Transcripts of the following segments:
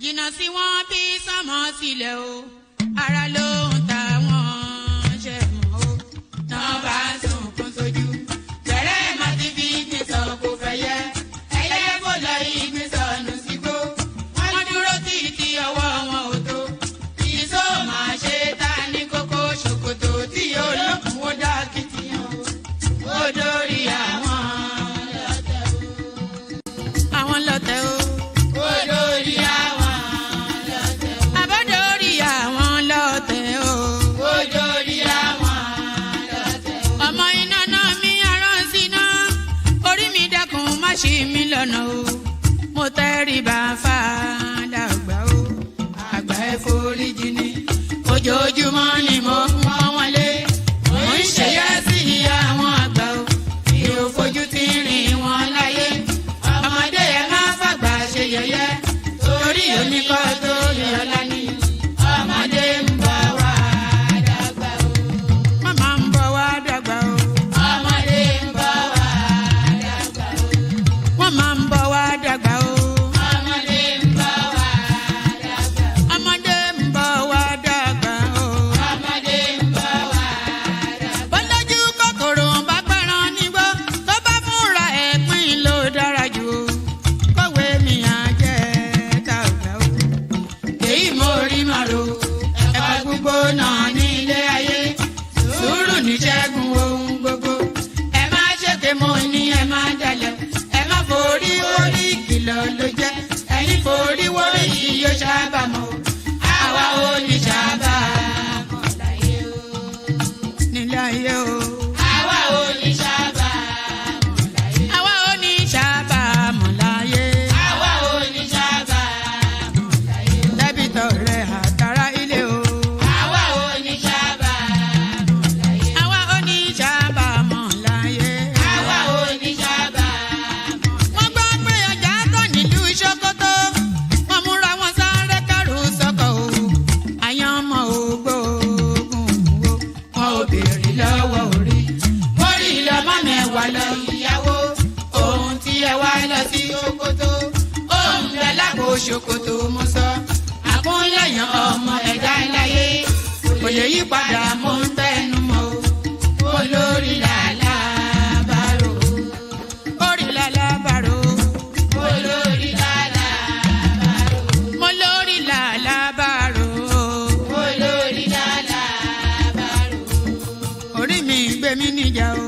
jìnnà sí wọn bí sánmọ̀ sílẹ̀ o ara ló ń ta wọn ṣe mọ́ o náà bá sunkún sójú bẹ̀rẹ̀ má ti fi ìgbín sọ kó fẹ́ yẹ ẹyẹ kó lọ ìgbín sọnù sígbó wọ́n dúró títí ọwọ́ wọn ò tó ìṣó máa ṣe ta ní kókó ṣòkòtò tí olókùn ó dá kìtìyàn ó dórí àwọn lọ́tẹ̀ o. Ṣí mi lọ́nà o mo tẹ́rí bá fàdà àgbà o àgbà ẹ̀ foríjì ni ojoojúmọ́ ni mo pọ́n wọn lé mo ń ṣèyá sí àwọn àgbà o mi ò fojú tí rìn wọn láyé ọmọdé ẹ má fàgbà ṣe yẹ̀yẹ́ torí oníkọ́ tó yẹ ọ̀la ni ọmọdé ń bọ̀ wá dàgbà o màmá ń bọ̀ wá dàgbà o. Máa ń bọ̀ wá dàgbà o. Ọmọdé ń bọ̀ wá dàgbà. Ọmọdé ń bọ̀ wá dàgbà o. Ọmọdé ń bọ̀ wá dàgbà. Bọ́lájú kòkòrò bá gbẹ́ran nígbó tó bá múra ẹ̀pín ló dára jù o. Kọ̀wé mi á jẹ́ dàgbà o. Èyí mo rí màrò ẹ̀ka gbogbo náà ní ilé ayé. Sùúrù ní ṣẹ́gun ohun gbogbo. Ẹ má ṣèké mo ní ẹ má dalẹ̀. Forí wórí kìlọ̀ ló jẹ́ ẹni forí wórí yìí yóò ṣàbàmọ́ àwa ò ní ṣàbàmọ́ láyé o. nílé ayé o. àwa ò ní ṣàbàmọ́ láyé. àwa ò ní ṣàbàmọ́ láyé. àwa ò ní ṣàbàmọ́ láyé. dẹ́bìtọ̀ rẹ̀ àtàrà ilé o. àwa ò ní ṣàbàmọ́ láyé. àwa ò ní ṣàbàmọ́ láyé. àwa ò ní ṣàbàmọ́. Ṣókótó wọ́n múra wọn sáré kẹrù sọ́kọ̀ o àyàn ọmọ ògbóògùn o wọn ò béèrè lọ́wọ́ orí orí lọ́mọ mẹ́wàá lọ ìyàwó ohun tí ẹ wá lọ sí Ṣókótó ohun bẹ lágbo Ṣókótó mo sọ àkúnlẹ̀yàn ọmọ ẹ̀dá láyé kò lè yí padà mo ń tẹnu mọ́ o olórí làlá bàrò orí làlá bàrò olórí làlá bàrò mo lórí làlá bàrò olórí làlá bàrò orí mi gbé mi níjà o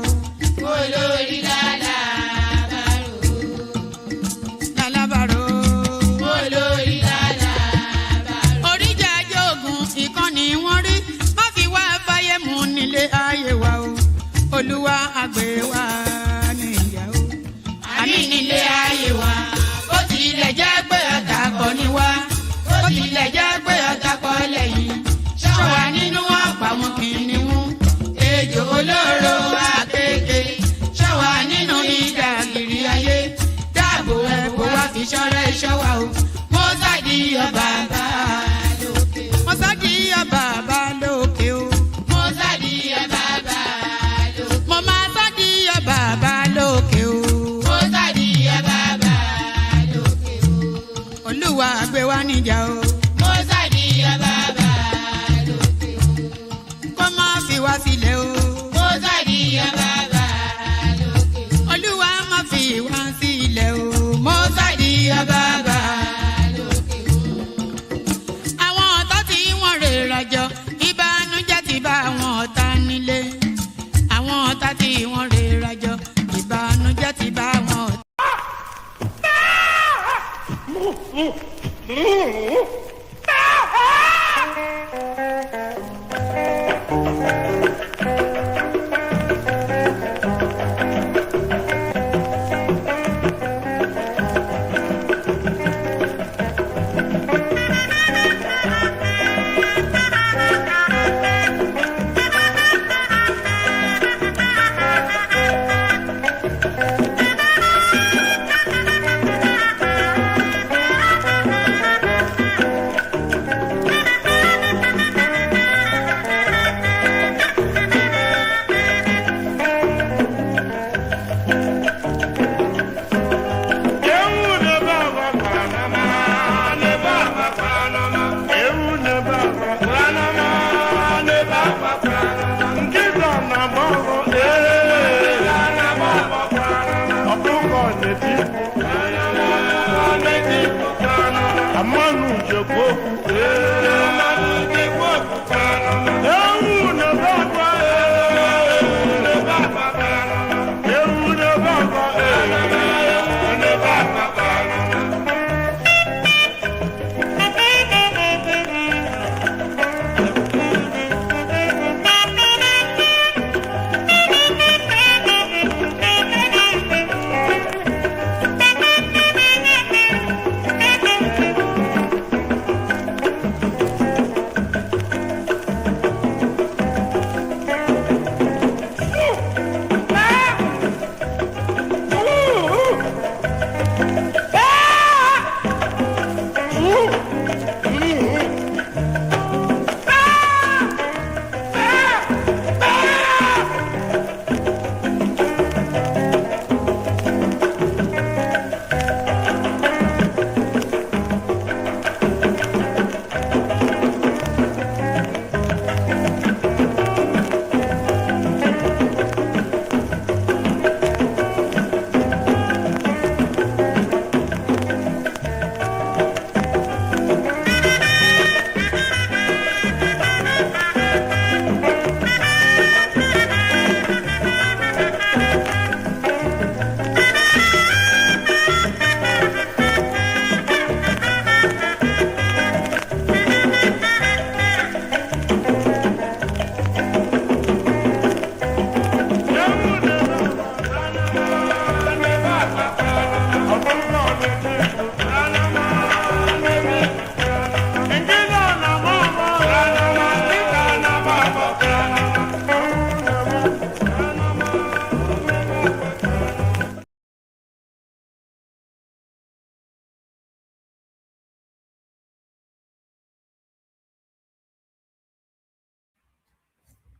olórí làlá bàrò làlá bàrò olórí làlá bàrò oríjà jogun ìkànnì wọn rí má fi wá fàyè.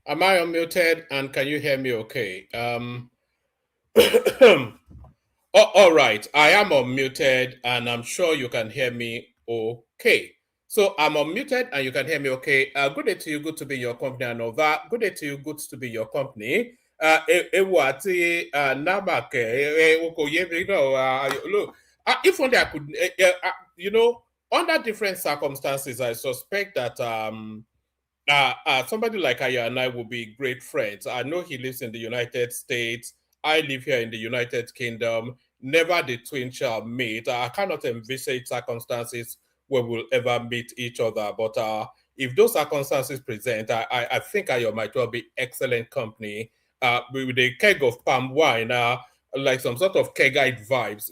Am I unmuted and can you hear me okay? Oh, all right. I am unmuted and I'm sure you can hear me okay. So I'm unmuted and you can hear me okay. Good day to you. Good to be in your company and all that. Good day to you. Good to be in your company. Look, if only I could, under different circumstances, I suspect that somebody like Aya and I will be great friends. I know he lives in the United States. I live here in the United Kingdom. Never the twin shall meet. I cannot envisage circumstances where we'll ever meet each other. But if those circumstances present, I think Ayo might well be excellent company with a keg of palm wine, like some sort of kegite vibes,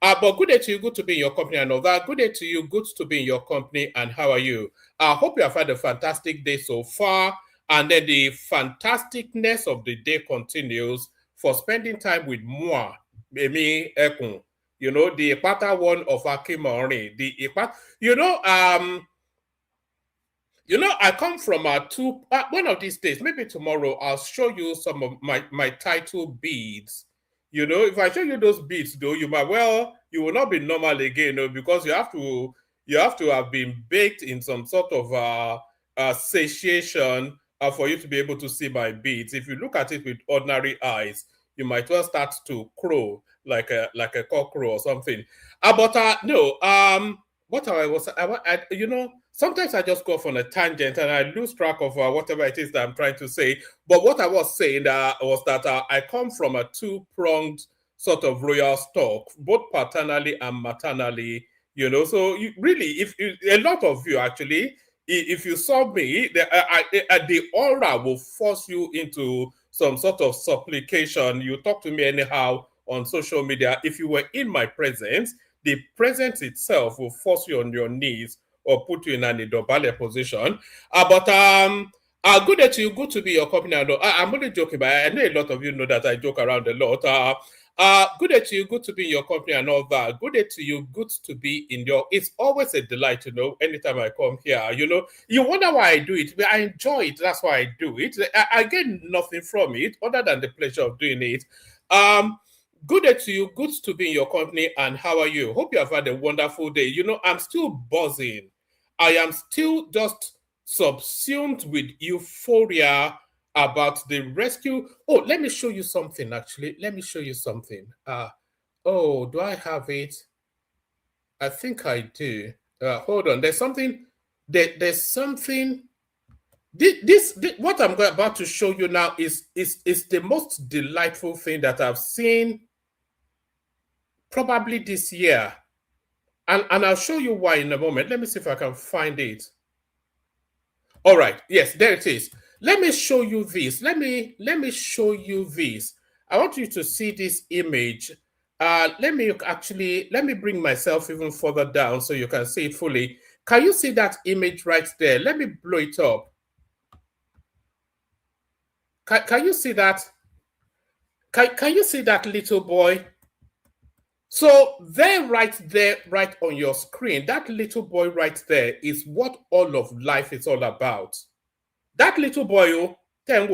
but good day to you. Good to be in your company and all that. Good day to you. Good to be in your company. And how are you? I hope you have had a fantastic day so far, and then the fantasticness of the day continues for spending time with moi, Mimi Ekun. The Ipata one of Akimori. I come from one of these days, maybe tomorrow, I'll show you some of my title beads. If I show you those beads, though, you will not be normal again, because you have to have been baked in some sort of satiation for you to be able to see my beads. If you look at it with ordinary eyes, you might well start to crow like a cockroach or something. But no, what I was, sometimes I just go off on a tangent and I lose track of whatever it is that I'm trying to say. But what I was saying was that I come from a two-pronged sort of royal stock, both paternally and maternally. So a lot of you actually, if you saw me, the aura will force you into some sort of supplication. You talk to me anyhow on social media. If you were in my presence, the presence itself will force you on your knees or put you in an idobale position. Good day to you. Good to be your company. I'm only joking, but I know a lot of you know that I joke around a lot. Good day to you. Good to be in your company and all that. Good day to you. Good to be in your. It's always a delight to know. Anytime I come here, you wonder why I do it. But I enjoy it. That's why I do it. I get nothing from it other than the pleasure of doing it. Good day to you. Good to be in your company. And how are you? Hope you have had a wonderful day. I'm still buzzing. I am still just subsumed with euphoria about the rescue. Oh, let me show you something, actually. Let me show you something. Do I have it? I think I do. Hold on. There's something. there's something. This what I'm about to show you now is the most delightful thing that I've seen probably this year, and I'll show you why in a moment. Let me see if I can find it. All right, yes, there it is. Let me show you this. Let me show you this. I want you to see this image. Let me bring myself even further down so you can see it fully. Can you see that image right there? Let me blow it up. Can you see that? Can you see that little boy? So right there, right on your screen, that little boy right there is what all of life is all about. That little boy, that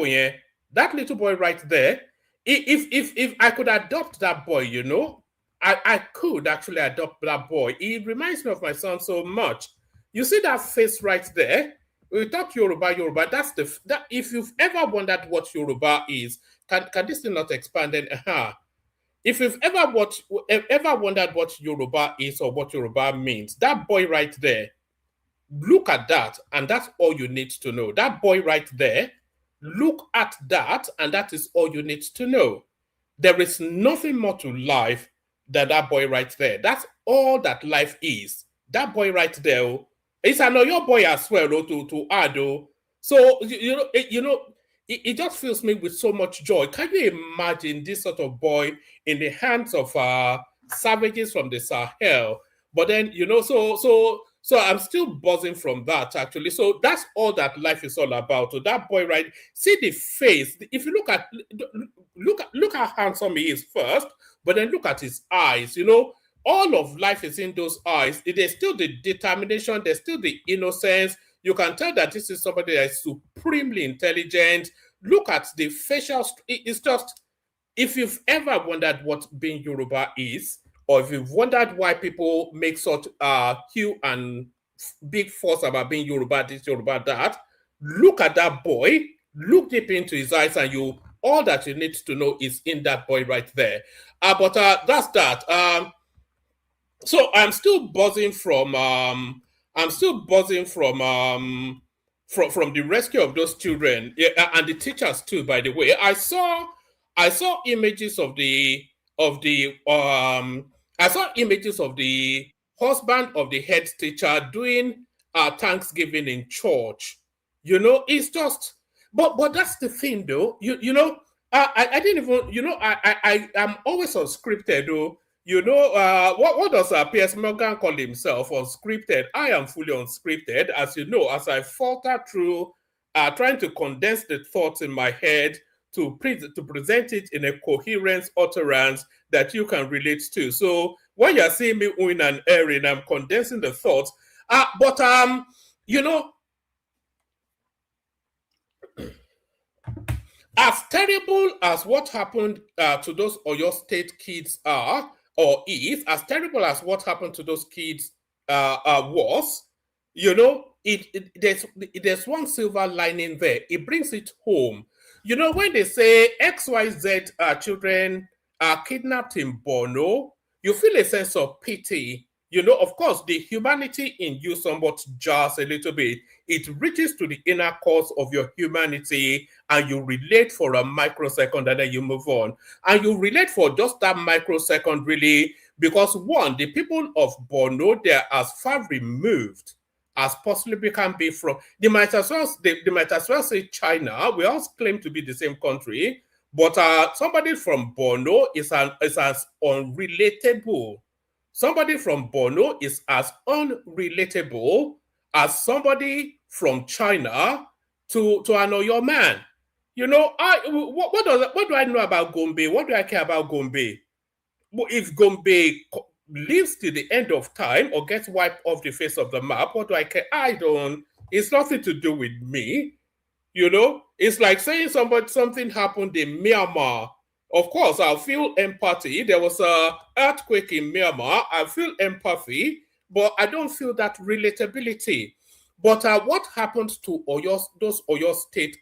little boy right there, if I could adopt that boy, I could actually adopt that boy. He reminds me of my son so much. You see that face right there? We talk Yoruba. That's that. If you've ever wondered what Yoruba is, can this thing not expand? Then, if you've ever wondered what Yoruba is or what Yoruba means, that boy right there, look at that, and that's all you need to know. That boy right there, look at that, and that is all you need to know. There is nothing more to life than that boy right there. That's all that life is. That boy right there, it's an Oyo boy as well, to add. So it just fills me with so much joy. Can you imagine this sort of boy in the hands of savages from the Sahel? But then, so I'm still buzzing from that, actually. So that's all that life is all about. So that boy, right? See the face. If you look how handsome he is first, but then look at his eyes. All of life is in those eyes. There's still the determination. There's still the innocence. You can tell that this is somebody that is supremely intelligent. Look at the facial. It's just, if you've ever wondered what being Yoruba is, or if you've wondered why people make such hue and big fuss about being Yoruba this, Yoruba that, look at that boy, look deep into his eyes, and all that you need to know is in that boy right there. But that's that. So I'm still buzzing from the rescue of those children, and the teachers too. By the way, I saw images of the husband of the head teacher doing Thanksgiving in church. It's just, but that's the thing though. I didn't even, I am always unscripted though. What does P.S. Morgan call himself? Unscripted. I am fully unscripted, as you know, as I falter through trying to condense the thoughts in my head to present it in a coherent utterance that you can relate to. So when you're seeing me in and airing, I'm condensing the thoughts. But as terrible as what happened to those Oyo State kids are, or is, as terrible as what happened to those kids was, there's one silver lining there. It brings it home. When they say XYZ children are kidnapped in Borno, you feel a sense of pity. Of course, the humanity in you somewhat jars a little bit. It reaches to the inner core of your humanity, and you relate for a microsecond, and then you move on. And you relate for just that microsecond, really, because one, the people of Borno, they're as far removed as possibly can be from. They might as well say China. We all claim to be the same country, but somebody from Borno is as unrelatable. Somebody from Borno is as unrelatable as somebody from China to an Oyo man. What do I know about Gombe? What do I care about Gombe? If Gombe lives till the end of time or gets wiped off the face of the map, what do I care? It's nothing to do with me. It's like saying something happened in Myanmar. Of course, I'll feel empathy. There was an earthquake in Myanmar. I feel empathy, but I don't feel that relatability. But what happened to those Oyo State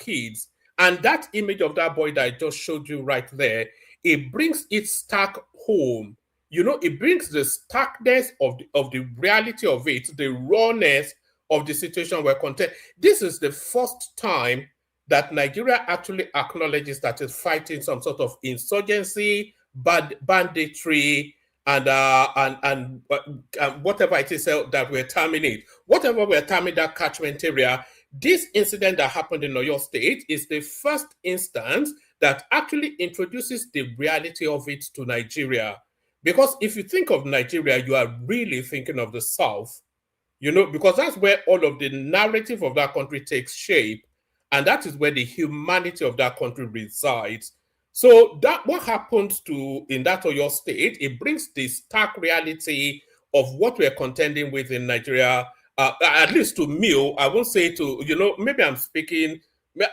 kids, and that image of that boy that I just showed you right there, it brings it stark home. It brings the starkness of the reality of it, the rawness of the situation we're content. This is the first time that Nigeria actually acknowledges that it's fighting some sort of insurgency, banditry, and whatever it is that we're terming it. Whatever we're terming that catchment area, this incident that happened in Oyo State is the first instance that actually introduces the reality of it to Nigeria. Because if you think of Nigeria, you are really thinking of the South, because that's where all of the narrative of that country takes shape. And that is where the humanity of that country resides. So that what happens in that Oyo State, it brings the stark reality of what we're contending with in Nigeria, at least to me. I won't say to, maybe I'm speaking,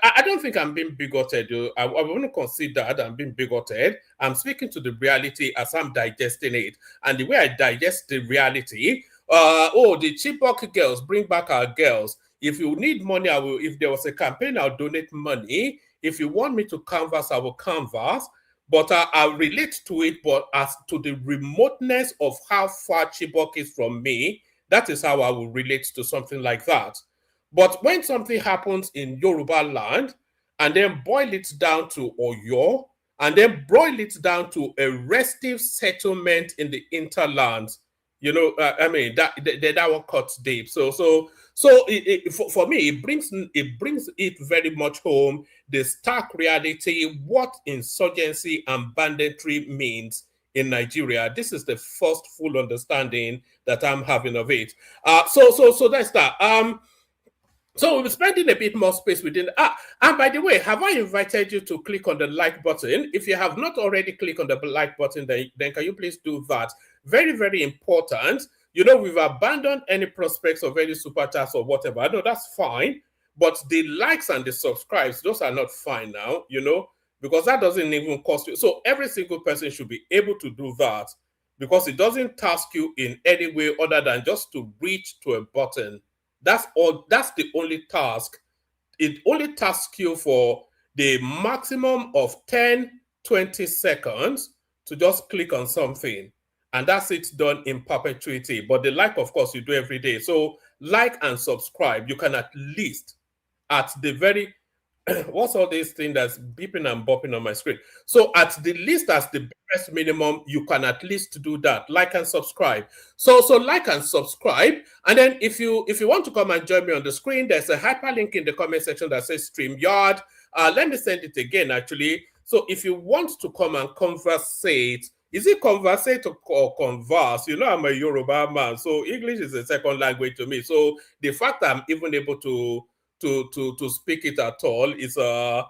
I don't think I'm being bigoted. I wouldn't consider that I'm being bigoted. I'm speaking to the reality as I'm digesting it. And the way I digest the reality, the Chibok girls, bring back our girls. If you need money, I will. If there was a campaign, I'll donate money. If you want me to canvass, I will canvass. But I'll relate to it, but as to the remoteness of how far Chibok is from me, that is how I will relate to something like that. But when something happens in Yoruba land, and then boil it down to Oyo, and then boil it down to a restive settlement in the interlands, that one cuts deep. So for me, it brings it very much home the stark reality what insurgency and banditry means in Nigeria. This is the first full understanding that I'm having of it. So that's that. So we'll be spending a bit more space within. And by the way, have I invited you to click on the like button? If you have not already clicked on the like button, then can you please do that? Very, very important. We've abandoned any prospects of any super chats or whatever. I know that's fine, but the likes and the subscribes, those are not fine now, because that doesn't even cost you. So every single person should be able to do that because it doesn't task you in any way other than just to reach to a button. That's all. That's the only task. It only tasks you for the maximum of 10, 20 seconds to just click on something. And that's it done in perpetuity. But the like, of course, you do every day. So like and subscribe. You can at least, at the very, what's all this thing that's beeping and bopping on my screen? So at the least, as the best minimum, you can at least do that. Like and subscribe. So like and subscribe. And then if you want to come and join me on the screen, there's a hyperlink in the comment section that says StreamYard. Let me send it again, actually. So if you want to come and conversate, is it conversate or converse? I'm a Yoruba man, so English is a second language to me. So the fact that I'm even able to speak it at all is an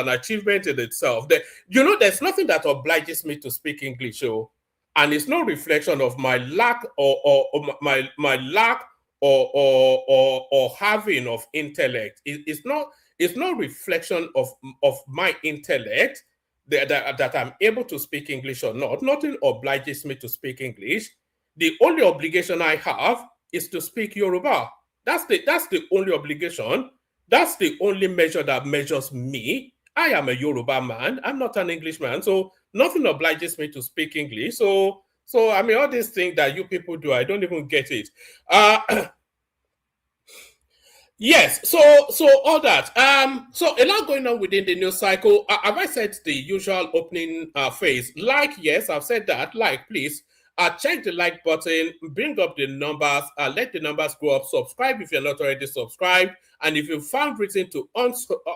achievement in itself. There's nothing that obliges me to speak English, and it's no reflection of my lack or my lack or having of intellect. It's no reflection of my intellect that I'm able to speak English or not. Nothing obliges me to speak English. The only obligation I have is to speak Yoruba. That's the only obligation. That's the only measure that measures me. I am a Yoruba man. I'm not an Englishman. So nothing obliges me to speak English. So I mean, all these things that you people do, I don't even get it. Yes, so all that. So a lot going on within the news cycle. Have I said the usual opening phase? Like, yes, I've said that. Like, please. Check the like button, bring up the numbers, let the numbers go up, subscribe if you're not already subscribed, and if you found reason to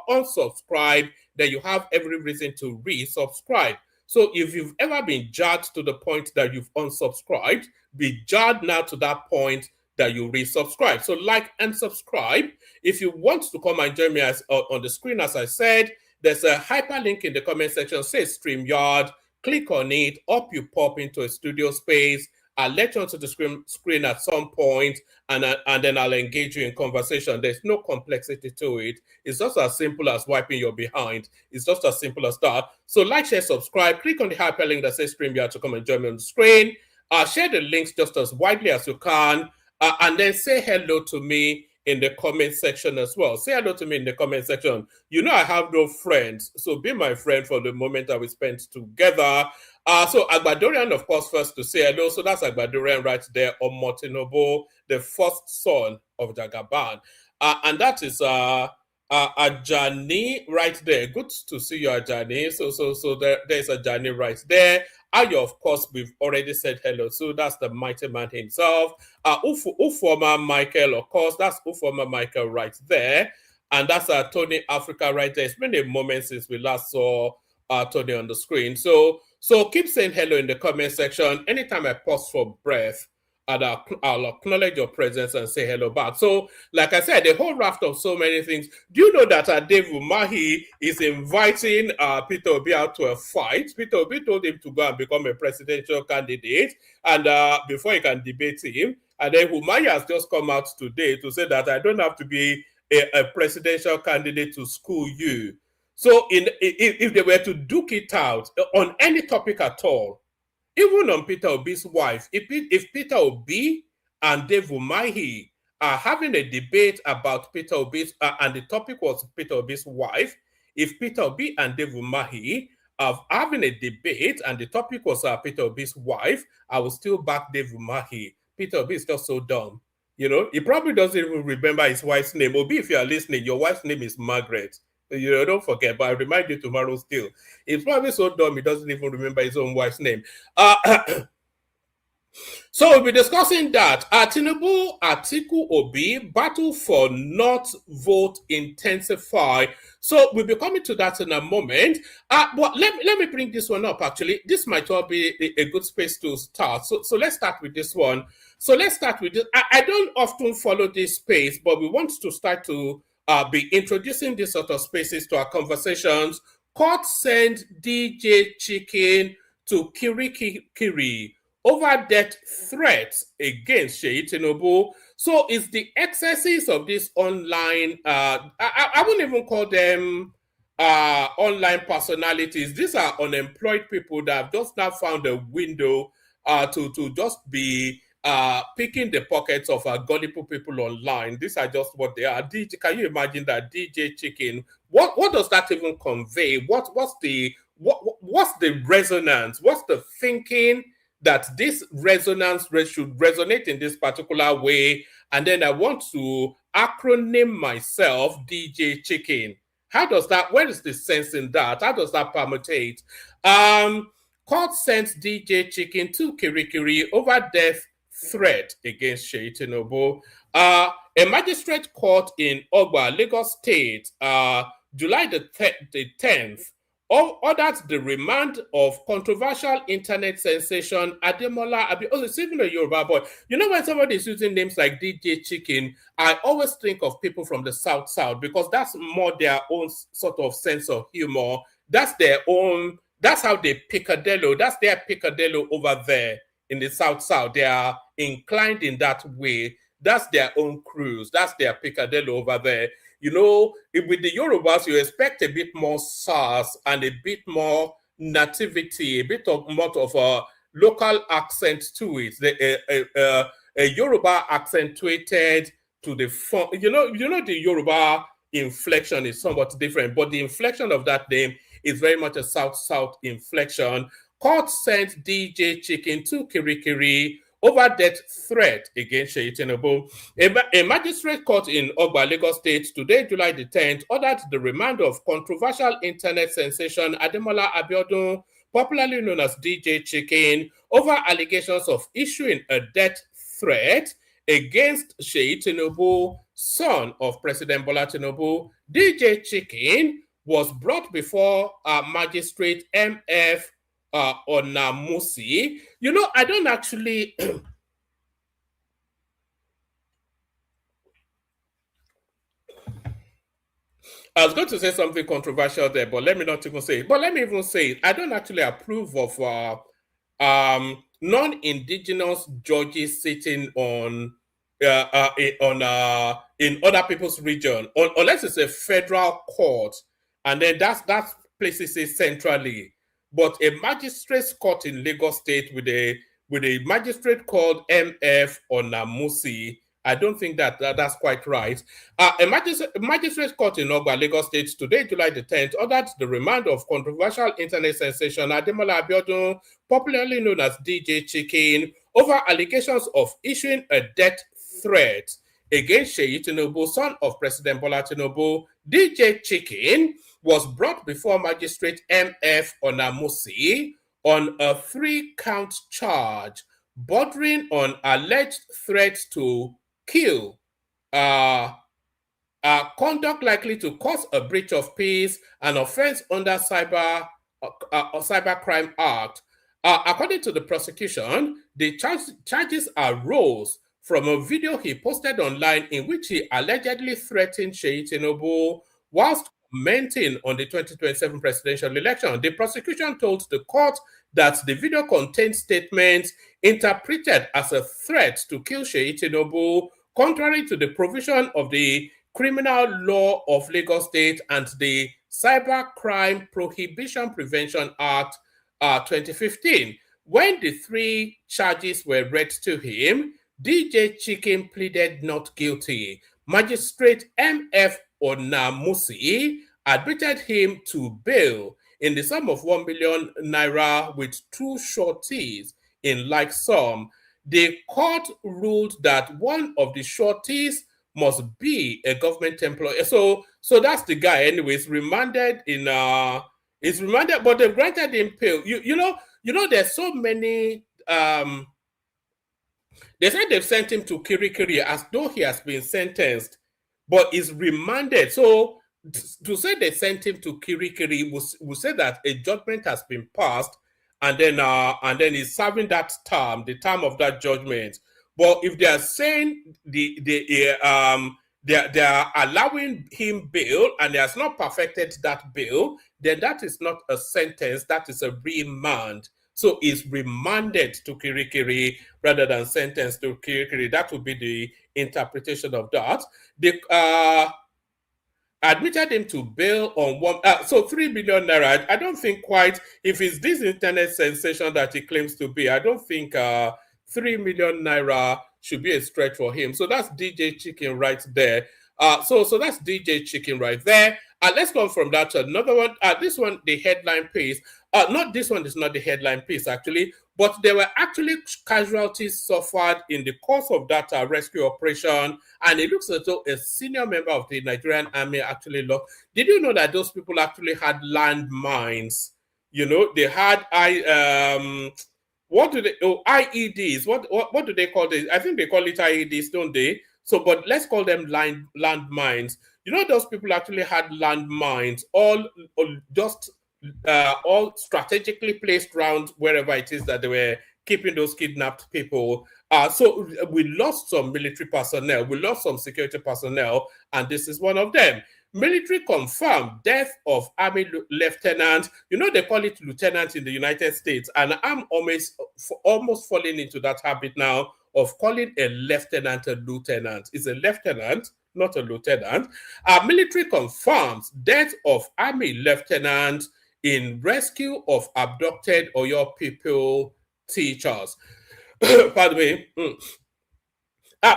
unsubscribe, then you have every reason to resubscribe. So if you've ever been jarred to the point that you've unsubscribed, be jarred now to that point that you resubscribe. So like and subscribe. If you want to come and join me on the screen, as I said, there's a hyperlink in the comment section, says StreamYard. Click on it, up you pop into a studio space. I'll let you onto the screen at some point, and then I'll engage you in conversation. There's no complexity to it. It's just as simple as wiping your behind. It's just as simple as that. So like, share, subscribe. Click on the hyperlink that says StreamYard to come and join me on the screen. Share the links just as widely as you can, and then say hello to me in the comment section as well. Say hello to me in the comment section. I have no friends, so be my friend for the moment that we spent together. So Agbadorian, of course, first to say hello. So that's Agbadorian right there. Omotinobo, the first son of Jagaban. And that is Ajani right there. Good to see you, Ajani. So there's Ajani right there. Ayo, of course, we've already said hello. So that's the mighty man himself. Ufoma Michael, of course, that's Ufoma Michael right there. And that's Tony Africa right there. It's been a moment since we last saw Tony on the screen. So keep saying hello in the comment section. Anytime I pause for breath, and I'll acknowledge your presence and say hello back. So, like I said, the whole raft of so many things. Do you know that Dave Umahi is inviting Peter Obi out to a fight? Peter Obi told him to go and become a presidential candidate, and before he can debate him. And then Umahi has just come out today to say that I don't have to be a presidential candidate to school you. So, if they were to duke it out on any topic at all, even on Peter Obi's wife, if Peter Obi and Dave Umahi are having a debate about Peter Obi's, and the topic was Peter Obi's wife, if Peter Obi and Dave Umahi are having a debate and the topic was Peter Obi's wife, I will still back Dave Umahi. Peter Obi is just so dumb. You know, he probably doesn't even remember his wife's name. Obi, if you are listening, your wife's name is Margaret. You know, don't forget, but I remind you tomorrow still. He's probably so dumb he doesn't even remember his own wife's name. So we'll be discussing that. Tinubu, Atiku, Obi, battle for not vote intensify. So we'll be coming to that in a moment. But let me bring this one up, actually. This might well be a good space to start. So let's start with this one. So let's start with this. I don't often follow this space, but we want to start to be introducing these sort of spaces to our conversations. Court sent DJ Chicken to Kirikiri over death threats against Sheyi Tinubu. So it's the excesses of this online, I wouldn't even call them online personalities. These are unemployed people that have just now found a window to just be picking the pockets of gullible people online. These are just what they are. Can you imagine that DJ Chicken? What does that even convey? What's the resonance? What's the thinking that this resonance should resonate in this particular way? And then I want to acronym myself DJ Chicken. How does that? Where is the sense in that? How does that permutate? Court sends DJ Chicken to Kirikiri over death threat against Sheyi Tinubu. A magistrate court in Ogba, Lagos State, July the 10th, ordered the remand of controversial internet sensation Ademola Abi. Oh, it's even a Yoruba boy. You know, when somebody is using names like DJ Chicken, I always think of people from the South because that's more their own sort of sense of humor. That's their own, that's how they picadillo, that's their picadillo over there in the South. They are inclined in that way. That's their own cruise. That's their picadillo over there. You know, with the Yorubas, you expect a bit more sass and a bit more nativity, a bit more of a local accent to it. A Yoruba accentuated to the fun. You know, the Yoruba inflection is somewhat different, but the inflection of that name is very much a South inflection. Court sent DJ Chicken to Kirikiri over death threat against Sheyi Tinubu. A magistrate court in Ogba, Lagos State, today, July the 10th, ordered the remand of controversial internet sensation Ademola Abiodun, popularly known as DJ Chicken, over allegations of issuing a death threat against Sheyi Tinubu, son of President Bola Tinubu. DJ Chicken was brought before magistrate MF Onamusi. You know, I don't actually I was going to say something controversial there, but let me not even say it. But let me even say it. I don't actually approve of non-indigenous judges sitting on in other people's region, unless it's a federal court, and then that places it centrally. But a magistrate's court in Lagos State with a magistrate called MF Onamusi, I don't think that's quite right. A magistrate court in Ogba, Lagos State, today, July the 10th, ordered the remand of controversial internet sensation Ademola Abiodun, popularly known as DJ Chicken, over allegations of issuing a death threat against Seyi Tinubu, son of President Bola Tinubu, DJ Chicken, was brought before Magistrate M.F. Onamusi on a 3-count charge bordering on alleged threat to kill, conduct likely to cause a breach of peace, an offense under Cybercrime Act. According to the prosecution, the charges arose from a video he posted online in which he allegedly threatened Seyi Tinubu whilst commenting on the 2027 presidential election. The prosecution told the court that the video contained statements interpreted as a threat to kill Seyi Tinubu, contrary to the provision of the Criminal Law of Lagos State and the Cybercrime Prohibition Prevention Act 2015. When the 3 charges were read to him, DJ Chicken pleaded not guilty. Magistrate M.F. Onamusi admitted him to bail in the sum of 1 million naira with 2 sureties in like sum. The court ruled that one of the sureties must be a government employee. So that's the guy. Anyways, remanded in is remanded, but they've granted him bail. You know, there's so many. They said they've sent him to Kirikiri as though he has been sentenced, but is remanded. So to say they sent him to Kirikiri will say that a judgment has been passed, and then he's serving that term, the term of that judgment. But if they are saying they are allowing him bail and he has not perfected that bail, then that is not a sentence, that is a remand. So he's remanded to Kirikiri rather than sentenced to Kirikiri. That would be the interpretation of that. They admitted him to bail on 3 billion naira. I don't think quite, if it's this internet sensation that he claims to be, I don't think 3 million naira should be a stretch for him. So that's DJ Chicken right there. So that's DJ Chicken right there. Let's go from that to another one. This one, the headline piece. Not this one is not the headline piece actually, but there were actually casualties suffered in the course of that rescue operation, and it looks as though a senior member of the Nigerian army actually lost. Did you know that those people actually had landmines? You know, they had IEDs. What do they call this? I think they call it IEDs, don't they? So, but let's call them landmines. You know, those people actually had landmines, all strategically placed around wherever it is that they were keeping those kidnapped people. So we lost some military personnel, we lost some security personnel, and this is one of them. Military confirmed death of Army lieutenant. You know, they call it lieutenant in the United States, and I'm almost falling into that habit now of calling a lieutenant a lieutenant. It's a lieutenant, not a lieutenant. Military confirms death of Army lieutenant in rescue of abducted Oyo people teachers. Pardon me.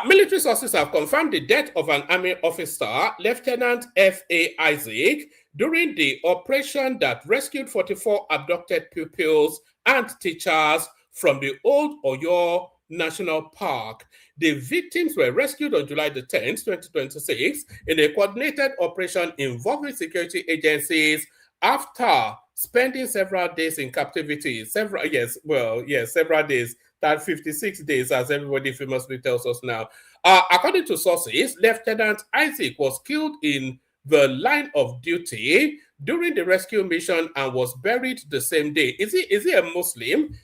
Military sources have confirmed the death of an army officer, Lieutenant F.A. Isaac, during the operation that rescued 44 abducted pupils and teachers from the old Oyo National Park. The victims were rescued on July the 10th, 2026, in a coordinated operation involving security agencies after spending several days in captivity. Several days, that 56 days, as everybody famously tells us now. According to sources, Lieutenant Isaac was killed in the line of duty during the rescue mission and was buried the same day. Is he a Muslim?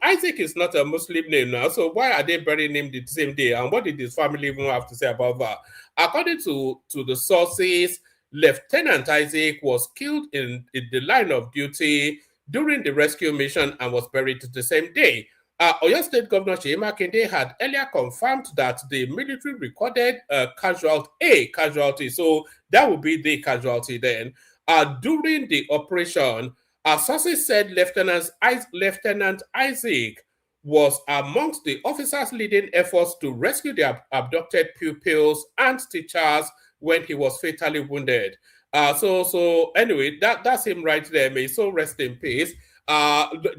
Isaac is not a Muslim name now, so why are they burying him the same day? And what did his family even have to say about that? According to the sources, Lieutenant Isaac was killed in the line of duty during the rescue mission and was buried the same day. Oyo State Governor Seyi Makinde had earlier confirmed that the military recorded a casualty. So that would be the casualty then. During the operation, sources said Lieutenant Isaac was amongst the officers leading efforts to rescue the abducted pupils and teachers when he was fatally wounded. So anyway, that's him right there. May so rest in peace.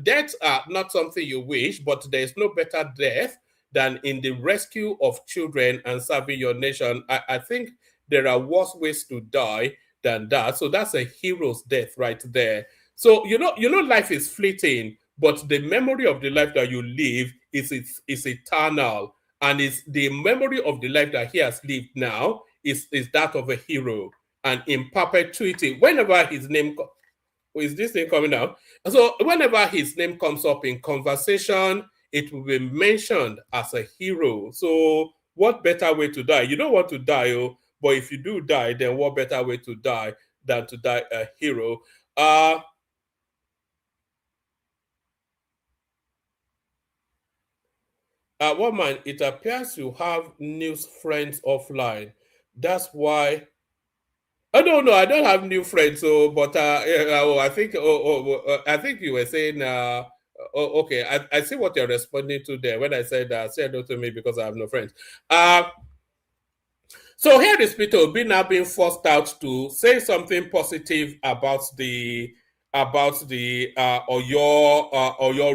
Deaths are not something you wish, but there is no better death than in the rescue of children and serving your nation. I think there are worse ways to die than that. So that's a hero's death right there. So life is fleeting, but the memory of the life that you live is eternal, and is the memory of the life that he has lived now is that of a hero, and in perpetuity, whenever his name is this thing coming out? So whenever his name comes up in conversation, it will be mentioned as a hero. So what better way to die? You don't want to die, but if you do die, then what better way to die than to die a hero? One man, it appears you have news friends offline. That's why. Oh no, I don't have new friends. So, but I think you were saying. Okay, I see what you're responding to there when I said say no to me because I have no friends. So here is Peter Obi now being forced out to say something positive about the Oyo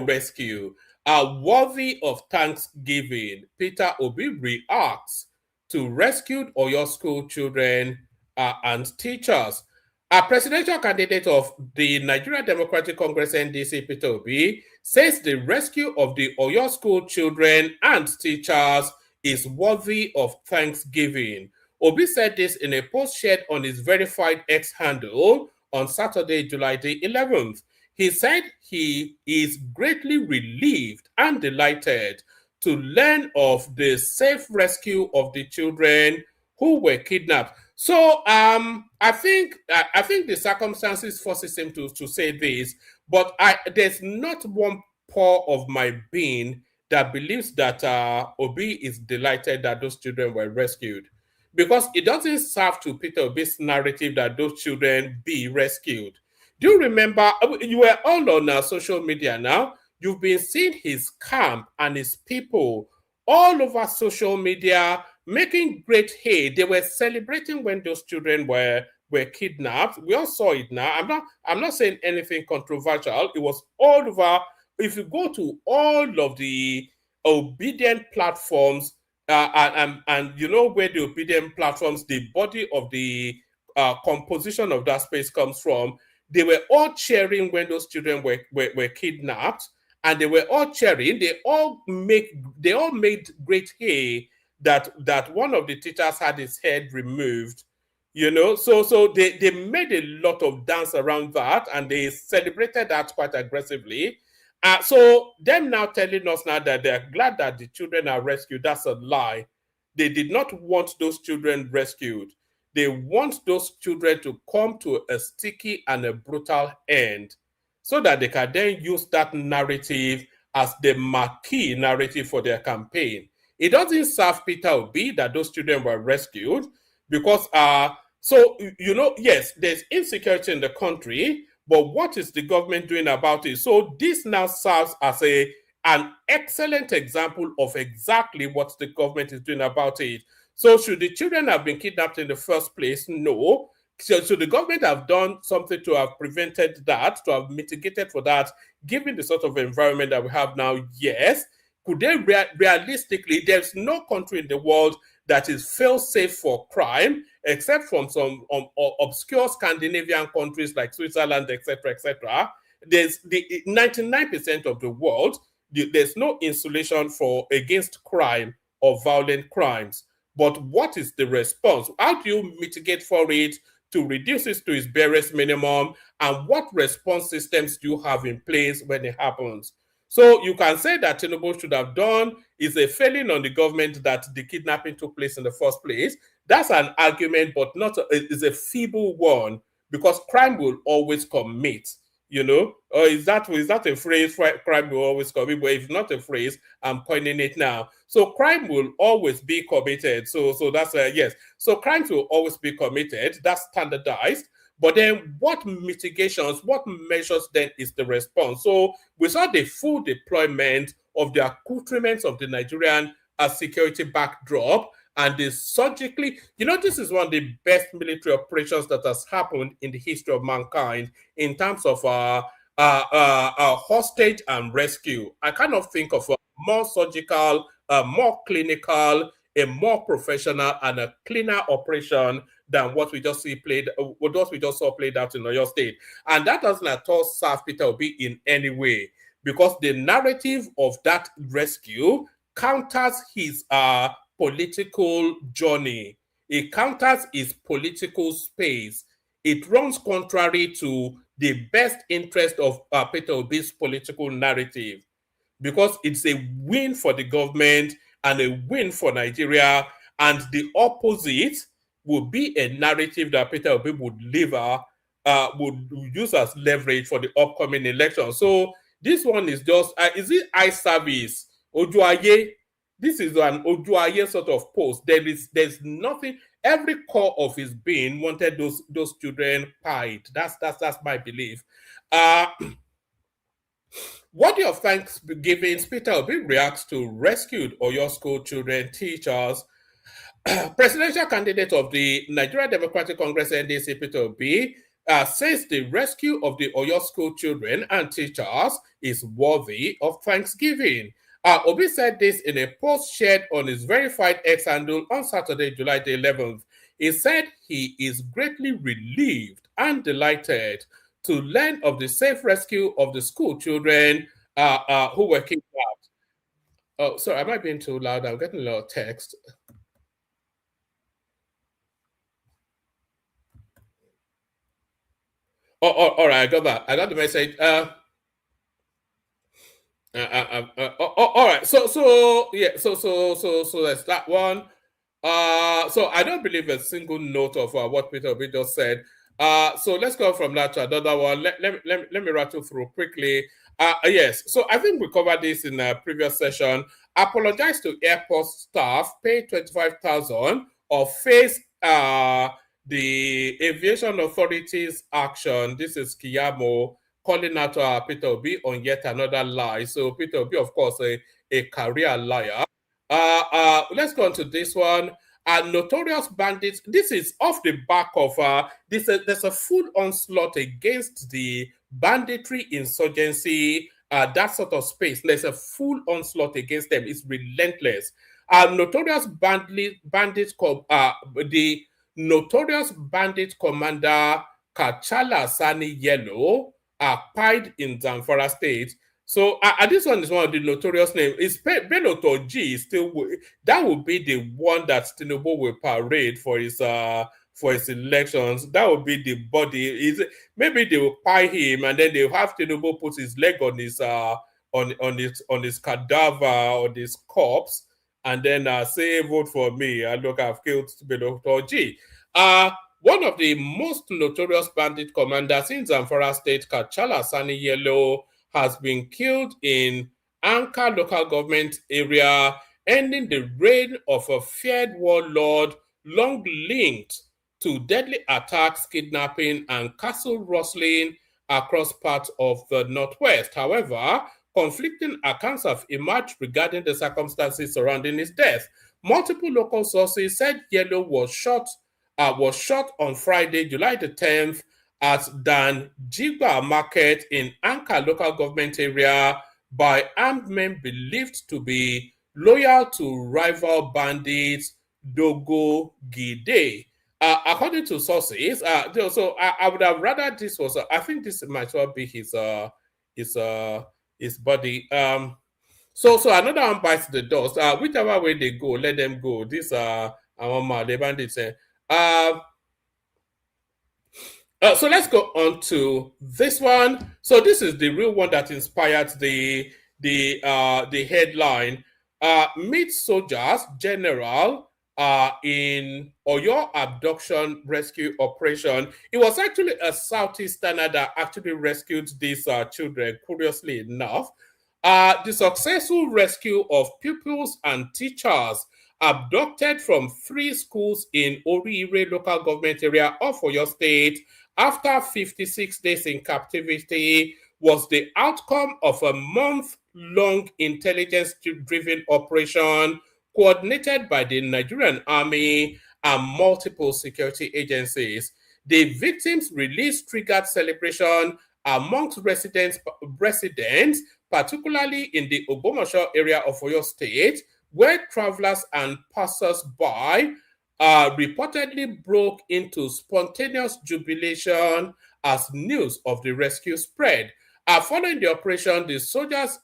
rescue. Worthy of thanksgiving, Peter Obi reacts to rescued Oyo school children and teachers. A presidential candidate of the Nigeria Democratic Congress NDC, Peter Obi, says the rescue of the Oyo school children and teachers is worthy of thanksgiving. Obi said this in a post shared on his verified X handle on Saturday, July the 11th. He said he is greatly relieved and delighted to learn of the safe rescue of the children who were kidnapped. So I think the circumstances forces him to say this, but there's not one pore of my being that believes that Obi is delighted that those children were rescued, because it doesn't serve to Peter Obi's narrative that those children be rescued. Do you remember? You were all on social media now. You've been seeing his camp and his people all over social media making great hay. They were celebrating when those children were kidnapped. We all saw it now. I'm not saying anything controversial. It was all over. If you go to all of the obedient platforms, and you know where the obedient platforms, the body of the composition of that space comes from, they were all cheering when those children were kidnapped, and they were all cheering. They all made great hay that one of the teachers had his head removed. So they made a lot of dance around that, and they celebrated that quite aggressively. So them now telling us now that they're glad that the children are rescued, that's a lie. They did not want those children rescued. They want those children to come to a sticky and a brutal end, so that they can then use that narrative as the marquee narrative for their campaign. It doesn't serve Peter Obi that those children were rescued, because yes, there's insecurity in the country, but what is the government doing about it? So this now serves as an excellent example of exactly what the government is doing about it. So should the children have been kidnapped in the first place? No. So the government have done something to have prevented that, to have mitigated for that, given the sort of environment that we have now? Yes. Could they realistically, there's no country in the world that is fail-safe for crime, except from some obscure Scandinavian countries like Switzerland, etc., etc. There's the 99% of the world, there's no insulation against crime or violent crimes. But what is the response? How do you mitigate for it to reduce it to its barest minimum? And what response systems do you have in place when it happens? So you can say that Tinubu should have done is a failing on the government that the kidnapping took place in the first place. That's an argument, but it's a feeble one, because crime will always commit. Or is that a phrase? Crime will always commit, but if not a phrase, I'm coining it now. So crime will always be committed. So that's yes. So crimes will always be committed. That's standardized. But then what mitigations, what measures then is the response? So we saw the full deployment of the accoutrements of the Nigerian security backdrop, and they surgically, this is one of the best military operations that has happened in the history of mankind in terms of hostage and rescue. I cannot think of a more surgical a more clinical, a more professional, and a cleaner operation than what we just saw played out in Oyo State. And that doesn't at all serve Peter Obi in any way, because the narrative of that rescue counters his political journey. It counters his political space. It runs contrary to the best interest of Peter Obi's political narrative, because it's a win for the government and a win for Nigeria, and the opposite would be a narrative that Peter Obi would use as leverage for the upcoming election. So this one is just, is it eye service? Ojuaye? This is an Ojuaye sort of post. There's nothing. Every core of his being wanted those children pied. That's my belief. Worthy of thanksgiving, Peter Obi reacts to rescued Oyo school children, teachers. Presidential candidate of the Nigeria Democratic Congress NDC, Peter Obi, says the rescue of the Oyo school children and teachers is worthy of thanksgiving. Obi said this in a post shared on his verified X handle on Saturday, July the 11th. He said he is greatly relieved and delighted to learn of the safe rescue of the school children who were kidnapped. Oh, sorry, am I being too loud? I'm getting a lot of text. Oh, all right, I got that. I got the message. All right. So that's that one. So I don't believe a single note of what Peter Obi just said. So let's go from that to another one. Let me rattle through quickly. Yes. So I think we covered this in a previous session. Apologize to airport staff, pay 25,000, or face the aviation authorities action. This is Kiyamo calling out Peter Obi on yet another lie. So Peter Obi, of course, a career liar. Let's go on to this one. Notorious bandits. This is off the back of there's a full onslaught against the banditry insurgency, that sort of space. There's a full onslaught against them. It's relentless. Notorious bandits the notorious bandit commander Kachala Sani Yellow pied in Zamfara State. So this one is one of the notorious names. It's Bello Toji. Still, that would be the one that Tinubu will parade for his elections. That would be the body. Maybe they will pie him, and then they'll have Tinubu put his leg on his on his cadaver, on his corpse, and then say, vote for me. Look, I've killed Bello Toji. One of the most notorious bandit commanders in Zamfara State, Kachala Sani Yellow, has been killed in Anka local government area, ending the reign of a feared warlord long linked to deadly attacks, kidnapping, and castle rustling across parts of the Northwest. However, conflicting accounts have emerged regarding the circumstances surrounding his death. Multiple local sources said Yellow was shot on Friday, July the 10th, at Dan Jigba Market in Anka local government area by armed men believed to be loyal to rival bandits Dogo Gide. According to sources, so I would have rather this was. I think this might well be his body. So another one bites the dust. Whichever way they go, let them go. This the bandits. So let's go on to this one. So this is the real one that inspired the headline. Meet soldiers general in Oyo Abduction rescue operation. It was actually a Southeasterner that actually rescued these children, curiously enough. The successful rescue of pupils and teachers abducted from 3 schools in Oriire local government area of Oyo State after 56 days in captivity was the outcome of a month-long intelligence-driven operation coordinated by the Nigerian Army and multiple security agencies. The victims' release triggered celebration amongst residents, particularly in the Ogbomoso area of Oyo State, where travelers and passers-by reportedly broke into spontaneous jubilation as news of the rescue spread. Following the operation, the soldiers,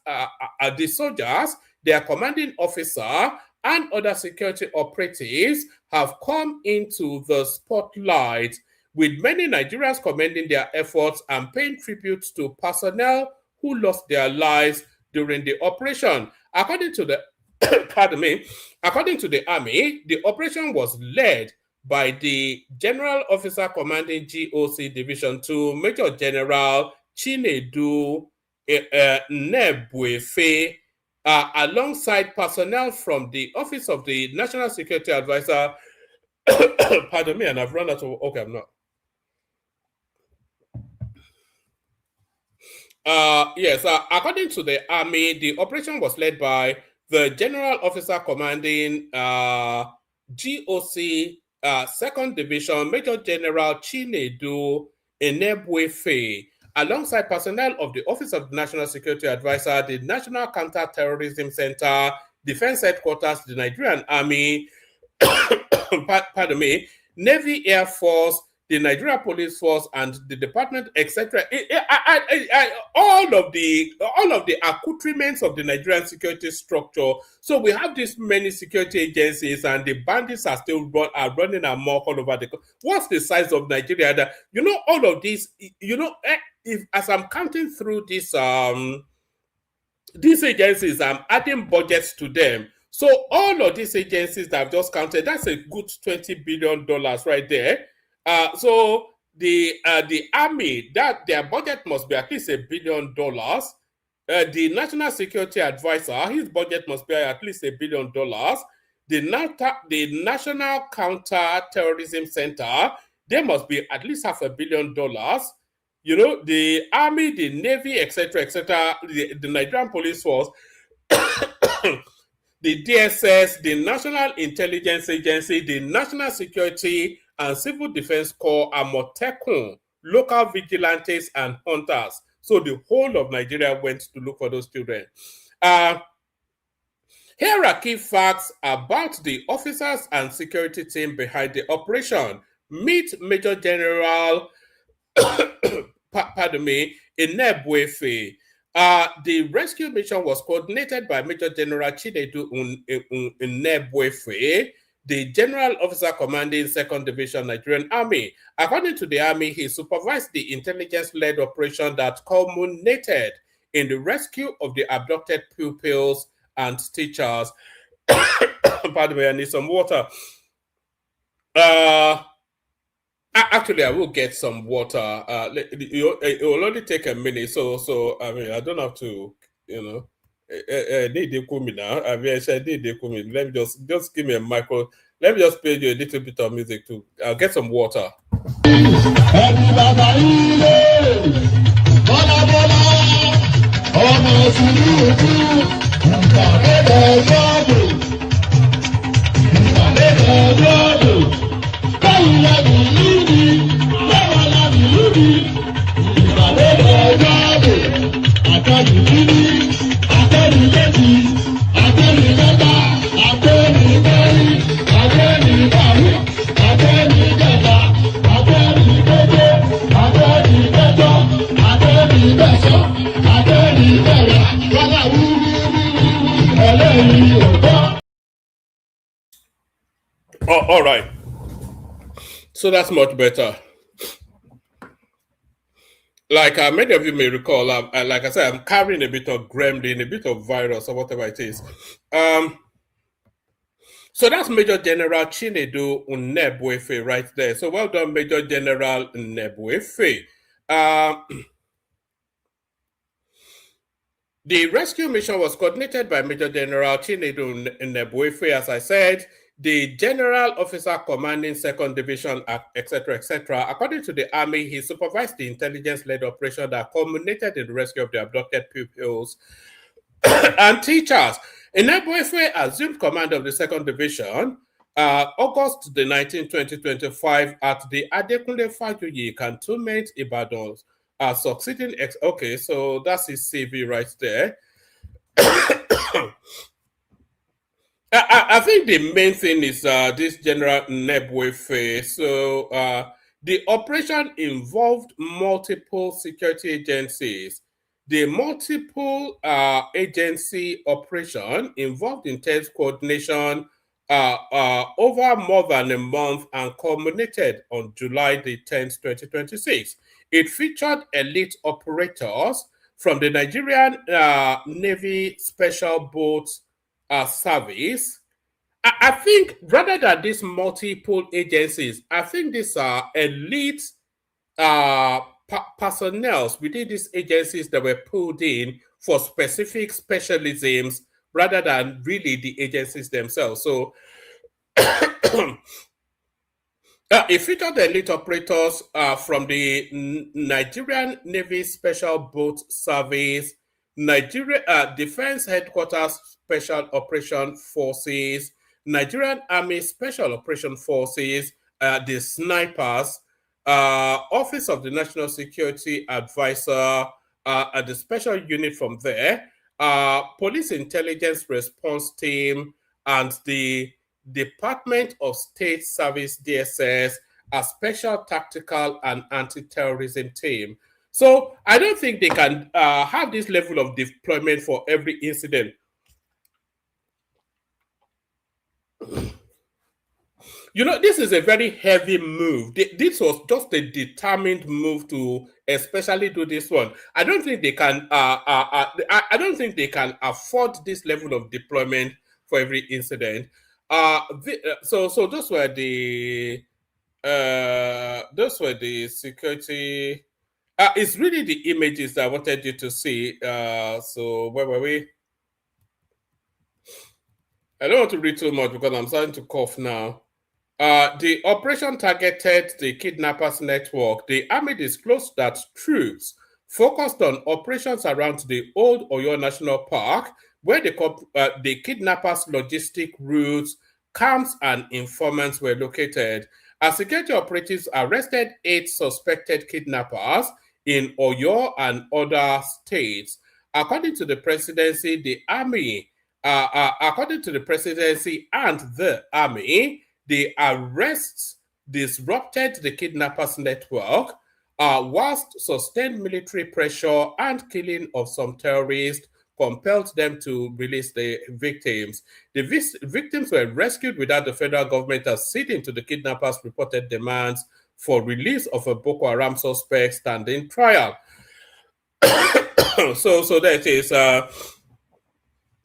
their commanding officer, and other security operatives have come into the spotlight, with many Nigerians commending their efforts and paying tribute to personnel who lost their lives during the operation. According to the according to the army, the operation was led by the General Officer Commanding GOC Division 2, Major General Chinedu Nebwefe, alongside personnel from the Office of the National Security Advisor. Pardon me, and I've run out of. Okay, I'm not. Yes, according to the army, the operation was led by the General Officer Commanding GOC 2nd Division, Major General Chinedu Enebwefe, alongside personnel of the Office of the National Security Advisor, the National Counter-Terrorism Center, Defense Headquarters, the Nigerian Army, pardon me, Navy, Air Force, the Nigeria Police Force, and the department, etc. All of the accoutrements of the Nigerian security structure. So we have these many security agencies, and the bandits are still running amok all over the country. What's the size of Nigeria? That all of these. If as I'm counting through these agencies, I'm adding budgets to them. So all of these agencies that I've just counted, that's a good $20 billion right there. So the army, that their budget must be at least $1 billion. The National Security Advisor, his budget must be at least $1 billion. The National Counter-Terrorism Center, they must be at least $500 million. The army, the navy, etc., the Nigerian Police Force, the DSS, the National Intelligence Agency, the National Security and Civil Defense Corps, Amotekun, local vigilantes and hunters. So the whole of Nigeria went to look for those children. Here are key facts about the officers and security team behind the operation. Meet Major General, Enebwefe. The rescue mission was coordinated by Major General Chinedu Enebwefe, the General Officer Commanding 2nd Division Nigerian Army. According to the Army, he supervised the intelligence-led operation that culminated in the rescue of the abducted pupils and teachers. Pardon me, I need some water. Actually, I will get some water. It will only take a minute, so I mean, I don't have to, Let me just give me a micro. Let me just play you a little bit of music too. I'll get some water. Oh, all right. So that's much better. Like many of you may recall, like I said, I'm carrying a bit of gremlin, a bit of virus, or whatever it is. So that's Major General Chinedu Enebwefe right there. So well done, Major General Enebwefe. The rescue mission was coordinated by Major General Chinedu Enebwefe, as I said, the General Officer Commanding 2nd Division, etc., etc. According to the Army, he supervised the intelligence-led operation that culminated in the rescue of the abducted pupils and teachers. Enebwefe assumed command of the 2nd Division August the 19th, 2025 at the Adekunle Fajoyi Cantonment, Ibadan, succeeding okay, so that's his CV right there. I think the main thing is this general Nebwe phase. So the operation involved multiple security agencies. The multiple agency operation involved intense coordination over more than a month and culminated on July the 10th, 2026. It featured elite operators from the Nigerian Navy Special Boats Service. I think rather than these multiple agencies, I think these are elite personnel within these agencies that were pulled in for specific specialisms rather than really the agencies themselves. So it featured the elite operators from the Nigerian Navy Special Boat Service, Nigeria Defense Headquarters Special Operation Forces, Nigerian Army Special Operation Forces, the snipers, Office of the National Security Advisor, the special unit from there, Police Intelligence Response Team, and the Department of State Service DSS, a special tactical and anti-terrorism team. So I don't think they can have this level of deployment for every incident. You know, this is a very heavy move. This was just a determined move to especially do this one. I don't think they can. I don't think they can afford this level of deployment for every incident. So those were the security. It's really the images that I wanted you to see. So where were we? I don't want to read too much because I'm starting to cough now. The operation targeted the kidnappers network. The army disclosed that troops focused on operations around the old Oyo National Park, where the kidnappers' logistic routes, camps, and informants were located. As security operatives arrested 8 suspected kidnappers in Oyo and other states. According to the presidency, according to the presidency and the army, the arrests disrupted the kidnappers' network, whilst sustained military pressure and killing of some terrorists compelled them to release the victims. The victims were rescued without the federal government acceding to the kidnappers' reported demands for release of a Boko Haram suspect standing trial. So that is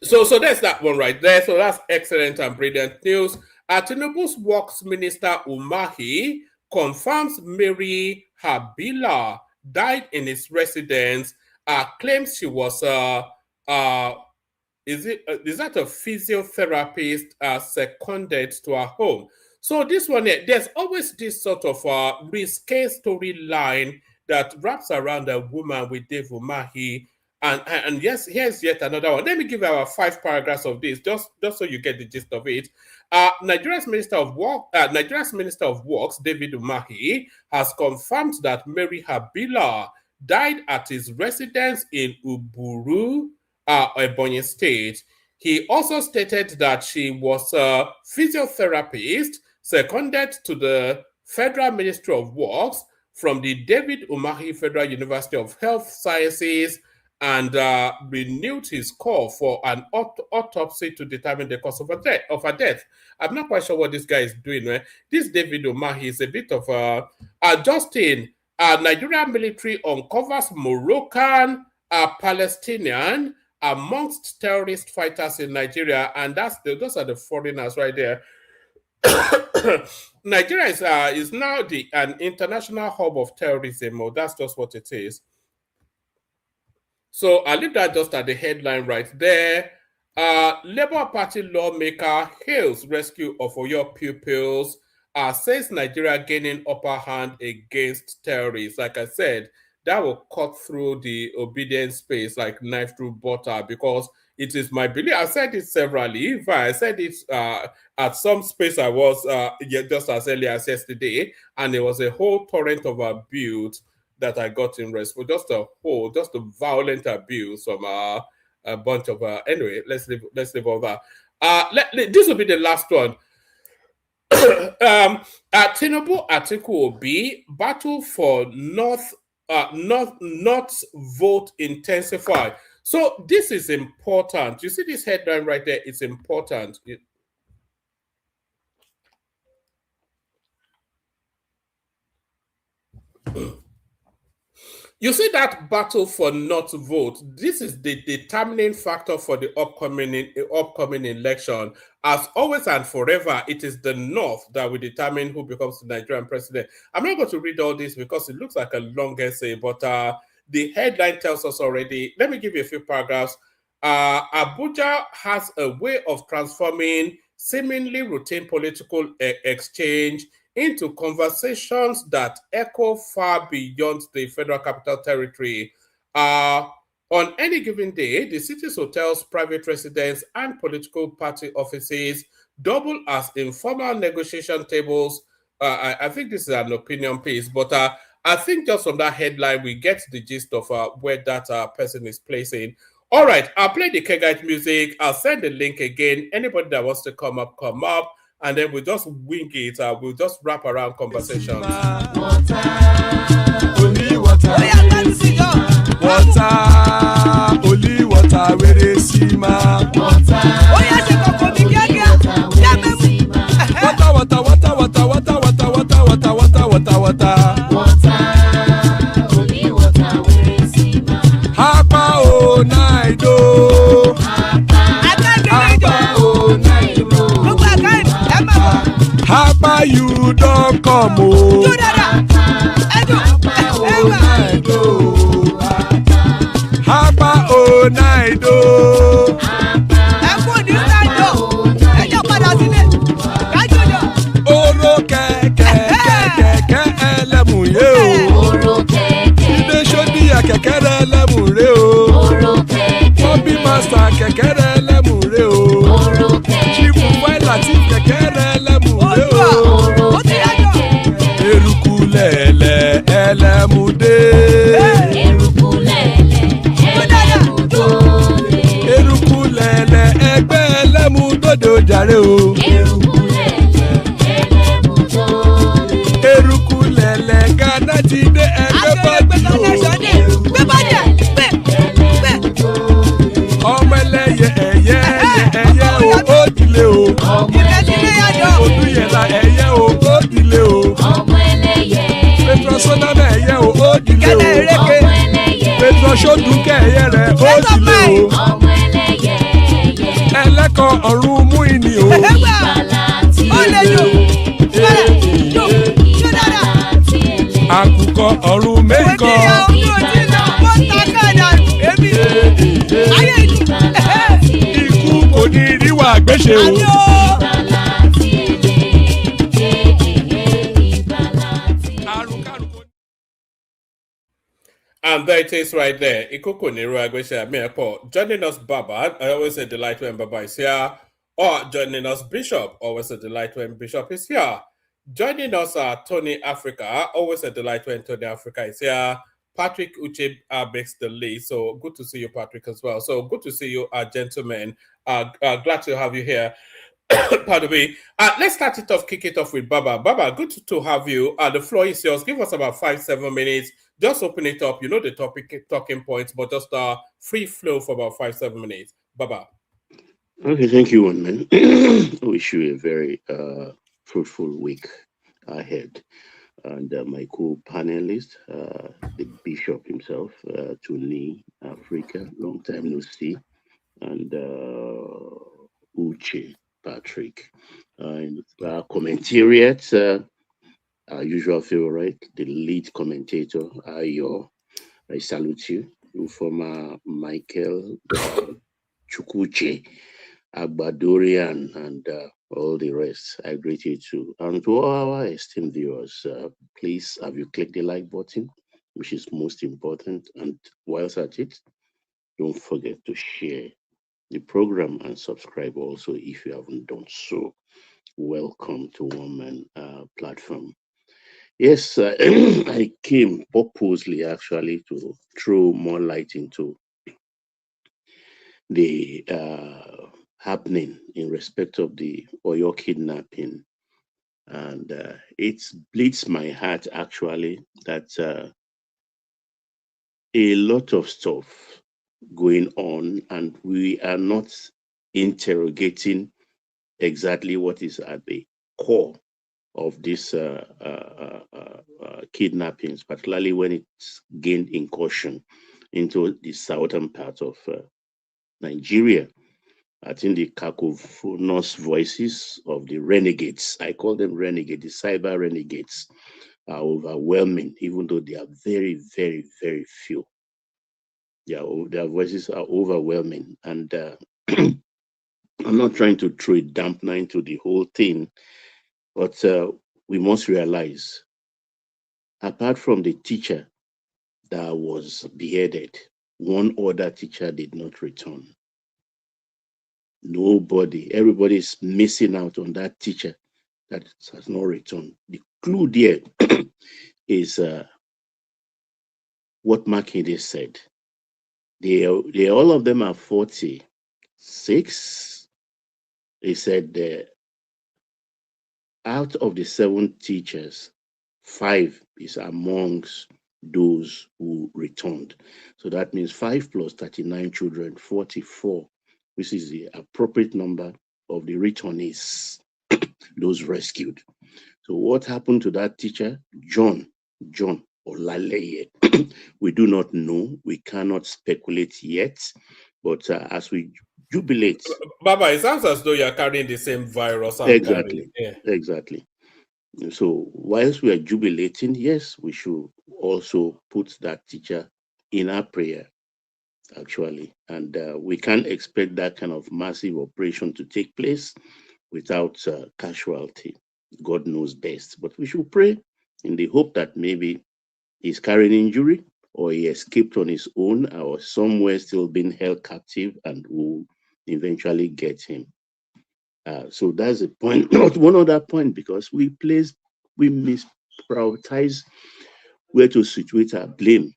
so that's that one right there. So that's excellent and brilliant news. Tinubu's Works Minister Umahi confirms Mary Habila died in his residence. Claims she was is that a physiotherapist seconded to her home? So this one, there's always this sort of risque storyline that wraps around a woman with Dave Umahi. And yes, here's yet another one. Let me give our 5 paragraphs of this, just so you get the gist of it. Nigeria's Minister of Works, David Umahi, has confirmed that Mary Habila died at his residence in Uburu, Ebonyi State. He also stated that she was a physiotherapist seconded to the Federal Ministry of Works from the David Umahi Federal University of Health Sciences, and renewed his call for an autopsy to determine the cause of her death. I'm not quite sure what this guy is doing. Right? This David Umahi is a bit of Justin. Nigerian military uncovers Moroccan Palestinian amongst terrorist fighters in Nigeria, and those are the foreigners right there. Nigeria is now an international hub of terrorism. Or that's just what it is. So I'll leave that just at the headline right there. Labour Party lawmaker hails rescue of Oyo pupils, says Nigeria gaining upper hand against terrorists. Like I said, that will cut through the obedience space like knife through butter, because it is my belief. I said it severally. I said it at some space I was just as early as yesterday, and there was a whole torrent of abuse that I got in response, just a violent abuse from a bunch of anyway. Let's leave all that. This will be the last one. Tinubu Atiku Obi battle for North vote intensify. So this is important. You see this headline right there? It's important. You see that battle for not to vote. This is the determining factor for the upcoming election. As always and forever, it is the North that will determine who becomes the Nigerian president. I'm not going to read all this because it looks like a long essay, but the headline tells us already. Let me give you a few paragraphs. Abuja has a way of transforming seemingly routine political exchange into conversations that echo far beyond the Federal Capital Territory. On any given day, the city's hotels, private residence, and political party offices double as informal negotiation tables. I think this is an opinion piece, but I think just from that headline, we get the gist of where that person is placing. All right, I'll play the Kegite music. I'll send the link again. Anybody that wants to come up, come up. And then we'll just wing it. We'll just wrap around conversations. Water, only water. Water, only water. Where they see ma. Water, water, water, water, water, water, water, water, water, water, water. Only water. Where they see ma. Hapa o naido. Hapa o naido. Hapa you don't come o. Hapa o naido. Oro kẹ̀kẹ́ kẹ̀kẹ́ ẹlẹ́mùyé o. Ilé sọ́díyà kẹ̀kẹ́ rẹ̀ ẹlẹ́mùrè o. Bobby master kẹ̀kẹ́ rẹ̀ ẹlẹ́mùrè o. Chifu Faila ti kẹ̀kẹ́ rẹ̀ ẹlẹ́mùrè o. Eruku lẹ̀lẹ̀ ẹlẹ́mùdé. Eruku lẹ̀lẹ̀ ẹgbẹ́ ẹlẹ́mùdóde ojàre o. Eruku lẹ̀lẹ̀ Ghana ti dé ẹgbẹ́ bọ́dì o. Ọmọ ẹlẹ́yẹ ẹ̀yẹ ẹ̀yẹ o ó dilé o. Odúyẹ̀lá ẹ̀yẹ o ó dilé o. Petrosoname ẹ̀yẹ o ó dilé o. Petrosodúnkẹ́ ẹ̀yẹ rẹ̀ ó dilé o. Ẹlẹ́kọ̀ ọ̀run mú ìní o. Àkùkọ ọ̀run mẹ́kọ̀. Ikú kò ní ríwà gbéṣe o. And there it is right there. Ikoko Niru Agwesha Miapo. Joining us, Baba. I always say delight when Baba is here. Or joining us, Bishop. Always a delight when Bishop is here. Joining us, Tony Africa. Always a delight when Tony Africa is here. Patrick Uche makes the list. So good to see you, Patrick, as well. So good to see you, gentlemen. Glad to have you here. Pardon me. Let's start it off, kick it off with Baba. Baba, good to have you. The floor is yours. Give us about 5-7 minutes. Just open it up. You know the topic, talking points, but just free flow for about 5-7 minutes. Baba. Okay, thank you, one man. I wish you a very fruitful week ahead. And my co-panelist, the Bishop himself, Tony Africa, long time no see, and Uche Patrick. And our commentariat, our usual favorite, the lead commentator, Ayo. I salute you. Former Michael Chukwuche, Agbadorian, and all the rest. I greet you too. And to all our esteemed viewers, please have you click the like button, which is most important. And whilst at it, don't forget to share the program and subscribe also if you haven't done so. Welcome to One Man platform. Yes, I came purposely actually to throw more light into the happening in respect of the Oyo kidnapping. And it bleeds my heart, actually, that a lot of stuff going on, and we are not interrogating exactly what is at the core of these kidnappings, particularly when it's gained incursion into the southern part of Nigeria. I think the cacophonous voices of the renegades, I call them renegades, the cyber renegades, are overwhelming, even though they are very, very, very few. Their voices are overwhelming. And I'm not trying to throw a dampener into the whole thing, but we must realize, apart from the teacher that was beheaded, one other teacher did not return. Nobody, everybody is missing out on that teacher that has not returned. The clue there is what Makinde said. They all of them are 46. He said out of the 7 teachers, 5 is amongst those who returned. So that means 5 plus 39 children, 44, which is the appropriate number of the returnees, those rescued. So what happened to that teacher? John Olaleye. We do not know. We cannot speculate yet. But as we jubilate. Baba, it sounds as though you're carrying the same virus. Exactly. Yeah. Exactly. So whilst we are jubilating, yes, we should also put that teacher in our prayer, actually. And we can't expect that kind of massive operation to take place without casualty. God knows best. But we should pray in the hope that maybe he's carrying injury, or he escaped on his own, or somewhere still being held captive, and will eventually get him. So that's a point. Not one other point, because we misprioritize where to situate our blame.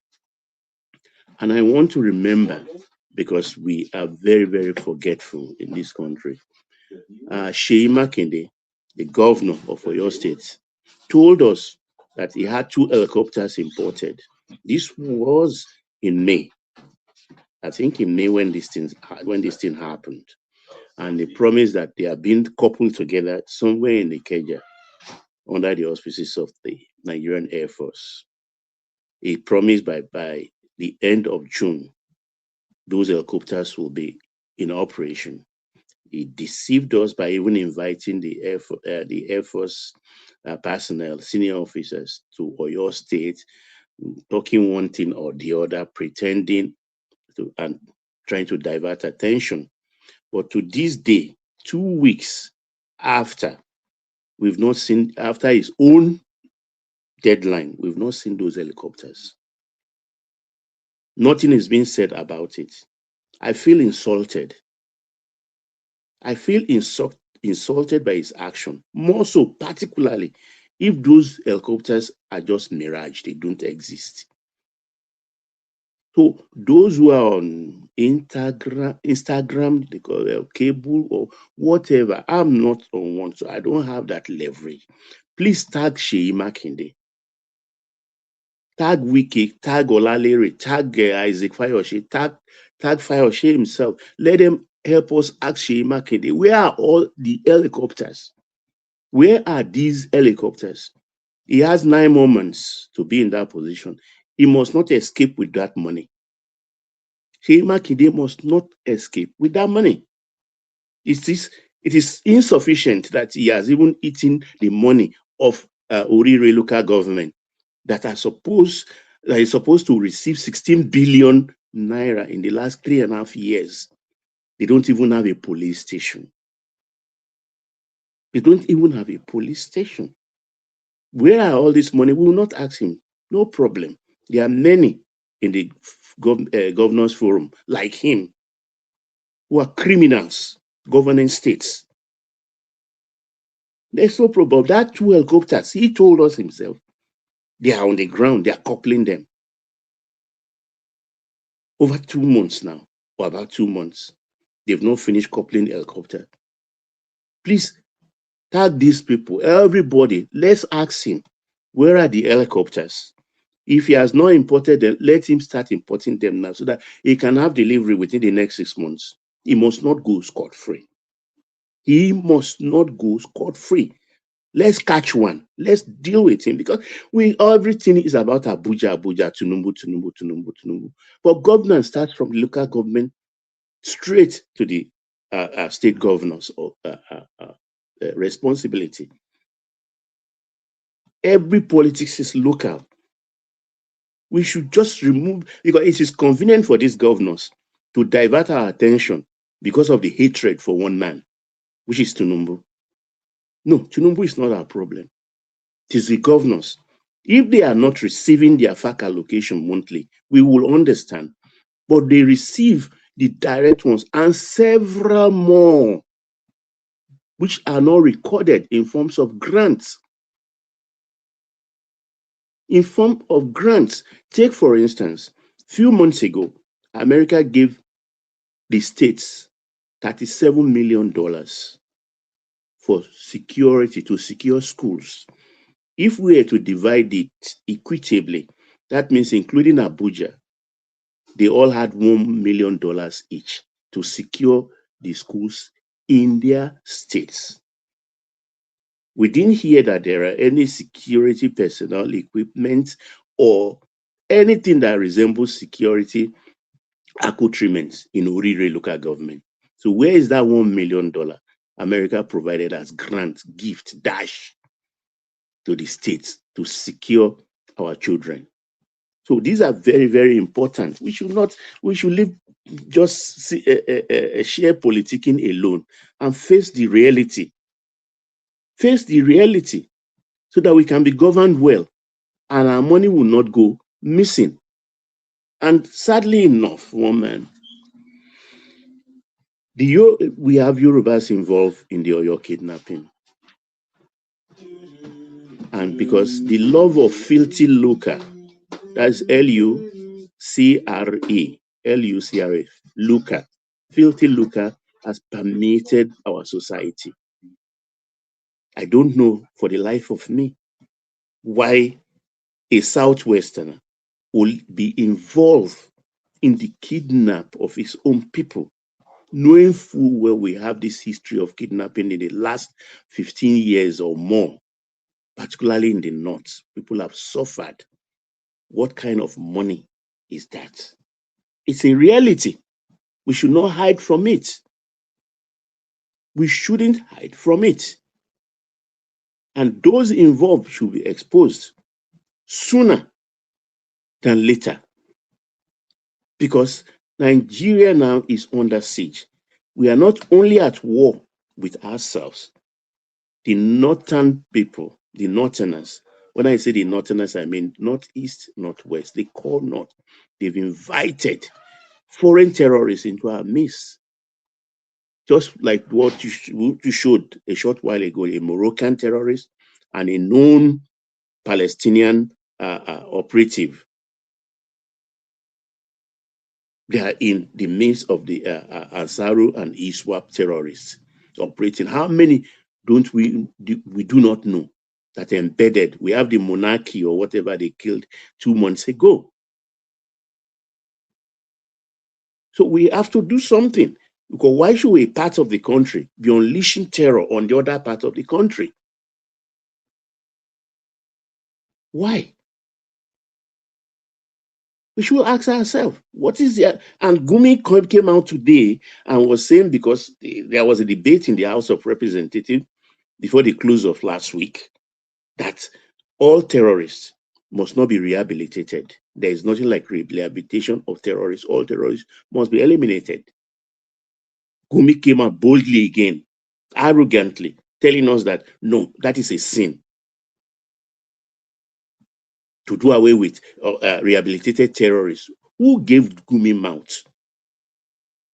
And I want to remember, because we are very, very forgetful in this country. Seyi Makinde, the governor of Oyo State, told us that he had 2 helicopters imported. This was in May. I think in May when this thing happened. And they promised that they are being coupled together somewhere in Ikeja under the auspices of the Nigerian Air Force. He promised by the end of June, those helicopters will be in operation. He deceived us by even inviting the Air Force personnel, senior officers, to Oyo State, talking one thing or the other, pretending to and trying to divert attention. But to this day, 2 weeks after, we've not seen, after his own deadline, we've not seen those helicopters. Nothing is being said about it. I feel insulted. I feel insulted by his action, more so particularly if those helicopters are just mirage, they don't exist. So those who are on Instagram, they call it cable or whatever, I'm not on one, so I don't have that leverage. Please tag Seyi Makinde, tag Wiki, tag Olalere, tag Isaac Fayoshe, tag Fayoshe himself. Let them help us ask Seyi Makinde, where are all the helicopters? Where are these helicopters? He has 9 more months to be in that position. He must not escape with that money. Seyi Makinde must not escape with that money. It is insufficient that he has even eaten the money of Orire local government that is supposed to receive 16 billion naira in the last 3.5 years. They don't even have a police station. They don't even have a police station. Where are all this money? We will not ask him. No problem. There are many in the governors forum like him who are criminals governing states. There's no problem. That 2 helicopters, he told us himself, they are on the ground. They are coupling them. Over 2 months now, or about 2 months. They've not finished coupling the helicopter. Please tag these people, everybody. Let's ask him, where are the helicopters? If he has not imported them, let him start importing them now so that he can have delivery within the next 6 months. He must not go scot-free. He must not go scot-free. Let's catch one. Let's deal with him, because everything is about Abuja, Tinubu. But governance starts from the local government straight to the state governors or responsibility. Every politics is local. We should just remove, because it is convenient for these governors to divert our attention because of the hatred for one man, which is Tinubu. No, Tinubu is not our problem. It is the governors. If they are not receiving their FAC allocation monthly, we will understand. But they receive the direct ones and several more, which are not recorded in forms of grants. In form of grants. Take, for instance, a few months ago, America gave the states $37 million for security, to secure schools. If we were to divide it equitably, that means including Abuja, they all had $1 million each to secure the schools in their states. We didn't hear that there are any security personnel, equipment, or anything that resembles security accoutrements in Orire local government. So where is that $1 million America provided as grant, gift, dash to the states to secure our children? So these are very, very important. We should leave just share politicking alone and face the reality. Face the reality so that we can be governed well and our money will not go missing. And sadly enough, woman, we have Yorubas involved in the Oyo kidnapping. And because the love of filthy lucre, that's Lucre, lucre, filthy lucre has permeated our society. I don't know for the life of me why a Southwesterner will be involved in the kidnap of his own people, knowing full well we have this history of kidnapping in the last 15 years or more, particularly in the north. People have suffered. What kind of money is that? It's a reality. We should not hide from it. We shouldn't hide from it. And those involved should be exposed sooner than later. Because Nigeria now is under siege. We are not only at war with ourselves. The northern people, the northerners, when I say the northerners, I mean northeast, northwest. They call north. They've invited foreign terrorists into our midst. Just like what you showed a short while ago, a Moroccan terrorist and a known Palestinian operative. They are in the midst of the Ansaru and ISWAP terrorists operating. How many we do not know that are embedded? We have the monarchy or whatever they killed 2 months ago. So we have to do something, because why should a part of the country be unleashing terror on the other part of the country? Why? We should ask ourselves, what is there? And Gumi came out today and was saying, because there was a debate in the House of Representatives before the close of last week, that all terrorists must not be rehabilitated. There is nothing like rehabilitation of terrorists. All terrorists must be eliminated. Gumi came out boldly again, arrogantly, telling us that, no, that is a sin. To do away with rehabilitated terrorists. Who gave Gumi mouth?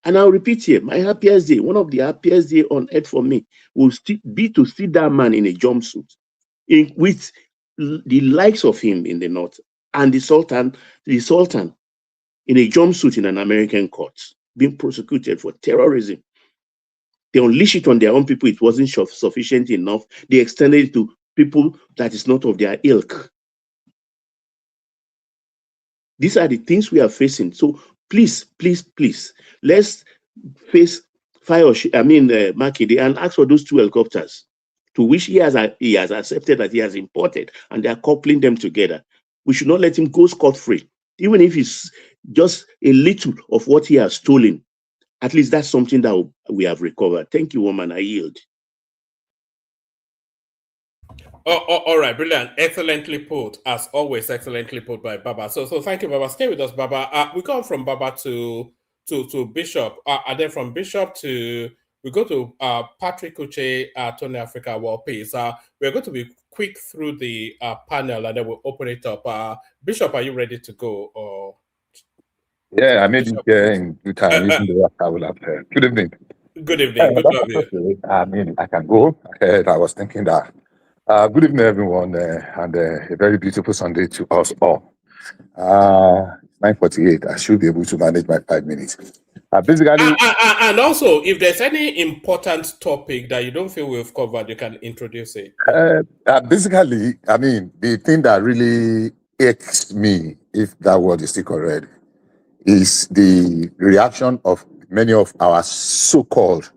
And I'll repeat here, my happiest day, one of the happiest days on earth for me, will be to see that man in a jumpsuit, with the likes of him in the north, and the Sultan in a jumpsuit in an American court. being prosecuted for terrorism. They unleashed it on their own people. It wasn't sufficient enough. They extended it to people that is not of their ilk. These are the things we are facing. So please, please, please, let's face Makinde and ask for those 2 helicopters, to which he has accepted that he has imported, and they are coupling them together. We should not let him go scot-free, even if it's just a little of what he has stolen. At least that's something that we have recovered. Thank you, woman. I yield. All right, brilliant. Excellently put, as always, excellently put by Baba. So thank you, Baba. Stay with us, Baba. We go from Baba to Bishop, and then from Bishop to we go to Patrick Uche, Tony Africa World Peace. We're going to be quick through the panel, and then we'll open it up. Bishop, are you ready to go? Or yeah, I made it here in good time. I will have good evening. Good evening. Good to have you. I mean, I can go ahead. I was thinking that. Good evening, everyone, and a very beautiful Sunday to us all. 9:48. I should be able to manage my 5 minutes. Basically, and also, if there's any important topic that you don't feel we've covered, you can introduce it. Basically, I mean, the thing that really irks me, if that word is still correct, is the reaction of many of our so-called,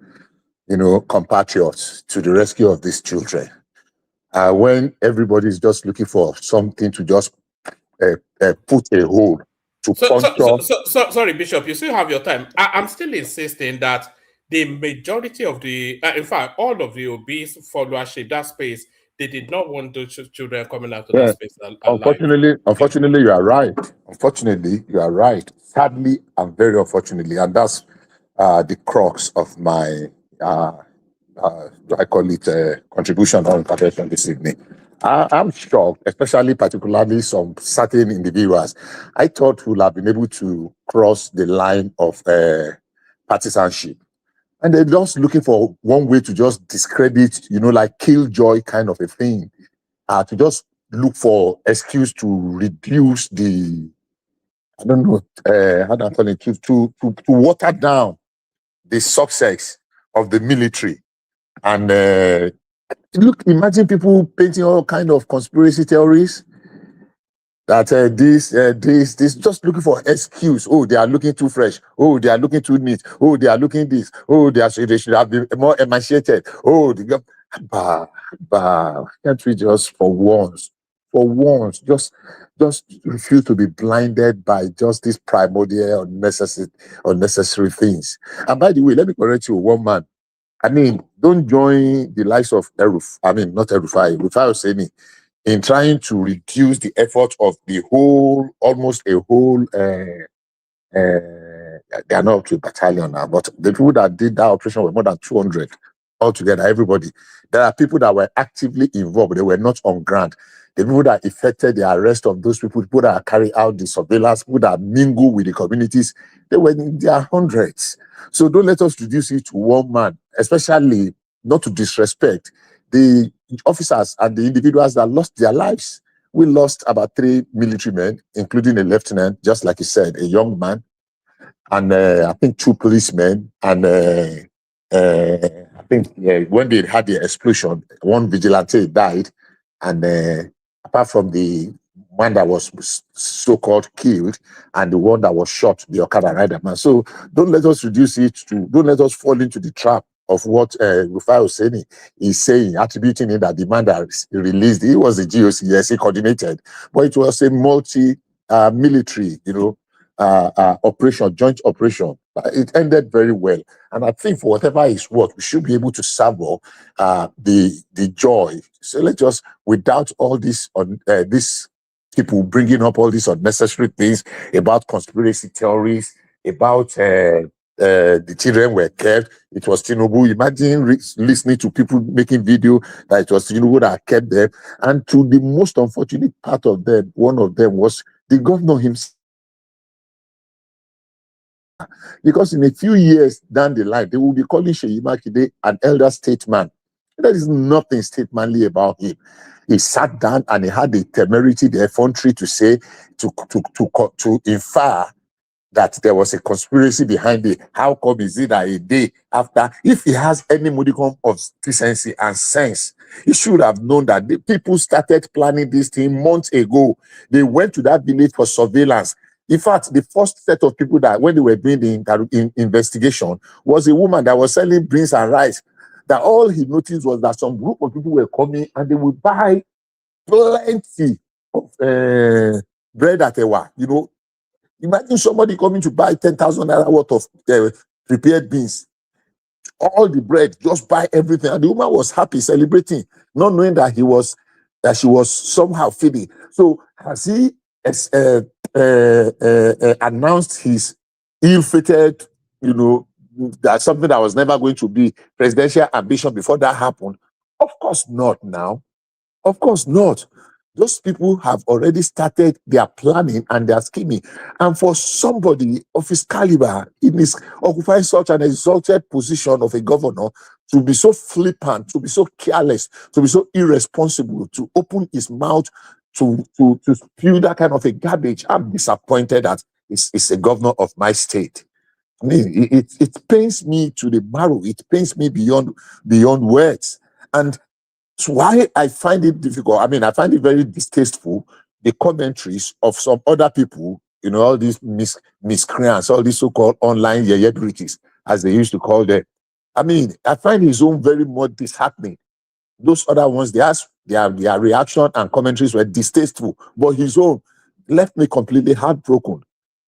compatriots to the rescue of these children. When everybody is just looking for something to just put a hole to puncture. Sorry, Bishop, you still have your time. I'm still insisting that the majority of the, in fact, all of the obese followership, that space, they did not want those children coming out of that space. Unfortunately, you are right. Unfortunately, you are right. Sadly, and very unfortunately, and that's the crux of my I call it contribution or intervention this evening. I'm shocked, especially particularly some certain individuals. I thought would have been able to cross the line of partisanship. And they're just looking for one way to just discredit, like killjoy kind of a thing, to just look for excuse to reduce the, I don't know, how do I call it, to water down the success of the military. And look, imagine people painting all kind of conspiracy theories that this just looking for excuse. Oh, they are looking too fresh. Oh, they are looking too neat. Oh, they are looking this. Oh, they should have been more emancipated. Oh, can't we just for once, just refuse to be blinded by just these primordial unnecessary things. And by the way, let me correct you, one man. I mean, don't join the likes of Rufai Hussaini in trying to reduce the effort of the whole, almost a whole, they are not up to a battalion now, but the people that did that operation were more than 200 altogether, everybody. There are people that were actively involved, they were not on ground. The people that effected the arrest of those people that carry out the surveillance, people that mingle with the communities, they were in their hundreds. So don't let us reduce it to one man, especially not to disrespect the officers and the individuals that lost their lives. We lost about 3 military men, including a lieutenant, just like you said, a young man, and I think 2 policemen, and I think when they had the explosion, 1 vigilante died, and apart from the one that was so-called killed and the one that was shot, the Okada rider man. So don't let us reduce it to, don't let us fall into the trap of what Rufai Hussaini is saying, attributing it that the man that released, he was the GOC, yes, he coordinated, but it was a multi-military, operation, joint operation. It ended very well. And I think for whatever is worth, we should be able to savor the joy. So let's just, without all this, this people bringing up all these unnecessary things about conspiracy theories, about the children were kept. It was Tinubu. Imagine listening to people making video that it was Tinubu that kept them. And to the most unfortunate part of them, one of them was the governor himself. Because in a few years down the line, they will be calling Seyi Makinde an elder statesman. There is nothing statesmanly about him. He sat down and he had the temerity, the effrontery to say, to infer that there was a conspiracy behind it. How come is it that a day after, if he has any modicum of decency and sense, he should have known that the people started planning this thing months ago. They went to that village for surveillance. In fact, the first set of people that, when they were doing the investigation, was a woman that was selling beans and rice. That all he noticed was that some group of people were coming and they would buy plenty of bread at Ewa. You know, imagine somebody coming to buy 10,000 naira worth of prepared beans. All the bread, just buy everything. And the woman was happy, celebrating, not knowing that she was somehow feeding. So has he announced his ill-fated, you know, that something that was never going to be presidential ambition before that happened? Of course not now. Of course not. Those people have already started their planning and their scheming. And for somebody of his caliber, in his occupying such an exalted position of a governor, to be so flippant, to be so careless, to be so irresponsible, to open his mouth to spew that kind of a garbage, I'm disappointed that it's a governor of my state. I mean, it pains me to the marrow. It pains me beyond words. And why I find it difficult. I mean, I find it very distasteful, the commentaries of some other people, you know, all these miscreants, all these so-called online yeyebirities, as they used to call them. I mean, I find his own very much disheartening. Those other ones, their reaction and commentaries were distasteful, but his own left me completely heartbroken.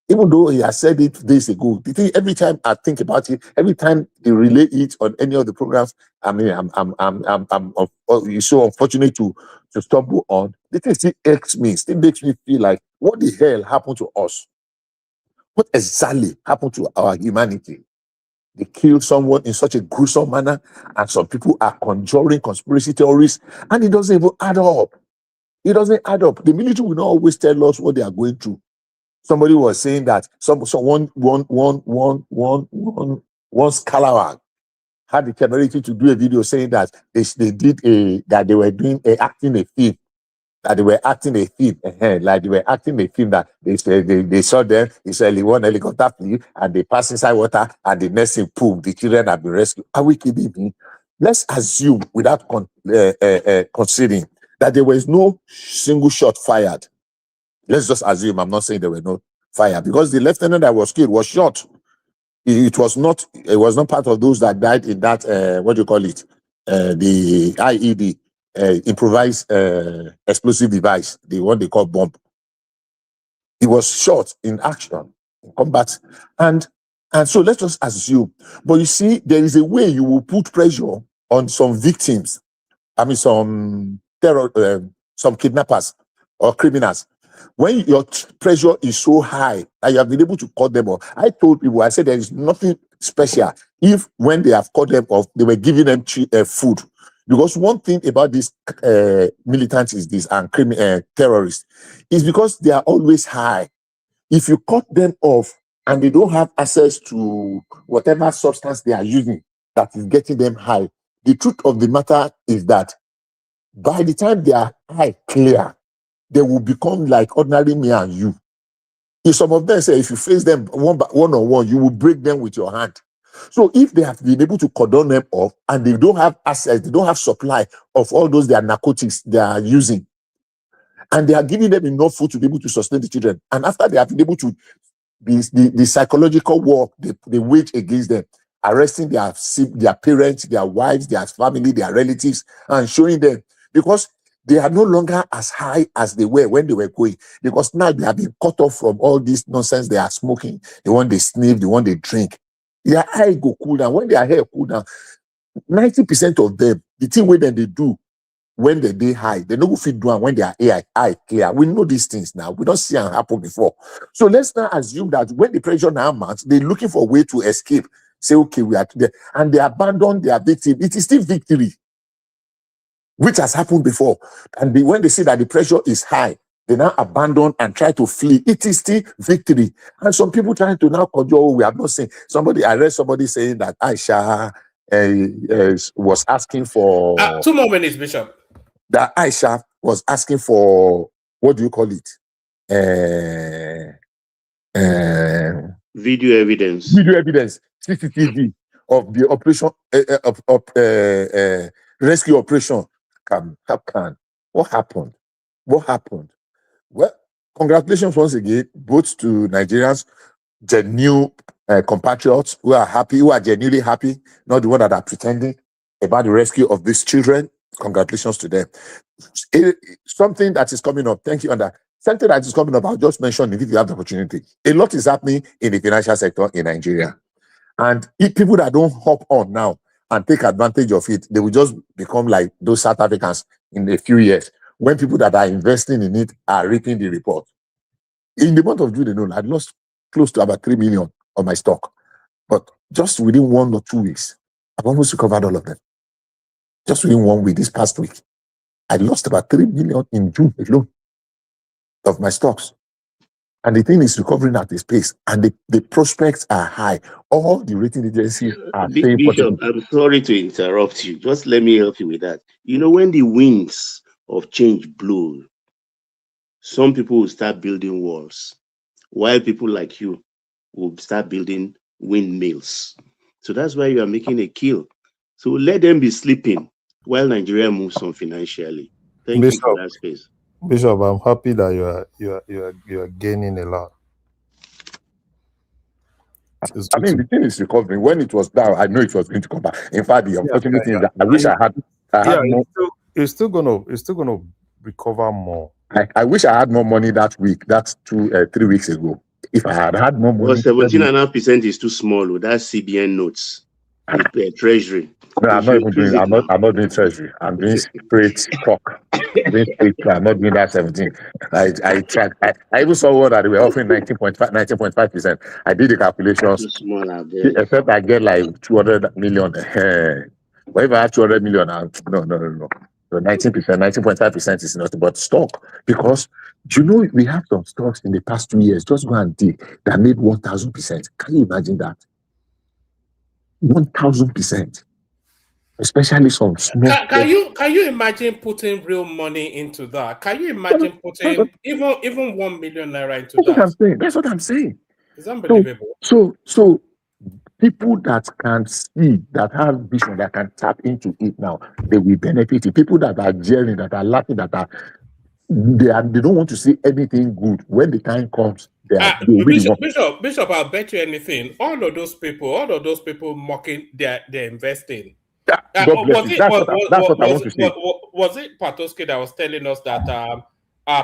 Even though he has said it days ago, the thing, every time I think about it, every time they relay it on any of the programs, I mean, it's so unfortunate to stumble on. The thing still irks me, still makes me feel like, what the hell happened to us? What exactly happened to our humanity? They killed someone in such a gruesome manner, and some people are conjuring conspiracy theories, and it doesn't even add up. It doesn't add up. The military will not always tell us what they are going through. Somebody was saying that one Scalawag had the temerity to do a video saying that they were doing acting a film, that they were acting a film, like they were acting a film that they saw them, it's only one helicopter flew and they passed inside water and the next thing, boom, the children have been rescued. Are we kidding me? Let's assume, without considering, that there was no single shot fired. Let's just assume, I'm not saying there were no fire, because the lieutenant that was killed was shot. It was not part of those that died in that, what do you call it? The IED, improvised explosive device, the one they call bomb. He was shot in action, in combat. And so let's just assume. But you see, there is a way you will put pressure on some victims. I mean, some kidnappers or criminals. When your pressure is so high that you have been able to cut them off. I told people, I said there is nothing special if when they have cut them off, they were giving them food. Because one thing about these militants is this, and terrorists, is because they are always high. If you cut them off and they don't have access to whatever substance they are using that is getting them high, the truth of the matter is that by the time they are high clear, they will become like ordinary me and you. If some of them say, if you face them one on one, you will break them with your hand. So if they have been able to cordon them off and they don't have access, they don't have supply of all those their narcotics they are using, and they are giving them enough food to be able to sustain the children, and after they have been able to, the psychological war they wage against them, arresting their parents, their wives, their family, their relatives, and showing them, because they are no longer as high as they were when they were going, because now they have been cut off from all this nonsense they are smoking, the one they sniff, the one they drink. Their eye go cool down. When their hair cool down, 90% of them, the thing where they do when they high, they no go fit do when their eye clear. We know these things now. We don't see them happen before. So let's now assume that when the pressure now mounts, they're looking for a way to escape. Say, okay, we are there, and they abandon their victim. It is still victory, which has happened before. And when they see that the pressure is high, they now abandon and try to flee. It is still victory. And some people trying to now cajole, we have not seen. I read somebody saying that Aisha was asking for... 2 more minutes, Bishop. That Aisha was asking for, what do you call it? Video evidence. Video evidence, CCTV of the operation, rescue operation. What happened? What happened? Well, congratulations once again, both to Nigerians, the new compatriots who are happy, who are genuinely happy, not the one that are pretending about the rescue of these children. Congratulations to them. Something that is coming up, thank you, Anda. Something that is coming up, I'll just mention it if you have the opportunity. A lot is happening in the financial sector in Nigeria. And if people that don't hop on now and take advantage of it, they will just become like those South Africans in a few years, when people that are investing in it are reaping the report. In the month of June alone, I lost close to about 3 million on my stock. But just within 1 or 2 weeks, I've almost recovered all of them. Just within 1 week, this past week, I lost about 3 million in June alone of my stocks. And the thing is recovering at a pace, and the prospects are high. All the rating agencies are saying Bishop, I'm sorry to interrupt you. Just let me help you with that. You know, when the winds of change blow, some people will start building walls, while people like you will start building windmills. So that's why you are making a kill. So let them be sleeping while Nigeria moves on financially. Thank you for that space. Bishop, I'm happy that you are gaining a lot. I mean, the thing is recovering. When it was down, I know it was going to come back. In fact, the unfortunate thing is that I wish I had more. It's still gonna recover more. I wish I had more money that week. That's 3 weeks ago. If I had more money, 17.5% is too small. That's CBN notes, treasury. No, I'm not even doing. I'm not doing treasury. I'm doing straight stock. I'm not doing that 17. I tried. I even saw one that they were offering 19.5%. I did the calculations. Too small, except I get like 200 million. But if I have 200 million, no. So 19%, 19.5% is not about stock, because we have some stocks in the past 2 years. Just go and dig that made 1,000%. Can you imagine that? 1,000%. Especially some small. Can you imagine putting real money into that? Can you imagine putting even 1 million naira into that? That's what I'm saying. It's unbelievable. So people that can see, that have vision, that can tap into it now, they will benefit. People that are jeering, that are laughing, they don't want to see anything good. When the time comes, Bishop, I'll bet you anything. All of those people mocking their investing. God bless you. That's what I want to say. Was it Patoski that was telling us that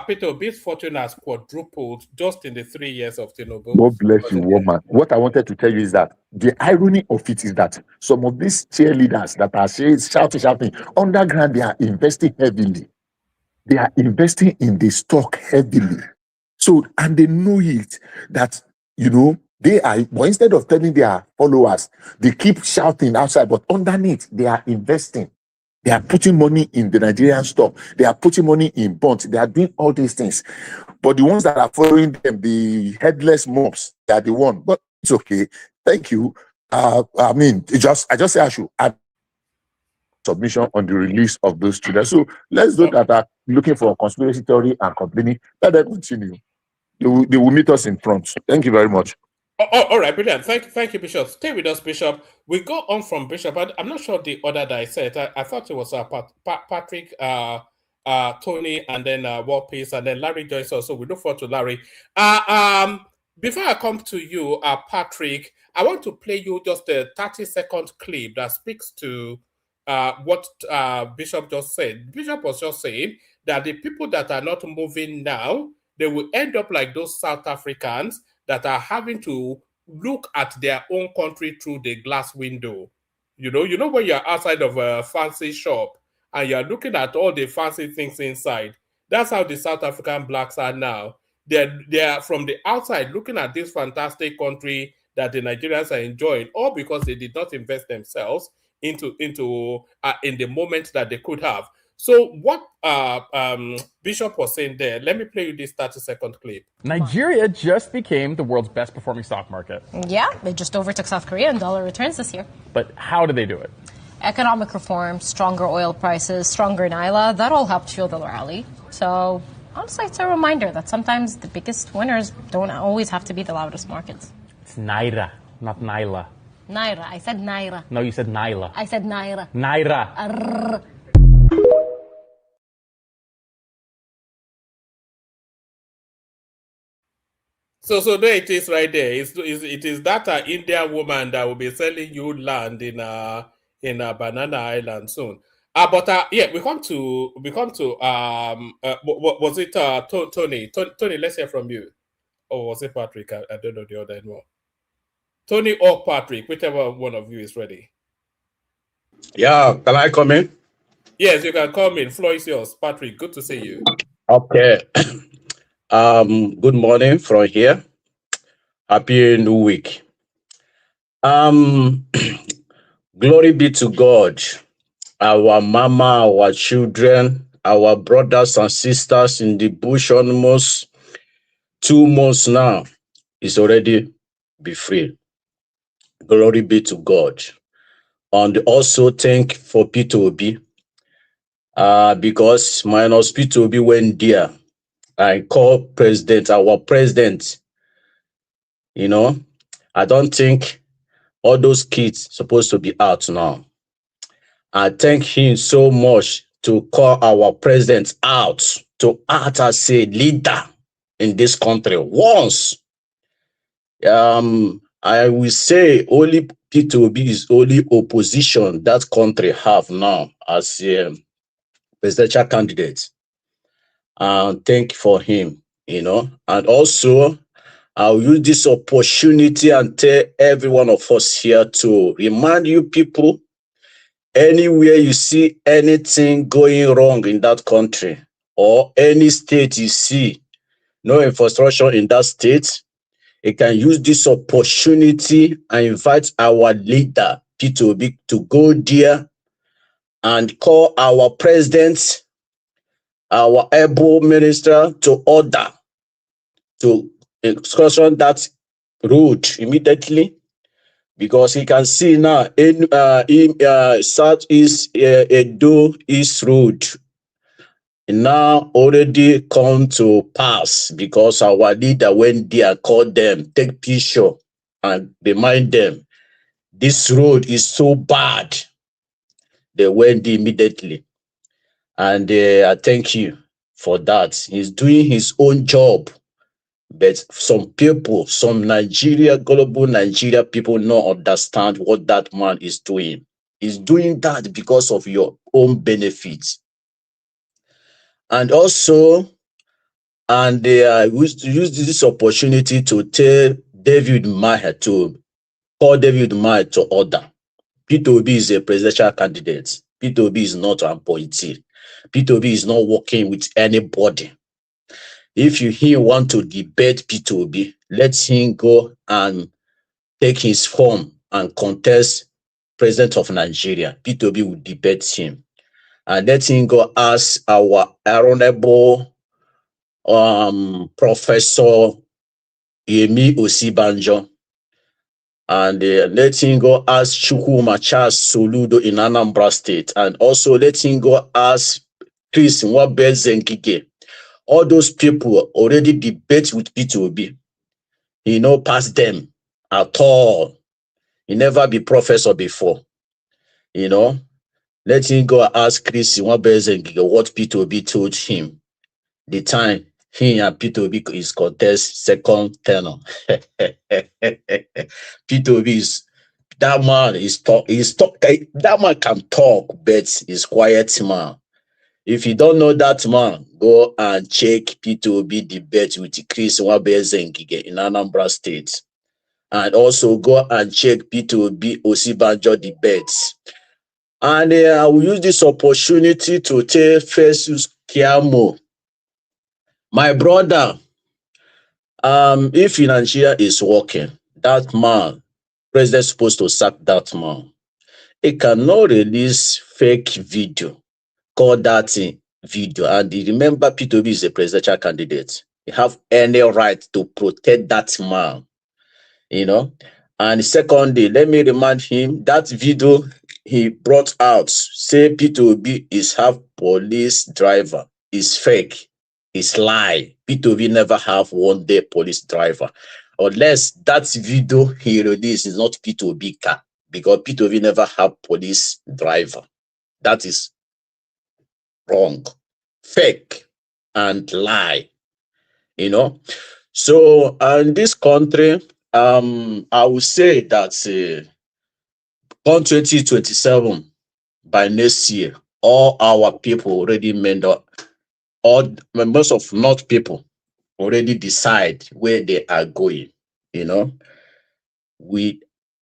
Peter Obi's fortune has quadrupled just in the 3 years of Tinubu? God bless you, woman. What I wanted to tell you is that the irony of it is that some of these cheerleaders that are shouting, underground, they are investing heavily. They are investing in the stock heavily. So, and they know it, that, they are, but instead of telling their followers, they keep shouting outside, but underneath, they are investing. They are putting money in the Nigerian stock. They are putting money in bonds. They are doing all these things. But the ones that are following them, the headless mobs, they are the one. But it's okay. Thank you. I just say I should add submission on the release of those children. So let's do that are looking for a conspiracy theory and complaining. Let them continue. They will meet us in front. Thank you very much. All right, brilliant. Thank you, Bishop. Stay with us, Bishop. We go on from Bishop. I'm not sure the order that I said. I thought it was Patrick, Tony, and then World Peace, and then Larry Joyce also. We look forward to Larry. Before I come to you, Patrick, I want to play you just a 30-second clip that speaks to what Bishop just said. Bishop was just saying that the people that are not moving now, they will end up like those South Africans that are having to look at their own country through the glass window. You know when you're outside of a fancy shop and you're looking at all the fancy things inside. That's how the South African blacks are now. They are from the outside looking at this fantastic country that the Nigerians are enjoying, all because they did not invest themselves into in the moment that they could have. So what Bishop was saying there, let me play you this 30-second clip. Nigeria just became the world's best performing stock market. Yeah, they just overtook South Korea in dollar returns this year. But how did they do it? Economic reform, stronger oil prices, stronger Naira, that all helped fuel the rally. So honestly, it's a reminder that sometimes the biggest winners don't always have to be the loudest markets. It's Naira, not Nyla. Naira. I said Naira. No, you said Nyla. I said Naira. Naira. Arr. So there it is right there. It is that Indian woman that will be selling you land in a Banana Island soon. But yeah, we come to was it Tony? Tony, let's hear from you. Or was it Patrick? I don't know the other anymore. Tony or Patrick, whichever one of you is ready. Yeah, can I come in? Yes, you can come in. Floor is yours. Patrick, good to see you. Okay. Good morning from here. Happy New Week. Glory be to God, our mama, our children, our brothers and sisters in the bush almost 2 months now is already be free. Glory be to God. And also thank for P2B, because minus P2B went there. I call president, our president, I don't think all those kids supposed to be out now. I thank him so much to call our president out to act as a leader in this country once. I will say only P2B is only opposition that country have now as a presidential candidate. Thank you for him, and also I'll use this opportunity and tell every one of us here to remind you people, anywhere you see anything going wrong in that country or any state you see no infrastructure in that state, you can use this opportunity and invite our leader, P2B, to go there and call our president, our able minister to order to excursion that road immediately, because he can see now in Southeast Edo East Road now already come to pass, because our leader went there, called them, take picture and remind them this road is so bad. They went immediately, and I thank you for that. He's doing his own job. But some people, some global Nigeria people don't understand what that man is doing. He's doing that because of your own benefits. And also, I use this opportunity to tell David Maher to call David Maher to order. P2B is a presidential candidate. P2B is not an appointee. P2B is not working with anybody. If he want to debate P2B, let him go and take his form and contest President of Nigeria. P2B will debate him. And let him go ask our honorable Professor Yemi Osibanjo. And let him go ask Chukwuma Charles Soludo in Anambra State. And also let him go ask Chris Nwabezengige. All those people already debate with P2B. He no pass them at all. He never be professor before. Let him go ask Chris Nwabezengige what P2B told him the time he and P2B is contest second tenor. P2B is that man that man can talk, but he's quiet man. If you don't know that man, go and check P2B debate with Chris Nwabezengige in Anambra State. And also go and check P2B Osibanjo debates. And I will use this opportunity to tell Festus Kiamo, my brother, if Nigeria is working, that man, president is supposed to sack that man. He cannot release fake video. Call that video, and remember P2B is a presidential candidate. You have any right to protect that man, And secondly, let me remind him that video he brought out, say P2B is half police driver, is fake, is lie. P2B never have one day police driver. unless that video he released is not P2B car, because P2B never have police driver. That is wrong, fake, and lie. You know. So in this country, I would say that on 2027, by next year, all our people already made up. All members of North people already decide where they are going. You know,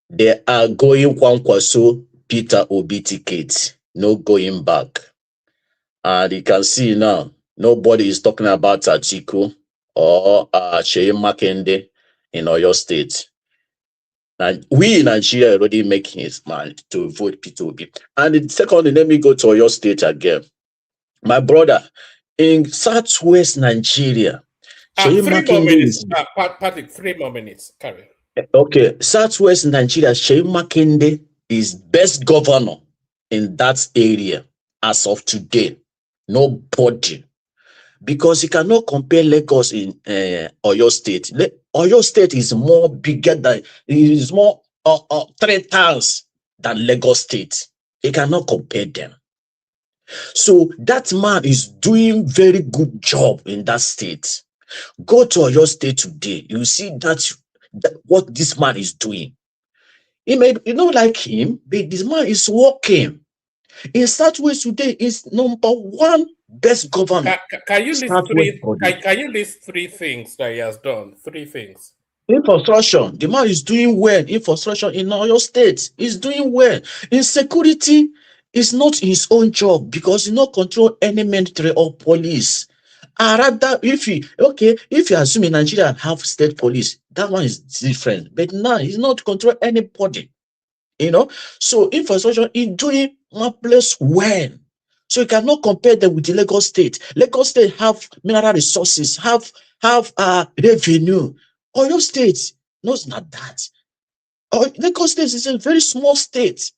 they are going Kwankwaso Peter Obi ticket, no going back. And you can see now, nobody is talking about Atiku or Sheyi Makinde in Oyo State. And we in Nigeria already making his mind to vote P2B. And secondly, let me go to Oyo State again. My brother, in Southwest Nigeria, Sheyi 3 more Makinde minutes. is Patrick, 3 more minutes. Carry. okay. Southwest Nigeria, Sheyi Makinde is best governor in that area as of today. Nobody. Because you cannot compare Lagos in Oyo State. Oyo State is more bigger than, it is more 3 times than Lagos State. You cannot compare them. So that man is doing very good job in that state. Go to Oyo State today, you see that what this man is doing. He may you don't like him, but this man is working. In Southwest today is #1 best governor. Can you list Southwest 3? Can you list 3 things that he has done? 3 things. Infrastructure, the man is doing well. Infrastructure in Oyo State is doing well. Insecurity is not his own job because he not control any military or police. Rather, if you assume in Nigeria have state police, that one is different. But now he's not control anybody. You know, so infrastructure is doing marvelous well. So you cannot compare them with the Lagos State. Lagos State have mineral resources, have revenue. Oyo State, no, it's not that. Lagos State is a very small state.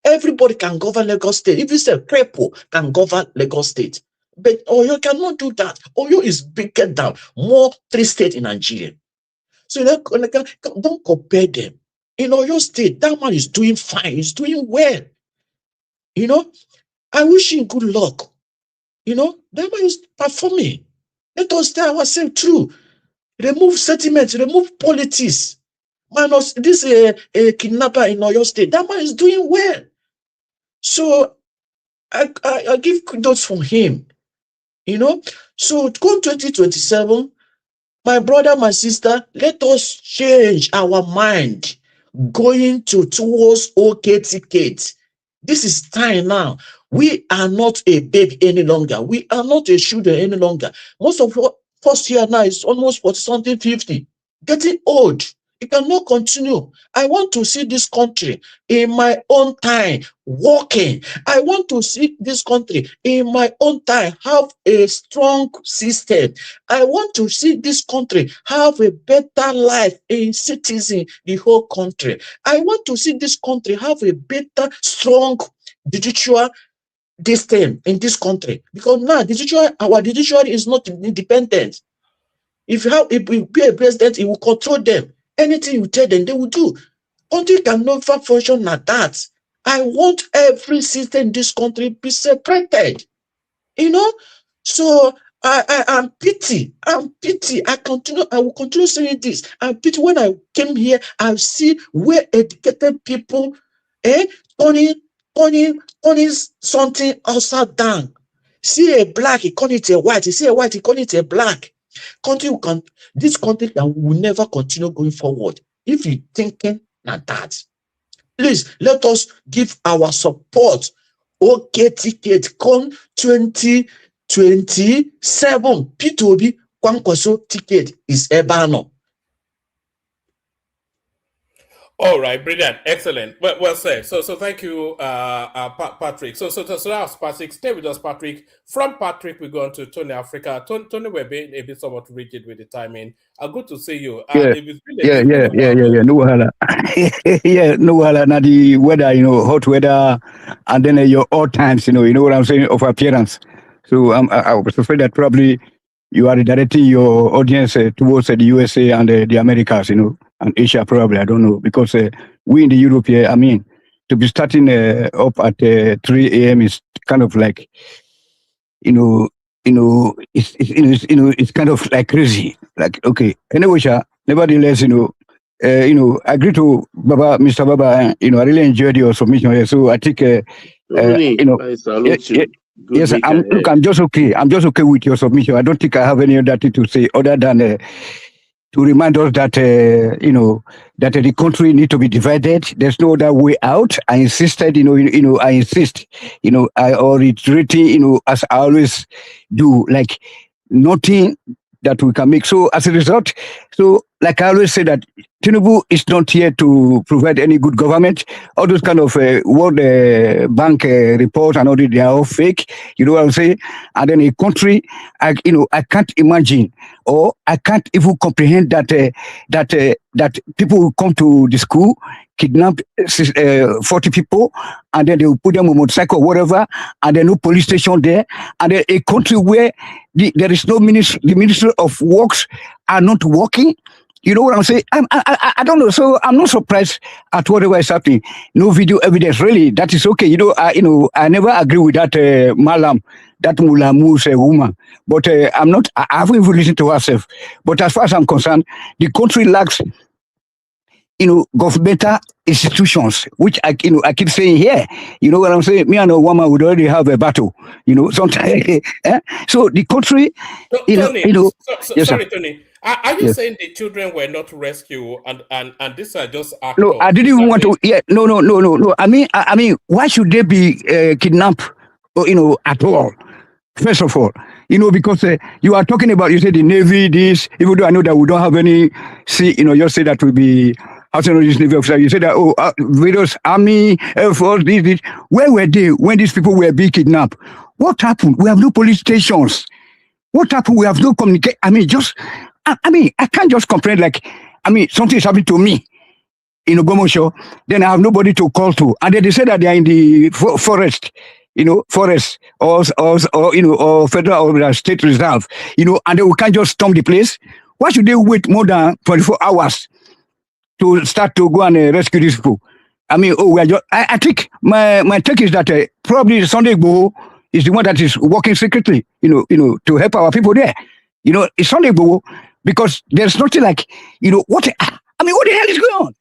Everybody can govern Lagos State. If you say Prepo can govern Lagos State, but Oyo cannot do that. Oyo is bigger than more 3 states in Nigeria. So don't compare them. In Oyo State, that man is doing fine. He's doing well. You know, I wish him good luck. You know, that man is performing. Let us tell ourselves true. Remove sentiments, remove politics. Minus this kidnapper in Oyo State. That man is doing well. So I give kudos from him. You know, so go 2027, my brother, my sister, let us change our mind going towards OK ticket. This is time now. We are not a baby any longer. We are not a children any longer. Most of what first year now is almost 40-something, 50. Getting old. It cannot continue. I want to see this country in my own time working. I want to see this country in my own time have a strong system. I want to see this country have a better life in citizen, the whole country. I want to see this country have a better, strong judicial system in this country. Because now our judiciary is not independent. If we be a president, he will control them. Anything you tell them, they will do. Country can never function like that. I want every system in this country be separated. You know? So I'm pity. I'm pity. I will continue saying this. I'm pity. When I came here, I see where educated people turning something upside down. See a black, he call it a white. You see a white, he call it a black. This country will never continue going forward if you thinking like that. Please let us give our support. OK ticket come 2027. P2B Kwankwaso ticket is Ebano. All right, brilliant, excellent, well said. So thank you, Patrick. So that's Patrick. Stay with us, Patrick. From Patrick, we go on to Tony Africa. Tony, we're being a bit somewhat rigid with the timing. Good to see you. Yeah. No wahala. Yeah, no wahala. Now the weather, hot weather, and then your odd times, you know what I'm saying, of appearance. So I was afraid that probably you are directing your audience towards the USA and the Americas, and Asia probably. I don't know, because we in the Europe here, I mean, to be starting up at 3 a.m. is kind of like, it's kind of like crazy. Like, okay, anyway, nevertheless, I agree to Mr. Baba. I really enjoyed your submission here. So I think, I salute you. Yes, I'm just okay. I'm just okay with your submission. I don't think I have any other thing to say other than to remind us that that the country need to be divided. There's no other way out. I insisted, I insist, I reiterating, as I always do, like nothing that we can make. So as a result, like I always say that Tinubu is not here to provide any good government. All those kind of World Bank reports and all that, they are all fake. You know what I'm saying? And then a country, I can't imagine, or I can't even comprehend that people will come to the school, kidnap 40 people, and then they will put them on a motorcycle or whatever, and then no police station there, and then a country where there is no ministry, the Ministry of Works are not working. You know what I'm saying? I don't know. So I'm not surprised at whatever is happening. No video evidence, really. That is okay. I never agree with that Malam, that Mulamu's woman. But I'm not. I haven't even listened to herself. But as far as I'm concerned, the country lacks, governmental institutions, which I keep saying here. You know what I'm saying? Me and a woman would already have a battle. Sometimes. So the country, Yes, sorry, Tony. Are you saying the children were not rescued and these are just actors? No, I didn't even want to. Yeah, no. I mean, why should they be kidnapped? At all? First of all, because you are talking about, you say the Navy, this. Even though I know that we don't have any. You say that will be. How to know this Navy officer? You say that various Army, Air Force, this. Where were they when these people were being kidnapped? What happened? We have no police stations. What happened? We have no communication. I can't just complain like, something is happening to me in Ogomosho, then I have nobody to call to. And then they say that they are in the forest, forest or federal or state reserve, and then we can't just storm the place. Why should they wait more than 24 hours to start to go and rescue these people? I think my take is that probably Sunday Igboho is the one that is working secretly, to help our people there. It's Sunday Igboho, because there's nothing like, what the hell is going on?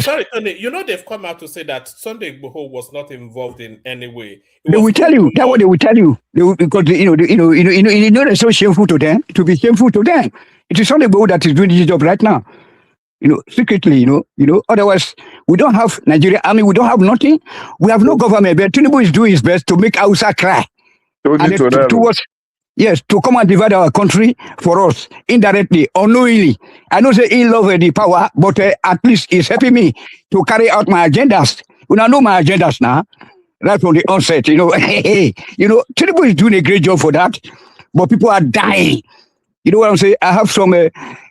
Sorry, Tony, they've come out to say that Sunday Igboho was not involved in any way. They will tell you. That's what they will tell you. Because it's so shameful to them, to be shameful to them. It is Sunday Igboho that is doing this job right now. Secretly, otherwise we don't have Nigeria. We don't have nothing. We have no government, but Tinubu is doing his best to make Hausa cry. To come and divide our country for us, indirectly, unknowingly. I know say he loves the power, but at least he's helping me to carry out my agendas. When I know my agendas now, right from the onset, Tinubu is doing a great job for that, but people are dying. You know what I'm saying? I have some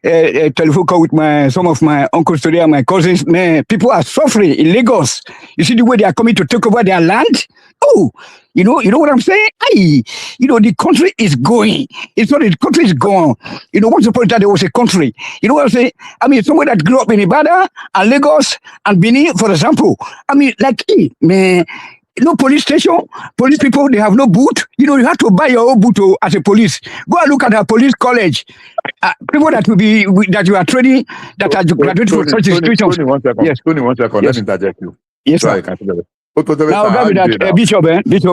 telephone call with some of my uncles today and my cousins. Man, people are suffering in Lagos. You see the way they are coming to take over their land? Oh, you know what I'm saying? The country is going. It's not the country is gone. Once upon a time there was a country. You know what I'm saying? Someone that grew up in Ibadan and Lagos and Benin, for example. No police station, police people, they have no boot. You have to buy your own boot as a police. Go and look at a police college. People that you are training, that are graduated from such institutions. Tony, 1 second. Yes. Tony, 1 second. Yes. Let me interject you. Yes, sir. Now, grab that Bishop,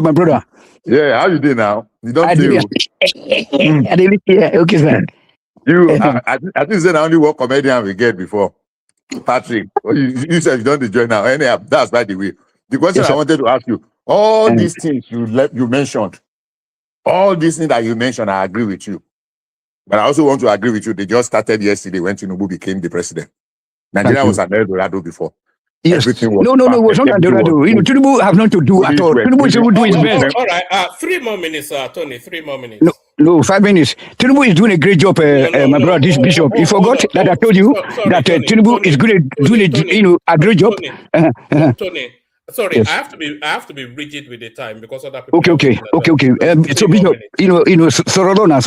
my brother. Yeah, how you doing now? You don't do. I didn't hear. Okay, sir. I think it's only one comedian we get before. Patrick, you said you don't join now. Anyhow, that's by the way. The question I wanted to ask you, all these things you mentioned, all these things that you mentioned, I agree with you. But I also want to agree with you. They just started yesterday when Tinubu became the president. Nigeria was an El Dorado before. Yes. Everything was no, it was not an El Dorado. Tinubu have nothing to do at all. Tinubu is doing his best. All right, 3 more minutes, Tony. 3 more minutes. No, 5 minutes. Tinubu is doing a great job, my brother. This Bishop, you forgot that I told you that Tinubu is doing a great job. Tony, Sorry, Yes. I have to be rigid with the time because other people. Okay. So Bishop, Sorolona,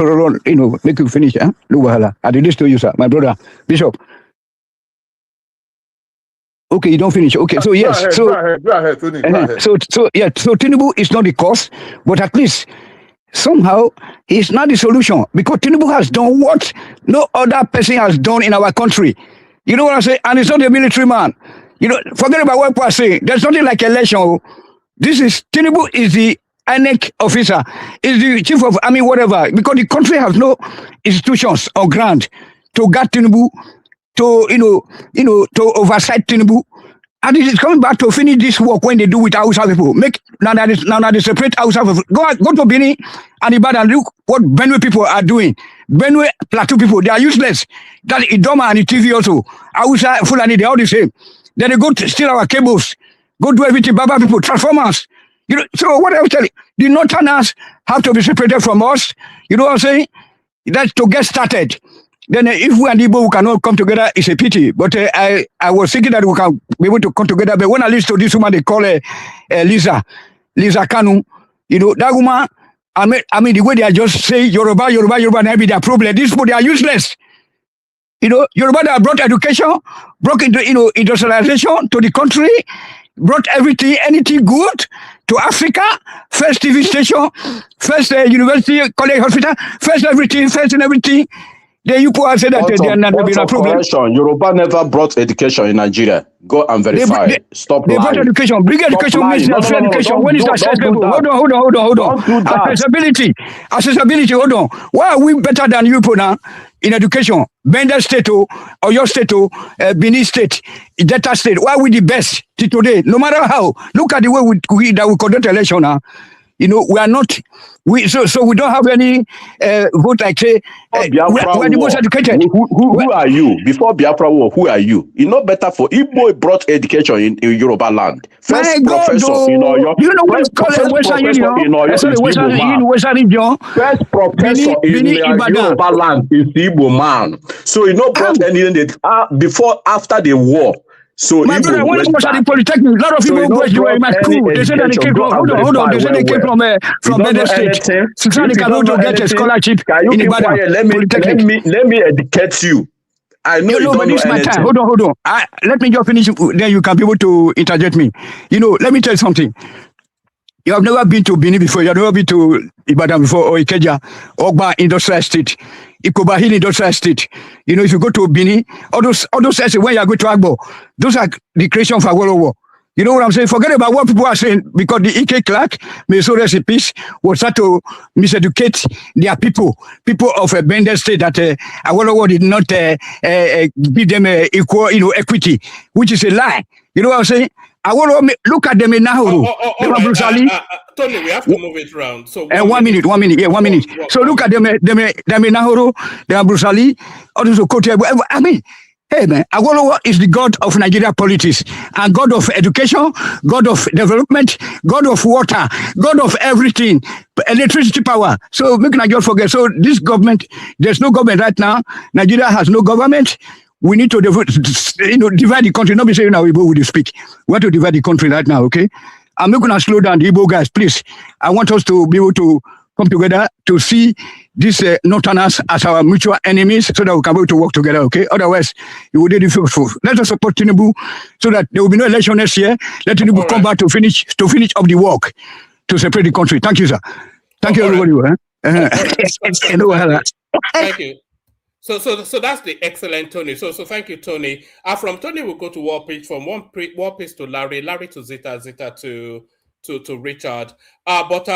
make you finish, huh? No wahala. I did this to you, sir, my brother, Bishop. Okay, you don't finish. Okay, so yes, Go ahead, Tony. Go ahead. so Tinubu is not the cause, but at least somehow he's not the solution because Tinubu has done what no other person has done in our country. You know what I'm saying? And he's not a military man. Forget about what people are saying. There's nothing like election. Tinubu is the INEC officer, is the chief of army, whatever, because the country has no institutions or ground to guard Tinubu, to oversight Tinubu. And it is coming back to finish this work when they do with Hausa people. Now they separate Hausa people. Go to Benin and Ibadan, look what Benue people are doing. Benue Plateau people, they are useless. That Idoma and the TV also. Hausa, Fulani, they're all the same. Then they go to steal our cables, go do everything, Baba people, transformers. So what I'm telling you, the Northerners have to be separated from us. You know what I'm saying? That's to get started. Then if we and Igbo who cannot come together, it's a pity. But I was thinking that we can be able to come together. But when I listen to this woman, they call her Lisa Kanu, that woman, I mean, the way they are just saying Yoruba, and be their problem. These people, they are useless. Yoruba that brought education, brought into, industrialization to the country, brought anything good to Africa, first TV station, first university, college, hospital, first in everything. Then you people say that they are not having a problem. Yoruba never brought education in Nigeria. Go and verify. Stop lying. They brought education. Bring education means fair education. When it's accessible. Hold on. Accessibility. Hold on. Why are we better than you people now in education? Bender State or your state Benin State, Delta State. Why are we the best till today? No matter how. Look at the way we conduct election now. We are not. So we don't have any vote like say we are the most educated. Who are you? Before Biafra War, who are you? It's not better for Igbo brought education in Yoruba land. First professor in Oyo. You know what's called Western Union? Western region. First professor in Yoruba land is the Igbo man. So you know brought anything before after the war. So my brother, when I was at the Polytechnic, a lot of people were in my school. They said that they came from, hold on. They said they came from Bender State. So they can go to get a scholarship in Ibadan. Let me educate you. I know you don't know anything. Time. Hold on. Let me just finish. Then you can be able to interject me. Let me tell you something. You have never been to Benin before. You have never been to Ibadan before, or Ikeja, Ogba Industrial Estate, Ikoba Hill Industrial Estate. If you go to Benin, all those estates when you are going to Agbo, those are the creation for World War. You know what I'm saying? Forget about what people are saying because the EK Clark, may so rest in peace, was start to miseducate their people of a Bender State that World War did not give them equal, equity, which is a lie. You know what I'm saying? I want to look at them in Nahuru. Tony, we have to move it around. So 1 minute. Yeah, 1 minute. So look at them in Nahuru, they are Brusali, others of Kote. I mean, hey man, Awolowo is the god of Nigeria politics and god of education, god of development, god of water, god of everything, electricity power. So make Nigeria forget. So this government, there's no government right now. Nigeria has no government. We need to divide the country. Not be saying now Igbo will speak. We want to divide the country right now, okay? I'm not going to slow down the Igbo guys, please. I want us to be able to come together to see these Northerners as our mutual enemies so that we can be able to work together, okay? Otherwise, it will be difficult. Let us support Tinubu so that there will be no election next year. Let Tinubu come back to finish up the work to separate the country. Thank you, sir. Thank you, everybody. Thank you. So that's the excellent Tony. So thank you, Tony. From Tony, we'll go to War Peace, from War Peace to Larry to Zita to Richard. But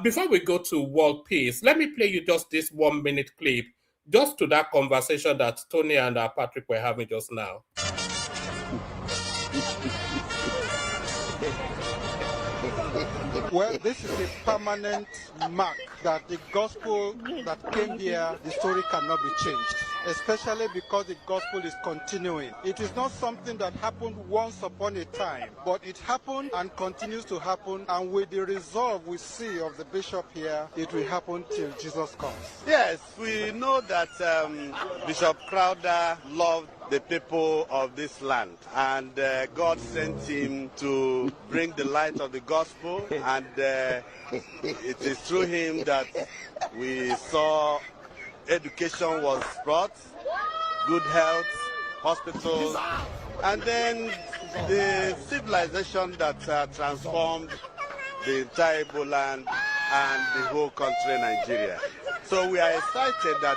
before we go to War Peace, let me play you just this 1 minute clip, just to that conversation that Tony and Patrick were having just now. Well, this is a permanent mark that the gospel that came here, the story cannot be changed, especially because the gospel is continuing. It is not something that happened once upon a time, but it happened and continues to happen, and with the resolve we see of the bishop here, it will happen till Jesus comes. Yes, we know that Bishop Crowder loved the people of this land. And God sent him to bring the light of the gospel, and it is through him that we saw education was brought, good health, hospitals, and then the civilization that transformed the entire Igbo land and the whole country, Nigeria. So we are excited that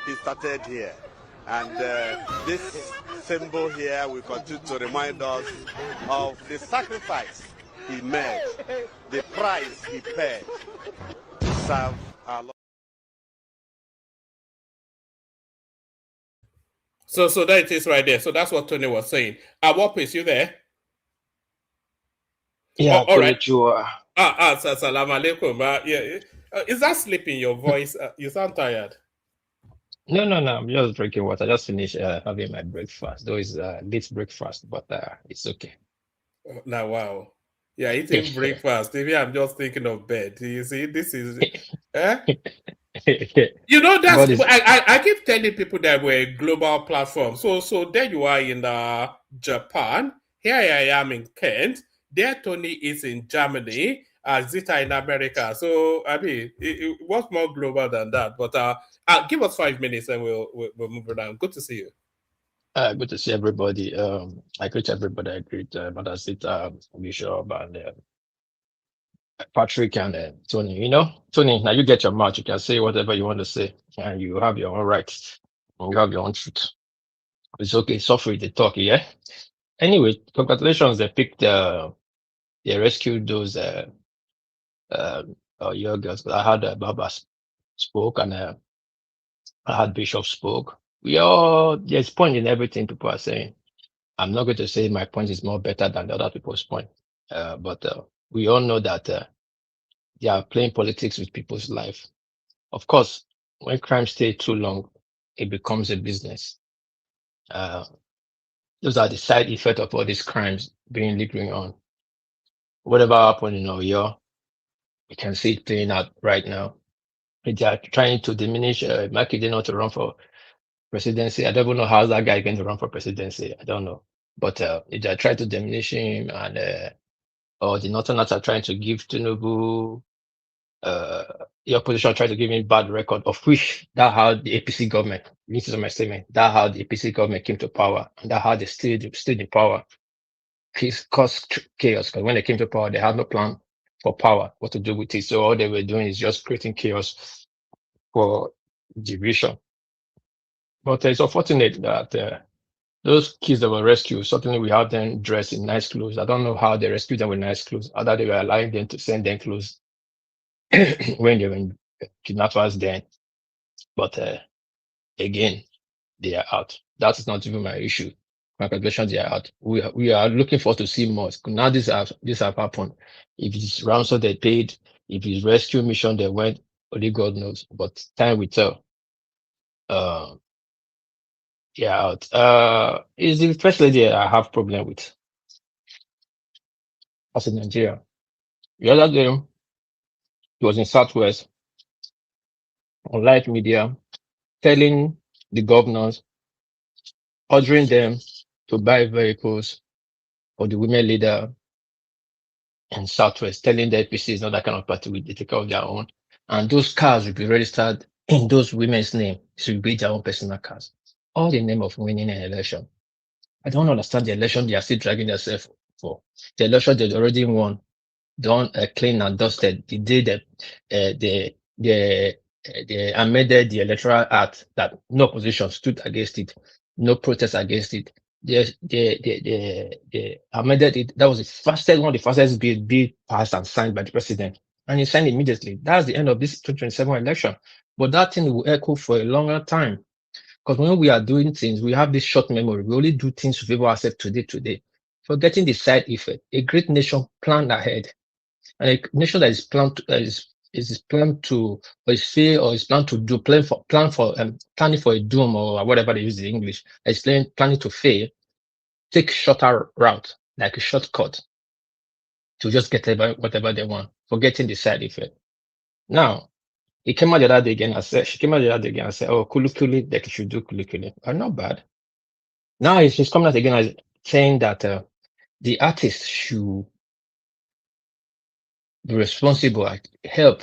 he started here. And this symbol here will continue to remind us of the sacrifice he made, the price he paid to serve our Lord. So that it is right there. So that's what Tony was saying. Wapis, you there? Yeah, all right. Salam alaikum. Is that sleep in your voice? You sound tired. No. I'm just drinking water. I just finished having my breakfast. Though it's late breakfast, but it's okay. Now, wow. Yeah, eating breakfast. Maybe I'm just thinking of bed. You see, this is... You know, that's... I keep telling people that we're a global platform. So there you are in Japan. Here I am in Kent. There Tony is in Germany. Zita in America. So, I mean, what's more global than that? But give us 5 minutes and we'll move around. Good to see you. Good to see everybody. I greet everybody. I greet Mother Zita, Bishop, and Patrick, and Tony. You know, Tony, now you get your mouth. You can say whatever you want to say, and you have your own rights. And you have your own truth. It's okay. Suffer the talk, yeah? Anyway, congratulations. They picked, they rescued those young girls. I had Baba spoke, and I had Bishop spoke. There's point in everything people are saying. I'm not going to say my point is more better than the other people's point. But we all know that they are playing politics with people's life. Of course, when crime stays too long, it becomes a business. Those are the side effects of all these crimes being lingering on. Whatever happened in Oyo, we can see it playing out right now. They are trying to diminish Makinde not to run for presidency. I don't even know how that guy is going to run for presidency. I don't know. But they are trying to diminish him, and or the Northerners are trying to give Tinubu, the opposition tried to give him bad record, of which that how the APC government, this is my statement, that how the APC government came to power, and that how they stayed in power. Caused chaos, because when they came to power, they had no plan for power, what to do with it. So all they were doing is just creating chaos for division. But it's unfortunate that those kids that were rescued, certainly we have them dressed in nice clothes. I don't know how they rescued them with nice clothes, other they were allowing them to send them clothes when they were in kidnappers then. But again, they are out. That is not even my issue. Congratulations, they are out. We are looking forward to see more. Now this have happened. If it's ransom they paid, if it's rescue mission they went, only God knows. But time will tell. Yeah, out. Is the first lady I have problem with as in Nigeria. The other day, he was in Southwest on live media telling the governors, ordering them to buy vehicles for the women leader in Southwest, telling the APC is not that kind of party, they take care of their own. And those cars will be registered in those women's name. It will be their own personal cars. All in the name of winning an election. I don't understand the election they are still dragging themselves for. The election they already won, done clean and dusted. The day that they amended the electoral act that no opposition stood against it, no protest against it. They amended it. That was one of the fastest bill passed and signed by the president. And he signed immediately. That's the end of this 2027 election. But that thing will echo for a longer time. Because when we are doing things, we have this short memory. We only do things to favor ourselves today. Forgetting the side effect. A great nation planned ahead. And a nation that is planned to, planning for a doom, or whatever they use in English, is planning to fail, take shorter route, like a shortcut, to just get whatever they want, forgetting the side effect. Now, she came out the other day again and said, oh, kulikuli, like you should do kulikuli. Not bad. Now he's coming out again as saying that the artists should be responsible, help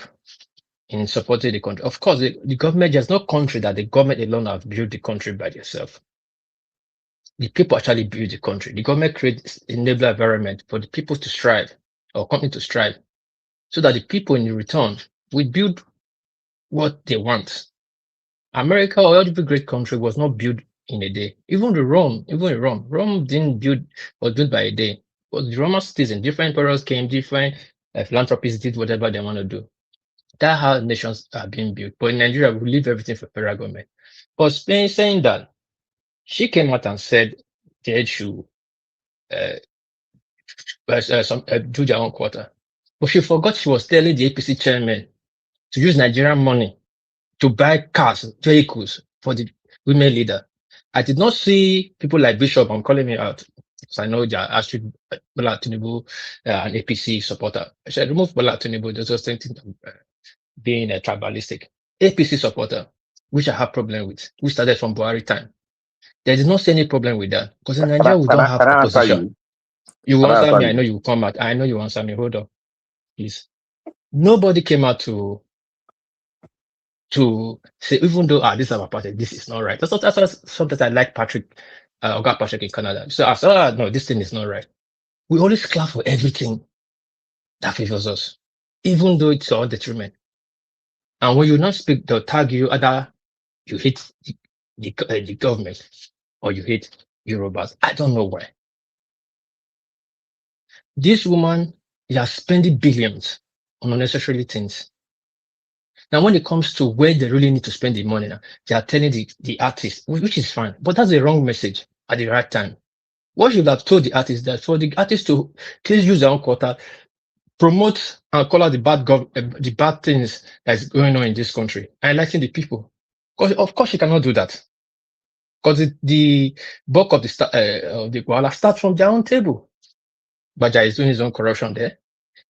in supporting the country. Of course, the government, there's no country that the government alone have built the country by themselves. The people actually build the country. The government creates enabler environment for the people to strive or company to strive, so that the people in return will build what they want. America or every great country was not built in a day. Even Rome didn't was built by a day. But the Roman citizens, different emperors came, different philanthropists did whatever they want to do. That's how nations are being built. But in Nigeria, we leave everything for federal government. But Spain saying that, she came out and said they should do their own quarter. But she forgot she was telling the APC chairman to use Nigerian money to buy cars, vehicles for the women leader. I did not see people like Bishop, I'm calling me out, because I know they are actually Bola Tinubu, an APC supporter. I should remove Bola Tinubu, there's just thinking being a tribalistic. APC supporter, which I have problem with, we started from Buhari time. There did not see any problem with that, because in Nigeria we don't have opposition. You will answer me, I know you will come out. I know you answer me, hold on, please. Nobody came out to say, even though this is our party, this is not right. That's something I like Patrick, Oga Patrick in Canada. So I said, no, this thing is not right. We always clap for everything that favors us, even though it's our detriment. And when you not speak, they'll tag you either you hate the government or you hate Yorubas. I don't know why. This woman is spending billions on unnecessary things. Now, when it comes to where they really need to spend the money, now, they are telling the artist, which is fine, but that's the wrong message at the right time. What should have told the artist that for the artist to please use their own quota, promote and call out the bad things that's going on in this country, and enlighten the people. Because of course she cannot do that, because the bulk of the Kuala starts from their own table. Baja is doing his own corruption there.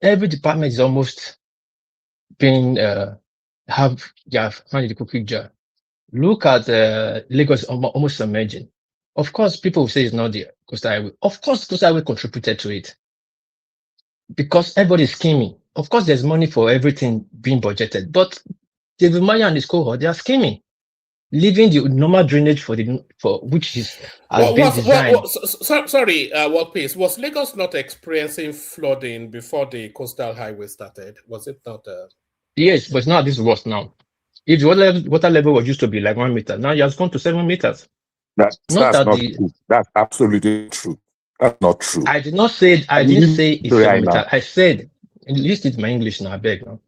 Every department is almost being have found the cookie jar. Look at Lagos almost emerging. Of course, people will say it's not the Coastal Highway. Of course, Coastal Highway contributed to it, because everybody is scheming. Of course, there's money for everything being budgeted, but David Maya and his cohort, they are scheming, leaving the normal drainage for which is been designed. Sorry, Workpiece, was Lagos not experiencing flooding before the Coastal Highway started? Was it not? Yes, but now this is worse now. If the water level was used to be like 1 meter, now it has gone to 7 meters. That's not true. That's absolutely true. That's not true. I did not say. I didn't say it's 7 meters. I said, listen to my English now. I beg now.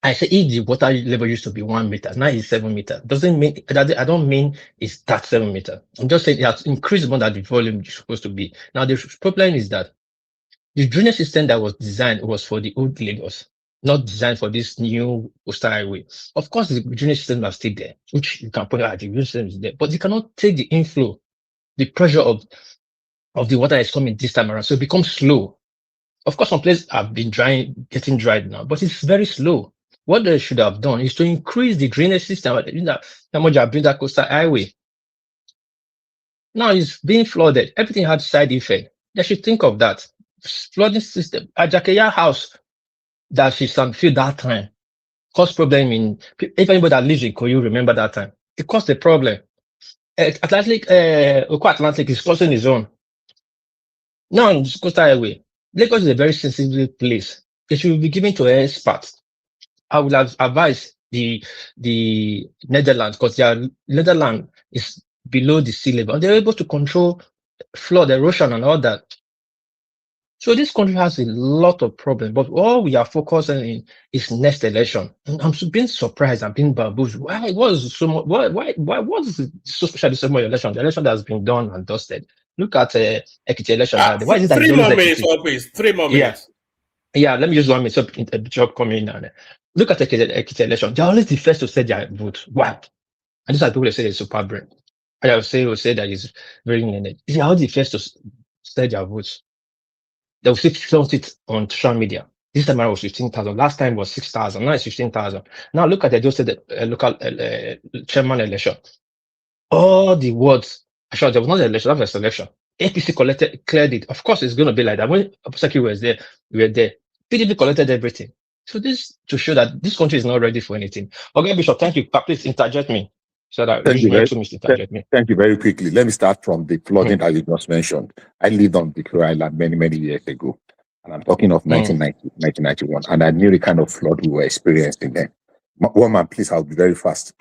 I said if the water level used to be 1 meter, now it's 7 meters. Doesn't mean I don't mean it's that 7 meters. I'm just saying it has increased more than the volume is supposed to be. Now the problem is that the drainage system that was designed was for the old Lagos, not designed for this new Coastal Highway. Of course, the drainage system are still there, which you can point out the drainage system is there, but you cannot take the inflow, the pressure of the water is coming this time around, so it becomes slow. Of course, some places have been getting dried now, but it's very slow. What they should have done is to increase the drainage system. How much have built that Coastal Highway? Now it's being flooded. Everything had side effect. They should think of that. Flooding system. Ajakeya house that she feel that time caused problem if anybody that lives in Koyu remember that time. It caused a problem. Oko Atlantic is causing its own. Now in Coastal Highway, Lagos is a very sensitive place. It should be given to experts. I would have advised the Netherlands, because their Netherlands is below the sea level, and they're able to control flood, erosion, and all that. So this country has a lot of problems, but all we are focusing in is next election. And I'm being surprised. I'm being bamboozled. Why was so much? Why was it so special this election? The election that has been done and dusted. Look at Ekiti election. Why is it that 3 more minutes, please? 3 more minutes. Yeah, let me use 1 minute. So the job coming in. Look at Ekiti election. They're always the first to say their vote. Why? And these are people that say it's super brain. I will say that it's very needed. They are the first to say their votes. They will flaunt it on social media. This time around was 15,000. Last time was 6,000. Now it's 15,000. Now look at the local chairman election. All the words Sure, there was not an election, that was a selection. APC cleared it. Of course, it's going to be like that. When Obaseki was there, we were there. PDP collected everything. So this to show that this country is not ready for anything. Okay, Bishop, thank you. Please interject me. So that Thank you my very, 2 minutes to interject me. thank you very quickly. Let me start from the flooding that you just mentioned. I lived on Victoria Island many years ago, and I'm talking of 1991, and I knew the kind of flood we were experiencing then. One man, please, I'll be very fast.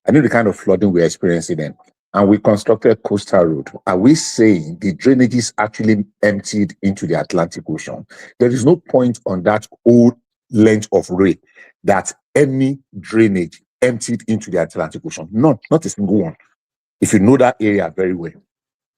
I knew the kind of flooding we were experiencing then, and we constructed coastal road. Are we saying the drainages actually emptied into the Atlantic Ocean? There is no point on that whole length of rail that any drainage emptied into the Atlantic Ocean. Not a single one. If you know that area very well,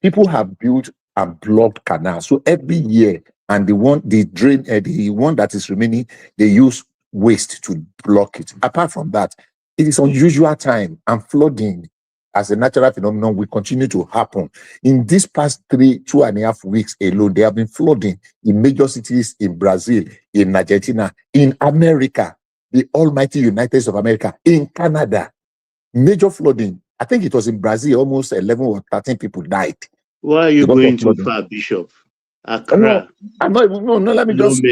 people have built and blocked canals. So every year, and the one that is remaining, they use waste to block it. Apart from that, it is unusual time, and flooding as a natural phenomenon will continue to happen. In these past 2.5 weeks alone, there have been flooding in major cities in Brazil, in Argentina, in America, the almighty United States of America, in Canada. Major flooding. I think it was in Brazil, almost 11 or 13 people died. Why are you going too far, Bishop? Accra. No, I'm not even, no, let me just,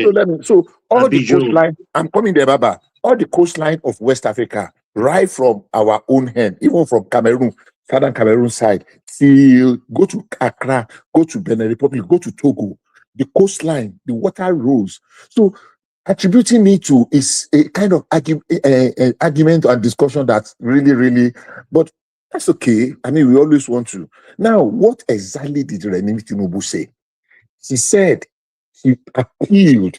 so all the coastline, I'm coming there, Baba, all the coastline of West Africa, right from our own hand, even from Cameroon, southern Cameroon side, till go to Accra, go to Benin Republic, go to Togo, the coastline, the water rose. So attributing me to is a kind of argument and discussion that's really, but that's okay. I mean, we always want to. Now, what exactly did Remi Tinubu say? She said she appealed,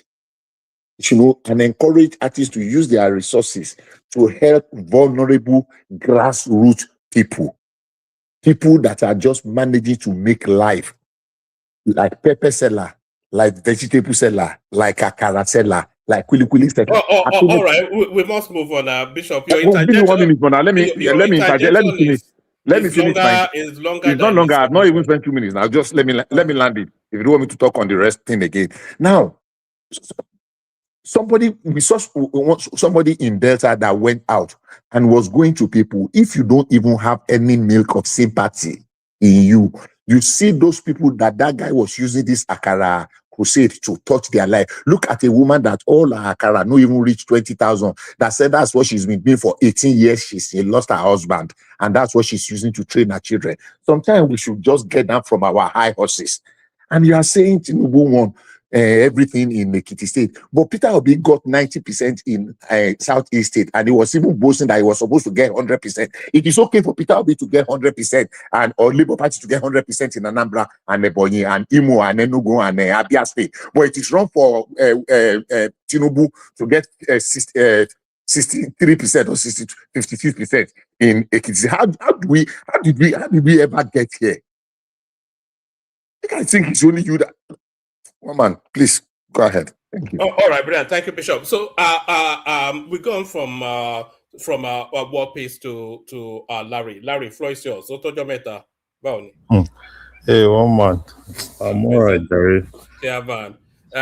and encouraged artists to use their resources to help vulnerable grassroots people that are just managing to make life, like pepper seller, like vegetable seller, like akara seller, like kuli seller. All right, we must move on now, Bishop. Your Give me 1 minute for now. Let me interject. Let me finish. It's longer. It's not longer. I've not even spent 2 minutes now. Just let me land it. If you don't want me to talk on the rest thing again. Now, we saw somebody in Delta that went out and was going to people. If you don't even have any milk of sympathy in you, you see those people that guy was using this akara crusade to touch their life. Look at a woman that all her akara no even reach 20,000. That said that's what she's been doing for 18 years. She lost her husband, and that's what she's using to train her children. Sometimes we should just get down from our high horses. And you are saying Tinubu won everything in Ekiti State, but Peter Obi got 90% in Southeast State, and he was even boasting that he was supposed to get 100%. It is okay for Peter Obi to get 100% or Labour Party to get 100% in Anambra and Ebonyi and Imo and Enugu and Abia State, but it is wrong for Tinubu to get 63% or 52% in Ekiti. How did we ever get here? I think it's only you that. Man, please go ahead. Thank you. All right, Brian. Thank you, Bishop. So, we're going from War Peace to Larry. Larry, floor is yours. Meta. Hey, 1 month. I'm all right, Larry. Yeah, man.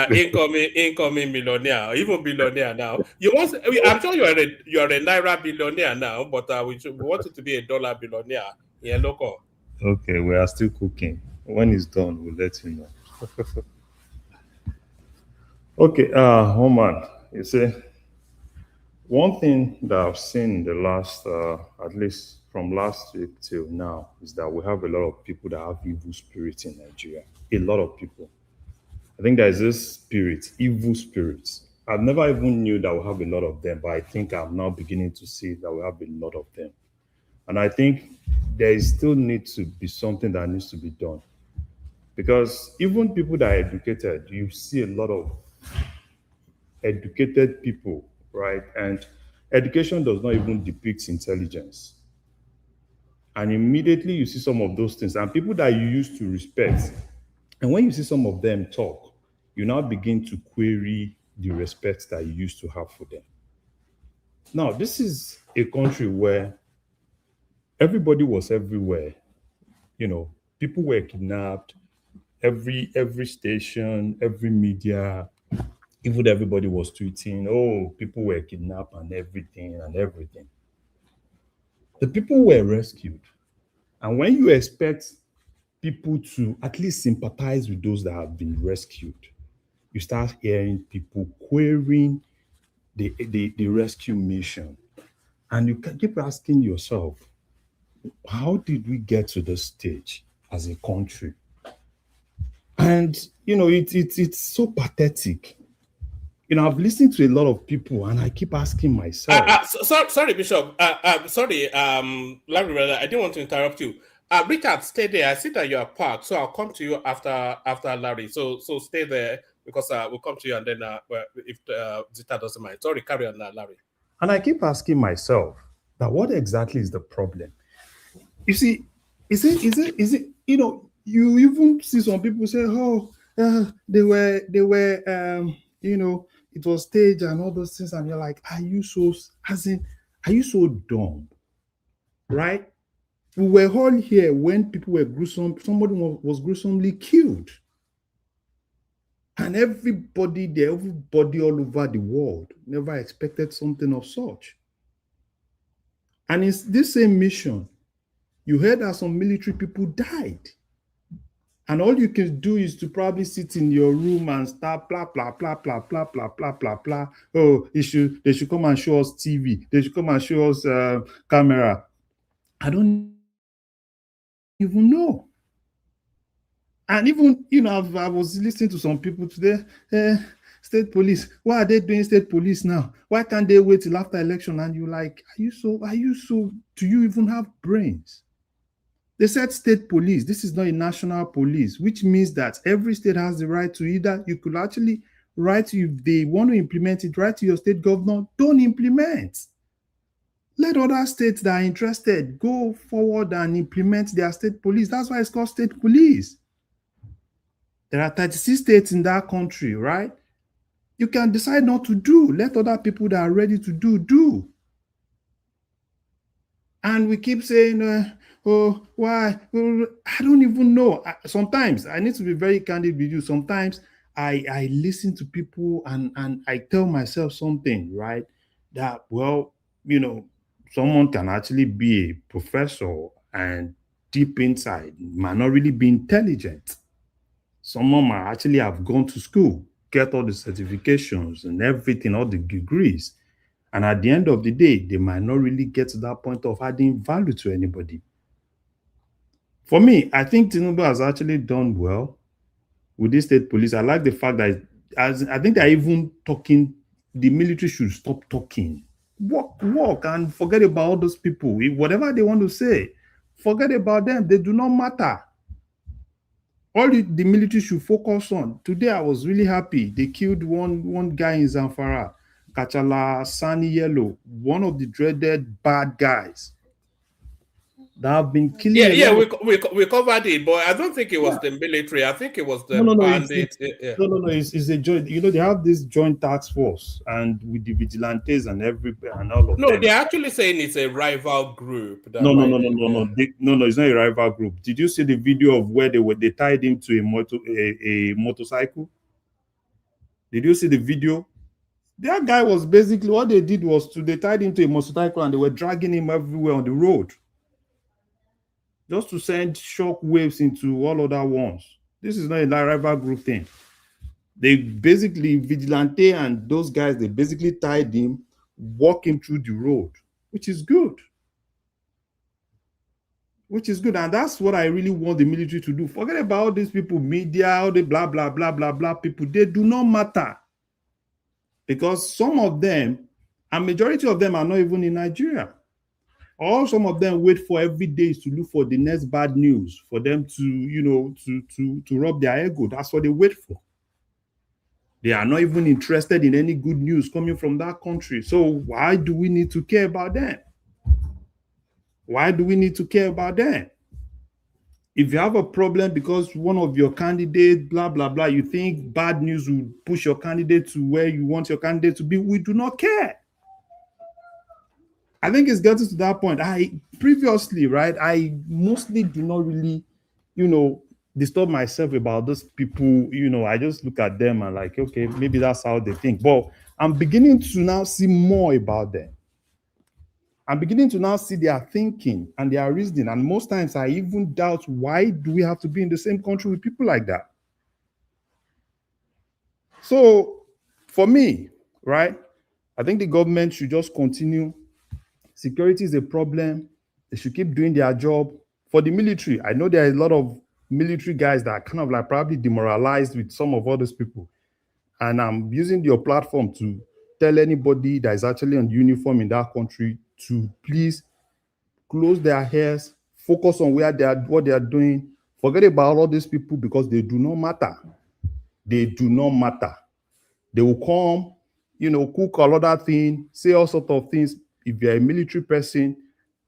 Incoming millionaire, even billionaire now. I'm sure you're a Naira billionaire now, but we want it to be a dollar billionaire in local. Okay, we are still cooking. When it's done, we'll let you know. Okay, man, you see, one thing that I've seen in the last, at least from last week till now, is that we have a lot of people that have evil spirits in Nigeria. A lot of people. I think there is this spirit, evil spirits. I've never even knew that we have a lot of them, but I think I'm now beginning to see that we have a lot of them. And I think there is still need to be something that needs to be done. Because even people that are educated, you see a lot of educated people, right? And education does not even depict intelligence. And immediately you see some of those things and people that you used to respect. And when you see some of them talk, you now begin to query the respect that you used to have for them. Now, this is a country where everybody was everywhere. People were kidnapped. Every station, every media, even everybody was tweeting, oh, people were kidnapped and everything. The people were rescued. And when you expect people to at least sympathize with those that have been rescued, you start hearing people querying the rescue mission. And you can keep asking yourself, how did we get to this stage as a country? And, it's so pathetic. I've listened to a lot of people and I keep asking myself. Sorry, Bishop. Sorry, Larry, brother, I didn't want to interrupt you. Richard, stay there. I see that you are parked, so I'll come to you after Larry. So stay there because we'll come to you and then if Zita doesn't mind. Sorry, carry on, Larry. And I keep asking myself that what exactly is the problem? You see, is it? You even see some people say, "Oh, they were, it was staged and all those things," and you're like, "Are you so dumb?" Right? We were all here when people were gruesome. Somebody was gruesomely killed, and everybody all over the world never expected something of such. And it's this same mission. You heard that some military people died. And all you can do is to probably sit in your room and start blah, blah, blah, blah, blah, blah, blah, blah, blah. Oh, they should come and show us TV. They should come and show us camera. I don't even know. And even, I was listening to some people today, state police. Why are they doing state police now? Why can't they wait till after election? And you're like, do you even have brains? They said state police. This is not a national police, which means that every state has the right to either, you could actually write to, if they want to implement it, write to your state governor, don't implement. Let other states that are interested go forward and implement their state police. That's why it's called state police. There are 36 states in that country, right? You can decide not to do. Let other people that are ready to do. And we keep saying, oh, why? I don't even know. Sometimes I need to be very candid with you. Sometimes I listen to people and I tell myself something, right? That, well, someone can actually be a professor and deep inside might not really be intelligent. Someone might actually have gone to school, get all the certifications and everything, all the degrees. And at the end of the day, they might not really get to that point of adding value to anybody. For me, I think Tinubu has actually done well with this state police. I like the fact that I think they're even talking, the military should stop talking. Walk and forget about all those people. Whatever they want to say, forget about them. They do not matter. All the military should focus on. Today, I was really happy. They killed one guy in Zamfara. Kachala Sani Yellow, one of the dreaded bad guys that have been killing. We covered it, but I don't think it was the military. I think it was the bandits. It's a joint. They have this joint task force, and with the vigilantes and all of them. No, they're actually saying it's a rival group. No, it's not a rival group. Did you see the video of where they tied him to a motorcycle? Did you see the video? That guy was basically, what they did was they tied him to a motorcycle and they were dragging him everywhere on the road. Just to send shock waves into all other ones. This is not a rival group thing. They basically, Vigilante and those guys, they basically tied him, walk him through the road, which is good. And that's what I really want the military to do. Forget about all these people, media, all the blah, blah, blah, blah, blah people. They do not matter. Because some of them, a majority of them are not even in Nigeria. Or some of them wait for every day to look for the next bad news for them to, to rub their ego. That's what they wait for. They are not even interested in any good news coming from that country. So why do we need to care about them? Why do we need to care about them? If you have a problem because one of your candidates, blah, blah, blah, you think bad news will push your candidate to where you want your candidate to be, we do not care. I think it's getting to that point. Previously, right, I mostly do not really, disturb myself about those people. I just look at them and like, okay, maybe that's how they think. But I'm beginning to now see more about them. I'm beginning to now see their thinking and their reasoning. And most times I even doubt, why do we have to be in the same country with people like that? So for me, right, I think the government should just continue. Security is a problem. They should keep doing their job. For the military, I know there are a lot of military guys that are kind of like probably demoralized with some of all those people. And I'm using your platform to tell anybody that is actually on uniform in that country to please close their ears, focus on what they are doing. Forget about all these people because they do not matter. They do not matter. They will come, cook all other thing, say all sorts of things. If you're a military person,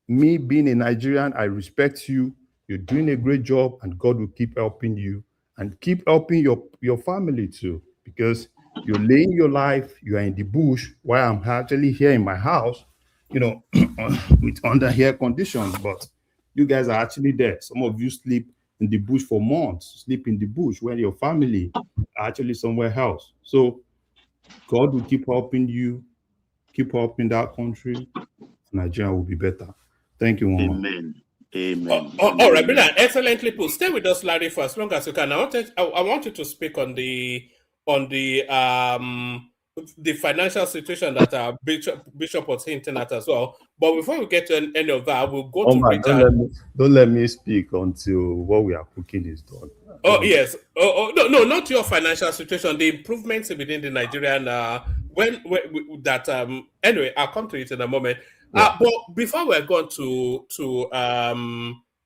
me being a Nigerian, I respect you. You're doing a great job, and God will keep helping you and keep helping your family too, because you're laying your life, you are in the bush while I'm actually here in my house, with under air conditions, but you guys are actually there. Some of you sleep in the bush for months, sleep in the bush when your family are actually somewhere else. So God will keep helping you, keep helping that country. Nigeria will be better. Thank you, Mama. Amen. Amen. All right, brilliant. Excellently put. Stay with us, Larry, for as long as you can. I want you to speak on the financial situation that Bishop was hinting at as well. But before we get to any of that, we'll go to Richard. Don't let me speak until what we are cooking is done. Oh yes. No, not your financial situation. The improvements within the Nigerian anyway, I'll come to it in a moment. Yeah. But before we're going to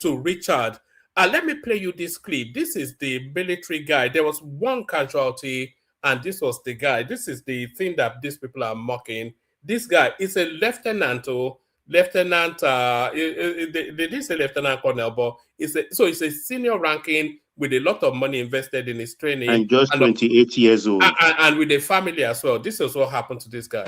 Richard, let me play you this clip. This is the military guy. There was one casualty, and this was the guy. This is the thing that these people are mocking. This guy is a lieutenant. They didn't say lieutenant colonel, but it's a senior ranking with a lot of money invested in his training. And just 28 years old. And with a family as well. This is what happened to this guy.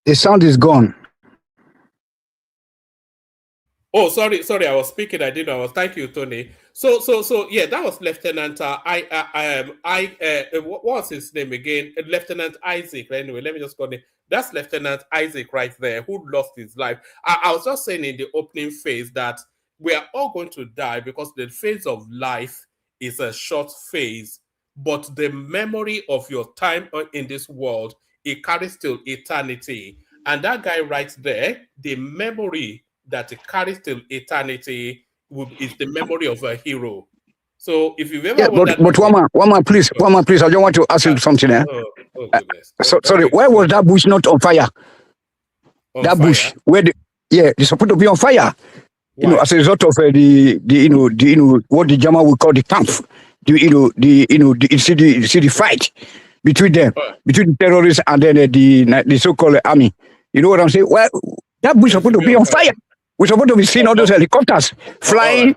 The sound is gone. Oh, sorry. I was speaking. I didn't know. Thank you, Tony. So yeah, that was Lieutenant. What was his name again? Lieutenant Isaac. Anyway, let me just go. That's Lieutenant Isaac right there, who lost his life. I was just saying in the opening phase that we are all going to die because the phase of life is a short phase, but the memory of your time in this world, it carries till eternity. And that guy right there, the memory that it carries till eternity is the memory of a hero. So if you've ever but one man, please, I don't want to ask you something. Oh goodness. Sorry, why was that bush not on fire? Bush, where they're supposed to be on fire. Why? As a result of the what the German would call the camp. The fight between them, between the terrorists and then the so-called army. You know what I'm saying? Well, that bush supposed to be on fire. We're supposed to be seeing all those helicopters flying.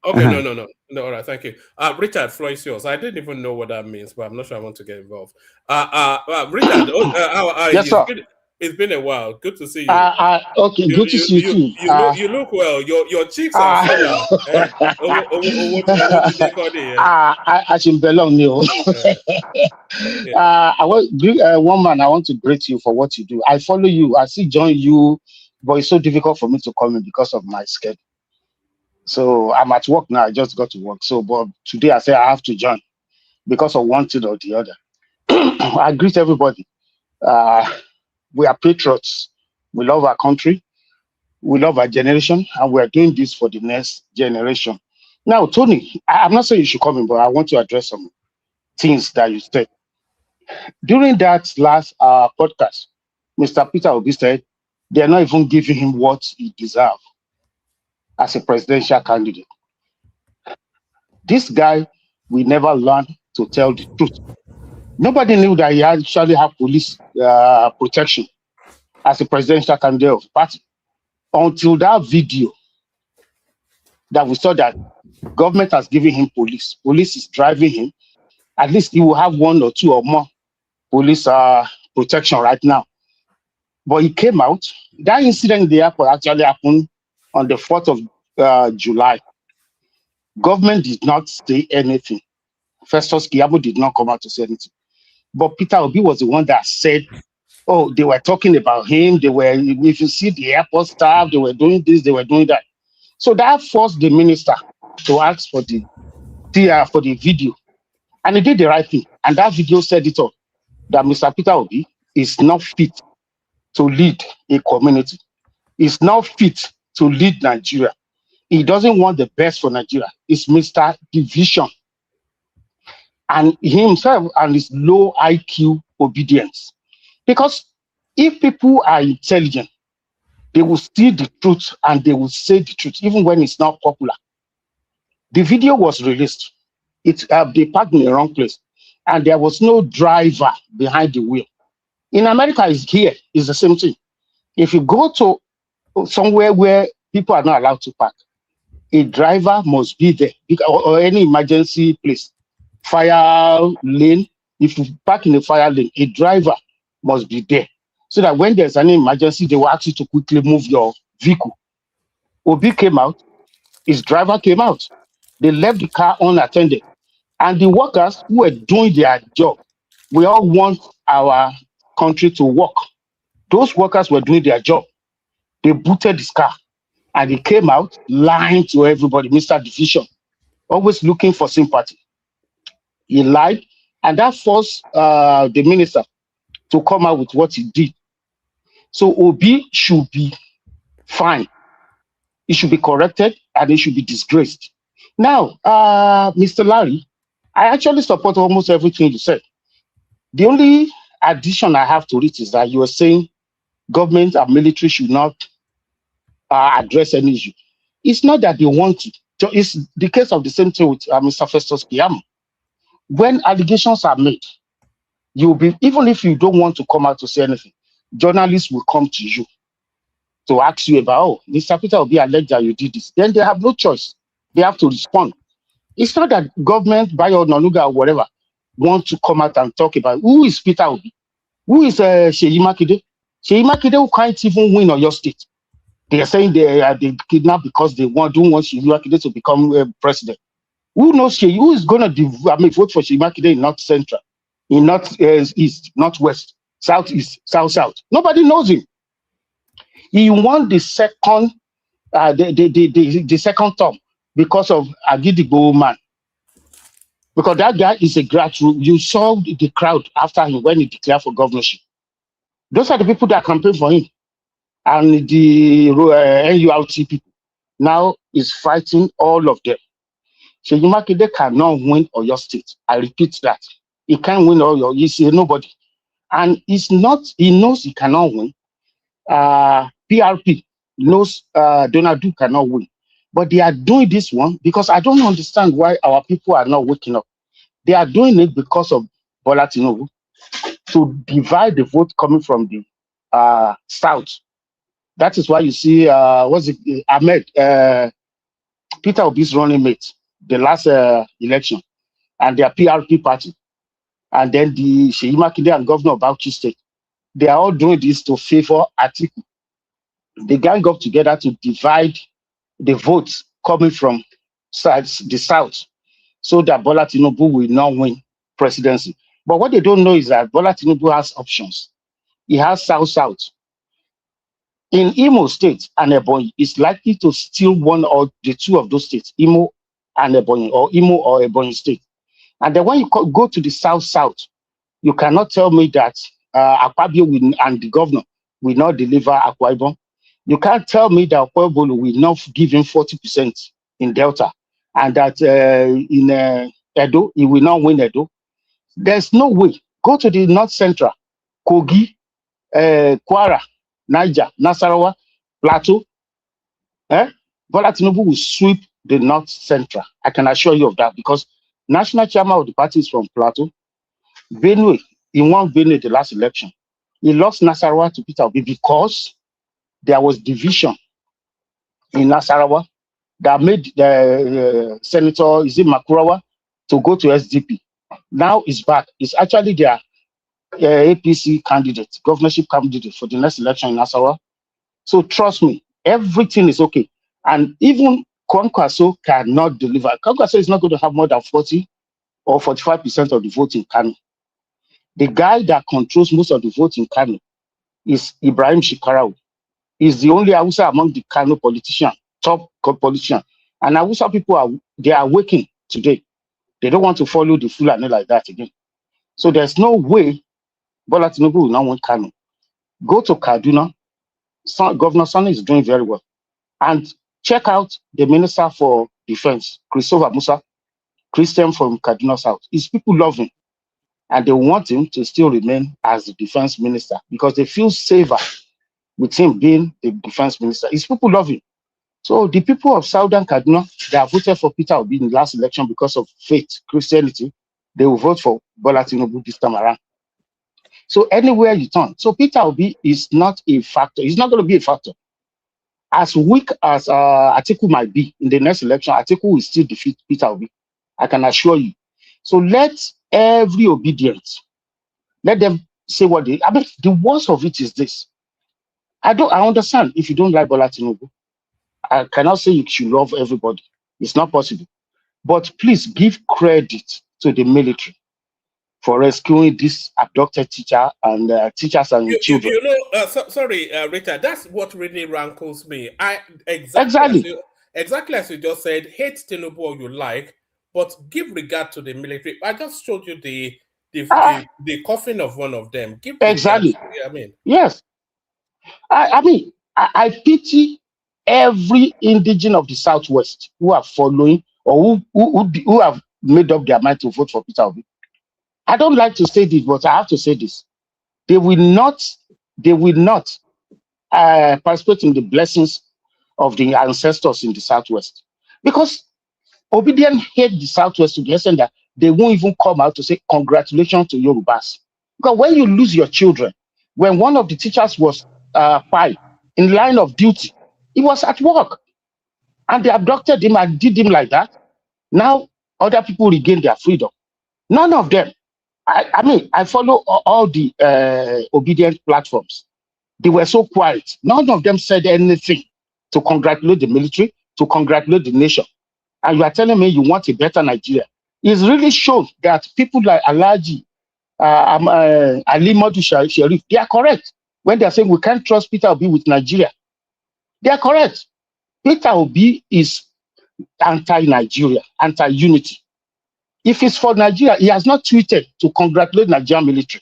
Okay, no. All right, thank you. Richard, floor is yours. I didn't even know what that means, but I'm not sure I want to get involved. Richard, how are yes, you? Sir. It's been a while. Good to see you. Okay, good to see you too. You look well. Your cheeks are full. I should belong you. One man, I want to greet you for what you do. I follow you. I see join you, but it's so difficult for me to come in because of my schedule. So I'm at work now. I just got to work. So, but today I say I have to join because of one thing or the other. I greet everybody. We are patriots. We love our country. We love our generation, and we are doing this for the next generation. Now, Tony, I'm not saying you should come in, but I want to address some things that you said. During that last podcast, Mr. Peter Obi said they are not even giving him what he deserves as a presidential candidate. This guy will never learn to tell the truth. Nobody knew that he actually had police protection as a presidential candidate of the party until that video that we saw that government has given him police. Police is driving him. At least he will have one or two or more police protection right now. But he came out. That incident in the airport actually happened on the 4th of July. Government did not say anything. Festus Keyamo did not come out to say anything. But Peter Obi was the one that said, oh, they were talking about him. They were, if you see the airport staff, they were doing this, they were doing that. So that forced the minister to ask for the video. And he did the right thing. And that video said it all, that Mr. Peter Obi is not fit to lead a community. He's not fit to lead Nigeria. He doesn't want the best for Nigeria. It's Mr. Division. And himself and his low IQ obedience. Because if people are intelligent, they will see the truth and they will say the truth, even when it's not popular. The video was released. They parked in the wrong place. And there was no driver behind the wheel. In America, it's the same thing. If you go to somewhere where people are not allowed to park, a driver must be there, or any emergency place. Fire lane, if you park in a fire lane, a driver must be there. So that when there's an emergency, they will ask you to quickly move your vehicle. Obi came out, his driver came out. They left the car unattended. And the workers who were doing their job, we all want our country to work. Those workers were doing their job. They booted his car and he came out lying to everybody, Mr. Division, always looking for sympathy. He lied, and that forced the minister to come out with what he did. So Obi should be fined. He should be corrected and he should be disgraced. Now, Mr. Larry, I actually support almost everything you said. The only addition I have to it is that you are saying government and military should not address any issue. It's not that they want to. So it's the case of the same thing with Mr. Festus Keyamo. When allegations are made, you'll be, even if you don't want to come out to say anything, journalists will come to you to ask you about, oh, Mr. Peter will be alleged that you did this. Then they have no choice. They have to respond. It's not that government, Bayo Nanuga or whatever, want to come out and talk about who is Peter Obi, who is Seyi Makinde. Seyi Makinde who can't even win on your state. They are saying they kidnapped because they don't want Seyi Makinde to become president. Who knows Seyi? Who is going to vote for Seyi Makinde in North Central, in North East, North West, Southeast, South? Nobody knows him. He won the second second term because of Agidigbo man. Because that guy is a grassroots. You saw the crowd after him when he declared for governorship. Those are the people that campaigned for him. And the NURT people now is fighting all of them. Seyi Makinde cannot win Oyo State. I repeat that. He can't win Oyo. He's a nobody. And he knows he cannot win. PRP knows Donald Duke cannot win. But they are doing this one because I don't understand why our people are not waking up. They are doing it because of Bola Tinubu to divide the vote coming from the South. That is why you see, Ahmed, Peter Obi's running mate, the last election, and their PRP party, and then the Seyi Makinde and Governor of Bauchi State. They are all doing this to favor Atiku. They gang up together to divide the votes coming from the South so that Bola Tinubu will not win presidency. But what they don't know is that Bola Tinubu has options. He has South. In Imo State and Ebonyi is likely to steal one or the two of those states, Imo and Ebonyi, or Imo or Ebonyi State. And then when you go to the South, you cannot tell me that Akpabio and the governor will not deliver Akwa Ibom. You can't tell me that Akwa will not give him 40% in Delta, and that in Edo, he will not win Edo. There's no way. Go to the North Central, Kogi, Kwara, Niger, Nasarawa, Plateau. Bola Tinubu will sweep the North Central. I can assure you of that because national chairman of the party is from Plateau. Benue, he won Benue the last election. He lost Nasarawa to Peter Obi because there was division in Nasarawa that made the Senator Makurawa to go to SDP. Now he's back. It's actually their APC candidate, governorship candidate for the next election in Nasarawa. So trust me, everything is okay. And even Kwankwaso cannot deliver. Kwankwaso is not going to have more than 40 or 45% of the vote in Kano. The guy that controls most of the vote in Kano is Ibrahim Shikarau. He's the only Hausa among the Kano politicians, top politician. And Hausa people they are waking today. They don't want to follow the Fulani like that again. So there's no way Bola Tinubu will not win Kano. Go to Kaduna. Governor Sani is doing very well. And check out the Minister for Defense, Christopher Musa, Christian from Kaduna South. His people love him. And they want him to still remain as the defense minister because they feel safer with him being the defense minister. His people love him. So the people of Southern Kaduna, they have voted for Peter Obi in the last election because of faith, Christianity. They will vote for Bola Tinubu this time around. So anywhere you turn. So Peter Obi is not a factor. He's not going to be a factor. As weak as Atiku might be in the next election, Atiku will still defeat Peter Obi. I can assure you. So let every obedience, let them say what they. I mean, the worst of it is this. I understand if you don't like Bola Tinubu. I cannot say you should love everybody. It's not possible. But please give credit to the military for rescuing this abducted teacher and teachers and children. Sorry, Richard, that's what really rankles me. Exactly as you just said, hate Tinubu all you like, but give regard to the military. I just showed you the coffin of one of them. Give exactly. Regard. I mean, yes. I pity every indigene of the Southwest who are following or who have made up their mind to vote for Peter Obi. I don't like to say this, but I have to say this. They will not participate in the blessings of the ancestors in the Southwest. Because Obedient hate the Southwest to the extent that they won't even come out to say congratulations to Yorubas. Because when you lose your children, when one of the teachers was fired in line of duty, he was at work. And they abducted him and did him like that. Now other people regain their freedom. None of them. I follow all the obedient platforms. They were so quiet. None of them said anything to congratulate the military, to congratulate the nation. And you are telling me you want a better Nigeria. It's really shown that people like Alhaji, Ali Modu Sharif, they are correct when they are saying we can't trust Peter Obi with Nigeria. They are correct. Peter Obi is anti-Nigeria, anti-unity. If it's for Nigeria, he has not tweeted to congratulate Nigerian military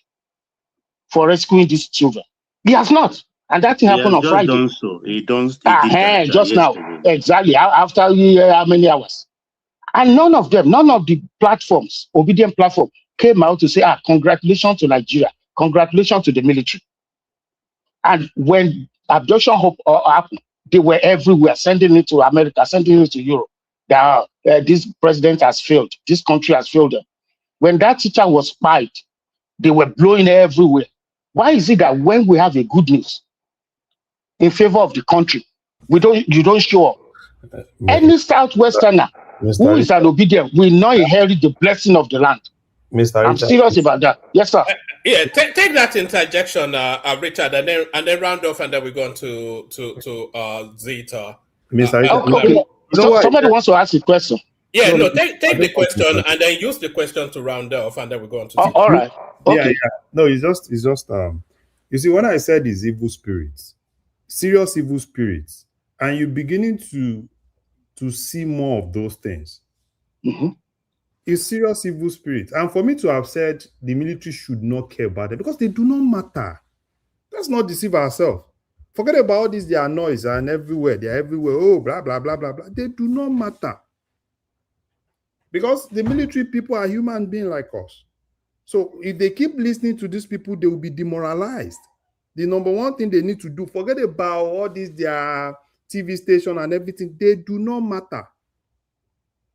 for rescuing these children. He has not. And that thing happened on Friday. Done so. He did that, just now. Exactly. After how many hours? And none of the platforms, obedient platform, came out to say, congratulations to Nigeria. Congratulations to the military. And when abduction happened, they were everywhere, sending it to America, sending it to Europe. This president has failed. This country has failed them. When that teacher was spied, they were blowing everywhere. Why is it that when we have a good news in favor of the country, you don't show up? Any Southwesterner who is an obedient will not inherit the blessing of the land. I'm serious about that. Yes, sir. Take that interjection, Richard, and then round off, and then we go on to Zeta. Okay. Somebody wants to ask a question. Yeah, take the question and then use the question to round off, and then we go on to Zeta. All right. Okay. Yeah. No, it's just you see, when I said it's evil spirits, serious evil spirits, and you're beginning to see more of those things. Mm-hmm. It's serious evil spirits. And for me to have said the military should not care about them because they do not matter. Let's not deceive ourselves. Forget about all this, their noise and everywhere. They're everywhere. Oh, blah, blah, blah, blah, blah. They do not matter. Because the military people are human beings like us. So if they keep listening to these people, they will be demoralized. The number one thing they need to do, forget about all this, their TV station and everything. They do not matter.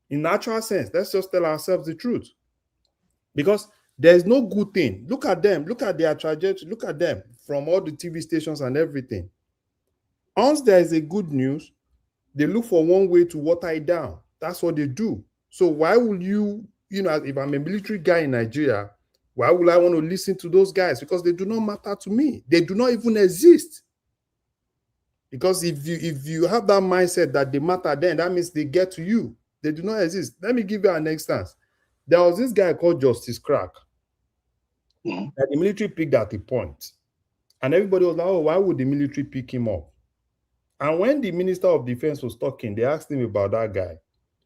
In natural sense, let's just tell ourselves the truth. Because There's no good thing. Look at them. Look at their trajectory. Look at them from all the TV stations and everything. Once there is a good news, they look for one way to water it down. That's what they do. So why will you, if I'm a military guy in Nigeria, why would I want to listen to those guys? Because they do not matter to me. They do not even exist. Because if you have that mindset that they matter, then that means they get to you. They do not exist. Let me give you an instance. There was this guy called Justice Crack that the military picked at a point. And everybody was like, oh, why would the military pick him up? And when the Minister of Defense was talking, they asked him about that guy.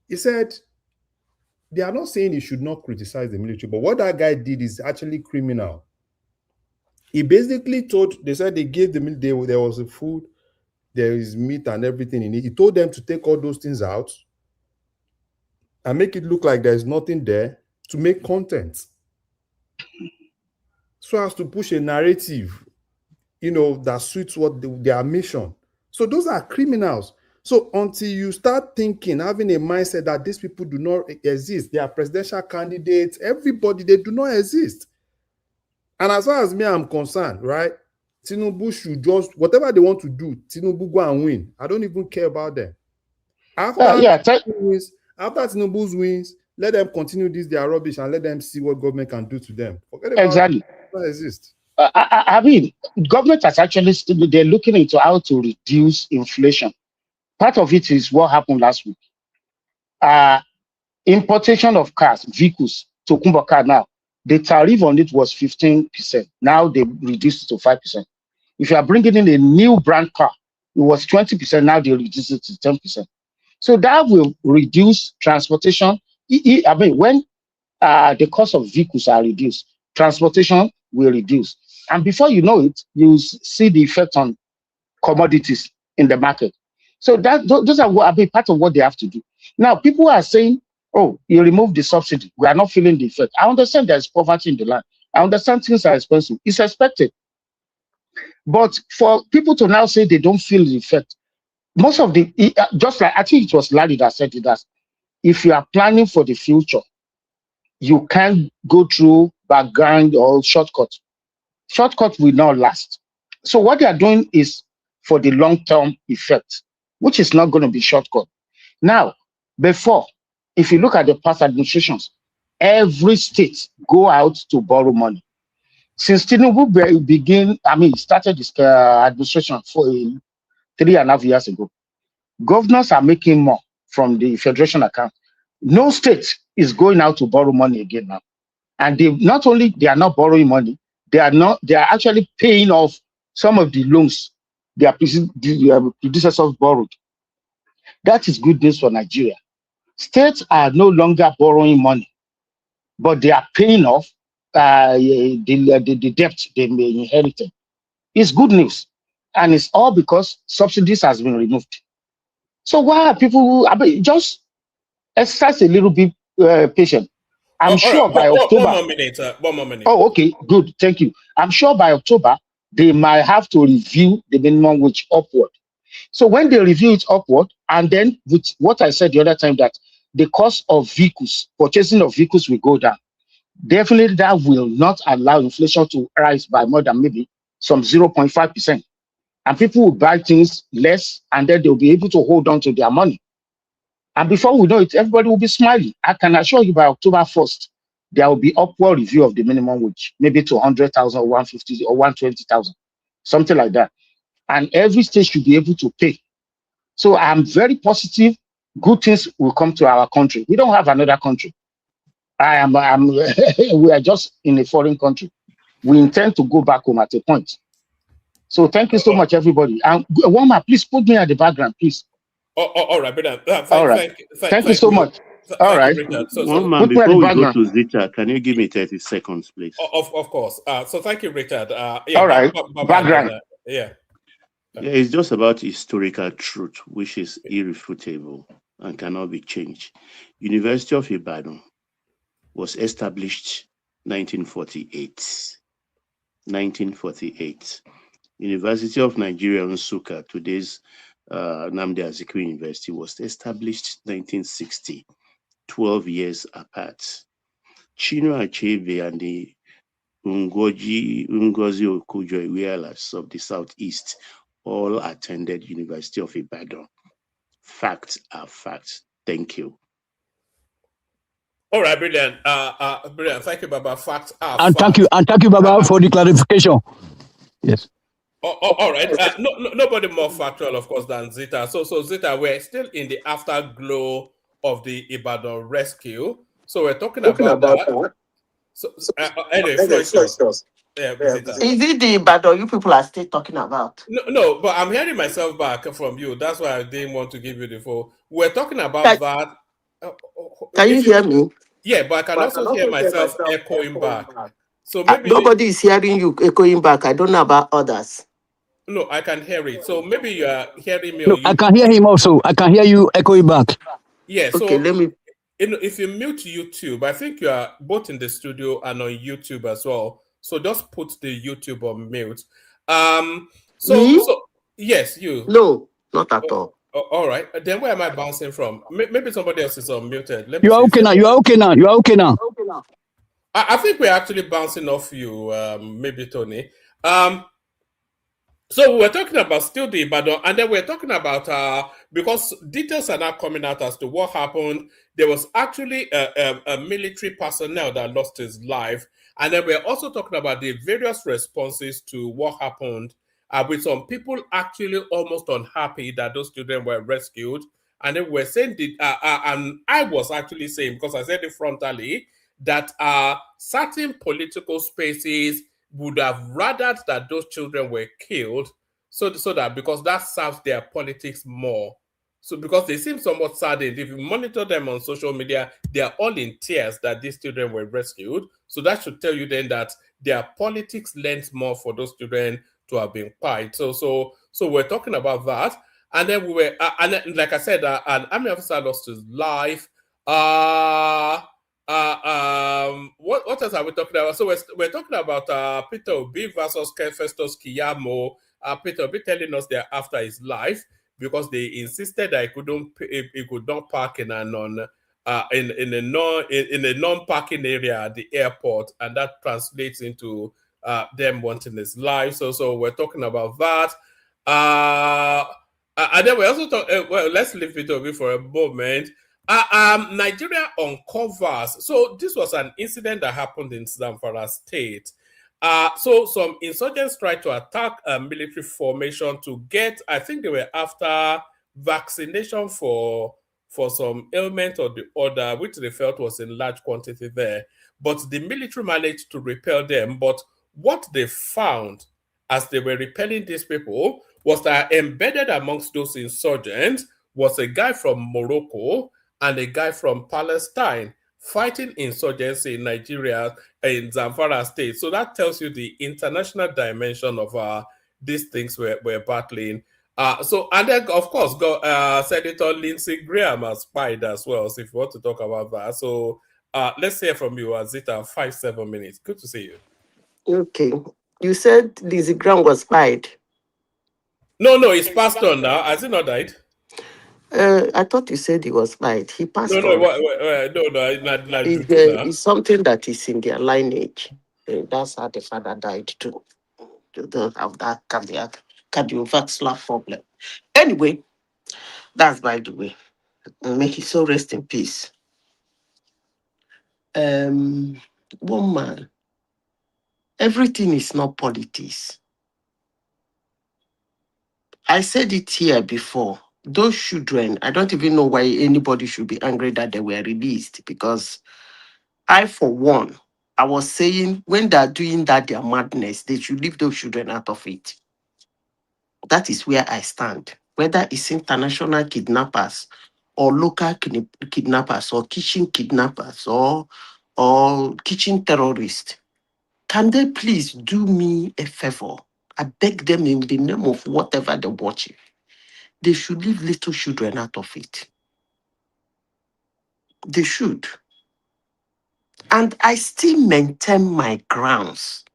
He said, they are not saying he should not criticize the military, but what that guy did is actually criminal. He basically they said they gave the military, there was a food, there is meat and everything in it. He told them to take all those things out and make it look like there's nothing there to make content. So as to push a narrative, that suits what their mission. So those are criminals. So until you start thinking, having a mindset that these people do not exist, they are presidential candidates, everybody, they do not exist. And as far as me, I'm concerned, right? Tinubu should just, whatever they want to do, Tinubu go and win. I don't even care about them. After Tinubu's wins, let them continue their rubbish and let them see what government can do to them. Forget about Exactly. it. It doesn't exist. I mean, government has actually, they're looking into how to reduce inflation. Part of it is what happened last week. Importation of cars, vehicles to Kumbaka now, the tariff on it was 15%. Now they reduced it to 5%. If you are bringing in a new brand car, it was 20%. Now they reduced it to 10%. So that will reduce transportation. I mean, when the cost of vehicles are reduced, transportation will reduce. And before you know it, you see the effect on commodities in the market. So those are part of what they have to do. Now, people are saying, oh, you remove the subsidy. We are not feeling the effect. I understand there's poverty in the land. I understand things are expensive. It's expected. But for people to now say they don't feel the effect, most of just like, I think it was Larry that said it, that if you are planning for the future, you can't go through background or shortcut. Shortcut will not last. So what they are doing is for the long-term effect, which is not going to be shortcut. Now, before, if you look at the past administrations, every state go out to borrow money. Since Tinubu started this administration for 3.5 years ago, governors are making more from the federation account. No state is going out to borrow money again now. And they are not borrowing money, they are actually paying off some of the loans their predecessors borrowed. That is good news for Nigeria. States are no longer borrowing money, but they are paying off the debt they may inherited. It's good news. And it's all because subsidies has been removed. So why are people just exercise a little bit patient? I'm sure by October. One more minute. Oh, okay, good. Thank you. I'm sure by October, they might have to review the minimum wage upward. So when they review it upward, and then with what I said the other time, that the cost of vehicles, purchasing of vehicles will go down, definitely that will not allow inflation to rise by more than maybe some 0.5%. And people will buy things less, and then they'll be able to hold on to their money. And before we know it, everybody will be smiling. I can assure you by October 1st, there will be upward review of the minimum wage, maybe to 100,000 or 150 or 120,000, something like that. And every state should be able to pay. So I'm very positive. Good things will come to our country. We don't have another country. We are just in a foreign country. We intend to go back home at a point. So thank you so much, everybody. And Woma, please put me at the background, please. All right, brother. Thank you so much. All right. One man, before we go to Zita, can you give me 30 seconds, please? Of course. So thank you, Richard. All right. Background. Yeah, it's just about historical truth, which is irrefutable and cannot be changed. University of Ibadan was established 1948. 1948. University of Nigeria, Nsukka, today's NNamdi Azikiwe University, was established 1960, 12 years apart. Chino Achebe and the Ngozi Okujo Iwealas of the Southeast all attended University of Ibadan. Facts are facts. Thank you. All right, brilliant. Brilliant. Thank you, Baba. Facts are And facts. thank you, Baba, for the clarification. Yes. All right. Nobody more factual, of course, than Zita. So Zita, we're still in the afterglow of the Ibadan rescue. So we're talking about that. So anyway, Floyd, yeah, Zita. Is it the Ibadan you people are still talking about? No, but I'm hearing myself back from you. That's why I didn't want to give you the phone. We're talking about that. Can you hear me? Yeah, but I can also hear myself echoing back. So maybe nobody is hearing you echoing back. I don't know about others. No, I can hear it. So maybe you are hearing me. No, I can hear him also. I can hear you echoing back. Yeah. So okay, let me. If you mute YouTube, I think you are both in the studio and on YouTube as well. So just put the YouTube on mute. So yes, you. No, not at all. All right. Then where am I bouncing from? Maybe somebody else is unmuted. Let me You are okay now. You are okay now. You are okay now. I think we're actually bouncing off you, maybe Tony. So we're talking about still the Ibadan, and then we're talking about because details are not coming out as to what happened. There was actually a military personnel that lost his life, and then we're also talking about the various responses to what happened, with some people actually almost unhappy that those children were rescued, and then we're saying and I was actually saying, because I said it frontally, that certain political spaces would have rather that those children were killed, so that because that serves their politics more. So because they seem somewhat saddened. If you monitor them on social media, they are all in tears that these children were rescued. So that should tell you then that their politics lent more for those children to have been quiet. So we're talking about that, and then we were, and then, like I said, an army officer lost his life. What else are we talking about? So we're talking about Peter Obi versus Festus Kiyamo. Peter Obi telling us they're after his life because they insisted that he could not park in a non-parking area at the airport, and that translates into them wanting his life. So we're talking about that. And then we also talk. Well, let's leave Peter Obi for a moment. Nigeria uncovers. So this was an incident that happened in Zamfara State. So some insurgents tried to attack a military formation to get, I think they were after vaccination for some ailment or the other, which they felt was in large quantity there. But the military managed to repel them. But what they found as they were repelling these people was that embedded amongst those insurgents was a guy from Morocco and a guy from Palestine fighting insurgency in Nigeria, in Zamfara State. So that tells you the international dimension of these things we're battling. And then, of course, Senator Lindsey Graham has spied as well. So if you want to talk about that. So let's hear from you, Azita, 5-7 minutes. Good to see you. Okay. You said Lindsey Graham was spied. No, he's passed on now. Has he not died? I thought you said he was spied. He passed on. It's something that is in their lineage. That's how the father died too. They don't have that cardiovascular problem. Anyway, that's by the way. Make his soul rest in peace. One man. Everything is not politics. I said it here before. Those children, I don't even know why anybody should be angry that they were released, because I, for one, I was saying when they're doing that, their madness, they should leave those children out of it. That is where I stand. Whether it's international kidnappers or local kidnappers or kitchen kidnappers or kitchen terrorists, can they please do me a favor? I beg them in the name of whatever they're watching. They should leave little children out of it. They should. And I still maintain my grounds.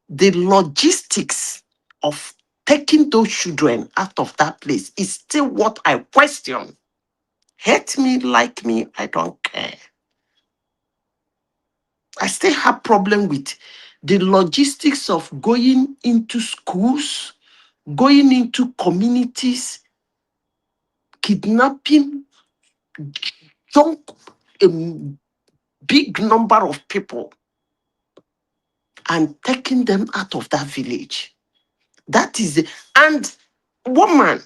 The logistics of taking those children out of that place is still what I question. Hate me, like me, I don't care. I still have problem with the logistics of going into schools, going into communities, kidnapping a big number of people and taking them out of that village. That is the, and woman,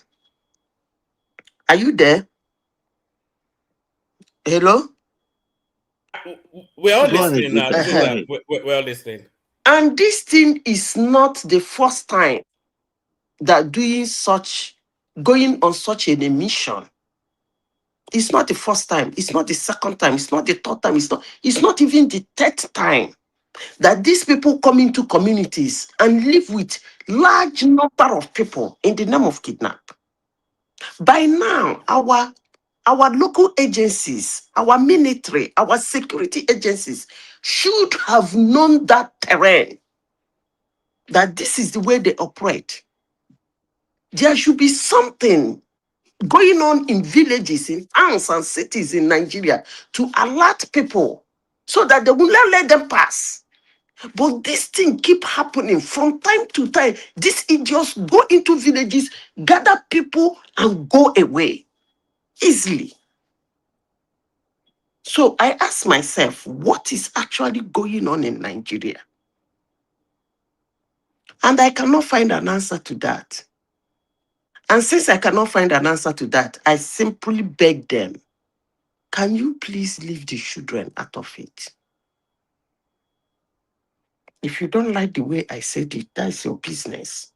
are you there? Hello? We're all Go ahead, listening now, Richard. Go Uh-huh. Susan. ahead. We're all listening. And this thing is not the first time that going on such an emission. It's not the first time, it's not the second time, it's not the third time, it's not even the third time that these people come into communities and live with large number of people in the name of kidnap. By now, our local agencies, our military, our security agencies should have known that terrain, that this is the way they operate. There should be something going on in villages, in towns and cities in Nigeria to alert people so that they will not let them pass. But this thing keep happening from time to time. These idiots go into villages, gather people, and go away easily. So I ask myself, what is actually going on in Nigeria? And I cannot find an answer to that. And since I cannot find an answer to that, I simply beg them, can you please leave the children out of it? If you don't like the way I said it, that's your business.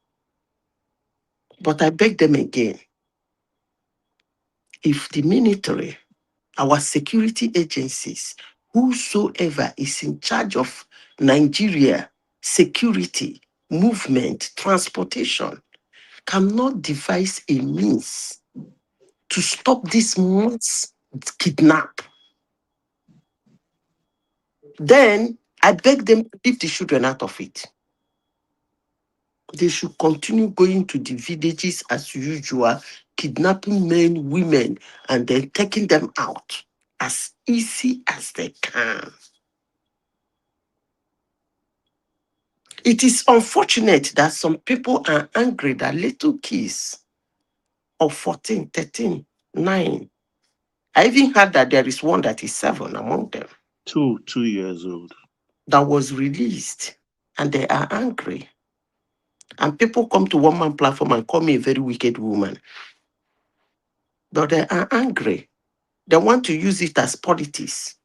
But I beg them again, if the military, our security agencies, whosoever is in charge of Nigeria security, movement, transportation, cannot devise a means to stop this mass kidnap, then I beg them to leave the children out of it. They should continue going to the villages as usual, kidnapping men, women, and then taking them out as easy as they can. It is unfortunate that some people are angry that little kids of 14, 13, 9. I even heard that there is one that is 7 among them. 2 years old. That was released, and they are angry. And people come to one man platform and call me a very wicked woman. But they are angry. They want to use it as politics.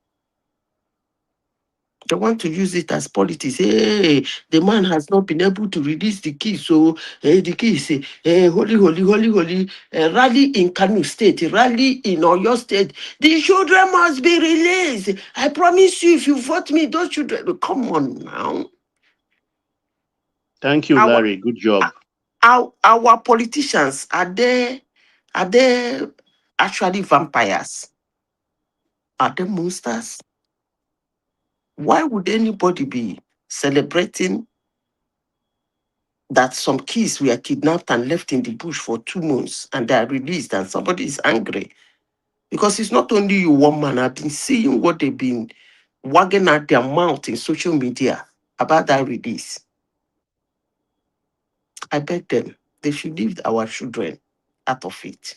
They want to use it as politics. Hey, the man has not been able to release the keys. So the keys, holy, rally in Kanu State, rally in Oyo State. The children must be released. I promise you, if you vote me, those children, come on now. Thank you, Larry. Good job. Our politicians, are they actually vampires? Are they monsters? Why would anybody be celebrating that some kids were kidnapped and left in the bush for 2 months and they are released and somebody is angry? Because it's not only you, one man. I've been seeing what they've been wagging at their mouth in social media about that release. I beg them, they should leave our children out of it.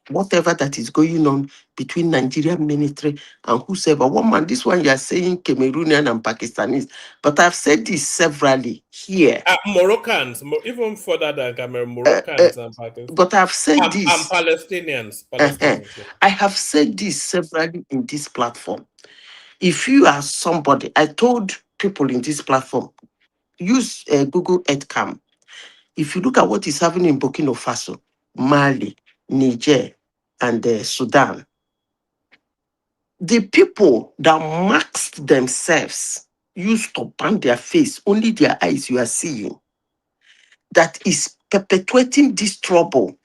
Whatever that is going on between Nigerian military and whosoever. One man, this one you are saying Cameroonian and Pakistanis, but I've said this severally here. Moroccans, even further than Cameroon, Moroccans and Pakistanis. But I've said this. And Palestinians. Yeah. I have said this severally in this platform. If you are somebody, I told people in this platform, use Google EarthCam. If you look at what is happening in Burkina Faso, Mali, Niger, and Sudan, the people that masked themselves used to burn their face, only their eyes you are seeing, that is perpetuating this trouble.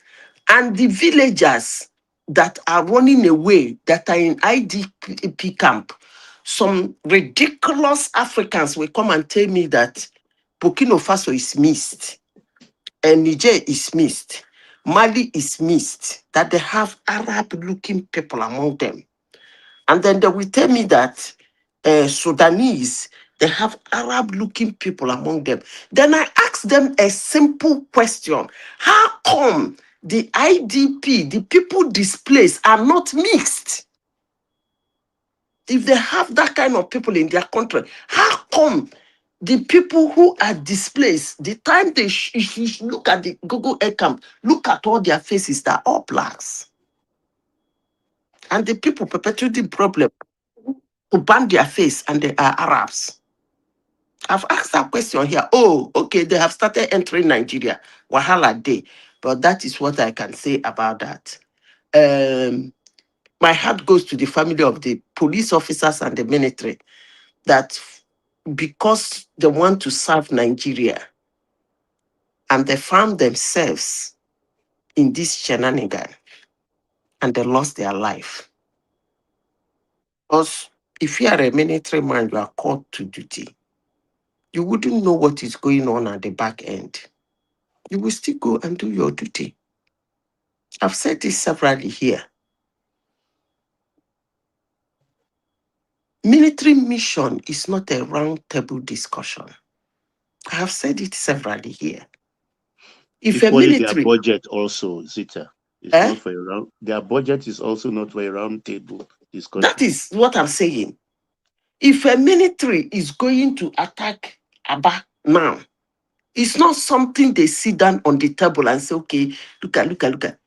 And the villagers that are running away, that are in IDP camp, some ridiculous Africans will come and tell me that Burkina Faso is missed, and Niger is missed, Mali is missed, that they have Arab-looking people among them. And then they will tell me that Sudanese, they have Arab-looking people among them. Then I asked them a simple question. How come the IDP, the people displaced, are not mixed? If they have that kind of people in their country, how come the people who are displaced, the time they if you look at the Google Earth camp, look at all their faces, they're all blacks. And the people perpetuating problem to ban their face, and they are Arabs. I've asked that question here. Oh, okay, they have started entering Nigeria. Wahala day. But that is what I can say about that. My heart goes to the family of the police officers and the military that because they want to serve Nigeria and they found themselves in this shenanigan and they lost their life. Because if you are a military man, you are called to duty. You wouldn't know what is going on at the back end. You will still go and do your duty. I've said this severally here. Military mission is not a round table discussion. I have said it severally here. If a Equally, military, their budget also, Zita, is not for a round. Their budget is also not for a round table discussion. that is what I'm saying. If a military is going to attack Aba now, it's not something they sit down on the table and say, okay, look at. Even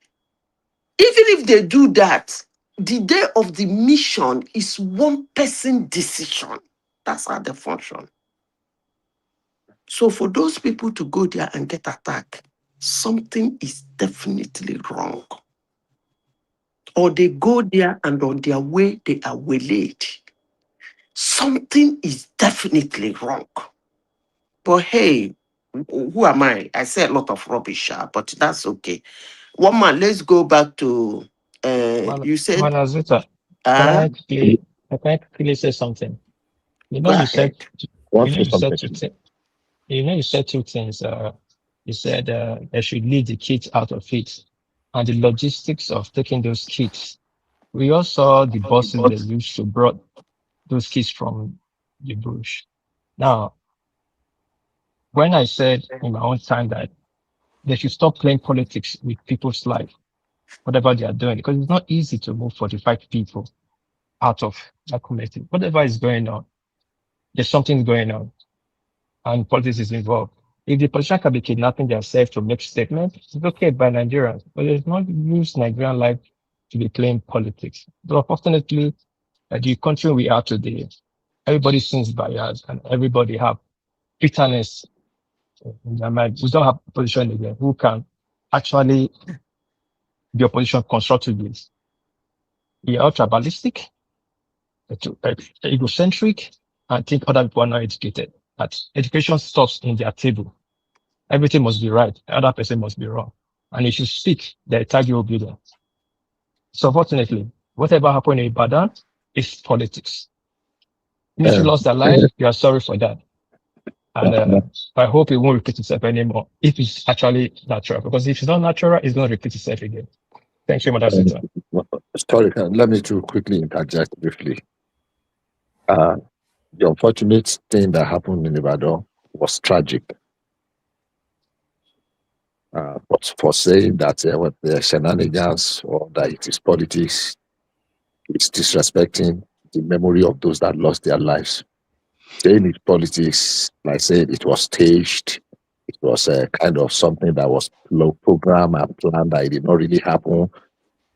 if they do that, the day of the mission is one person decision. That's how they function. So for those people to go there and get attacked, something is definitely wrong. Or they go there and on their way, they are waylaid. Something is definitely wrong. But hey, who am I? I say a lot of rubbish, but that's okay. One man, let's go back to, you said... Manazita, can I quickly say something? You know, Go you said, ahead. you said two things. You said they should leave the kids out of it, and the logistics of taking those kids. We all saw the buses they used to brought those kids from the bush. Now, when I said in my own time that they should stop playing politics with people's life, whatever they are doing, because it's not easy to move 45 people out of that community. Whatever is going on, there's something going on, and politics is involved. If the politician can be kidnapping themselves to make statements, it's okay by Nigerians, but it's not use Nigerian life to be playing politics. But unfortunately, the country we are today, everybody sings bias and everybody have bitterness in their mind. We don't have a position again who can actually be opposition constructively. We are tribalistic, egocentric, and think other people are not educated. That education stops in their table. Everything must be right. The other person must be wrong. And if you speak, the tag will be there. So fortunately, whatever happened in Ibadan is politics. If you lost their life, you are sorry for that. And I hope it won't repeat itself anymore if it's actually natural. Because if it's not natural, it's going to repeat itself again. Thank you, Madam Senator. Sorry, let me to quickly interject briefly. The unfortunate thing that happened in Ibadan was tragic. But for saying that what the shenanigans or that it is politics, it's disrespecting the memory of those that lost their lives. Saying it's politics, like I said, it was staged. It was a kind of something that was programmed and planned that it did not really happen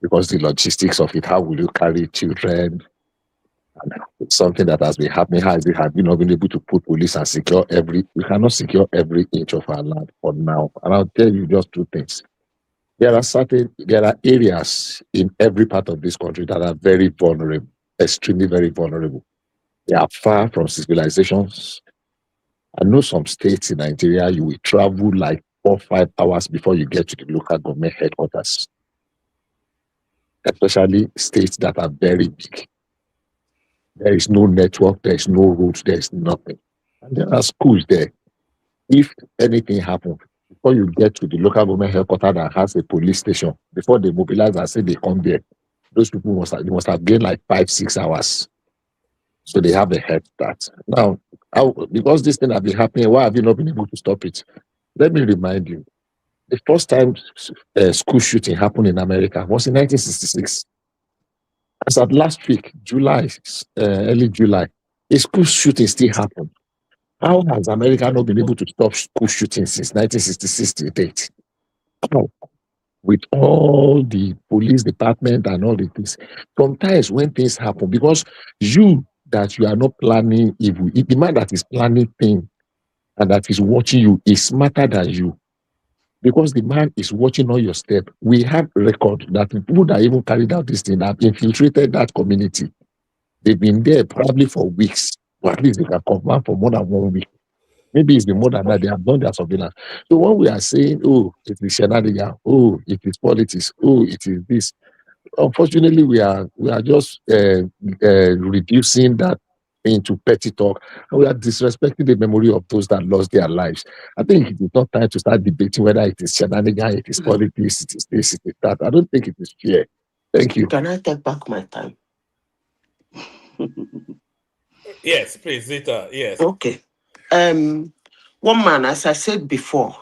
because the logistics of it, how will you carry children? And it's something that has been happening. Have you not been able to put police and secure we cannot secure every inch of our land for now. And I'll tell you just two things. There are areas in every part of this country that are very vulnerable, extremely very vulnerable. They are far from civilizations. I know some states in Nigeria, you will travel like 4 or 5 hours before you get to the local government headquarters. Especially states that are very big. There is no network, there is no roads, there is nothing. And there are schools there. If anything happens, before you get to the local government headquarters that has a police station, before they mobilize and say they come there, those people must have gained like 5 or 6 hours. So they have a head start. Now, because this thing has been happening, why have you not been able to stop it? Let me remind you, the first time school shooting happened in America was in 1966. As of last week, July, early July, a school shooting still happened. How has America not been able to stop school shooting since 1966 to date? How? With all the police department and all the things. Sometimes when things happen, because you are not planning evil, the man that is planning things and that is watching you is smarter than you. Because the man is watching all your step. We have record that the people that even carried out this thing have infiltrated that community. They've been there probably for weeks, or at least they can confirm for more than 1 week. Maybe it's been more than that. They have done their surveillance. So when we are saying, oh, it is shenanigan, oh, it is politics, oh, it is this, unfortunately, we are just reducing that into petty talk, and we are disrespecting the memory of those that lost their lives. I think it is not time to start debating whether it is shenanigan, it is politics, it is this, it is that. I don't think it is fair. Thank you. Can I take back my time? Yes, please, Zita. Yes. Okay. One man, as I said before,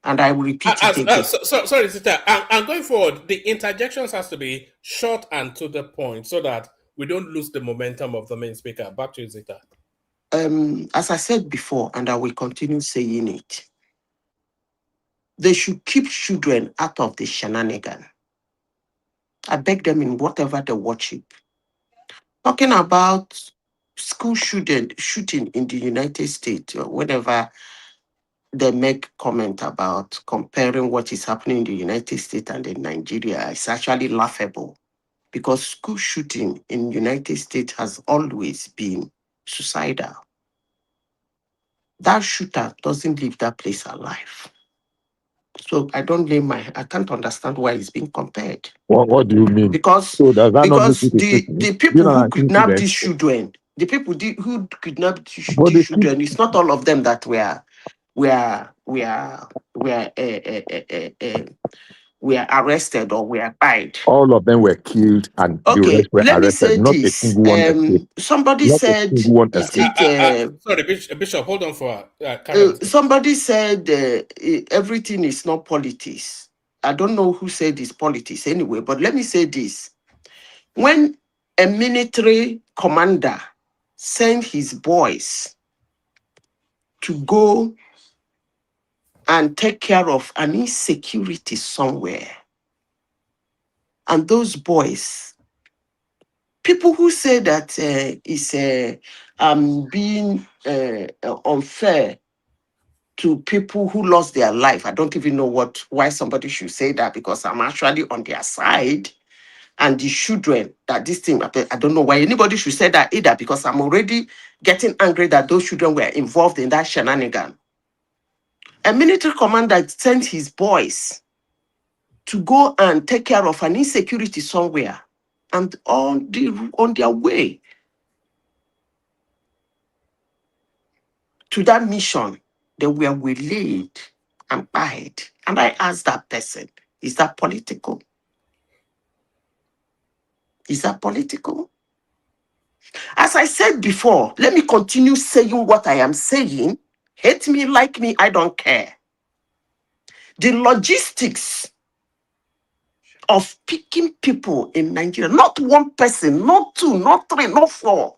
and I will repeat it again. Sorry, Zita. And going forward, the interjections has to be short and to the point so that we don't lose the momentum of the main speaker. Back to you, Zita. As I said before, and I will continue saying it, they should keep children out of the shenanigan. I beg them in whatever they worship. Talking about school shooting in the United States, or whenever they make comment about comparing what is happening in the United States and in Nigeria, it's actually laughable because school shooting in the United States has always been suicidal. That shooter doesn't leave that place alive. So I can't understand why it's being compared. What do you mean? Because So does that not make the people who kidnapped these children, who kidnapped these children, it's not all of them that were arrested or were tried. All of them were killed and the rest were let arrested. Me say not this. A single one escaped. Somebody not said, a single one escaped. Sorry, Bishop, hold on for somebody said everything is not politics. I don't know who said it's politics anyway, but let me say this. When a military commander sent his boys to go and take care of an insecurity somewhere, and those boys, people who say that it's being unfair to people who lost their life, I don't even know why somebody should say that, because I'm actually on their side. And the children, that this thing, I don't know why anybody should say that either, because I'm already getting angry that those children were involved in that shenanigan. A military commander sent his boys to go and take care of an insecurity somewhere, and on their way to that mission, they were waylaid and died. And I asked that person, is that political? Is that political? As I said before, let me continue saying what I am saying. Hate me, like me, I don't care. The logistics of picking people in Nigeria, not one person, not two, not three, not four,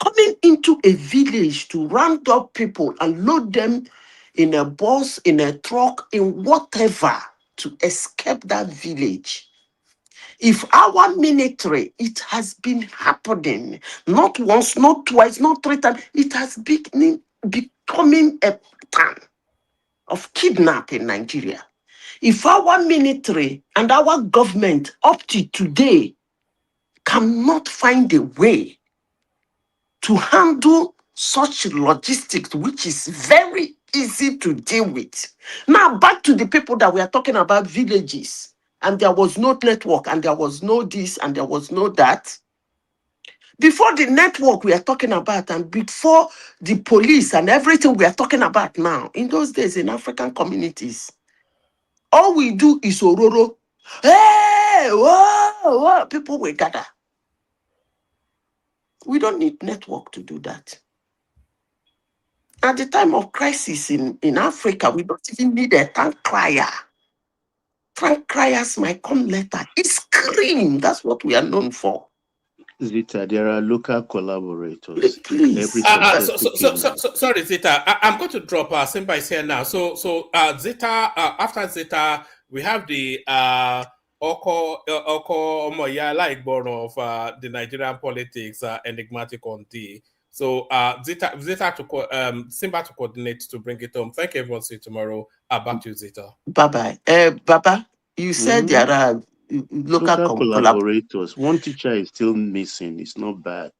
coming into a village to round up people and load them in a bus, in a truck, in whatever, to escape that village. If our military, it has been happening, not once, not twice, not three times, it has been becoming a pattern of kidnapping in Nigeria. If our military and our government up to today cannot find a way to handle such logistics, which is very easy to deal with. Now, back to the people that we are talking about, villages, and there was no network, and there was no this, and there was no that. Before the network we are talking about, and before the police and everything we are talking about now, in those days in African communities, all we do is ororo. Hey, whoa, whoa, people will gather. We don't need network to do that. At the time of crisis in Africa, we don't even need a tank crier. Tank criers might come later. It's scream. That's what we are known for. Zita, there are local collaborators. Please. Sorry, Zita. I'm going to drop Simba is here now. So Zita, after Zita, we have the Oko Omoyala Igbono of the Nigerian politics, enigmatic on D. So Zita to Simba to coordinate to bring it home. Thank you, everyone. See you tomorrow. Back to you, Zita. Bye. Baba, you said there are local collaborators. One teacher is still missing. It's not back.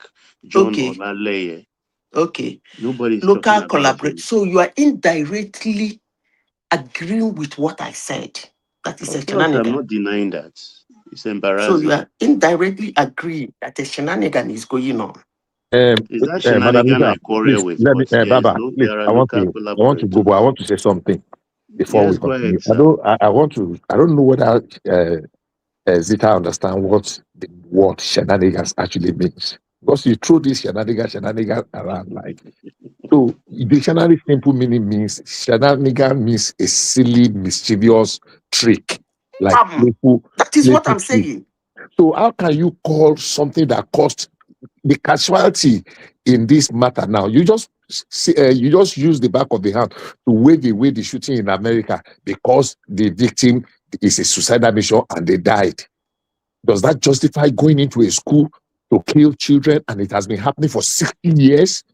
John Olaleye. Okay. Nobody's local collaborators. So you are indirectly agreeing with what I said. That is a shenanigan. I'm not denying that. It's embarrassing. So you are indirectly agreeing that a shenanigan is going on. Is that shenanigan I quarrel with? Let me, Baba, please, I want to go, but I want to say something before we continue. I don't know whether Zita understand what the word shenanigans actually means. Because you throw this shenanigans around like. So the dictionary simple meaning means shenanigan means a silly, mischievous trick. Like that is what I'm saying. So how can you call something that caused the casualty in this matter now? You just use the back of the hand to wave away the shooting in America because the victim is a suicidal mission and they died. Does that justify going into a school to kill children, and it has been happening for 60 years?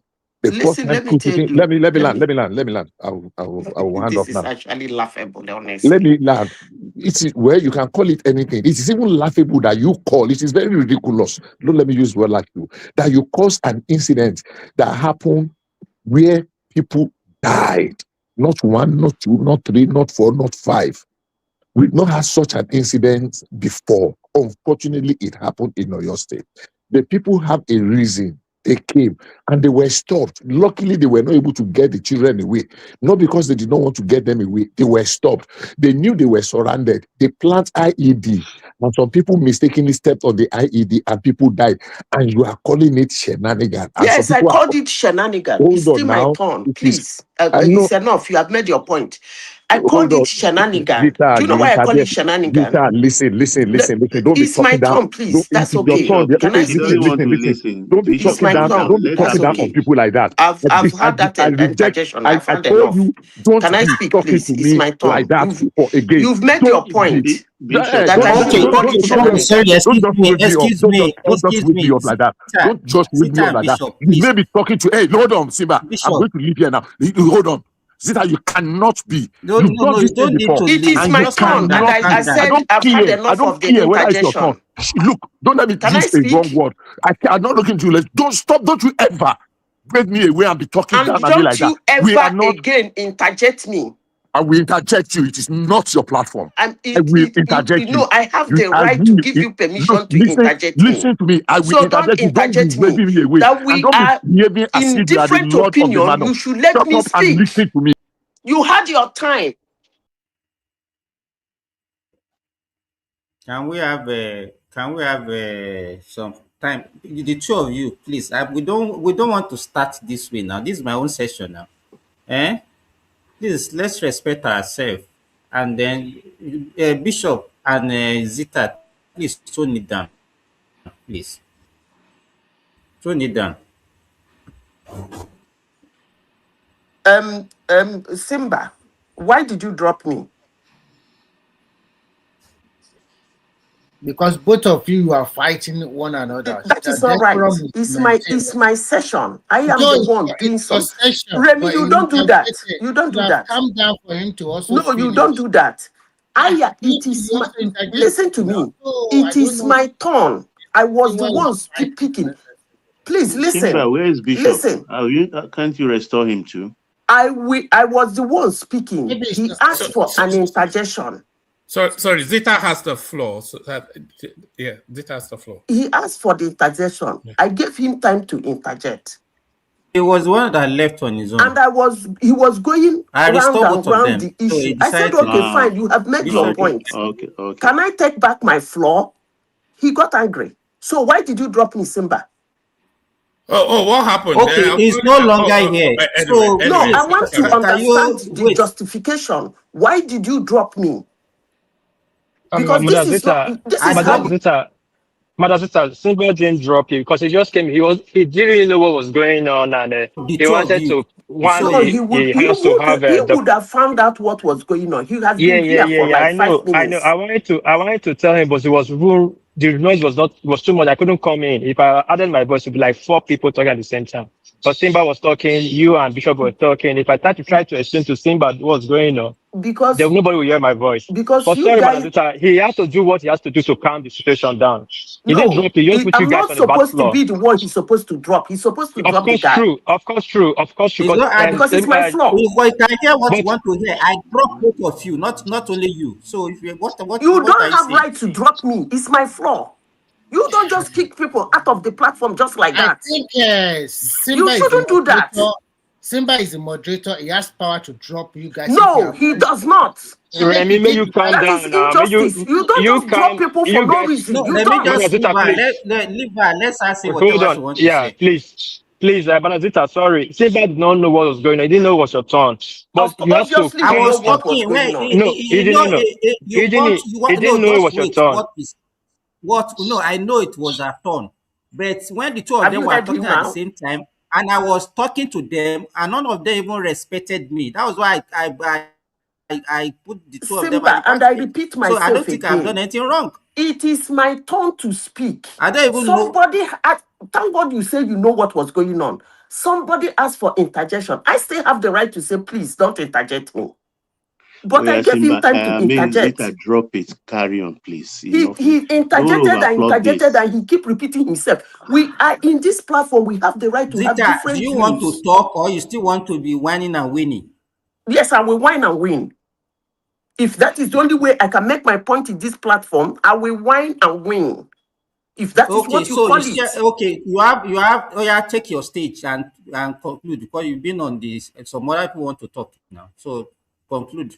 Listen, let me tell you. Let me land. I will hand off now. This is actually laughable, honestly. Let me land. It is where you can call it anything. It is even laughable that you call. It is very ridiculous. Don't let me use word like you. That you cause an incident that happened where people died. Not one, not two, not three, not four, not five. We've not had such an incident before. Unfortunately, it happened in Oyo State. The people have a reason. They came and they were stopped. Luckily, they were not able to get the children away. Not because they did not want to get them away. They were stopped. They knew they were surrounded. They plant IED. And some people mistakenly stepped on the IED and people died. And you are calling it shenanigan. Yes, I called it shenanigan. It's still my turn. Please. It's enough. You have made your point. I called it shenanigan. Do you know why I call it shenanigan? Zita, listen. Don't it's be my down. turn, please. That's okay. Can I speak? Listen. Don't be talking down. Don't be talking down on people like that. I've had that interjection. I told you, don't Can I be speak, talking please? to It's me my turn. like that again. You've made your point. Don't just whip me up like that. Don't just whip me up like that. You may be talking to, hey, hold on, Simba. I'm going to leave here now. Hold on. Zita, you cannot be. No, you don't need to leave. It is my turn, and I said I've had enough of the interjection. Look, don't let me use the wrong word. I'm not looking to you. Don't stop. Don't you ever break me away and be talking down at me like that. Don't you ever again interject me. I will interject you. It is not your platform. I will interject you. No, I have the right to give you permission to interject me. Listen to me. I will interject you. Don't be me away. That we are in different opinion. You should let me speak. And listen to me. You had your time. Can we have some time? The two of you, please. We don't want to start this way now. This is my own session now. Please, let's respect ourselves. And then Bishop and Zita, please tone it down. Please. Tone it down. Simba, why did you drop me? Because both of you are fighting one another. That is all right. It's my session. I am the one doing something. Remy, you don't do that. You don't do that. Come down for him to also. No, you don't do that. It is my. Listen to me. It is my turn. I was the one speaking. Please listen. Simba, where is Bishop? Listen. Can't you restore him too? I was the one speaking. He asked for an interjection. Sorry, Zita has the floor. Zita has the floor. He asked for the interjection. Yeah. I gave him time to interject. He was the one that left on his own. And he was going round and round the issue. I said, okay, fine, you have made your point. Okay. Can I take back my floor? He got angry. So why did you drop me, Simba? what happened? Okay, he's no longer here. Anyway, So, No, I see, want to can understand you the wait? justification. Why did you drop me? Because Madam this is not. Zita, This I is Madam how. don't. Zita, Madam Zita, Simba didn't drop you because he just came. He didn't really know what was going on, and The he two of wanted you. to one. No, So, He has to have he the would have found out what was going on. He has yeah, been yeah, here yeah, for yeah. like 5 I know. minutes. I wanted to tell him, but it was room. The noise was too much. I couldn't come in. If I added my voice, it would be like 4 people talking at the same time. But Simba was talking, you and Bishop were talking. If I try to explain to Simba what's going on, Because nobody will hear my voice. But you sorry, guys. Madam, he has to do what he has to do to calm the situation down. He didn't No, drop you. He just put you I'm guys not on the back supposed to floor. be the one he's supposed to drop. He's supposed to Of drop the course, guy. true. Of course, true. Of course, true. it's not, Because it's my flaw. if we can hear what you but want to hear, I dropped both of you, not only you. So, if you what You are don't you have saying? right to drop me. It's my flaw. You don't just kick people out of the platform just like I that. think Simba You is shouldn't do that. Simba is a moderator. He has power to drop you guys. No, he does not. Remy, may you calm That is down now. May injustice. You don't just drop people for you no guys. reason. No, You let me don't. just leave Manazita, her. please. Leave her. Let's her say Hold whatever she on. wants to Yeah, say. please. Please, Manazita, sorry. Simba did not know what was going on. He didn't know it was your turn. But you have to Obviously, I he calm know was what down. was talking. going Wait, on. No, he you know, didn't know. you want, He didn't no, know it just was your wait. turn. No, I know it was her turn, but when the two of Have them you were heard talking him at the now? same time, and I was talking to them, and none of them even respected me. That was why I put the two of them at Simba, the and back I stage. repeat So I myself don't think I've done again. anything wrong. It is my turn to speak. I don't even know. Thank God you say you know what was going on. Somebody asked for interjection. I still have the right to say, please don't interject me. But I gave him Simba, time to interject. Zita, drop it. Carry on, please. He Don't interjected overflood and he keep repeating himself. We are in this platform. We have the right to have Zita, do different you want to views. talk or you still want to be whining and winning? Yes, I will whine and win. If that is the only way I can make my point in this platform, I will whine and win. If that is Okay, what you so call you see, it. okay, you have, oh yeah, take your stage and conclude because you've been on this. Some other people want to talk now, so conclude.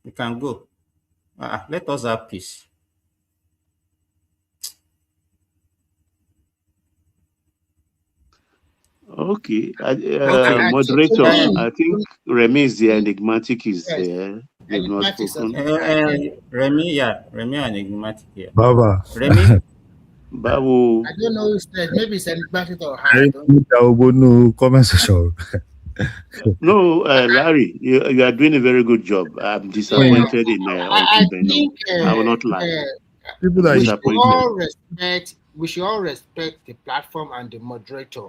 You can go. Let us have peace. Okay, Okay, moderator. I think Remy is there. Enigmatic is Yes, there. They've not Enigmatic is spoken. Remy and Enigmatic here. Baba. Remy, Babu. I don't know. Maybe it's enigmatic or I hard. no comment section. No, Larry, you are doing a very good job. I'm Yeah, disappointed in I Uncle Beno. think I will not lie. People I'm that disappointed. we should all respect the platform and the moderator.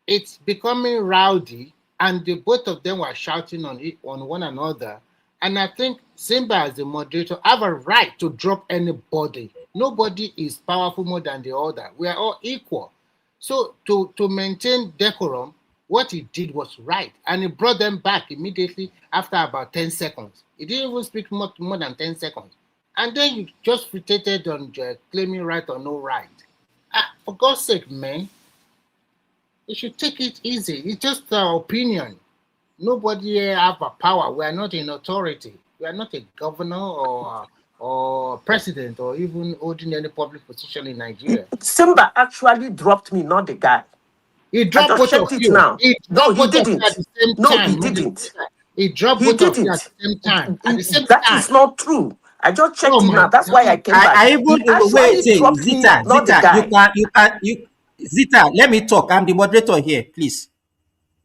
It's becoming rowdy, and the both of them were shouting on one another. And I think Simba, as the moderator, have a right to drop anybody. Nobody is powerful more than the other. We are all equal. So to maintain decorum, what he did was right, and he brought them back immediately after about 10 seconds. He didn't even speak more than 10 seconds. And then you just fixated on claiming right or no right. For God's sake, man, you should take it easy. It's just our opinion. Nobody here have a power. We are not in authority. We are not a governor or president or even holding any public position in Nigeria. Simba actually dropped me, not the guy. He I dropped just both of checked it you. now. He No, dropped he both of you at didn't. the same No, he time. didn't. He dropped He both of you at didn't. the same time. At the same That time. is not true. I just checked Oh it my now. That's why I God. came back. I even He wait, actually dropped me, not the guy. Zita, let me talk. I'm the moderator here, please.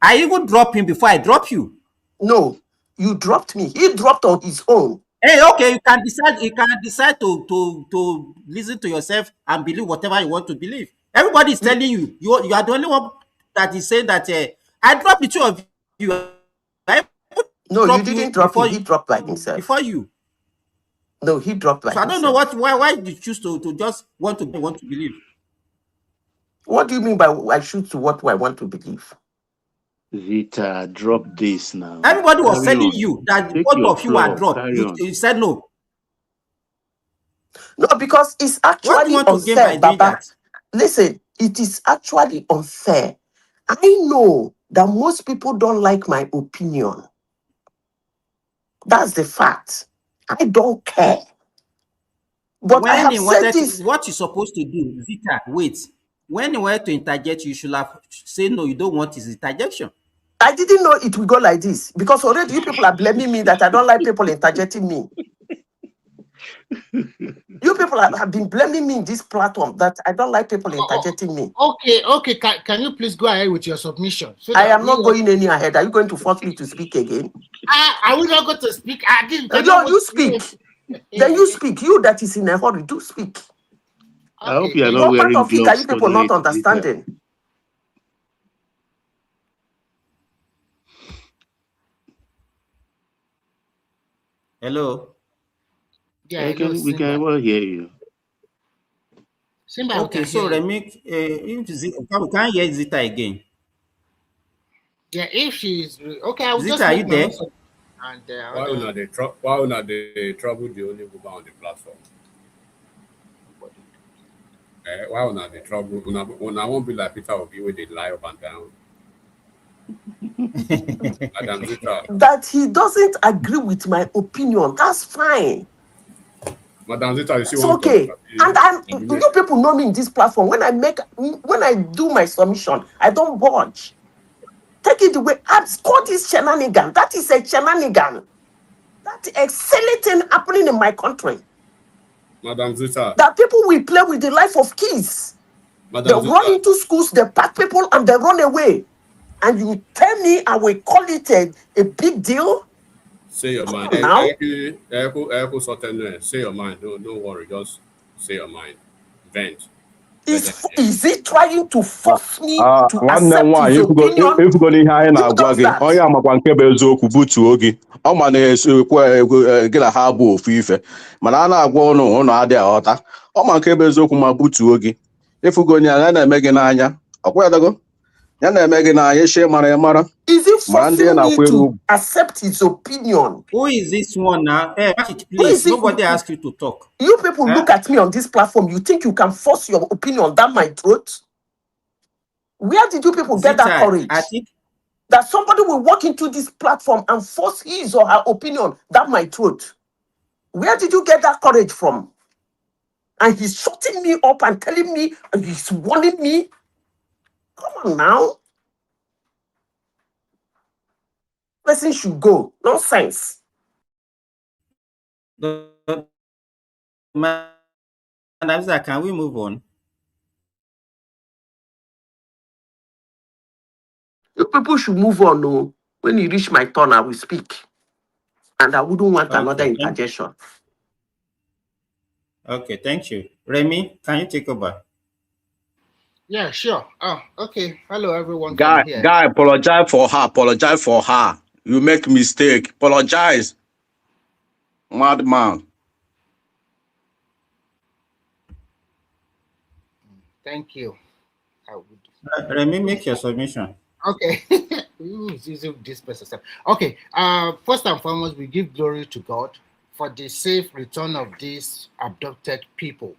I even drop him before I drop you. No, you dropped me. He dropped on his own. Hey, okay, you can decide to listen to yourself and believe whatever you want to believe. Everybody is telling you are the only one that is saying that I dropped the two of you. I No, you drop you didn't drop him. He dropped by himself. before you. No, he dropped by So I don't know himself. why you choose to just want to believe. What do you mean by I shoot to what I want to believe? Zita, drop this now. Everybody was Carry telling on. you that Take both your of you are floor. dropped. Carry on. You said no. No, because it's What do you actually want to gain unfair, by doing Baba. that? Listen, it is actually unfair. I know that most people don't like my opinion. That's the fact. I don't care. But I When have he said wanted to, this. what you're supposed to do, Zita, wait. When he wanted to interject, you should have said no, you don't want his interjection. I didn't know it would go like this because already you people are blaming me that I don't like people interjecting me. You people have been blaming me in this platform that I don't like people interjecting me. Okay. Can you please go ahead with your submission? So I that am not going any ahead. Are you going to force me to speak again? I will not go to speak. I didn't. No, you speak. Then you speak. You that is in a hurry, do speak. I hope you are thank not What part wearing of it are gloves you people not tonight, Zita. understanding? Hello. Yeah, hello, We Simba. can well hear you. Simba, we Okay, can so hear you. Remy, we can't hear Zita again. Yeah, if she's okay, I will Zita, just are make you my own there? submission. And Why una dey trouble the only woman on the platform? Why una dey trouble? Una won't be like Peter Obi wey dey lie up and down. Madam Zita. That he doesn't agree with my opinion. That's fine. Madam Zita, you see It's one talk. okay. And you people know me in this platform. When I do my submission, I don't budge. Take it away. I've called this shenanigan. That is a shenanigan. That is a silly thing happening in my country. Madam Zita. That people will play with the life of kids. They run into schools, they pack people, and they run away. And you tell me I will call it a big deal? Say your mind. Now? Say your mind. Don't worry. Just say your mind. Vent. Is he trying to force me to nwanne m accept nwaanyị his opinion? efugo n'ihe anyị Who na-agwa does gị that? onye amakwa nke bụ eziokwu butuo gị ọ ma na-ekwe gị na ha bụ ofu ife mana a na-agwa ụnụ adịghị aghọta ọ ma nke bụ eziokwu ma butuo gị efugo onye ya na-eme gị n'anya ọkwadago ya na-eme gị n'anya echi mara ya mara Is he mara ndị forcing me na-akwụ elu to accept his opinion? Who is this one now? Hey, Who is please, it? nobody asked you to talk. You people look at me on this platform. You think you can force your opinion down my throat? Where did you people get that Zita, courage? I think That somebody will walk into this platform and force his or her opinion down my throat? Where did you get that courage from? And he's shutting me up and telling me, and he's warning me. Come on now. Person should go. Nonsense. Madam Zita, can we move on? You people should move on. No. When you reach my turn, I will speak. And I wouldn't want another interjection. Okay, thank you. Remy, can you take over? Yeah, sure. Oh, okay. Hello, everyone. guy From here. apologize for her you make mistake apologize madman. Thank you. Remy, make your submission. Okay. This person. Okay. First and foremost, we give glory to God for the safe return of these abducted people.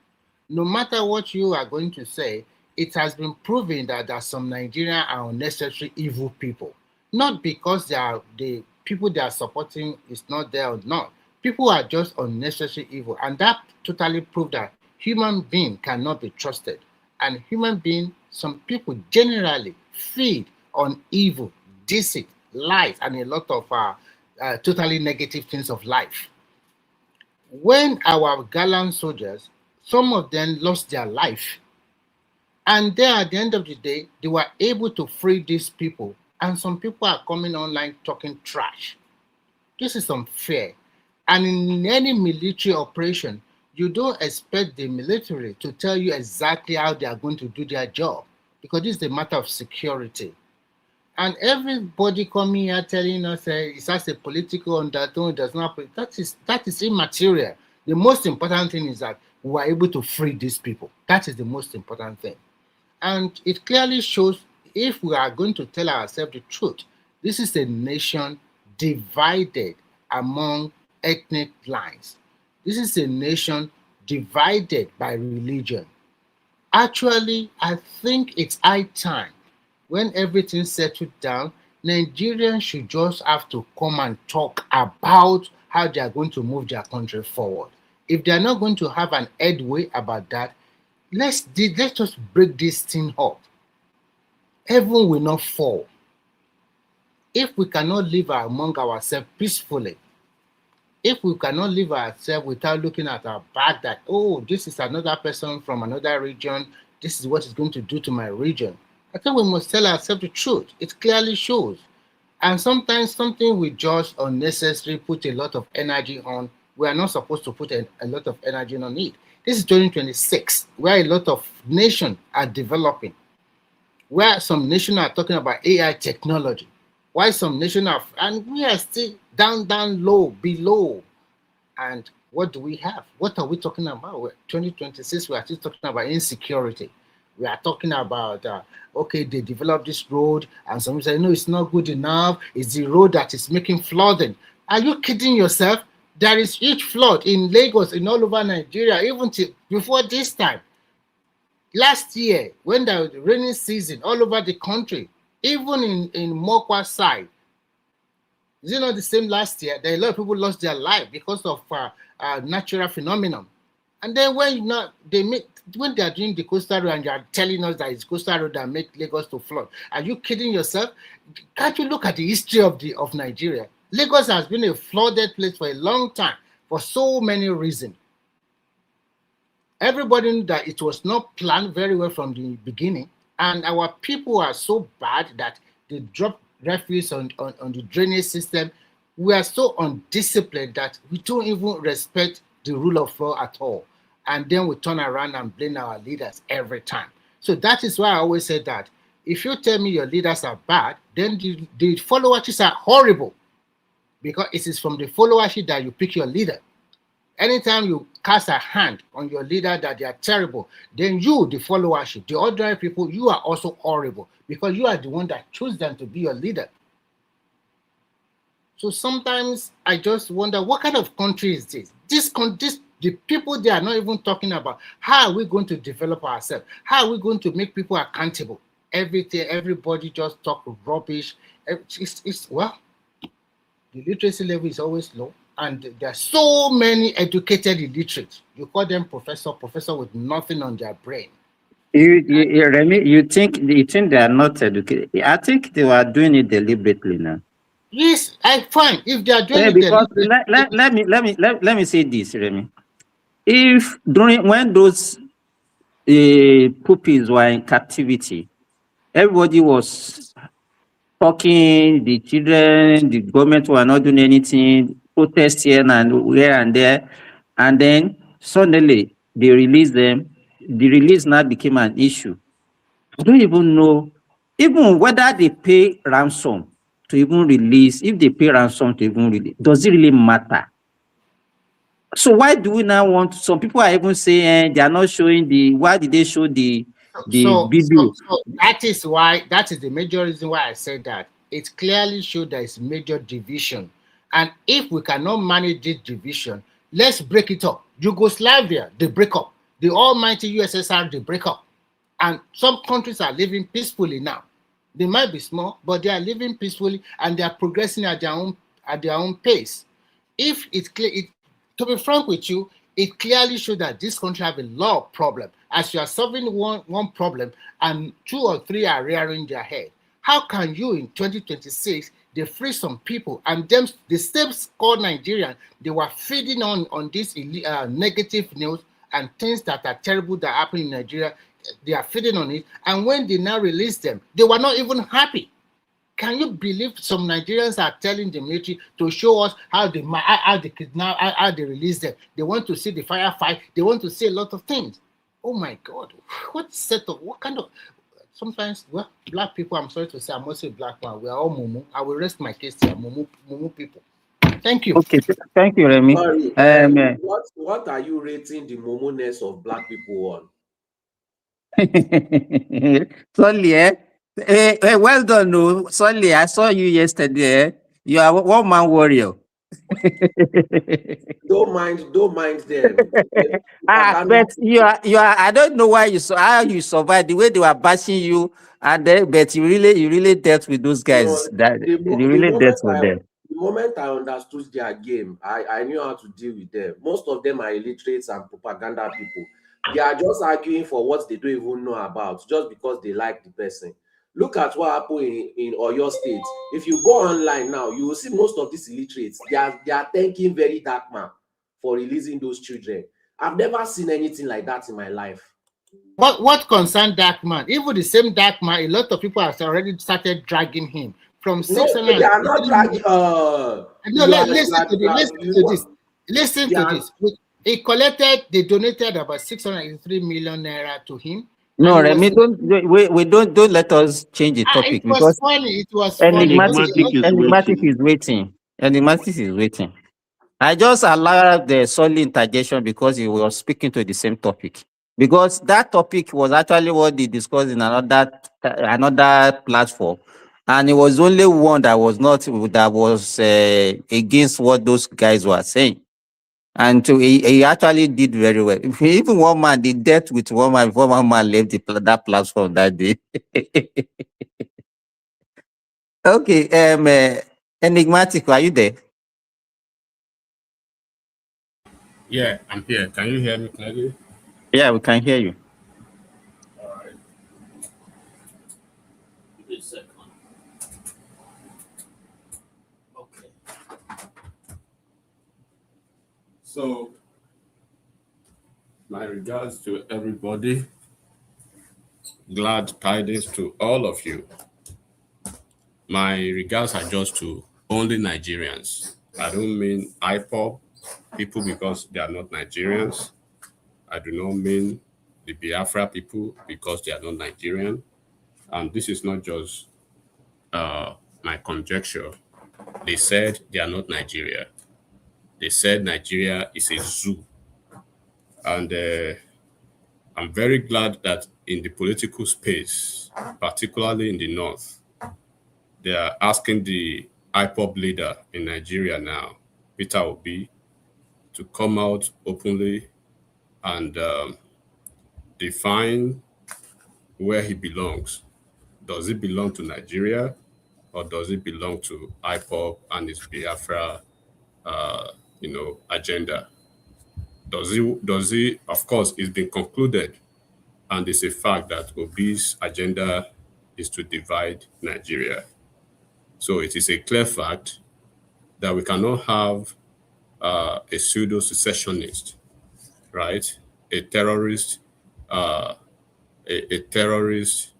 No matter what you are going to say, it has been proven that there are some Nigerian are unnecessary evil people. Not because the people they are supporting is not there or not. People are just unnecessary evil. And that totally proved that human being cannot be trusted. And human being, some people generally feed on evil, deceit, lies, and a lot of totally negative things of life. When our gallant soldiers, some of them lost their life, and then at the end of the day, they were able to free these people, and some people are coming online talking trash. This is unfair. And in any military operation, you don't expect the military to tell you exactly how they are going to do their job, because this is a matter of security. And everybody coming here telling us it has a political undertone, does not. That is immaterial. The most important thing is that we were able to free these people. That is the most important thing. And it clearly shows, if we are going to tell ourselves the truth, this is a nation divided among ethnic lines. This is a nation divided by religion. Actually, I think it's high time, when everything settled down, Nigerians should just have to come and talk about how they are going to move their country forward. If they are not going to have an headway about that, let's just break this thing up. Heaven will not fall. If we cannot live among ourselves peacefully, if we cannot live ourselves without looking at our back that, oh, this is another person from another region, this is what it's going to do to my region, I think we must tell ourselves the truth. It clearly shows. And sometimes something we judge unnecessary, put a lot of energy on, we are not supposed to put a lot of energy on it. This is 2026, where a lot of nations are developing, where some nations are talking about AI technology, why some nations are, and we are still down low, below. And what do we have? What are we talking about? 2026, we are still talking about insecurity. We are talking about, okay, they developed this road, and some say, no, it's not good enough. It's the road that is making flooding. Are you kidding yourself? There is huge flood in Lagos, in all over Nigeria, even before this time. Last year, when there was the rainy season all over the country, even in Mokwa side, is it not the same last year? There are a lot of people lost their life because of natural phenomenon. And then when they are doing the coastal road and you are telling us that it's coastal road that make Lagos to flood, are you kidding yourself? Can't you look at the history of Nigeria? Lagos has been a flooded place for a long time for so many reasons. Everybody knew that it was not planned very well from the beginning, and our people are so bad that they drop refuse on the drainage system. We are so undisciplined that we don't even respect the rule of law at all. And then we turn around and blame our leaders every time. So that is why I always say that if you tell me your leaders are bad, then the followership are horrible, because it is from the followership that you pick your leader. Anytime you cast a hand on your leader that they are terrible, then you, the followership, the ordinary people, you are also horrible, because you are the one that chose them to be your leader. So sometimes I just wonder, what kind of country is this? The people, they are not even talking about how are we going to develop ourselves? How are we going to make people accountable? Everybody just talk rubbish. Well, the literacy level is always low. And there are so many educated illiterates. You call them professor with nothing on their brain. Remy, you think they are not educated? I think they were doing it deliberately now. Yes, I find if they are doing it because deliberately. let me say this, Remy. If when those pupils were in captivity, everybody was talking, the children, the government were not doing anything, protest here and there, and then suddenly they released them. The release now became an issue. I don't even know even whether they pay ransom to even release. If they pay ransom to even release, does it really matter? So why do we now want? Some people are even saying they are not showing why did they show the video? So that is the major reason why I said that. It clearly showed there is major division. And if we cannot manage this division, let's break it up. Yugoslavia, they break up. The almighty USSR, they break up. And some countries are living peacefully now. They might be small, but they are living peacefully and they are progressing at their own pace. If to be frank with you, it clearly shows that this country have a lot of problems. As you are solving one problem and 2 or 3 are rearing their head, how can you in 2026 they free some people and them the same called Nigerian, they were feeding on this negative news and things that are terrible that happen in Nigeria, they are feeding on it, and when they now release them, they were not even happy. Can you believe some Nigerians are telling the military to show us how they kidnap, how they release them? They want to see the firefight. They want to see a lot of things. Oh my God! What kind of? Sometimes, well, black people. I'm sorry to say, I must say black man. We are all mumu. I will rest my case here, mumu people. Thank you. Okay, thank you, Remy. Sorry, what are you rating the mumuness of black people on? Sorry, well done, no. Sorry, I saw you yesterday. You are one man warrior. Don't mind them. But you are. I don't know why how you survived the way they were bashing you, and then but you really dealt with those guys. No, You really dealt with them. The moment I understood their game, I knew how to deal with them. Most of them are illiterates and propaganda people. They are just arguing for what they don't even know about, just because they like the person. Look at what happened in Oyo State. If you go online now, you will see most of these illiterates. They are thanking very dark man for releasing those children. I've never seen anything like that in my life. What concern dark man? Even the same dark man, a lot of people have already started dragging him from 600. No, they are not dragging. No, listen to this. Listen to this. He collected, they donated about 603 million naira to him. No, Remy, don't let us change the topic it was because funny. It was funny. Enigmatic is waiting. Enigmatic is waiting. I just allowed the solid interjection because he was speaking to the same topic. Because that topic was actually what they discussed in another platform, and it was only one that was against what those guys were saying. And so he actually did very well. Even one man, they dealt with one man before one man left that platform that day. Okay, Enigmatic, are you there? Yeah, I'm here. Can you hear me clearly? Yeah, we can hear you. All right. Give me a second. Okay. So, my regards to everybody. Glad tidings to all of you. My regards are just to only Nigerians. I don't mean IPOB people because they are not Nigerians. I do not mean the Biafra people because they are not Nigerian. And this is not just my conjecture. They said they are not Nigeria. They said Nigeria is a zoo. And I'm very glad that in the political space, particularly in the North, they are asking the IPOB leader in Nigeria now, Peter Obi, to come out openly and define where he belongs. Does he belong to Nigeria or does it belong to IPOB and his Biafra, agenda? Does he, of course, it's been concluded and it's a fact that Obi's agenda is to divide Nigeria. So it is a clear fact that we cannot have a pseudo-secessionist, right? A terrorist, a terrorist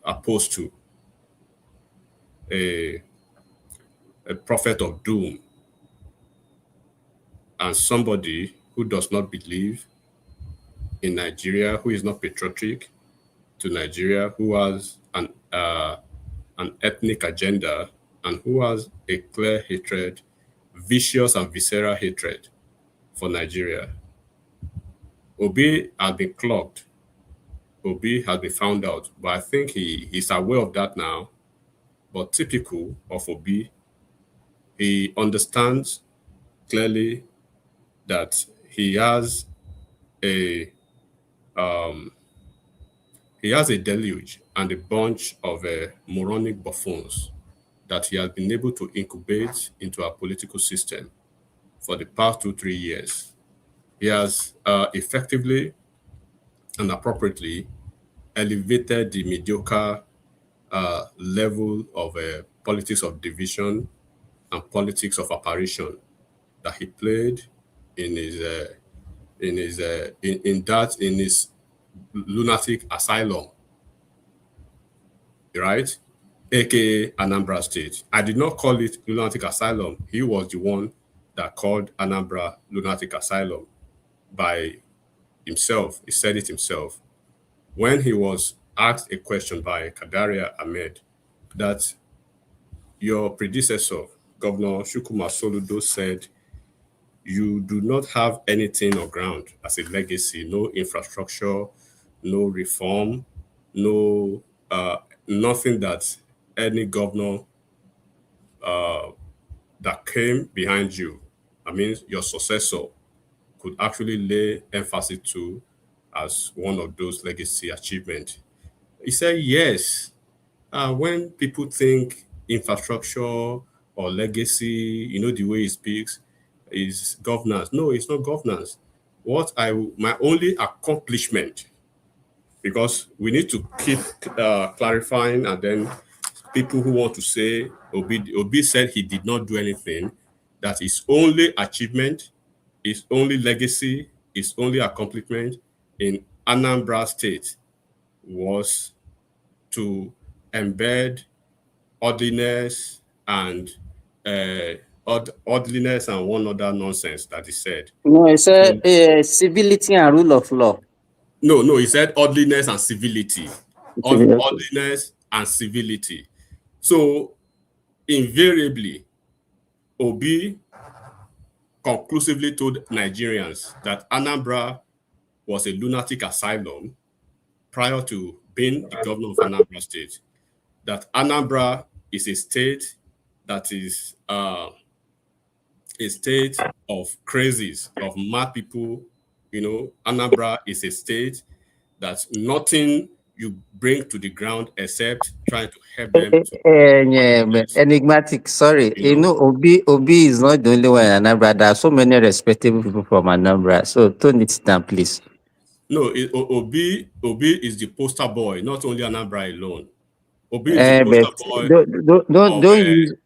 opposed to a prophet of doom, and somebody who does not believe in Nigeria, who is not patriotic to Nigeria, who has an ethnic agenda, and who has a clear hatred, vicious and visceral hatred for Nigeria. Obi has been clogged. Obi has been found out, but I think he's aware of that now. But typical of Obi, he understands clearly that he has a deluge and a bunch of moronic buffoons that he has been able to incubate into our political system for the past 2-3 years. He has effectively and appropriately elevated the mediocre level of politics of division and politics of apparition that he played in his lunatic asylum, right? AKA Anambra State. I did not call it lunatic asylum. He was the one that called Anambra lunatic asylum by himself. He said it himself. When he was asked a question by Kadaria Ahmed that your predecessor, Governor Shukuma Soludo, said you do not have anything on ground as a legacy, no infrastructure, no reform, no nothing that any governor that came behind you, I mean your successor, could actually lay emphasis to as one of those legacy achievements. He said yes. When people think infrastructure, or legacy, the way he speaks is governance. No, it's not governance. My only accomplishment, because we need to keep clarifying, and then people who want to say Obi said he did not do anything, that his only achievement, his only legacy, his only accomplishment in Anambra State was to embed orderliness and orderliness and one other nonsense that he said. No, it's civility and rule of law. No, he said orderliness and civility. Orderliness and civility. So invariably, Obi conclusively told Nigerians that Anambra was a lunatic asylum prior to being the governor of Anambra State. That Anambra is a state that is a state of crazies, of mad people. Anambra is a state that's nothing you bring to the ground except trying to help them. Enigmatic. Sorry, Obi is not the only one in Anambra. There are so many respectable people from Anambra. So tone it down, please. No, Obi is the poster boy, not only Anambra alone. Obi is the poster boy.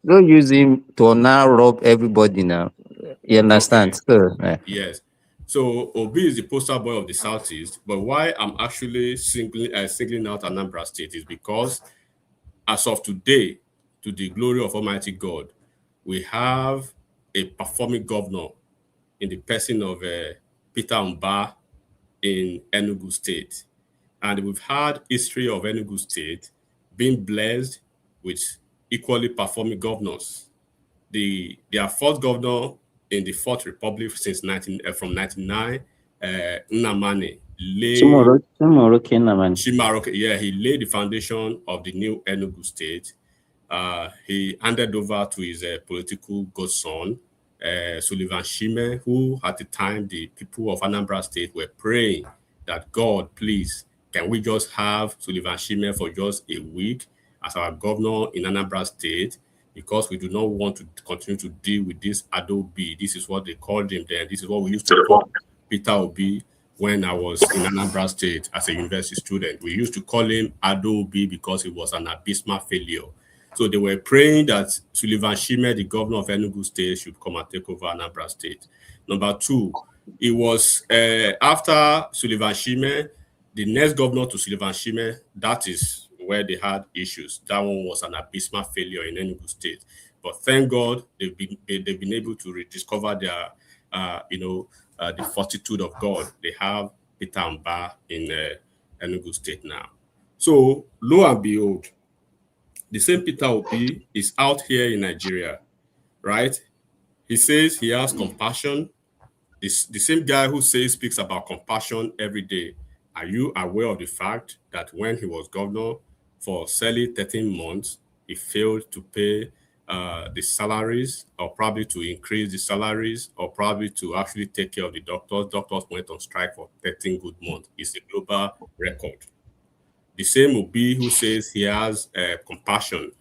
Don't use him to now rob everybody now. You understand? Okay. So, yes. So Obi is the poster boy of the Southeast, but why I'm actually singling out Anambra State is because as of today, to the glory of Almighty God, we have a performing governor in the person of Peter Mba in Enugu State. And we've had history of Enugu State being blessed with equally performing governors. Their fourth governor in the Fourth Republic from 1999, NNamdi, he laid the foundation of the new Enugu State. He handed over to his political godson, Sullivan Shime, who at the time the people of Anambra State were praying that God, please, can we just have Sullivan Shime for just a week as our governor in Anambra State, because we do not want to continue to deal with this Adobe. This is what they called him then. This is what we used to call Peter Obi when I was in Anambra State as a university student. We used to call him Adobe because he was an abysmal failure. So they were praying that Sullivan Shime, the governor of Enugu State, should come and take over Anambra State. Number two, it was after Sullivan Shime, the next governor to Sullivan Shime, that is where they had issues. That one was an abysmal failure in Enugu State. But thank God they've been able to rediscover their, the fortitude of God. They have Peter Mba in Enugu State now. So lo and behold, the same Peter Obi is out here in Nigeria, right? He says he has compassion. The same guy who speaks about compassion every day. Are you aware of the fact that when he was governor for solid 13 months, he failed to pay the salaries, or probably to increase the salaries, or probably to actually take care of the doctors? Doctors went on strike for 13 good months. It's a global record. The same Obi who says he has compassion,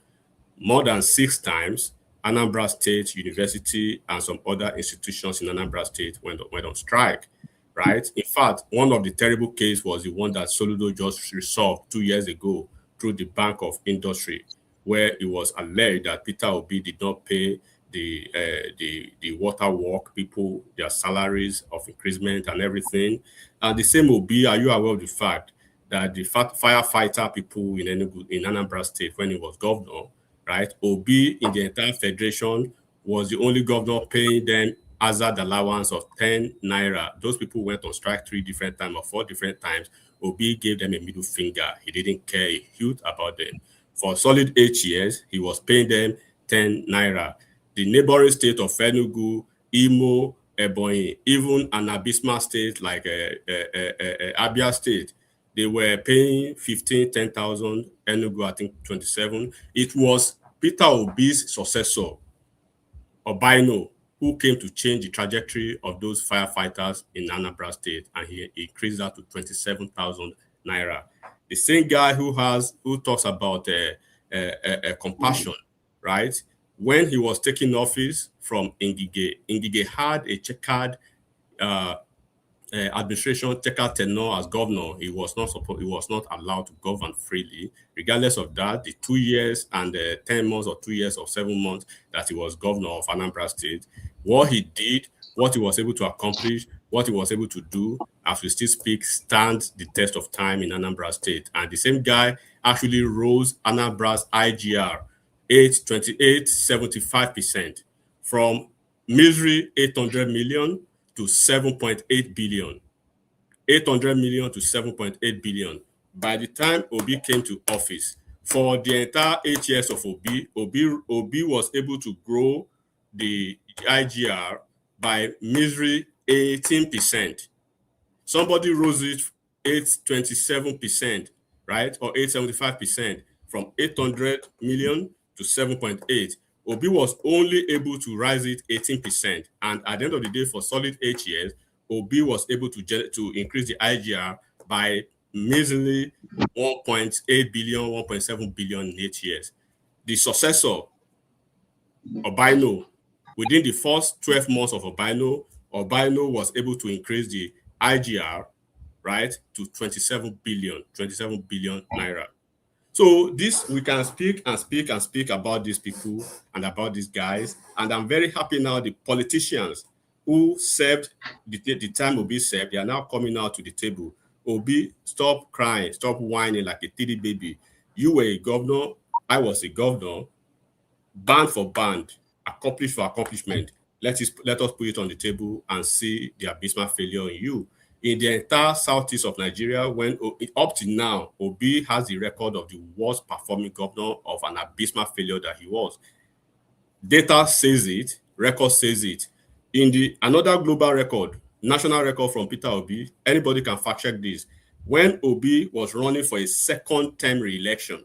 more than 6 times, Anambra State University and some other institutions in Anambra State went on strike, right? In fact, one of the terrible cases was the one that Soludo just resolved 2 years ago through the Bank of Industry, where it was alleged that Peter Obi did not pay the water work people their salaries of increment and everything. And the same Obi, are you aware of the fact that the firefighter people in Anambra State, when he was governor, right, Obi in the entire federation was the only governor paying them hazard allowance of 10 naira. Those people went on strike 3 different times or 4 different times. Obi gave them a middle finger. He didn't care a hoot about them. For a solid 8 years, he was paying them 10 naira. The neighboring state of Enugu, Imo, Ebonyi, even an abysmal state like Abia State, they were paying 15, 10,000, Enugu, I think 27. It was Peter Obi's successor, Obaino, who came to change the trajectory of those firefighters in Anambra State, and he increased that to 27,000 naira. The same guy who talks about compassion, right? when he was taking office from Ngige had a checkered administration, checkered tenure as governor. He was not allowed to govern freely. Regardless of that, the 2 years and 10 months or 2 years or 7 months that he was governor of Anambra State, what he did, what he was able to accomplish, what he was able to do, as we still speak, stands the test of time in Anambra State. And the same guy actually rose Anambra's IGR 75% from misery 800 million to 7.8 billion. 800 million to 7.8 billion. By the time Obi came to office, for the entire 8 years of Obi was able to grow the IGR by misery 18%. Somebody rose it 827%, right? Or 875% from 800 million to 7.8. Obi was only able to rise it 18%. And at the end of the day, for solid 8 years, Obi was able to increase the IGR by measly 1.8 billion, 1.7 billion in 8 years. The successor, Obino, within the first 12 months of Obino was able to increase the IGR, right, to 27 billion naira. So this, we can speak and speak and speak about these people and about these guys. And I'm very happy now the politicians who served the time Obi served, they are now coming out to the table. Obi, stop crying, stop whining like a titty baby. You were a governor, I was a governor, band for band, accomplish for accomplishment. Let us put it on the table and see the abysmal failure in you. In the entire southeast of Nigeria, when up to now, Obi has the record of the worst performing governor of an abysmal failure that he was. Data says it, record says it. In another global record, national record from Peter Obi, anybody can fact check this. When Obi was running for a second term re-election,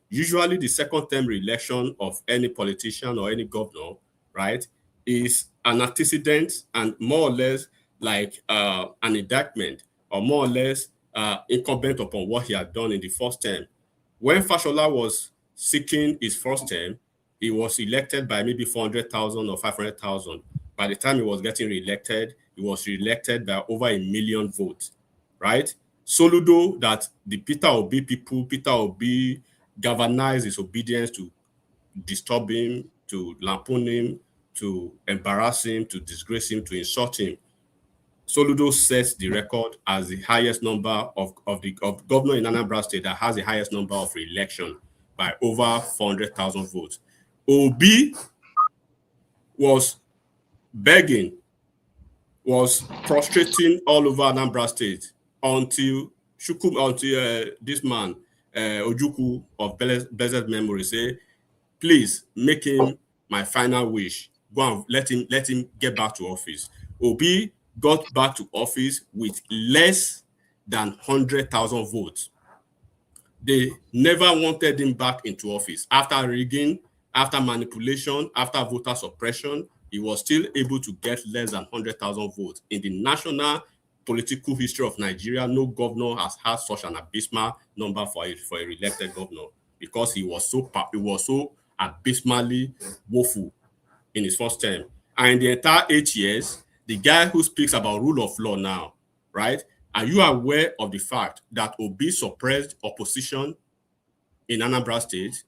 usually the second term re-election of any politician or any governor, right, is an antecedent and more or less like an indictment, or more or less incumbent upon what he had done in the first term. When Fashola was seeking his first term, he was elected by maybe 400,000 or 500,000. By the time he was getting re-elected, he was re-elected by over 1 million votes, right? Soludo, that the Peter Obi galvanized his obedience to disturb him, to lampoon him, to embarrass him, to disgrace him, to insult him. Soludo sets the record as the highest number of governor in Anambra State that has the highest number of re-election by over 400,000 votes. Obi was begging, was prostrating all over Anambra State until this man, Ojukwu of blessed memory, say, please make him my final wish. Go and let him get back to office. Obi got back to office with less than 100,000 votes. They never wanted him back into office. After rigging, after manipulation, after voter suppression, he was still able to get less than 100,000 votes. In the national political history of Nigeria, no governor has had such an abysmal number for a re-elected governor, because he was so abysmally woeful in his first term. And in the entire 8 years, the guy who speaks about rule of law now, right? Are you aware of the fact that Obi suppressed opposition in Anambra State?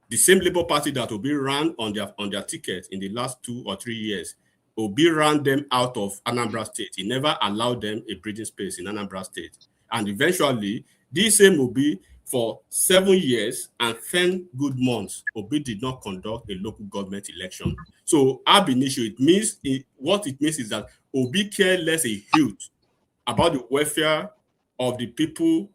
The same Labour Party that Obi ran on their ticket in the last 2 or 3 years, Obi ran them out of Anambra State. He never allowed them a breathing space in Anambra State. And eventually, this same Obi, for 7 years and 10 good months, Obi did not conduct a local government election. So ab initio, what it means is that Obi cared less a huge about the welfare of the people,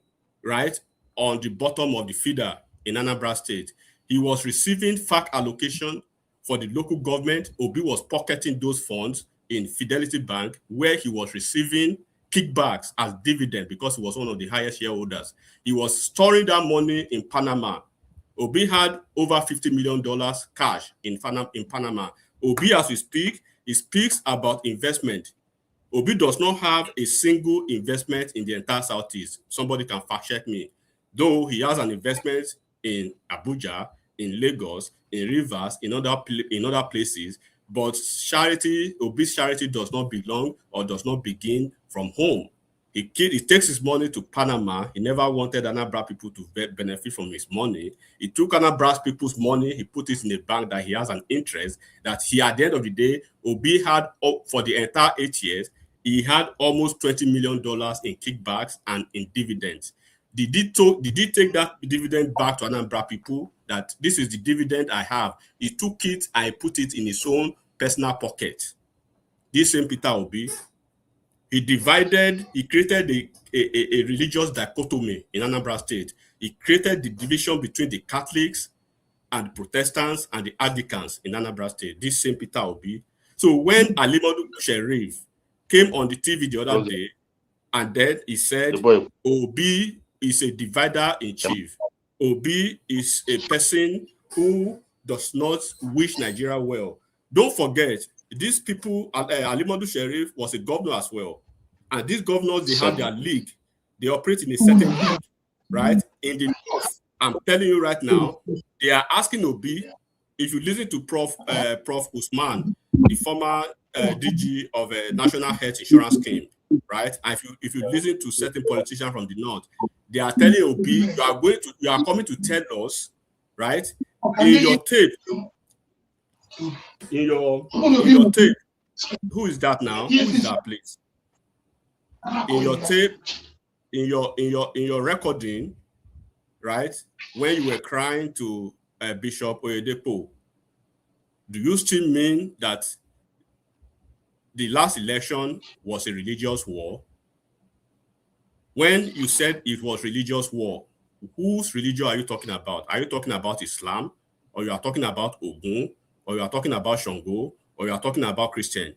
right, on the bottom of the feeder in Anambra State. He was receiving FAC allocation for the local government. Obi was pocketing those funds in Fidelity Bank, where he was receiving kickbacks as dividend because he was one of the highest shareholders. He was storing that money in Panama. Obi had over $50 million cash in Panama. Obi, as we speak, he speaks about investment. Obi does not have a single investment in the entire Southeast. Somebody can fact check me. Though he has an investment in Abuja, in Lagos, in Rivers, in other places. But Obi's charity does not belong or does not begin from home. He takes his money to Panama. He never wanted Anambra people to benefit from his money. He took Anambra people's money. He put it in a bank that he has an interest that he, at the end of the day, Obi had for the entire 8 years. He had almost $20 million in kickbacks and in dividends. Did he take that dividend back to Anambra people that this is the dividend I have? He took it and put it in his own personal pocket. This same Peter Obi, he created a religious dichotomy in Anambra State. He created the division between the Catholics and the Protestants and the Anglicans in Anambra State. This same Peter Obi. So when Alimadu Sheriff came on the TV the other day, and then he said, Obi is a divider in chief. Obi is a person who does not wish Nigeria well. Don't forget, these people, Alimadu Sheriff was a governor as well. And these governors, they have their league. They operate in a certain league, right? In the north, I'm telling you right now, they are asking Obi, if you listen to Prof. Usman, the former DG of a National Health Insurance Scheme, right? And if you listen to certain politicians from the north, they are telling Obi, you are coming to tell us, right? In your tape, who is that now? Who is that, please? In your tape, in your recording, right? When you were crying to Bishop Oyedepo, do you still mean that the last election was a religious war? When you said it was religious war, whose religion are you talking about? Are you talking about Islam, or you are talking about Ogun, or you are talking about Shango, or you are talking about Christian?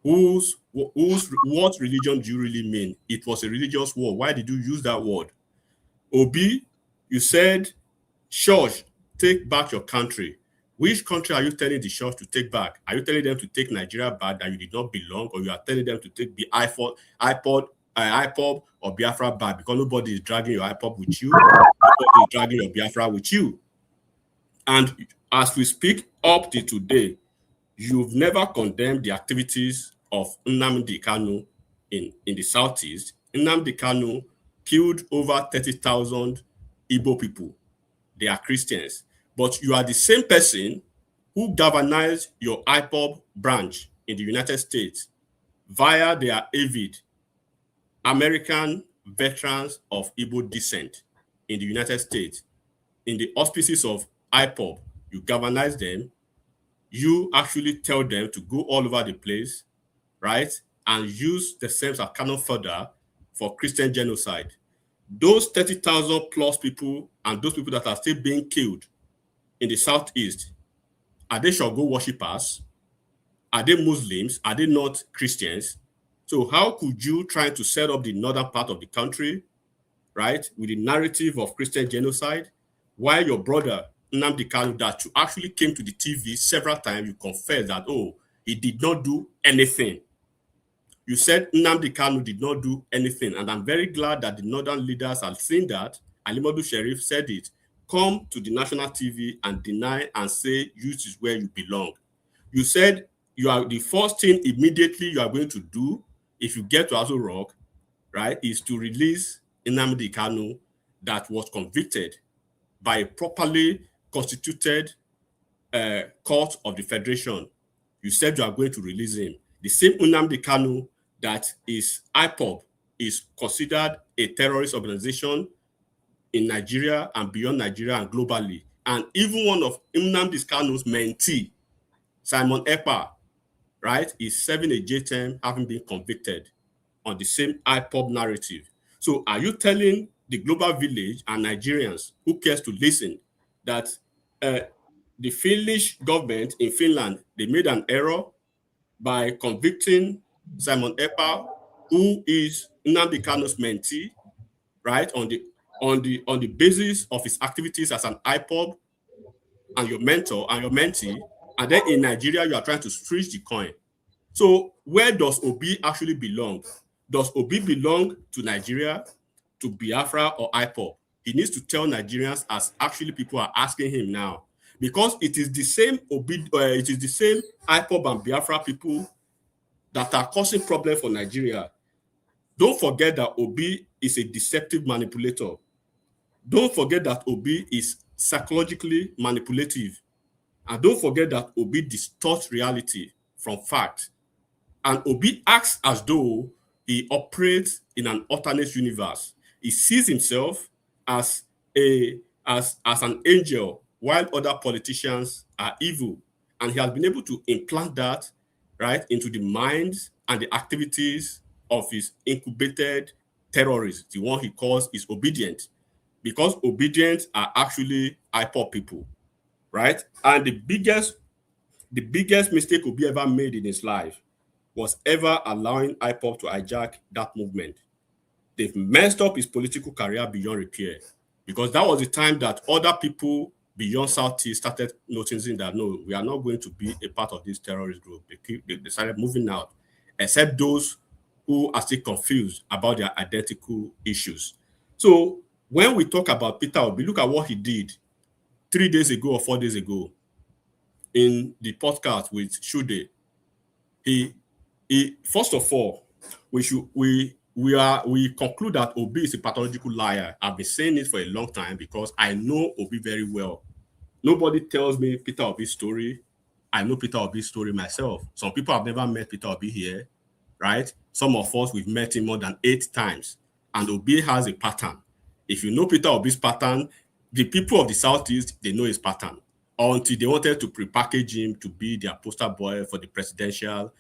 What religion do you really mean? It was a religious war. Why did you use that word? Obi, you said, church, take back your country. Which country are you telling the church to take back? Are you telling them to take Nigeria back, that you did not belong, or you are telling them to take the iPod or Biafra back, because nobody is dragging your iPod with you, nobody is dragging your Biafra with you? And as we speak up to today, you've never condemned the activities of NNamdi Kanu in the southeast. NNamdi Kanu killed over 30,000 Igbo people. They are Christians. But you are the same person who galvanized your IPOB branch in the United States via their AVID, American Veterans of Igbo Descent in the United States. In the auspices of IPOB, you galvanize them. You actually tell them to go all over the place, right? And use the same as cannon fodder for Christian genocide. Those 30,000 plus people and those people that are still being killed in the southeast, are they Shango worshippers? Are they Muslims? Are they not Christians? So how could you try to set up the northern part of the country, right, with the narrative of Christian genocide, while your brother, NNamdi Kanu, that you actually came to the TV several times, you confessed that, oh, he did not do anything. You said NNamdi Kanu did not do anything, and I'm very glad that the northern leaders have seen that. Alimadu Sheriff said it. Come to the national TV and deny and say youth is where you belong. You said you are the first thing immediately you are going to do if you get to Aso Rock, right, is to release NNamdi Kanu that was convicted by a properly constituted court of the Federation. You said you are going to release him. The same NNamdi Kanu that is IPOB is considered a terrorist organization in Nigeria and beyond Nigeria and globally. And even one of NNamdi Kanu's mentee, Simon Ekpa, right, is serving a jail term having been convicted on the same IPOB narrative. So are you telling the global village and Nigerians who cares to listen that the Finnish government in Finland, they made an error by convicting Simon Ekpa, who is NNamdi Kanu's mentee, right, on the basis of his activities as an IPOB and your mentor and your mentee, and then in Nigeria you are trying to switch the coin. So where does Obi actually belong? Does Obi belong to Nigeria, to Biafra, or IPOB? He needs to tell Nigerians, as actually people are asking him now. because it is the same it is the same IPOB and Biafra people that are causing problems for Nigeria. Don't forget that Obi is a deceptive manipulator. Don't forget that Obi is psychologically manipulative. And don't forget that Obi distorts reality from fact. And Obi acts as though he operates in an alternate universe. He sees himself as an angel, while other politicians are evil. And he has been able to implant that right into the minds and the activities of his incubated terrorists, the one he calls is obedient, because obedient are actually IPOB people, right? And the biggest mistake Obi ever made in his life was ever allowing IPOB to hijack that movement. They've messed up his political career beyond repair, because that was the time that other people beyond Southeast started noticing that, no, we are not going to be a part of this terrorist group. They started moving out, except those who are still confused about their identical issues. So when we talk about Peter Obi, look at what he did 3 days ago or 4 days ago in the podcast with Shude. He first of all, we conclude that Obi is a pathological liar. I've been saying it for a long time because I know Obi very well. Nobody tells me Peter Obi's story. I know Peter Obi's story myself. Some people have never met Peter Obi here, right? Some of us, we've met him more than 8 times. And Obi has a pattern. If you know Peter Obi's pattern, the people of the Southeast, they know his pattern. Until they wanted to prepackage him to be their poster boy for the presidential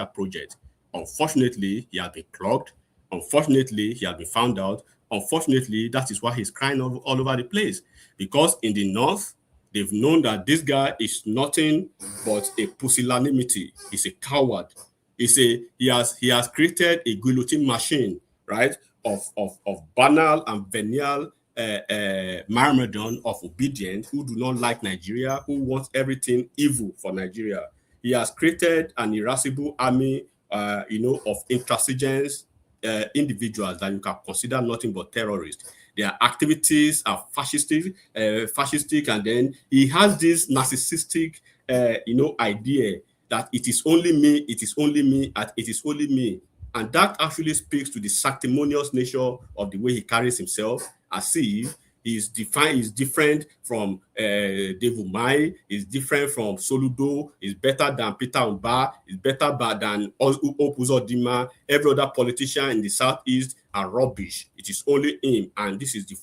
project. Unfortunately, he has been clogged. Unfortunately, he has been found out. Unfortunately, that is why he's crying all over the place. Because in the North, they've known that this guy is nothing but a pusillanimity. He's a coward. He has created a guillotine machine, right, of banal and venial myrmidon of obedience who do not like Nigeria, who wants everything evil for Nigeria. He has created an irascible army, of intransigent individuals that you can consider nothing but terrorists. Their activities are fascistic, and then he has this narcissistic, idea that it is only me, and it is only me. And that actually speaks to the sanctimonious nature of the way he carries himself, as if is different from Dave Umahi, is different from Soludo, is better than Peter Mba, is better than Opuzodima. Every other politician in the Southeast are rubbish. It is only him, and this is the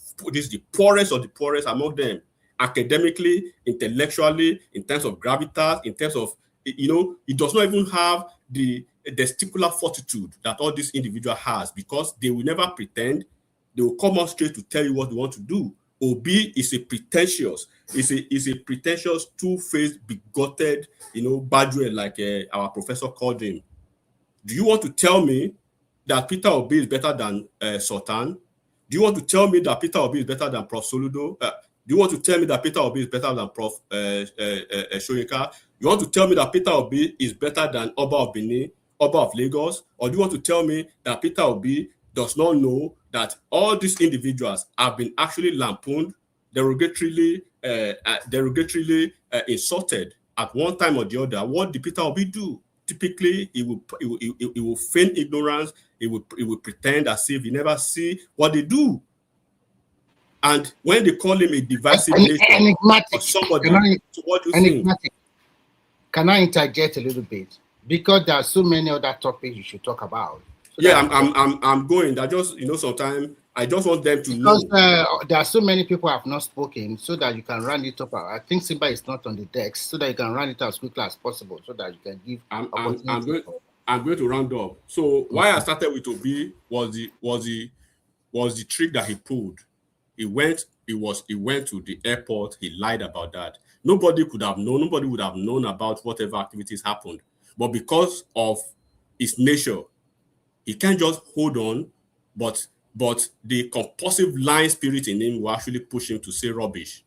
poorest of the poorest among them. Academically, intellectually, in terms of gravitas, in terms of, he does not even have the testicular fortitude that all this individual has, because they will never pretend. They will come out straight to tell you what they want to do. Obi is a pretentious, two-faced, bigoted, Badue, like our professor called him. Do you want to tell me that Peter Obi is better than Sultan? Do you want to tell me that Peter Obi is better than Prof. Soludo? Do you want to tell me that Peter Obi is better than Prof. Shoyinka? You want to tell me that Peter Obi is better than Oba of Benin, Oba of Lagos? Or do you want to tell me that Peter Obi does not know that all these individuals have been actually lampooned, derogatorily insulted at one time or the other? What did Peter Obi do? Typically, he will feign ignorance. He will pretend as if he never see what they do. And when they call him a divisive nation or somebody, so what do you think? Can I interject a little bit? Because there are so many other topics you should talk about. So I'm going. I just, sometimes I just want them to know. Because there are so many people who have not spoken, so that you can round it up. I think Simba is not on the decks, so that you can round it up as quickly as possible, so that you can give. I'm going to round up. So why I started with Obi was the trick that he pulled. He went to the airport. He lied about that. Nobody would have known about whatever activities happened. But because of his nature, he can't just hold on, but the compulsive lying spirit in him will actually push him to say rubbish.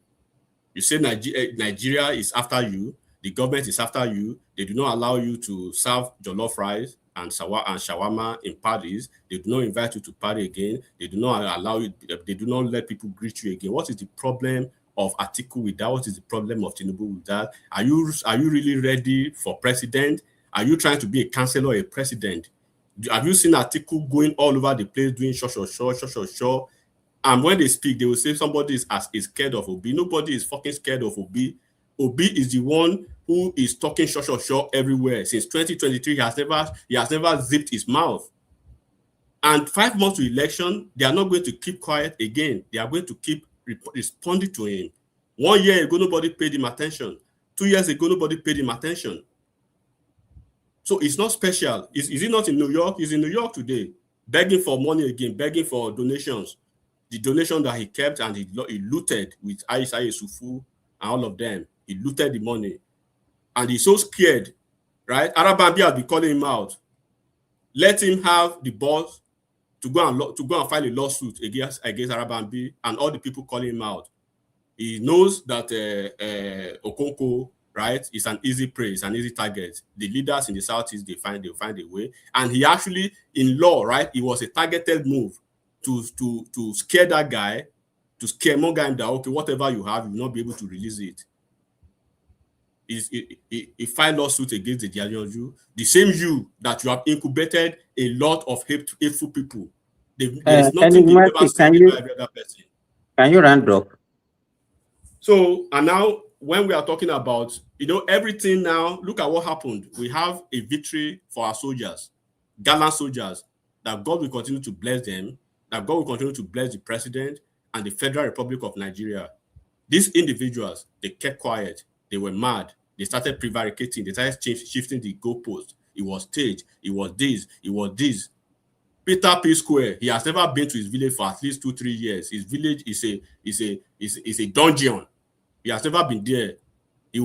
You say Nigeria is after you, the government is after you, they do not allow you to serve jollof rice and shawarma in parties, they do not invite you to party again, they do not allow you, they do not let people greet you again. What is the problem of Atiku with that? What is the problem of Tinubu with that? Are you really ready for president? Are you trying to be a councillor or a president? Have you seen Atiku going all over the place doing sure? And when they speak, they will say somebody is scared of Obi. Nobody is fucking scared of Obi. Obi is the one who is talking sure everywhere. Since 2023, he has never zipped his mouth. And 5 months to election, they are not going to keep quiet again. They are going to keep responding to him. 1 year ago, nobody paid him attention. 2 years ago, nobody paid him attention. So it's not special. Is he not in New York? He's in New York today, begging for money again, begging for donations. The donation that he kept and he looted with Aisha Yusufu and all of them. He looted the money. And he's so scared, right? Arabambi has been calling him out. Let him have the balls to go and file a lawsuit against Arabambi and all the people calling him out. He knows that Okonkwo, right, is an easy prey, it's an easy target. The leaders in the Southeast, they'll find a way. And he actually, in law, right, it was a targeted move to scare that guy, to scaremonger him that, okay, whatever you have, you will not be able to release it. He filed lawsuit against the Dianyoju, the same you that you have incubated a lot of hateful people. There's nothing they never said about every other person. Can you round up? So, and now when we are talking about, everything now, look at what happened. We have a victory for our soldiers, gallant soldiers, that God will continue to bless them, that God will continue to bless the president and the Federal Republic of Nigeria. These individuals, they kept quiet. They were mad. They started prevaricating. They started shifting the goalpost. It was staged. It was this. It was this. Peter P. Square, he has never been to his village for at least 2-3 years. His village is a dungeon. He has never been there. He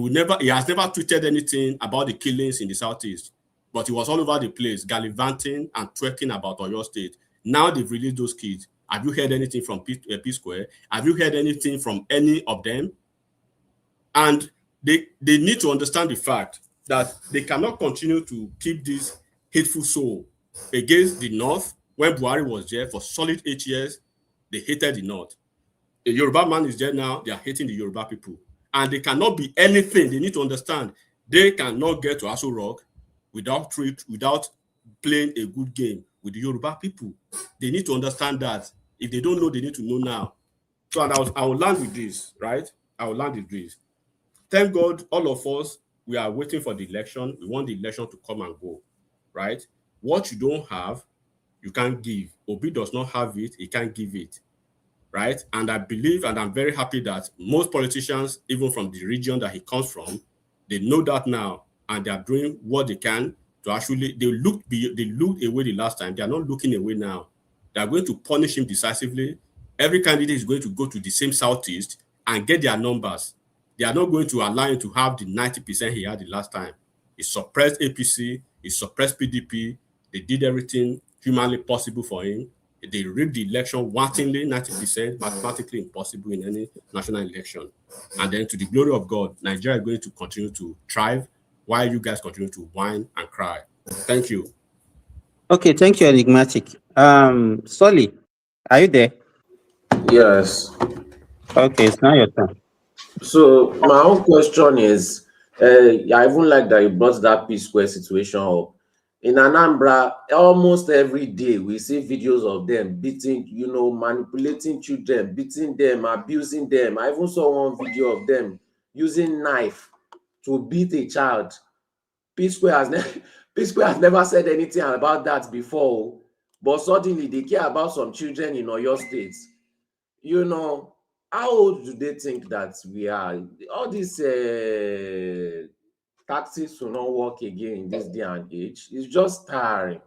has never tweeted anything about the killings in the Southeast. But he was all over the place, gallivanting and twerking about Oyo State. Now they've released those kids. Have you heard anything from P Square? Have you heard anything from any of them? And they need to understand the fact that they cannot continue to keep this hateful soul against the North. When Buhari was there for solid 8 years, they hated the North. The Yoruba man is there now, they are hating the Yoruba people. And they cannot be anything. They need to understand they cannot get to Aso Rock without playing a good game with the Yoruba people. They need to understand that. If they don't know, they need to know now. So I will land with this, right? I will land with this. Thank God, all of us, we are waiting for the election. We want the election to come and go, right? What you don't have, you can't give. Obi does not have it, he can't give it, right? And I believe, and I'm very happy that most politicians, even from the region that he comes from, they know that now, and they are doing what they can to actually, they looked away the last time. They are not looking away now. They are going to punish him decisively. Every candidate is going to go to the same Southeast and get their numbers. They are not going to allow him to have the 90% he had the last time. He suppressed APC, he suppressed PDP, they did everything humanly possible for him. They rigged the election wantonly, 90%, mathematically impossible in any national election. And then to the glory of God, Nigeria is going to continue to thrive while you guys continue to whine and cry. Thank you. Okay, thank you, Enigmatic. Solly, are you there? Yes. Okay, it's now your turn. So my own question is, I even like that you brought that P Square situation up. In Anambra, almost every day we see videos of them beating, manipulating children, beating them, abusing them. I even saw one video of them using knife to beat a child. P Square has never said anything about that before, but suddenly they care about some children in Oyo State. How old do they think that we are? All these tactics will not work again in this day and age. It's just tiring,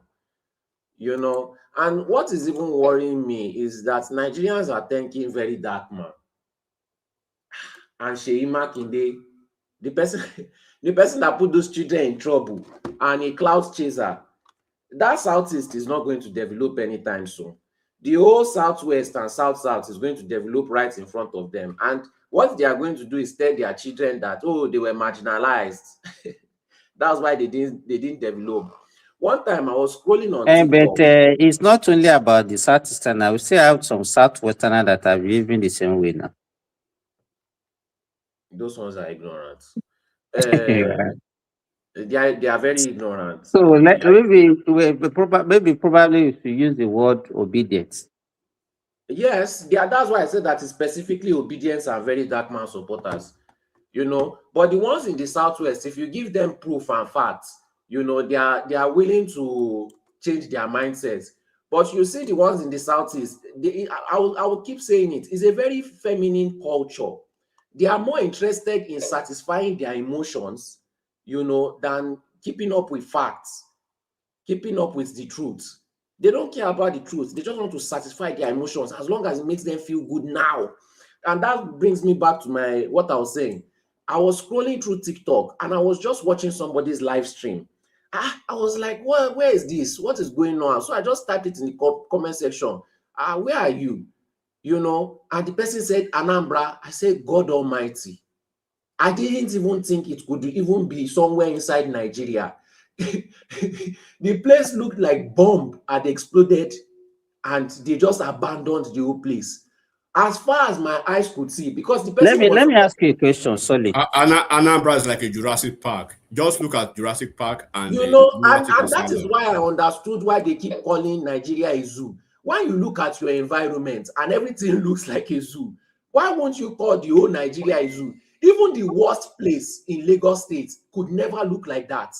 And what is even worrying me is that Nigerians are thinking very dark man. And Sheyi Makinde, the person that put those children in trouble, and a cloud chaser, that Southeast is not going to develop anytime soon. The whole Southwest and South is going to develop right in front of them. And what they are going to do is tell their children that, they were marginalized. That's why they didn't develop. One time I was scrolling on TikTok. But it's not only about the Southeastern. I will say I have some Southwesterners that are behaving the same way now. Those ones are ignorant. Yeah. They are very ignorant. So maybe probably you should use the word obedience. Yes, that's why I said that it's specifically obedience and very dark man supporters. But the ones in the Southwest, if you give them proof and facts, they are willing to change their mindsets. But you see the ones in the Southeast, I will keep saying it's a very feminine culture. They are more interested in satisfying their emotions, than keeping up with facts, keeping up with the truth. They don't care about the truth. They just want to satisfy their emotions as long as it makes them feel good now. And that brings me back to what I was saying. I was scrolling through TikTok and I was just watching somebody's live stream. I was like, where is this? What is going on? So I just typed it in the comment section. Where are you? And the person said, Anambra. I said, God Almighty. I didn't even think it could even be somewhere inside Nigeria. The place looked like bomb had exploded and they just abandoned the whole place. As far as my eyes could see, because the person let me ask you a question, Solid. Anambra is like a Jurassic Park. Just look at Jurassic Park and and that is why I understood why they keep calling Nigeria a zoo. When you look at your environment and everything looks like a zoo, why won't you call the whole Nigeria a zoo? Even the worst place in Lagos State could never look like that.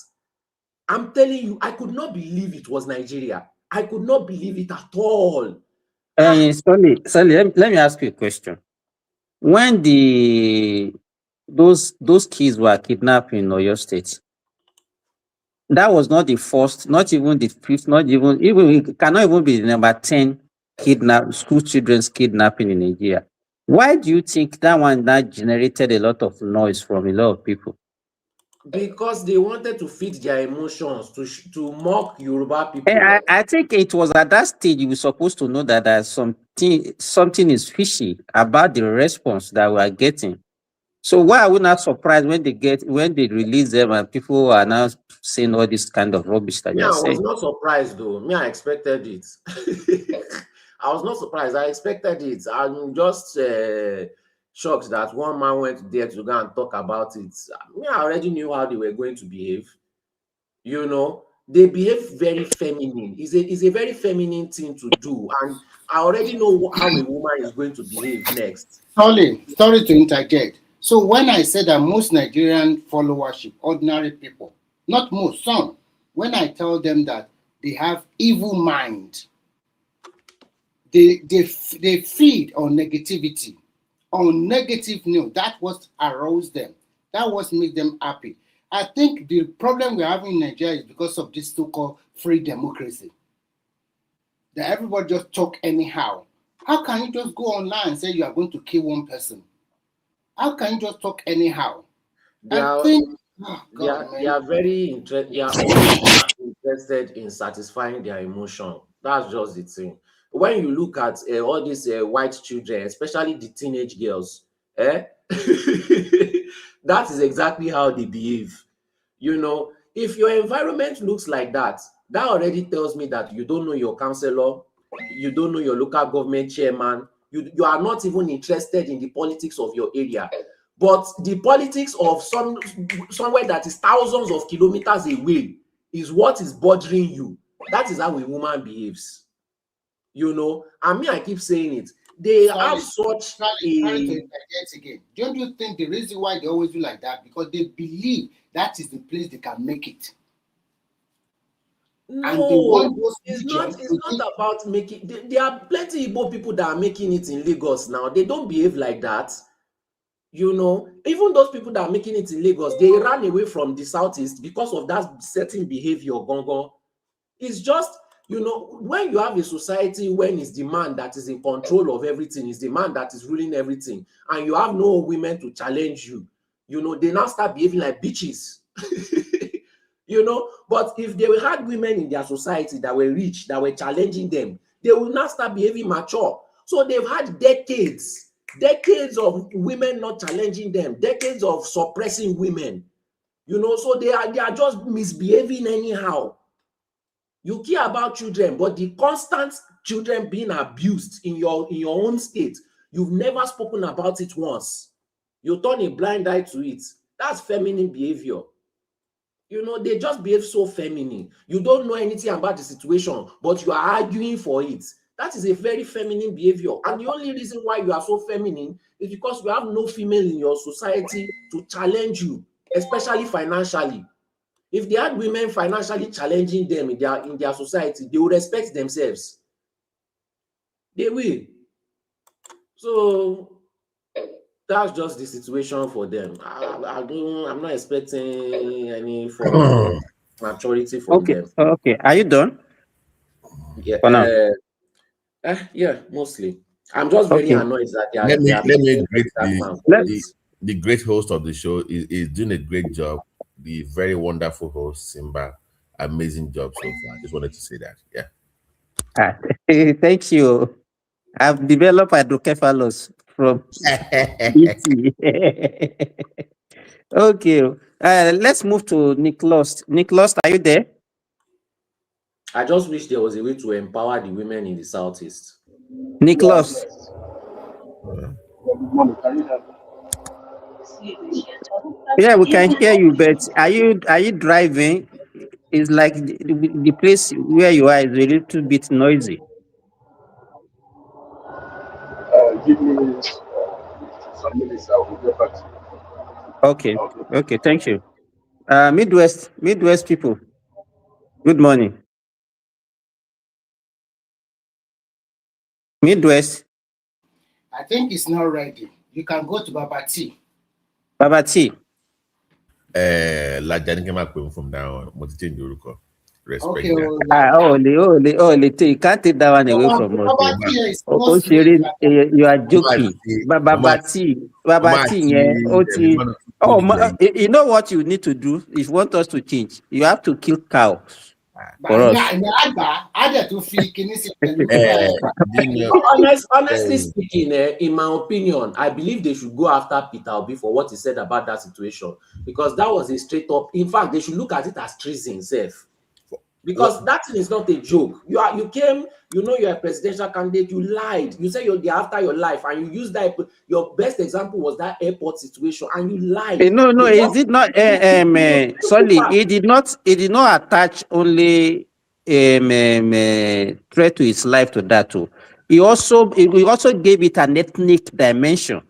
I'm telling you, I could not believe it was Nigeria. I could not believe it at all. Sorry, let me ask you a question. When those kids were kidnapped in Oyo State, that was not the first, not even the fifth, not even it cannot even be the number 10 school children's kidnapping in Nigeria. Why do you think that generated a lot of noise from a lot of people? Because they wanted to feed their emotions, to mock Yoruba people. I think it was at that stage you were supposed to know that there's something is fishy about the response that we are getting. So why are we not surprised when they release them and people are now saying all this kind of rubbish that you're saying? I was not surprised though. I expected it. I was not surprised. I expected it. I'm just shocked that one man went there to go and talk about it. I already knew how they were going to behave. They behave very feminine. It's a very feminine thing to do. And I already know how a woman is going to behave next. Sorry to interject. So when I said that most Nigerian followership, ordinary people, not most, some, when I tell them that they have evil mind, they feed on negativity, on negative news. That was arouse them. That was make them happy. I think the problem we're having in Nigeria is because of this so-called free democracy. That everybody just talk anyhow. How can you just go online and say you are going to kill one person? How can you just talk anyhow? They are very interested. They are always interested in satisfying their emotion. That's just the thing. When you look at all these white children, especially the teenage girls, that is exactly how they behave. If your environment looks like that, that already tells me that you don't know your councillor, you don't know your local government chairman, you are not even interested in the politics of your area. But the politics of somewhere that is thousands of kilometers away is what is bothering you. That is how a woman behaves. I keep saying it. They have such again. Don't you think the reason why they always do like that? Because they believe that is the place they can make it. No, it's not about making. There are plenty Igbo people that are making it in Lagos now. They don't behave like that. Even those people that are making it in Lagos, they ran away from the Southeast because of that certain behavior. Gongo. It's just, when you have a society when it's the man that is in control of everything, it's the man that is ruling everything, and you have no women to challenge you, they now start behaving like bitches. But if they had women in their society that were rich, that were challenging them, they will now start behaving mature. So they've had decades of women not challenging them, decades of suppressing women, so they are just misbehaving anyhow. You care about children, but the constant children being abused in your own state, you've never spoken about it once. You turn a blind eye to it. That's feminine behavior. You know, they just behave so feminine. You don't know anything about the situation, but you are arguing for it. That is a very feminine behavior. And the only reason why you are so feminine is because you have no female in your society to challenge you, especially financially. If they had women financially challenging them in their society, they will respect themselves. They will. So that's just the situation for them. I'm not expecting any form of maturity from Okay. them. Okay. Are you done? Yeah. For now. Yeah, mostly. I'm just very Okay. annoyed that they Let are me paying greet that man for it. the great host of the show is doing a great job. The very wonderful host, Simba. Amazing job so far. Just wanted to say that. Yeah. Thank you. I've developed hydrocephalus from ET. Okay. Let's move to Nicholas. Nicholas, are you there? I just wish there was a way to empower the women in the Southeast. Nicholas. Yeah, we can hear you, but are you driving? It's like the place where you are is a little bit noisy. Give me some minutes. I will get back to you. Okay, thank you. Midwest people, good morning. Midwest. I think it's not ready. You can go to Baba T. Baba T. Lajani came up from down. Change the respect. Okay. You can't take that one away from us. Baba T is Oh, you are joking. Baba T, yeah. You know what you need to do if you want us to change? You have to kill cows. For us. Honestly speaking, in my opinion, I believe they should go after Peter Obi for what he said about that situation, because that was a straight up. In fact, they should look at it as treason itself, because that thing is not a joke. You came, you're a presidential candidate. You lied. You said you're after your life, and you used that. Your best example was that airport situation, and you lied. No, is it not? Sorry, it did not attach only threat to his life to that too. We also gave it an ethnic dimension.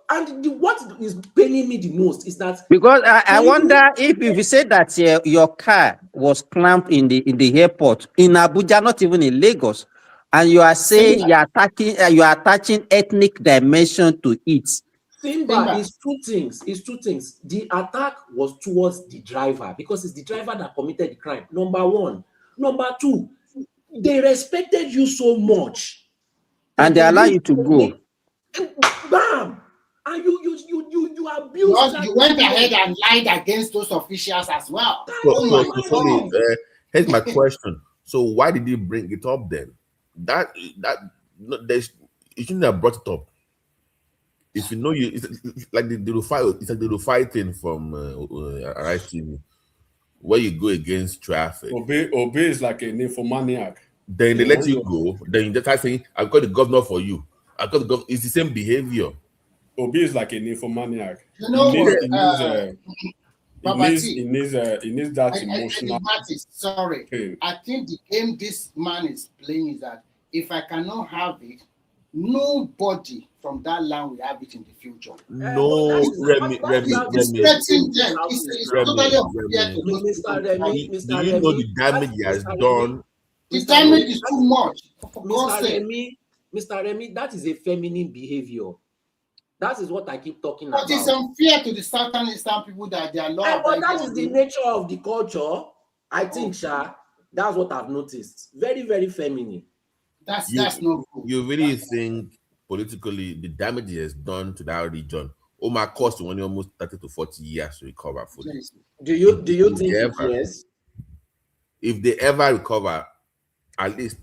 And what is paining me the most is that, because I wonder if you say that your car was clamped in the airport in Abuja, not even in Lagos, and you are saying you are attaching ethnic dimension to it. Simba is two things. The attack was towards the driver, because it's the driver that committed the crime. Number one. Number two, they respected you so much, and they allow you to go. Bam! And you abused. You went ahead and lied against those officials as well. Here's my question. So why did you bring it up then? You shouldn't have brought it up. If you know it's like the Rufai, it's like the Rufai thing from Arise TV, where you go against traffic. Obey is like a nymphomaniac. Then they let you go. Then you just start saying, "I've got the governor for you." I've got the governor. It's the same behavior. Obi is like a nymphomaniac. You know He needs that emotional. Sorry, pain. I think the game this man is playing is that if I cannot have it, nobody from that land will have it in the future. No, Remy. Do you know the damage he has done? The damage is too much. Mr. Remy, that is a feminine behavior. That is what I keep talking about. But it's unfair to the Southern Eastern people that they are law. But that is the nature of the culture. I think, that's what I've noticed. Very, very feminine. That's not good. You really think politically the damage he has done to that region might cost when almost 30 to 40 years to recover fully? Do you think yes? If they ever recover, at least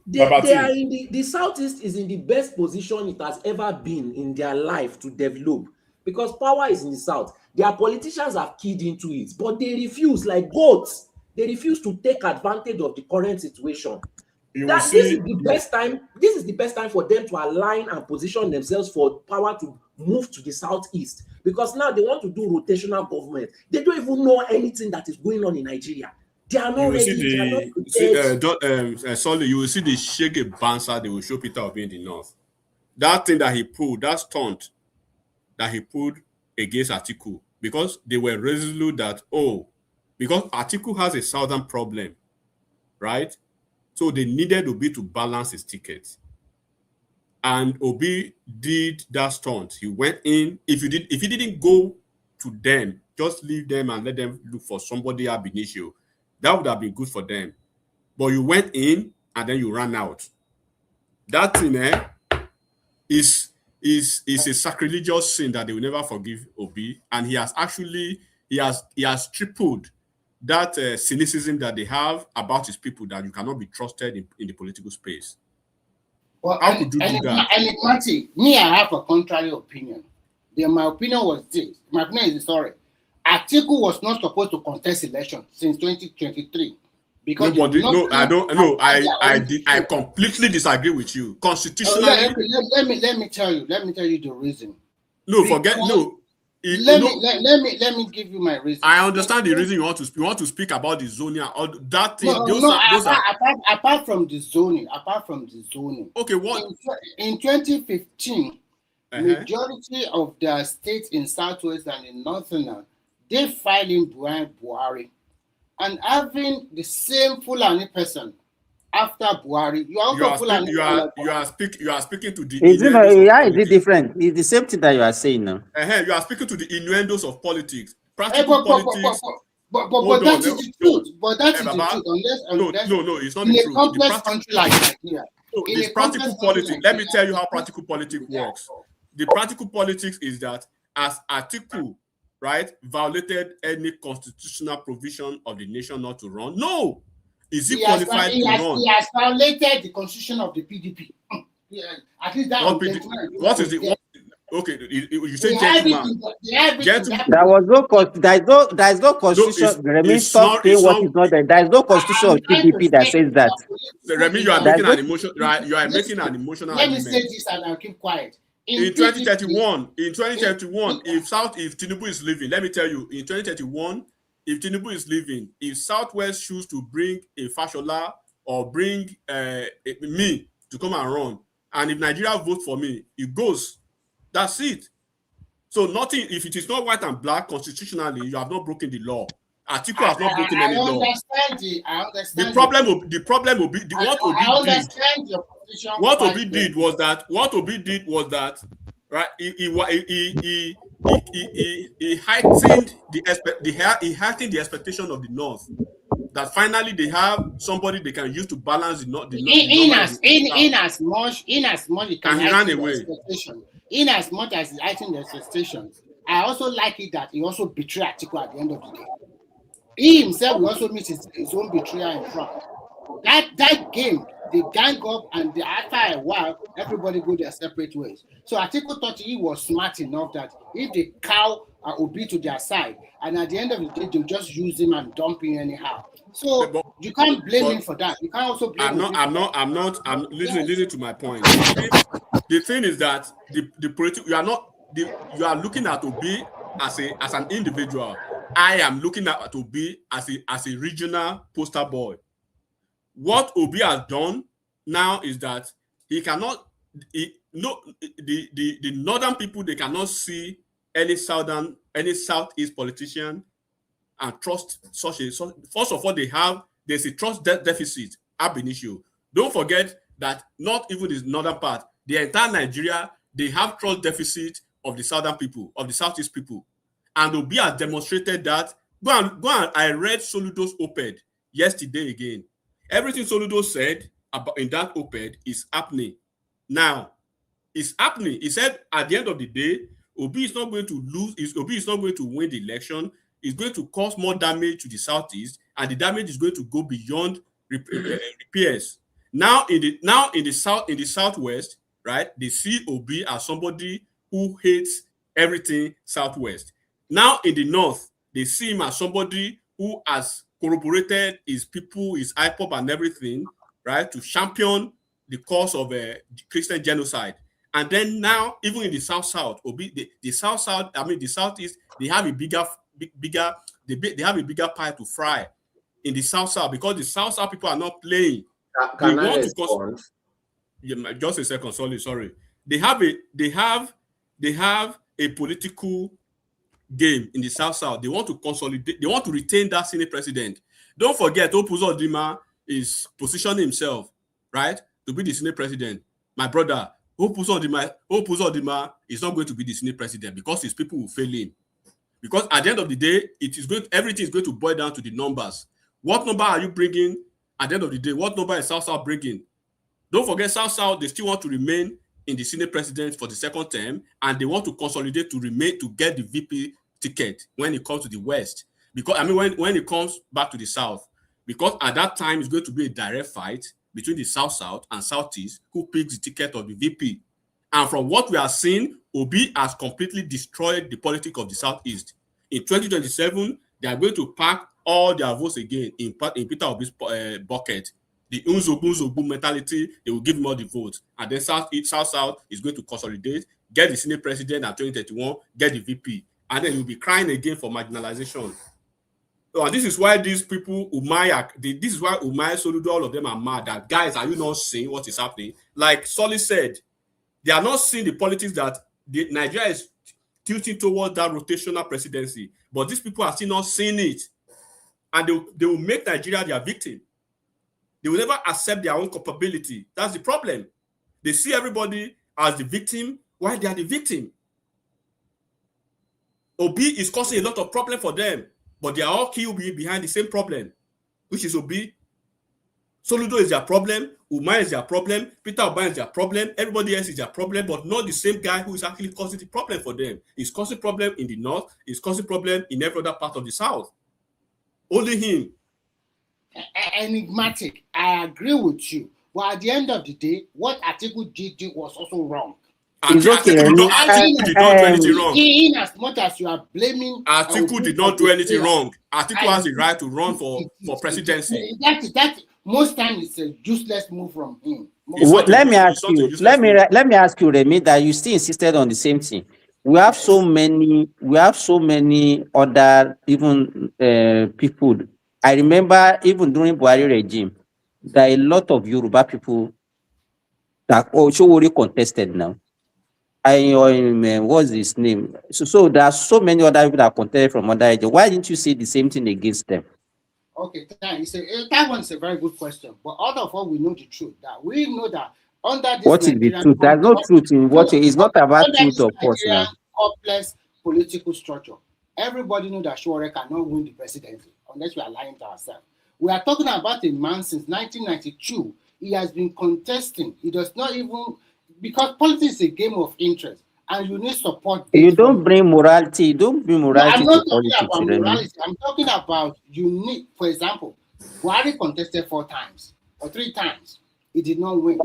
they are in the Southeast is in the best position it has ever been in their life to develop, because power is in the South. Their politicians have keyed into it, but they refuse, like goats. They refuse to take advantage of the current situation. This is the best time. This is the best time for them to align and position themselves for power to move to the southeast, because now they want to do rotational government. They don't even know anything that is going on in Nigeria. They are not ready. They are not prepared. Sorry, you will see the shaggy banter they will show Peter Obi in the north. That thing that he pulled, that stunt that he pulled against Atiku, because they were resolute that, because Atiku has a southern problem, right? So they needed Obi to balance his ticket. And Obi did that stunt. He went in. If he didn't go to them, just leave them and let them look for somebody ab initio, that would have been good for them. But you went in and then you ran out. That thing is a sacrilegious sin that they will never forgive Obi. And he has tripled that cynicism that they have about his people, that you cannot be trusted in the political space. Well, how could you do that? And Mati, me, I have a contrary opinion. My opinion was this. My opinion is sorry. Atiku was not supposed to contest election since 2023. Because I completely disagree with you. Constitutionally, let me tell you the reason. No, forget no. Let me give you my reason. I understand the reason you want to speak. You want to speak about the zoning or that thing. Apart from the zoning. Okay, what? In 2015, majority of the states in Southwest and in Northern, they filed in Buhari. And having the same Fulani person after Buhari, you are speaking to the. Is it different? It's the same thing that you are saying now. You are speaking to the innuendos of politics. Practical politics. But that is the truth. But that is the truth. Unless no, it's not in the a truth. complex country like Nigeria. No, this practical politics. Let me tell you how practical politics works. The practical politics is that as Atiku, right, violated any constitutional provision of the nation not to run. No. Is he qualified to run? He has violated the constitution of the PDP. Yeah, at least that. What is it? Okay, you say gentleman. There was there is no constitution. Remy, stop saying what is not there. There is no constitution of PDP that says that. Remy, you are making an emotion. Right, you are making an emotional. Let me say this and I'll keep quiet. In 2031, if Tinubu is leaving, let me tell you, in 2031. If Tinubu is leaving, if Southwest choose to bring a Fashola or bring me to come and run, and if Nigeria votes for me, it goes. That's it. So nothing. If it is not white and black constitutionally, you have not broken the law. Atiku has not broken any law. I understand. The problem will be what Obi did was that right. He heightened the expectation of the North, that finally they have somebody they can use to balance the North. In as much he can ran away. In as much as he heightened the expectations, I also like it that he also betrayed Atiku at the end of the day. He himself will also meet his own betrayal in front. That game, they gang up, and after a while, everybody go their separate ways. So Atiku thought he was smart enough that if they cow Obi to their side, and at the end of the day, they'll just use him and dump him anyhow. So you can't blame him for that. You can't also blame him. I'm listening to my point. The thing is that the political, you are looking at Obi as an individual. I am looking at Obi as a regional poster boy. What Obi has done now is that he cannot. The northern people, they cannot see any southeast politician and trust such a. First of all, there's a trust deficit ab initio. Don't forget that not even the northern part, the entire Nigeria, they have trust deficit of the southern people, of the southeast people, and Obi has demonstrated that. Go on. I read Soludo's op-ed yesterday again. Everything Soludo said about in that op-ed is happening. Now, it's happening. He said at the end of the day, Obi is not going to lose. Obi is not going to win the election. It's going to cause more damage to the southeast, and the damage is going to go beyond repairs. Now in the southwest, right? They see Obi as somebody who hates everything southwest. Now in the north, they see him as somebody who has corroborated his people, his IPOP and everything, right, to champion the cause of Christian genocide. And then now, even in the South, the South, I mean the Southeast, they have a bigger they have a bigger pie to fry in the South because the South people are not playing. Can I respond? Yeah, just a second, sorry. They have a political game in the South. They want to consolidate, they want to retain that Senate president. Don't forget, Opuzo Dima is positioning himself, right, to be the Senate president. My brother, Opuzo Dima is not going to be the Senate president because his people will fail him. Because at the end of the day, everything is going to boil down to the numbers. What number are you bringing at the end of the day? What number is South bringing? Don't forget, South, they still want to remain in the Senate president for the second term, and they want to consolidate to get the VP ticket when it comes to the West. Because, I mean, when it comes back to the South, because at that time, it's going to be a direct fight between the South and Southeast who picks the ticket of the VP. And from what we are seeing, Obi has completely destroyed the politics of the Southeast. In 2027, they are going to pack all their votes again in Peter Obi's bucket. The unzobu mentality, they will give him all the votes. And then South is going to consolidate, get the Senate president at 2031, get the VP. And then you'll be crying again for marginalization. So, and this is why these people, this is why Umai, Soludo, all of them are mad. That, guys, are you not seeing what is happening? Like Solly said, they are not seeing the politics that Nigeria is tilting towards that rotational presidency. But these people are still not seeing it. And they will make Nigeria their victim. They will never accept their own culpability. That's the problem. They see everybody as the victim while they are the victim. Obi is causing a lot of problem for them, but they are all killed behind the same problem, which is Obi. Soludo is their problem, Umar is their problem, Peter Obi is their problem, everybody else is their problem, but not the same guy who is actually causing the problem for them. He's causing problem in the North, he's causing problem in every other part of the South. Only him. Enigmatic. I agree with you. But at the end of the day, what Atiku did was also wrong. It's okay. Atiku did not do anything wrong. In as much as you are blaming, Atiku did not do anything wrong. Atiku has the right to run for presidency. That most times it's a useless move from him. Let me ask you, Remy, that you still insisted on the same thing. We have so many other even people. I remember even during Buhari regime, there are a lot of Yoruba people that also already contested now. What's his name? So there are so many other people that contested from other regions. Why didn't you say the same thing against them? Okay, that one's a very good question. But out of all, we know the truth. That we know that under this what is the truth? There's no truth in what it's not about truth or course now. Complex political structure. Everybody knows that Shore cannot win the presidency unless we are lying to ourselves. We are talking about a man since 1992. He has been contesting. He does not even, because politics is a game of interest, and you need support. You don't bring morality. You don't bring morality to politics. I'm not talking about morality. I'm talking about you need, for example, Buhari contested 4 times or 3 times. He did not win.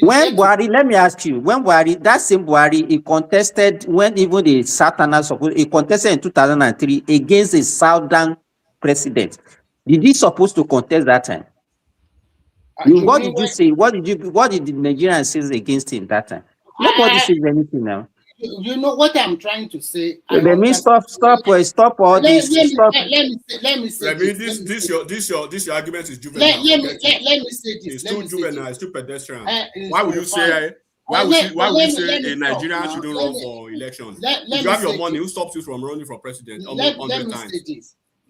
When Buhari, let me ask you, when Buhari, that same Buhari, he contested when even the Southerners, he contested in 2003 against a Southern president. Did he supposed to contest that time? What did you say? What did the Nigerians say against him that time? Nobody says anything now. You know what I'm trying to say. Let me stop all this. Let me say this your argument is juvenile. Let me say this. It's too juvenile. It's too pedestrian. Why would you say? Why would you say a Nigerian shouldn't run for election? If you have your money, who stops you from running for president?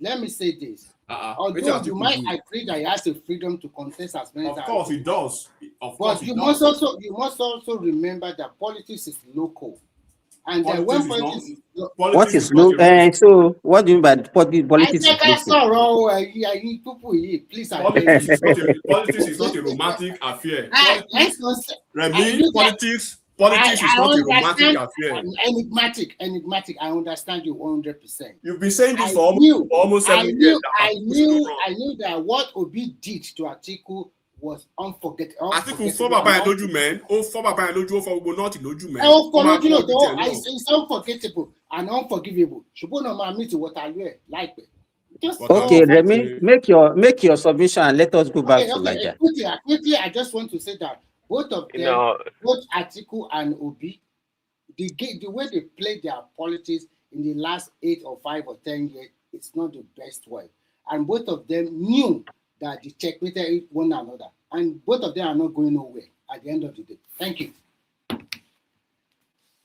Let me say this. Although you might agree that he has the freedom to contest as many times. Of course, he does. But you must also remember that politics is local. And when what is local? So what do you mean by politics? Please, politics is not a romantic affair. Politics is not a romantic affair. Enigmatic. I understand you 100%. You've been saying this for almost 7 years. I knew that what Obi did to Atiku was unforgettable. Atiku former by Loju man. Former by Loju for not Loju man. It's unforgettable and unforgivable. Should not meet what I like. Okay, Remy, make your submission and let us go back to Laja. Quickly, I just want to say that both of them, both Atiku and Obi, the way they played their politics in the last 8 or 5 or 10 years, it's not the best way. And both of them knew that they checkmated one another. And both of them are not going nowhere at the end of the day. Thank you.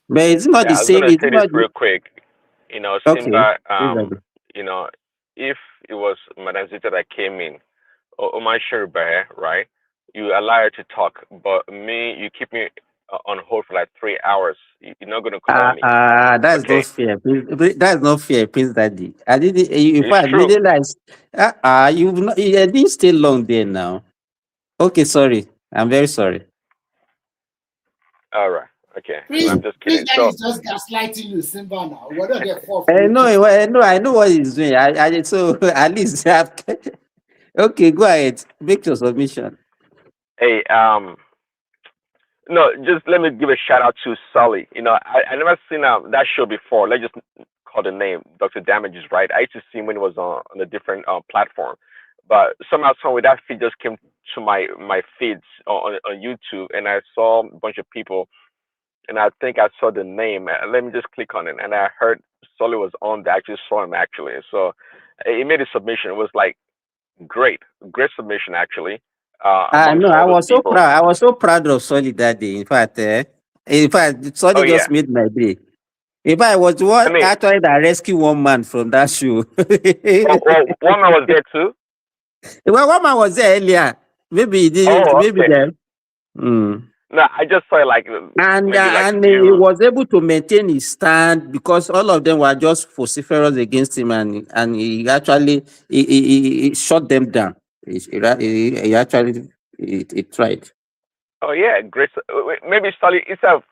But it's not the same. I was It's going to say not this real quick. okay. Simba, Exactly. if it was Madam Zita that came in, Omar Sherba, right? You allow her to talk, but you keep me on hold for like 3 hours. You're not going to call me. That's Okay? not fair. That's not fair, Prince Daddy. I didn't. In It's fact, true. you didn't stay long there now. Okay, sorry. I'm very sorry. All right. Okay. Prince, I'm just kidding. So, is just gaslighting you, Simba now. What are they for? I know what he's doing. So at least okay, go ahead. Make your submission. hey, no, just let me give a shout out to Sully. I never seen that show before. Let's just call the name Dr. Damages, right? I used to see him when he was on a different platform, but somehow, some way that feed just came to my feeds on YouTube, and I saw a bunch of people, and I think I saw the name. Let me just click on it, and I heard Sully was on there. I actually saw him actually, so he made a submission. It was like great submission actually. Amongst No, all I those was so people. proud. I was so proud of Solid that day. In fact, Oh Solid yeah. just made my day. In fact, I was the one actually that rescued one man from that show. One man was there too. Well, one man was there earlier. Maybe he didn't. Oh, Maybe okay. there. No, I just saw it like And maybe like and he was able to maintain his stand because all of them were just vociferous against him, and he actually he shut them down. He actually he tried. Oh yeah, great. Maybe Sully instead of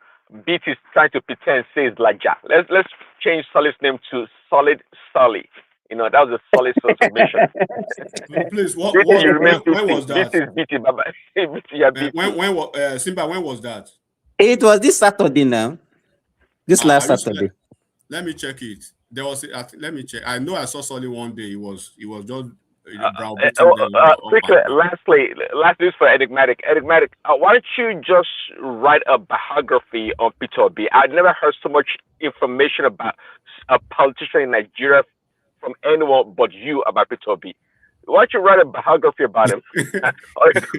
Beat is trying to pretend says Laja. Let's change Sully's name to Solid Sully. That was a solid submission. Please, when was that? This is BT Baba. When Simba, when was that? It was this Saturday now. This last Saturday. Let me check it. There was. Let me check. I know I saw Solly one day. He was just browbeating them. Quickly, last news for Enigmatic. Enigmatic, why don't you just write a biography on Peter Obi? I've never heard so much information about a politician in Nigeria from anyone but you about Peter Obi. Why don't you write a biography about him?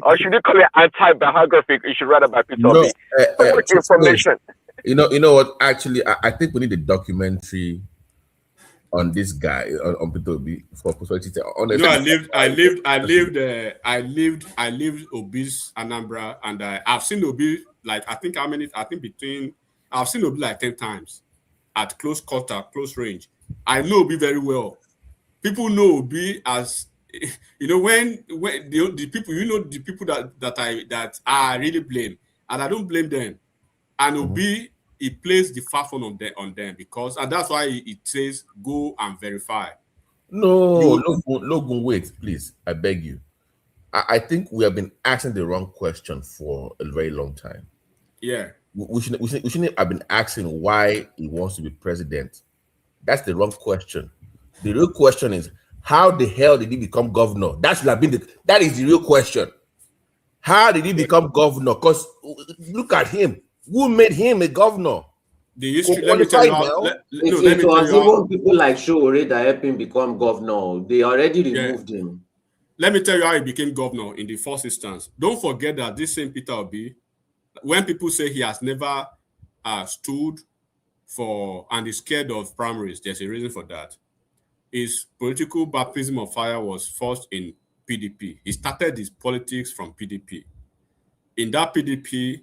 or should you call it anti-biography? You should write about Peter Obi. So much information. You know what? Actually, I think we need a documentary on this guy on Peter Obi for prosperity. Honestly, I lived Obi's Anambra, and I've seen Obi like I've seen Obi like 10 times at close quarter, close range. I know Obi very well. People know Obi as when the people the people that I really blame, and I don't blame them. And Obi, he plays the fast one on them because, and that's why it says go and verify. No, Logan, wait, please. I beg you. I think we have been asking the wrong question for a very long time. Yeah. We shouldn't have been asking why he wants to be president. That's the wrong question. The real question is, how the hell did he become governor? That should have been that is the real question. How did he become governor? Because look at him. Who made him a governor? The history. Let me tell you how. It was even people like Showore that helped him become governor. They already removed him. Let me tell you how he became governor in the first instance. Don't forget that this same Peter Obi, when people say he has never stood for and is scared of primaries, there's a reason for that. His political baptism of fire was first in PDP. He started his politics from PDP. In that PDP,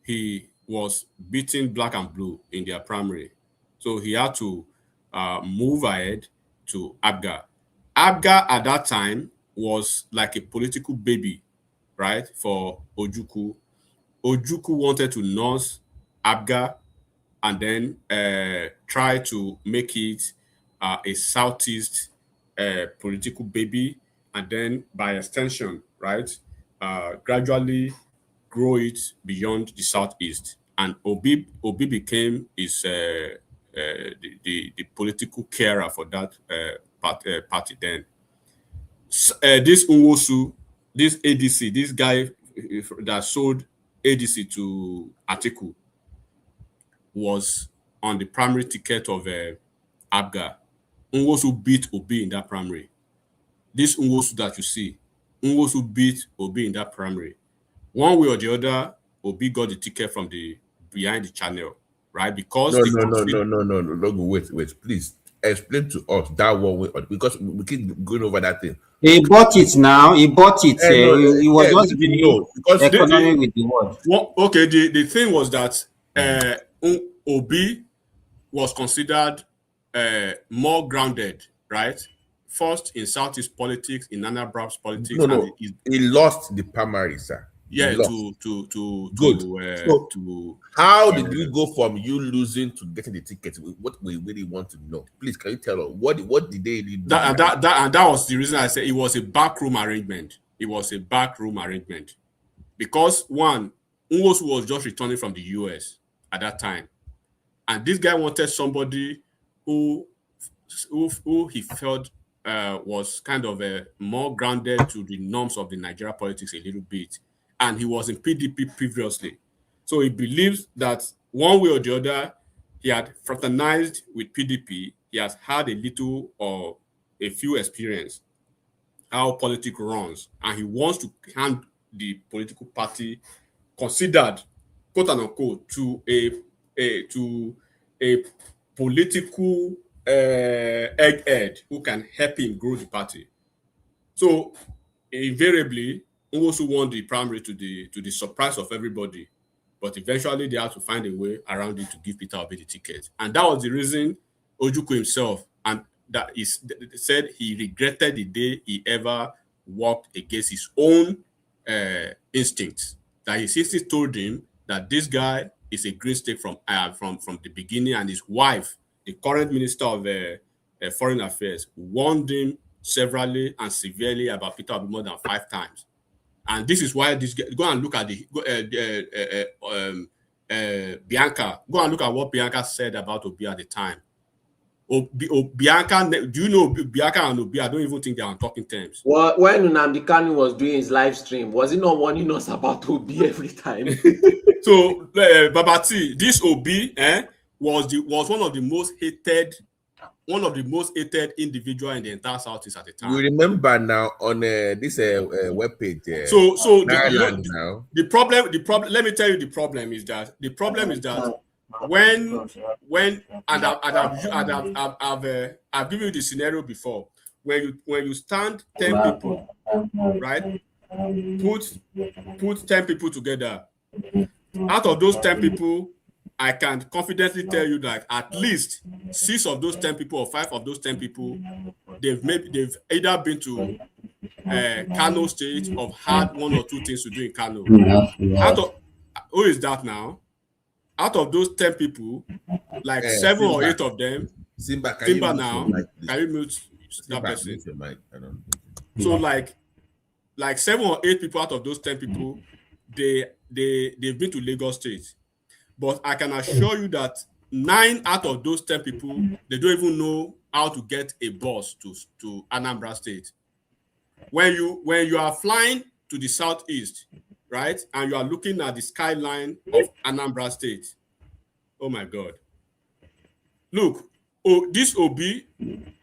he was beating black and blue in their primary. So he had to move ahead to Abga. Abga at that time was like a political baby, right, for Ojukwu. Ojukwu wanted to nurse Abga and then try to make it a Southeast political baby, and then by extension, right, gradually grow it beyond the Southeast. And Obi became his the political carer for that party then. This Nwosu, this ADC, this guy that sold ADC to Atiku was on the primary ticket of Abga. Nwosu beat Obi in that primary. This Nwosu that you see, Nwosu beat Obi in that primary. One way or the other, Obi got the ticket from the behind the channel, right? Because no. Wait. Please explain to us that one way, because we keep going over that thing. He bought it now. He bought it. He was just being economic with the word. Well, okay, the thing was that Obi was considered more grounded, right? First in Southeast politics, in NNamdi's politics. No. He lost the primary, sir. Yeah, how did we go from you losing to getting the ticket? What we really want to know. Please, can you tell us what did they do? That was the reason I said it was a backroom arrangement. It was a backroom arrangement. Because one, Nwosu was just returning from the US at that time. And this guy wanted somebody who he felt was kind of more grounded to the norms of the Nigeria politics a little bit. And he was in PDP previously. So he believes that one way or the other, he had fraternized with PDP. He has had a little or a few experience how politics runs. And he wants to hand the political party considered, quote unquote, to a political egghead who can help him grow the party. So invariably, Nwosu won the primary to the surprise of everybody, but eventually they had to find a way around it to give Peter Obi the ticket, and that was the reason Ojukwu himself and that is said he regretted the day he ever walked against his own instincts. That his sister told him that this guy is a green stick from the beginning, and his wife, the current minister of foreign affairs, warned him severally and severely about Peter Obi more than 5 times. And this is why this go and look at Bianca. Go and look at what Bianca said about Obi at the time. Bianca, do you know Bianca and Obi? I don't even think they are on talking terms. Well, when NNamdi Kanu was doing his live stream, was he not warning us about Obi every time? So, Babati, this Obi was one of the most hated individual in the entire Southeast at the time. You remember now on this webpage. The problem. Let me tell you, the problem is that when I've given you the scenario before. When you stand 10 people, right? Put 10 people together. Out of those 10 people, I can confidently tell you that at least 6 of those 10 people or 5 of those 10 people, they've either been to Kano State or had 1 or 2 things to do in Kano. Who is that now? Out of those 10 people, like 7 or 8 of them, Simba now, can you mute that person? So like 7 or 8 people out of those 10 people, they've been to Lagos State. But I can assure you that 9 out of those 10 people, they don't even know how to get a bus to Anambra State. When you are flying to the southeast, right, and you are looking at the skyline of Anambra State, oh my God. Look, this Obi,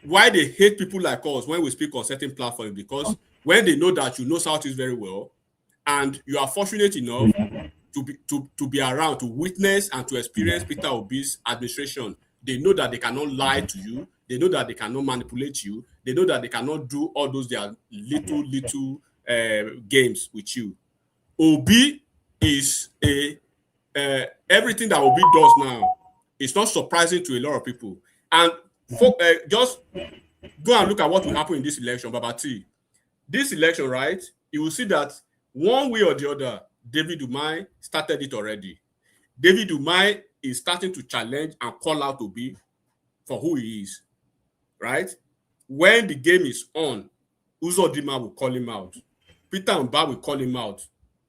why they hate people like us when we speak on certain platforms, because when they know that you know Southeast very well, and you are fortunate enough to be around, to witness and to experience Peter Obi's administration, they know that they cannot lie to you. They know that they cannot manipulate you. They know that they cannot do all those their little games with you. Obi is everything that Obi does now is not surprising to a lot of people. And just go and look at what will happen in this election, Babati. This election, right? You will see that one way or the other, David Umahi started it already. David Umahi is starting to challenge and call out Obi for who he is, right? When the game is on, Uzodinma will call him out. Peter Mba will call him out,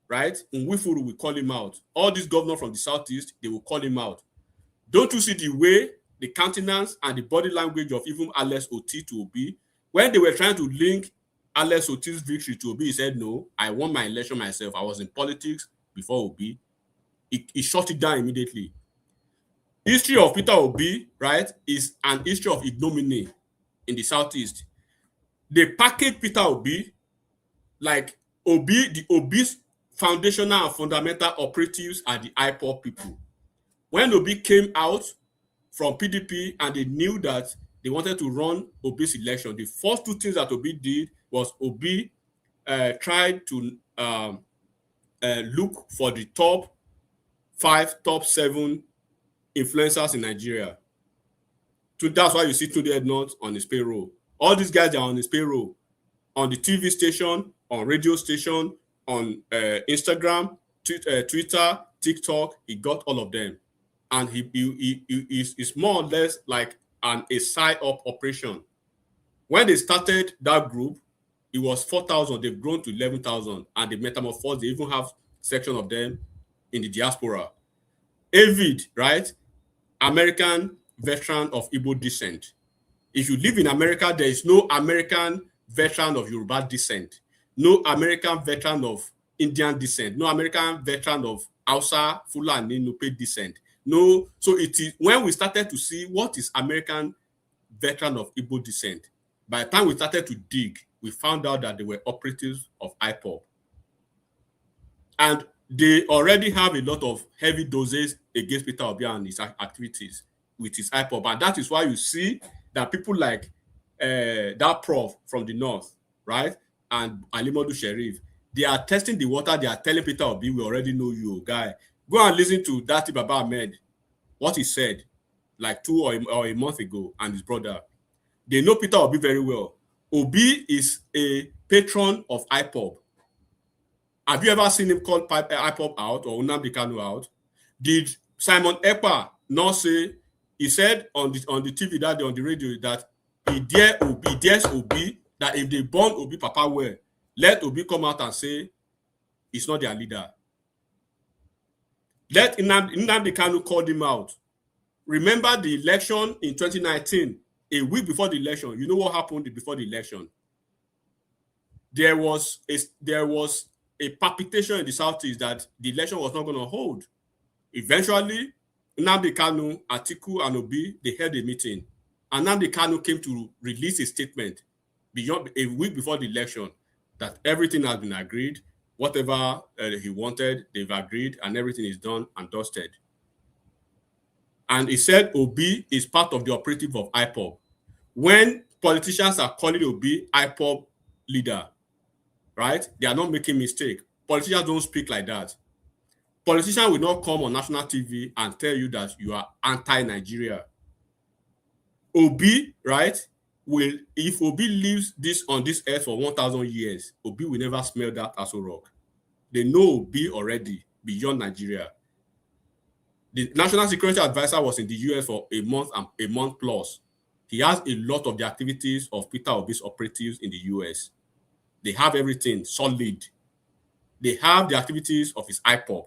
right? Nwifuru will call him out. All these governors from the southeast, they will call him out. Don't you see the way the countenance and the body language of even Alex Oti to Obi. When they were trying to link Alex Oti's victory to Obi, he said, no, I won my election myself. I was in politics before Obi. He shut it down immediately. History of Peter Obi, right, is an history of ignominy in the Southeast. They packaged Peter Obi like Obi, the Obi's foundational and fundamental operatives are the IPOB people. When Obi came out from PDP and they knew that they wanted to run Obi's election, the first two things that Obi did was Obi tried to look for the top 5, top 7 influencers in Nigeria. So that's why you see Tunde Ednut on his payroll. All these guys are on his payroll, on the TV station, on radio station, on Instagram, Twitter, TikTok. He got all of them, and he's more or less like a side-up operation. When they started that group, it was 4,000. They've grown to 11,000, and they metamorphosed. They even have section of them in the diaspora. Avid, right? American veteran of Igbo descent. If you live in America, there is no American veteran of Yoruba descent, no American veteran of Indian descent, no American veteran of Hausa, Fulani, Nupe descent. No, so it is when we started to see what is American veteran of Igbo descent. By the time we started to dig, we found out that they were operatives of IPOB. And they already have a lot of heavy doses against Peter Obi and his activities with his IPOB. And that is why you see that people like that prof from the north, right, and Alimodu Sheriff, they are testing the water. They are telling Peter Obi, we already know you, guy. Go and listen to Dati Baba Ahmed, what he said like 2 or a month ago, and his brother. They know Peter Obi very well. Obi is a patron of IPOB. Have you ever seen him call IPOB out or Nnamdi Kanu out? Did Simon Ekpa not say, he said on the TV that day on the radio that he dares Obi that if they burn Obi Papa well, let Obi come out and say he's not their leader. Let Nnamdi Kanu call him out. Remember the election in 2019, a week before the election. You know what happened before the election? There was a palpitation in the Southeast that the election was not going to hold. Eventually, Nnamdi Kanu, Atiku, and Obi, they held a meeting. And Nnamdi Kanu came to release a statement beyond a week before the election that everything has been agreed. Whatever he wanted, they've agreed, and everything is done and dusted. And he said Obi is part of the operative of IPOB. When politicians are calling Obi IPOB leader, right, they are not making mistake. Politicians don't speak like that. Politicians will not come on national TV and tell you that you are anti-Nigeria. Obi, right, if Obi lives on this earth for 1,000 years, Obi will never smell that Aso Rock. They know Obi already beyond Nigeria. The National Security Advisor was in the US for a month plus. He has a lot of the activities of Peter Obi's operatives in the US. They have everything solid. They have the activities of his IPOB.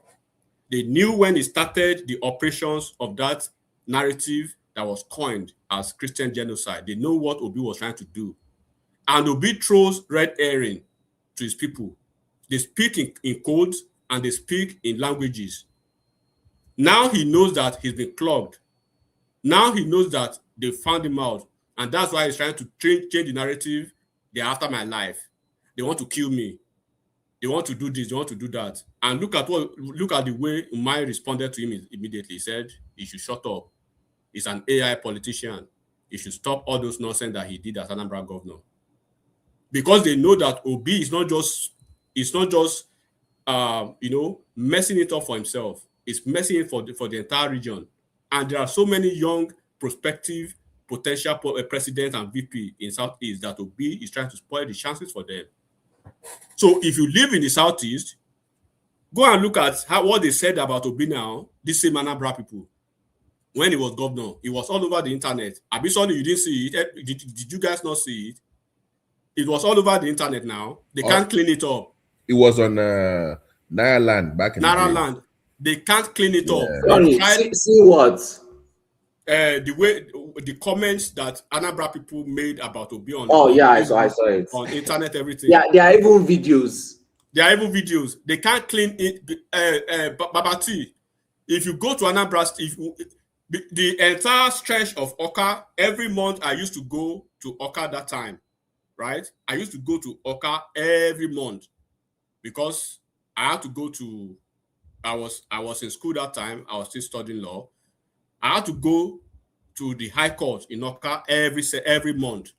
They knew when he started the operations of that narrative that was coined as Christian genocide. They know what Obi was trying to do. And Obi throws red herring to his people. They speak in codes and they speak in languages. Now he knows that he's been clogged. Now he knows that they found him out. And that's why he's trying to change the narrative. They're after my life. They want to kill me. They want to do this. They want to do that. And look at the way Umai responded to him immediately. He said he should shut up. He's an AI politician. He should stop all those nonsense that he did as Anambra governor. Because they know that Obi is not just messing it up for himself. It's messing it for the entire region. And there are so many young prospective potential president and VP in Southeast that Obi is trying to spoil the chances for them. So if you live in the Southeast, go and look at what they said about Obi now, this same Anambra people. When he was governor, it was all over the internet. Abisoni, you didn't see it. Did you guys not see it? It was all over the internet now. They can't clean it up. It was on Nairaland back in Nairaland. They can't clean it up. Sorry, see what? the comments that Anambra people made about Obi on Oh on yeah, I Facebook, saw it. on internet, everything. Yeah, there are even videos. There are even videos. They can't clean it. Babati, if you go to Anambra, the entire stretch of Oka, every month I used to go to Oka that time, right? I used to go to Oka every month because I had to go to. I was in school that time. I was still studying law. I had to go to the High Court in Oka every month.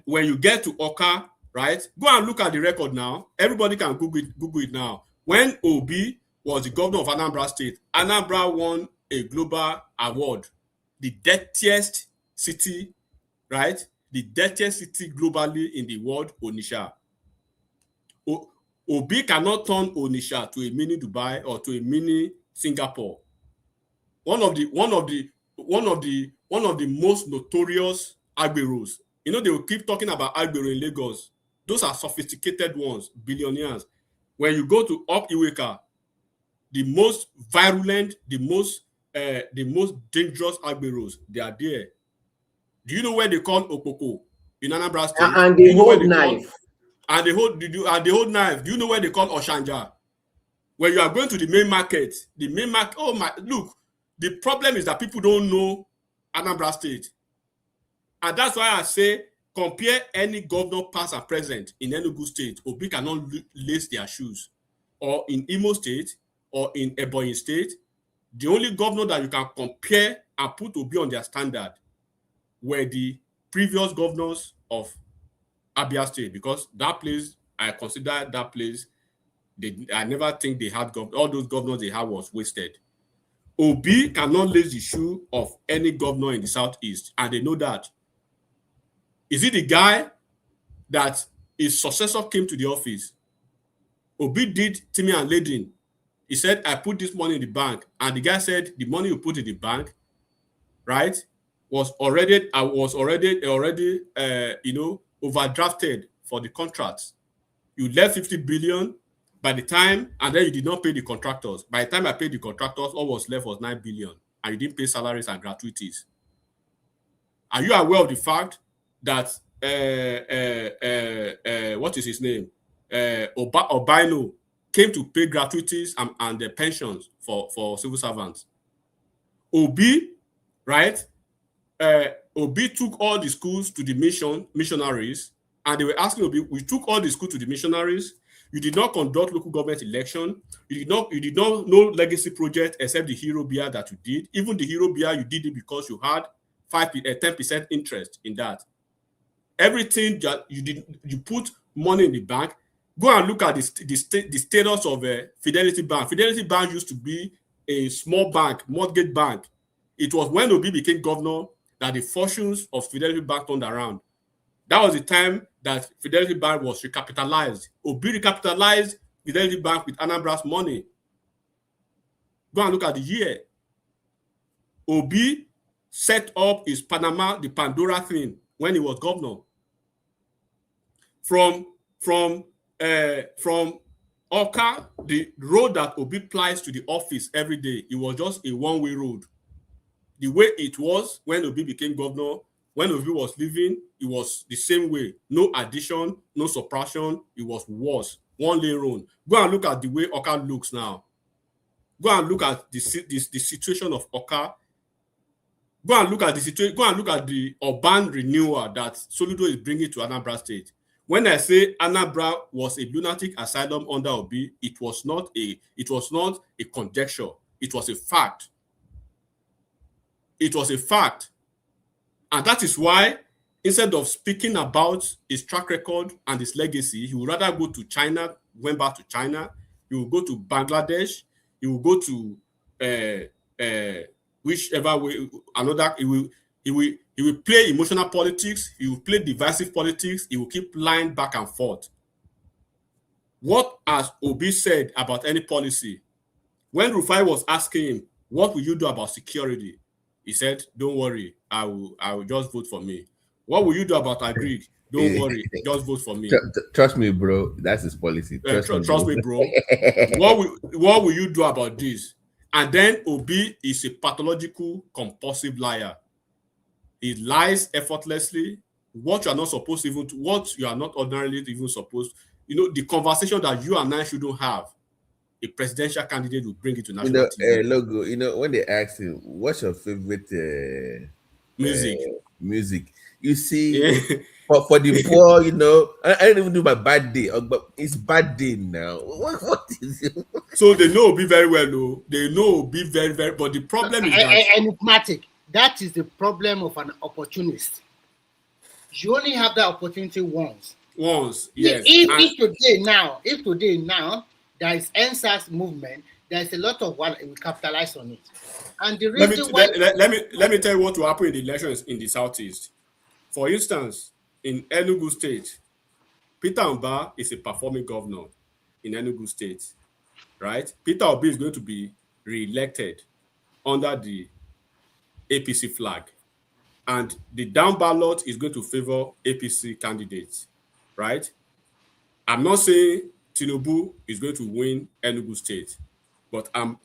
When you get to Oka, right? Go and look at the record now. Everybody can Google it now. When Obi was the governor of Anambra State, Anambra won a global award, the dirtiest city, right? The dirtiest city globally in the world, Onitsha. Obi cannot turn Onitsha to a mini Dubai or to a mini Singapore. One of the most notorious agberos. You know, they will keep talking about agbero in Lagos. Those are sophisticated ones, billionaires. When you go to Up Iweka, the most virulent, the most dangerous agberos, they are there. Do you know where they call Okpoko in Anambra State? And they hold knife. And they hold knife. Do you know where they call Oshanja? When you are going to the main market, oh my, look, the problem is that people don't know Anambra State. And that's why I say, compare any governor past and present in Enugu State, Obi cannot lace their shoes. Or in Imo State, or in Ebonyi State, the only governor that you can compare and put Obi on their standard were the previous governors of Abia State, because that place, I consider that place, I never think they had all those governors they had was wasted. Obi cannot lace the shoe of any governor in the Southeast, and they know that. Is it the guy that his successor came to the office? Obi did Timmy and Ladin. He said, I put this money in the bank. And the guy said, the money you put in the bank, right, was already overdrafted for the contracts. You left 50 billion by the time, and then you did not pay the contractors. By the time I paid the contractors, all was left was 9 billion, and you didn't pay salaries and gratuities. Are you aware of the fact that what is his name? Obino came to pay gratuities and the pensions for civil servants. Obi, right? Obi took all the schools to the missionaries, and they were asking Obi, we took all the schools to the missionaries. You did not conduct local government election. You did not know legacy project except the Hero Beer that you did. Even the Hero Beer, you did it because you had 10% interest in that. Everything that you put money in the bank. Go and look at the status of Fidelity Bank. Fidelity Bank used to be a small bank, mortgage bank. It was when Obi became governor that the fortunes of Fidelity Bank turned around. That was the time that Fidelity Bank was recapitalized. Obi recapitalized Fidelity Bank with Anambra's money. Go and look at the year. Obi set up his Panama, the Pandora thing, when he was governor. From Oka, the road that Obi plies to the office every day, it was just a one-way road. The way it was when Obi became governor, when Obi was leaving, it was the same way. No addition, no subtraction. It was worse. One-lane road. Go and look at the way Oka looks now. Go and look at the situation of Oka. Go and look at the situation. Go and look at the urban renewal that Soludo is bringing to Anambra State. When I say Anambra was a lunatic asylum under Obi, it was not a conjecture. It was a fact. It was a fact. And that is why, instead of speaking about his track record and his legacy, he would rather go to China, went back to China. He will go to Bangladesh. He will go to whichever way, another. He will play emotional politics. He will play divisive politics. He will keep lying back and forth. What has Obi said about any policy? When Rufai was asking him, what will you do about security? He said, don't worry, I will just vote for me. What will you do about Agric? Don't worry, just vote for me. Trust me, bro. That's his policy. Trust me, bro. What will you do about this? And then Obi is a pathological, compulsive liar. He lies effortlessly. What you are not supposed to even, what you are not ordinarily even supposed, the conversation that you and I shouldn't have, a presidential candidate will bring it to national TV. Logo, when they ask him, what's your favorite Music. Music? You see, for the poor, I don't even do my bad day, but it's bad day now. What is it? So they know Obi very well, though. They know Obi very, very, but the problem is that enigmatic. That is the problem of an opportunist. You only have that opportunity once. Yes. If today now there is NSAS movement, there is a lot of what we capitalize on it. And the reason let me tell you what will happen in the elections in the southeast. For instance, in Enugu State, Peter Mba is a performing governor in Enugu State, right? Peter Obi is going to be re-elected under the APC flag, and the down ballot is going to favor APC candidates, right? I'm not saying Tinubu is going to win Enugu State, but I'm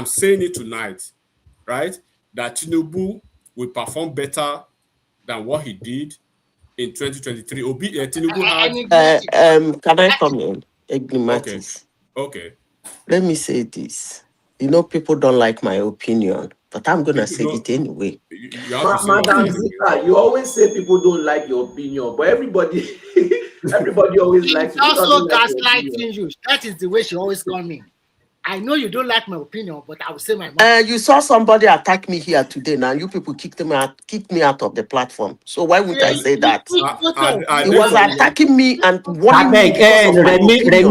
saying it tonight, right? That Tinubu will perform better than what he did in 2023. Tinubu had. Can I come in? Enigmatis. Okay. Let me say this. People don't like my opinion, but I'm gonna say it anyway. Madam Zita, you always say people don't like your opinion, but everybody always likes it. Also gaslighting you. That is the way she always comes in. I know you don't like my opinion, but I will say my mind. You saw somebody attack me here today. Now you people kicked me out of the platform. So why wouldn't I say that? He was attacking me and warning me because of my opinion.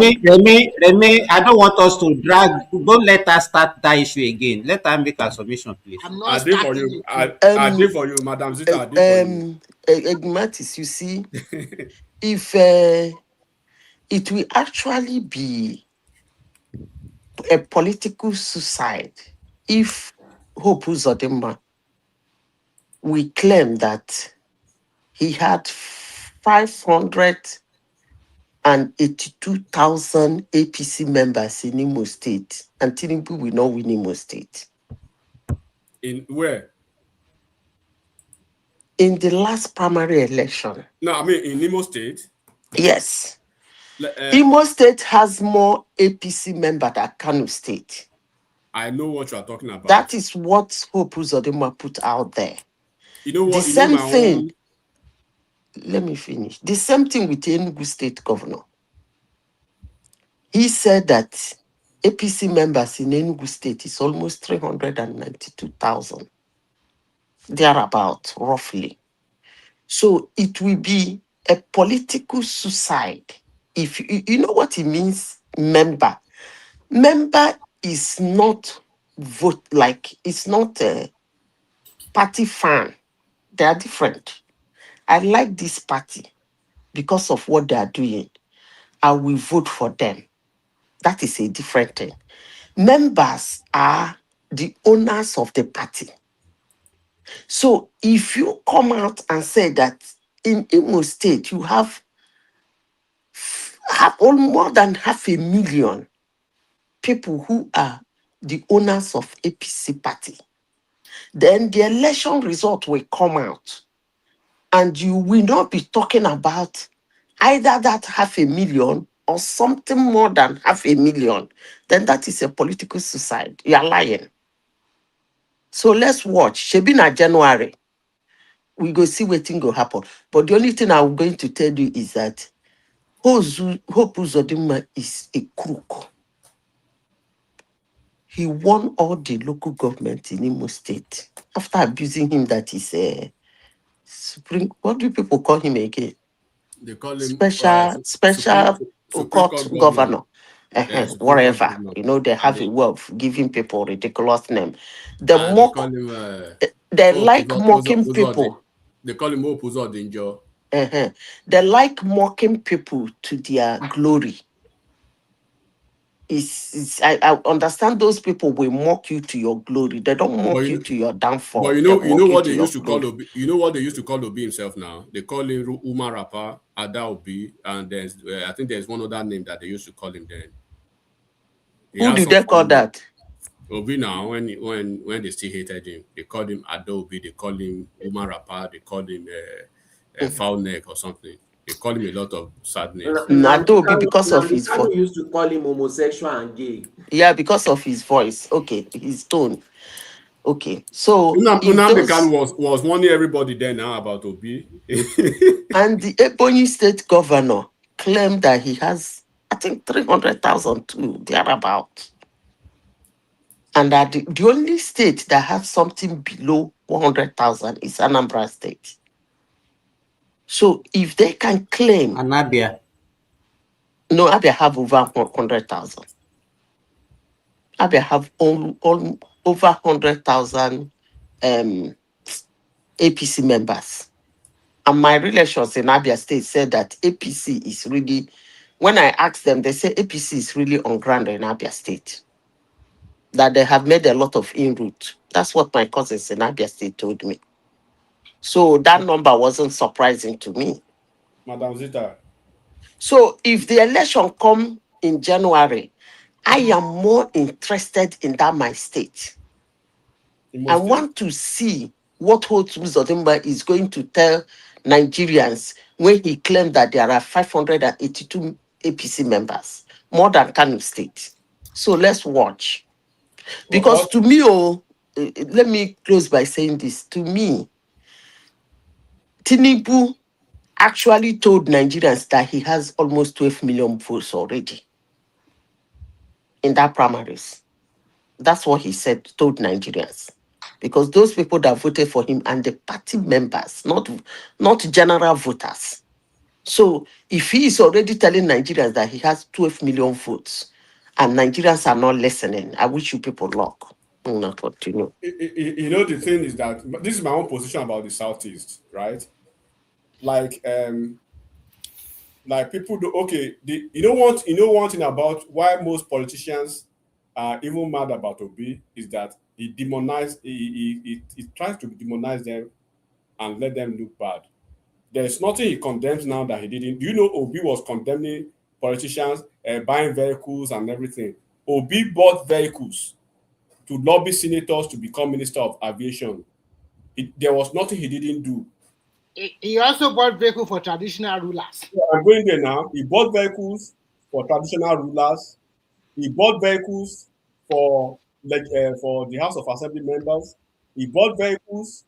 Remy, I don't want us to drag. Don't let us start that issue again. Let her make a submission, please. I did for you. I did for you, Madam Zita. I did for you. Enigmatis, you see, if it will actually be a political suicide if Hope Uzodinma we claim that he had 582,000 APC members in Imo State, and Tinubu will not win Imo State. In where? In the last primary election. No, I mean in Imo State. Yes. Imo State has more APC members than Kanu State. I know what you are talking about. That is what Hope Uzodinma put out there. You know what? The same thing. Let me finish. The same thing with the Enugu State governor. He said that APC members in Enugu State is almost 392,000. Thereabout, roughly. So it will be a political suicide. If you know what it means, member. Member is not vote, like it's not a party fan. They are different. I like this party because of what they are doing. I will vote for them. That is a different thing. Members are the owners of the party. So if you come out and say that in Imo State you have more than 500,000 people who are the owners of APC party, then the election result will come out and you will not be talking about either that 500,000 or something more than 500,000. Then that is a political suicide. You are lying. So let's watch. Shebina January. We go see what thing will happen. But the only thing I'm going to tell you is that Hope Uzodinma is a crook. He won all the local government in Imo State after abusing him. That is a supreme. What do people call him again? They call him special court governor. Whatever. They have a way of giving people ridiculous name. They like mocking people. They call him Hope Uzodinjo. They like mocking people to their glory. I understand those people will mock you to your glory. They don't mock you to your downfall. But you know what they used to call Obi. You know what they used to call Obi himself now. They call him Umar Rapa, Ada Obi, and there's I think there's one other name that they used to call him then. Who did they call that? Obi now, when they still hated him, they called him Adobe, they called him woman rapper, they called him foul neck or something. They called him a lot of sad names. That will be because of his Kanu voice. used to call him homosexual and gay. Yeah, because of his voice. Okay, his tone. Okay, so NNamdi Kanu was warning everybody then now about Obi. And the Ebonyi state governor claimed that he has, I think, 300,000 too, thereabout. And that the only state that has something below 100,000 is Anambra State. So if they can claim... Anabia. No, Abia have over 100,000. Abia have over 100,000 APC members. And my relations in Abia State said that APC is really, when I asked them, they say APC is really on ground in Abia State. That they have made a lot of inroads. That's what my cousins in Abia State told me. So that number wasn't surprising to me. Madam Zita. So if the election come in January, I am more interested in that my state. I want to see what Hotu Zodimba is going to tell Nigerians when he claimed that there are 582 APC members, more than Kano State. So let's watch. Because to me, let me close by saying this. To me, Tinubu actually told Nigerians that he has almost 12 million votes already in that primaries. That's what he said, told Nigerians. Because those people that voted for him and the party members, not general voters. So if he is already telling Nigerians that he has 12 million votes and Nigerians are not listening, I wish you people luck. Not what you know. You know, the thing is that this is my own position about the Southeast, right? Like people do you know one thing about why most politicians are even mad about Obi is that he tries to demonize them and let them look bad. There's nothing he condemns now that he didn't. Do you know Obi was condemning politicians buying vehicles and everything? Obi bought vehicles to lobby senators to become Minister of Aviation. There was nothing he didn't do. He also bought vehicles for traditional rulers. I'm going there now. He bought vehicles for traditional rulers. He bought vehicles for the House of Assembly members. He bought vehicles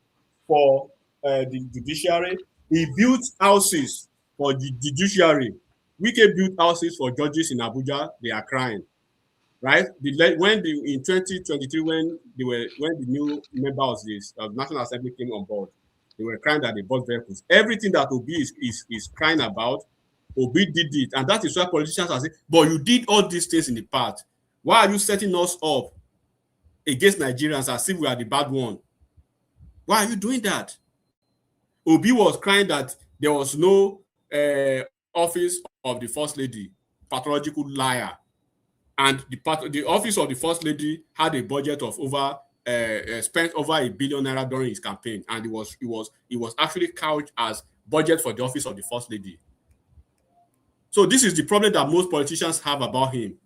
for the judiciary. He built houses for the judiciary. Wike built houses for judges in Abuja. They are crying, right? In 2023, when the new member of this National Assembly came on board, they were crying that they bought vehicles. Everything that Obi is crying about, Obi did it. And that is why politicians are saying, but you did all these things in the past. Why are you setting us up against Nigerians as if we are the bad one? Why are you doing that? Obi was crying that there was no office of the First Lady, pathological liar. And the office of the First Lady had a budget of spent over $1 billion during his campaign, and it was actually couched as budget for the office of the First Lady. So this is the problem that most politicians have about him.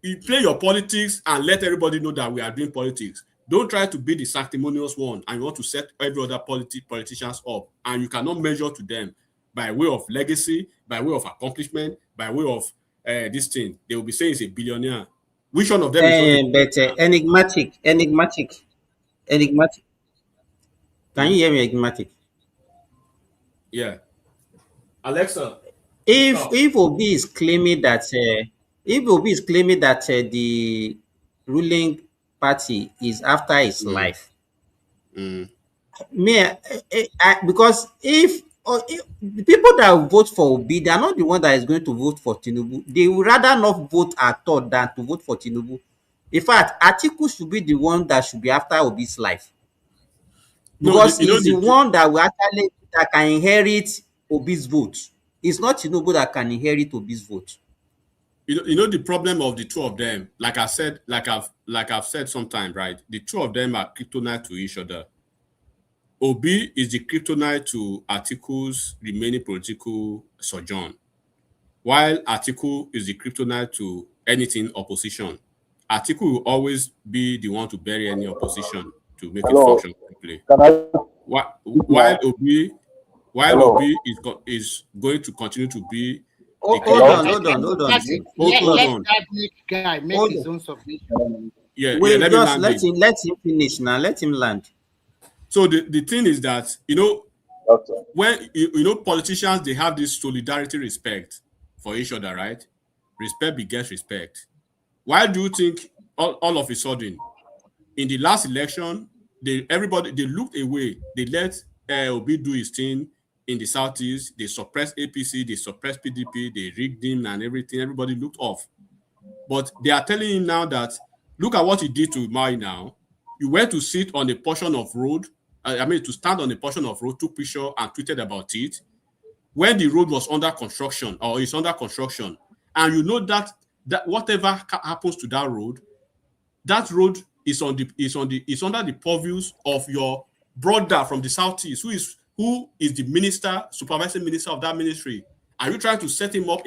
You play your politics and let everybody know that we are doing politics. Don't try to be the sanctimonious one and you want to set every other politicians up, and you cannot measure to them by way of legacy, by way of accomplishment, by way of this thing. They will be saying he's a billionaire. Which one of them is not But enigmatic. Can you hear me, enigmatic? Yeah. Alexa. If Obi is claiming that the ruling party is after his life, because if the people that vote for Obi, they are not the one that is going to vote for Tinubu. They would rather not vote at all than to vote for Tinubu. In fact, Atiku should be the one that should be after Obi's life, because he's the one that can inherit Obi's vote. It's not Tinubu that can inherit Obi's vote. You know the problem of the two of them, like I've said sometime, right? The two of them are kryptonite to each other. Obi is the kryptonite to Atiku's remaining political sojourn, while Atiku is the kryptonite to anything opposition. Atiku will always be the one to bury any opposition to make it Hello. function properly. Can I? While Obi Hello. is going to continue to be Oh, the hold candidate. on, hold on, hold on. Hold on. Let that guy make Hold his on. own submission. Yeah, Wait, let me just land let it. him finish now. Let him land. So the thing is that, when politicians, they have this solidarity respect for each other, right? Respect begets respect. Why do you think all of a sudden in the last election they looked away? They let Obi do his thing in the southeast. They suppressed APC, they suppressed PDP, they rigged him and everything. Everybody looked off. But they are telling him now that, look at what he did to Mai now. You went to sit on a portion of road, to stand on a portion of road, took picture and tweeted about it when the road was under construction or is under construction. And you know that whatever happens to that road is under the purviews of your brother from the southeast, who is the minister, supervising minister of that ministry. Are you trying to set him up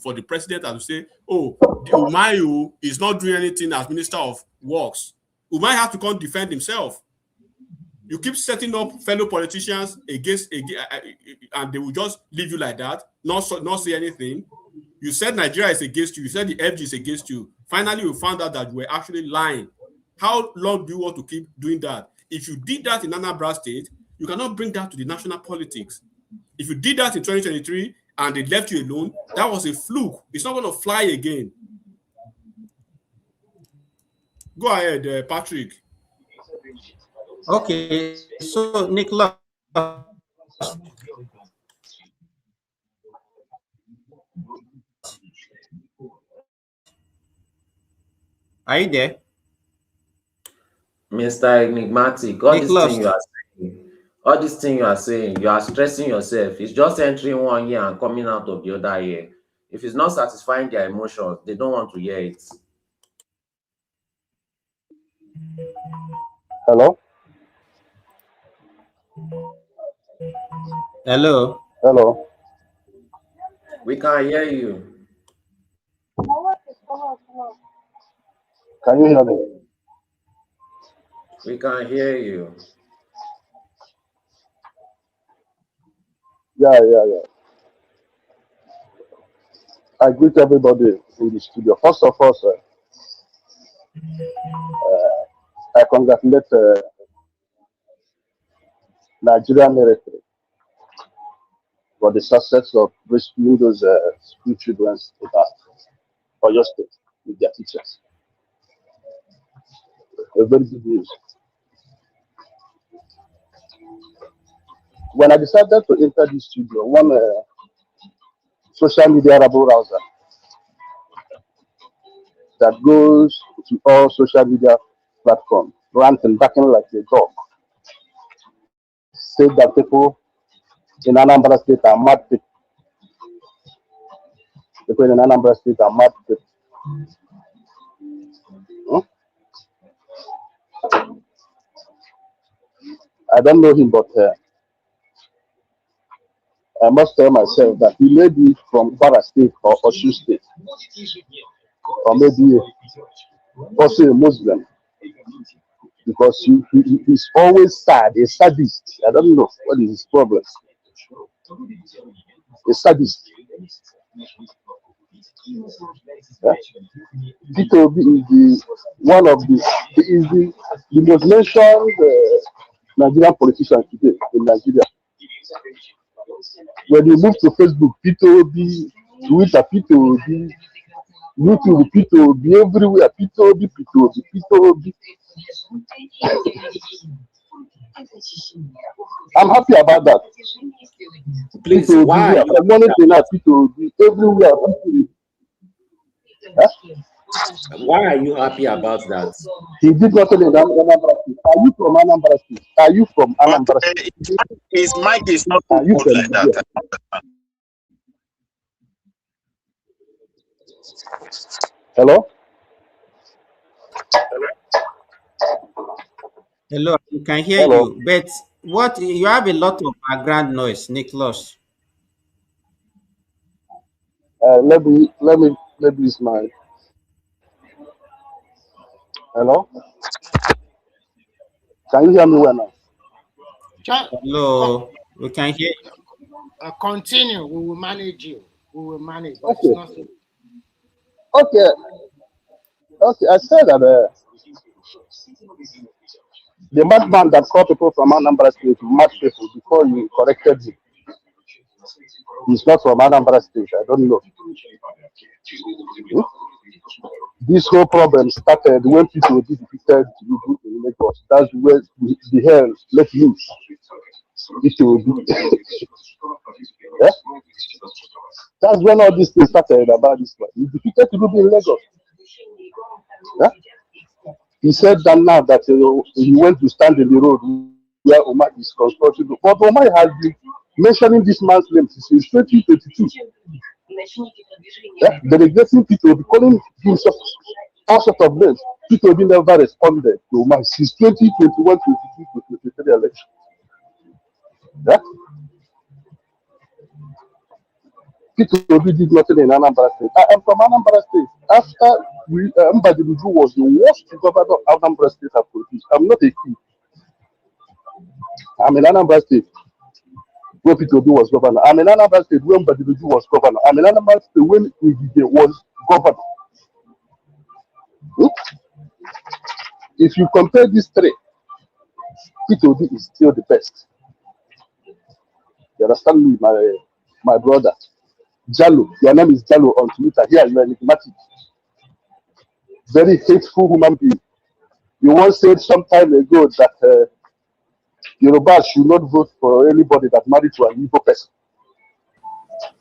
for the president and to say, oh, the Umayu is not doing anything as minister of works? Umayu has to come defend himself. You keep setting up fellow politicians against and they will just leave you like that, not say anything. You said Nigeria is against you. You said the FG is against you. Finally, you found out that you were actually lying. How long do you want to keep doing that? If you did that in Anambra State, you cannot bring that to the national politics. If you did that in 2023 and they left you alone, that was a fluke. It's not going to fly again. Go ahead, Patrick. Okay, so Nicholas, are you there? Mr. Enigmatic, all this thing you are saying, you are stressing yourself. It's just entering one ear and coming out of the other ear. If it's not satisfying their emotions, they don't want to hear it. Hello. Hello. Hello. We can't hear you. Can you hear me? We can't hear you. Yeah. I greet everybody in the studio. First of all, sir, I congratulate Nigerian military for the success of rescuing those school children for your state with their teachers. A very good news. When I decided to enter this studio, one social media rabble rouser that goes to all social media platforms, ranting, backing like a dog, said that people in Anambra State are mad people. People in Anambra State are mad people. Hmm? I don't know him, but I must tell myself that he may be from Kwara State or Osun State, or maybe also a Muslim, because he's always sad, a sadist. I don't know what is his problem. A sadist. Yeah? Peter Obi is the most mentioned Nigerian politician today in Nigeria. When you move to Facebook, Peter Obi, Twitter, Peter Obi, YouTube, Peter Obi, everywhere, Peter Obi, Peter Obi, Peter Obi. I'm happy about that. Please, Peter Obi, why? from morning to night, Peter Obi, everywhere. Huh? Why are you happy about that? He did nothing in Anambra State. Are you from Anambra State? Are you from Anambra State? His mic is not Are you from like that. Hello? Hello, we can hear Hello? you, but you have a lot of background noise, Nicholas. Maybe it's my. Hello? Can you hear me well now? Hello, we can hear you. Continue. We will manage you. We will manage, but it's Okay. not so. Okay. Okay. I said that the madman that called people from Anambra State mad people before you corrected him. He's not from Anambra State. I don't know. Hmm? This whole problem started when people were defeated in Lagos. That's where the hell let loose. It will be. Yeah? That's when all these things started about this one. He defeated people in Lagos. Yeah? He said that now that he went to stand in the road where Omar is constructing. But Omar has been mentioning this man's name since 2022. Yeah? Delegating people, be calling him all sorts of names. People never responded to Omar since 2021, 22 to 23 election. Yeah? People did nothing in Anambra State. I am from Anambra State. After Mbadibuju was the worst governor Anambra State has produced. I'm not a kid. I'm in Anambra State when P2B was governor. I'm in Anambra State when Mbadibuju was governor. I'm in Anambra State when Igige was governor. Hmm? If you compare these three, P2B is still the best. You understand me, my brother? Jalo, your name is Jalo on Twitter. Here you are enigmatic. Very hateful human being. You once said some time ago that Yoruba should not vote for anybody that married to an Igbo person.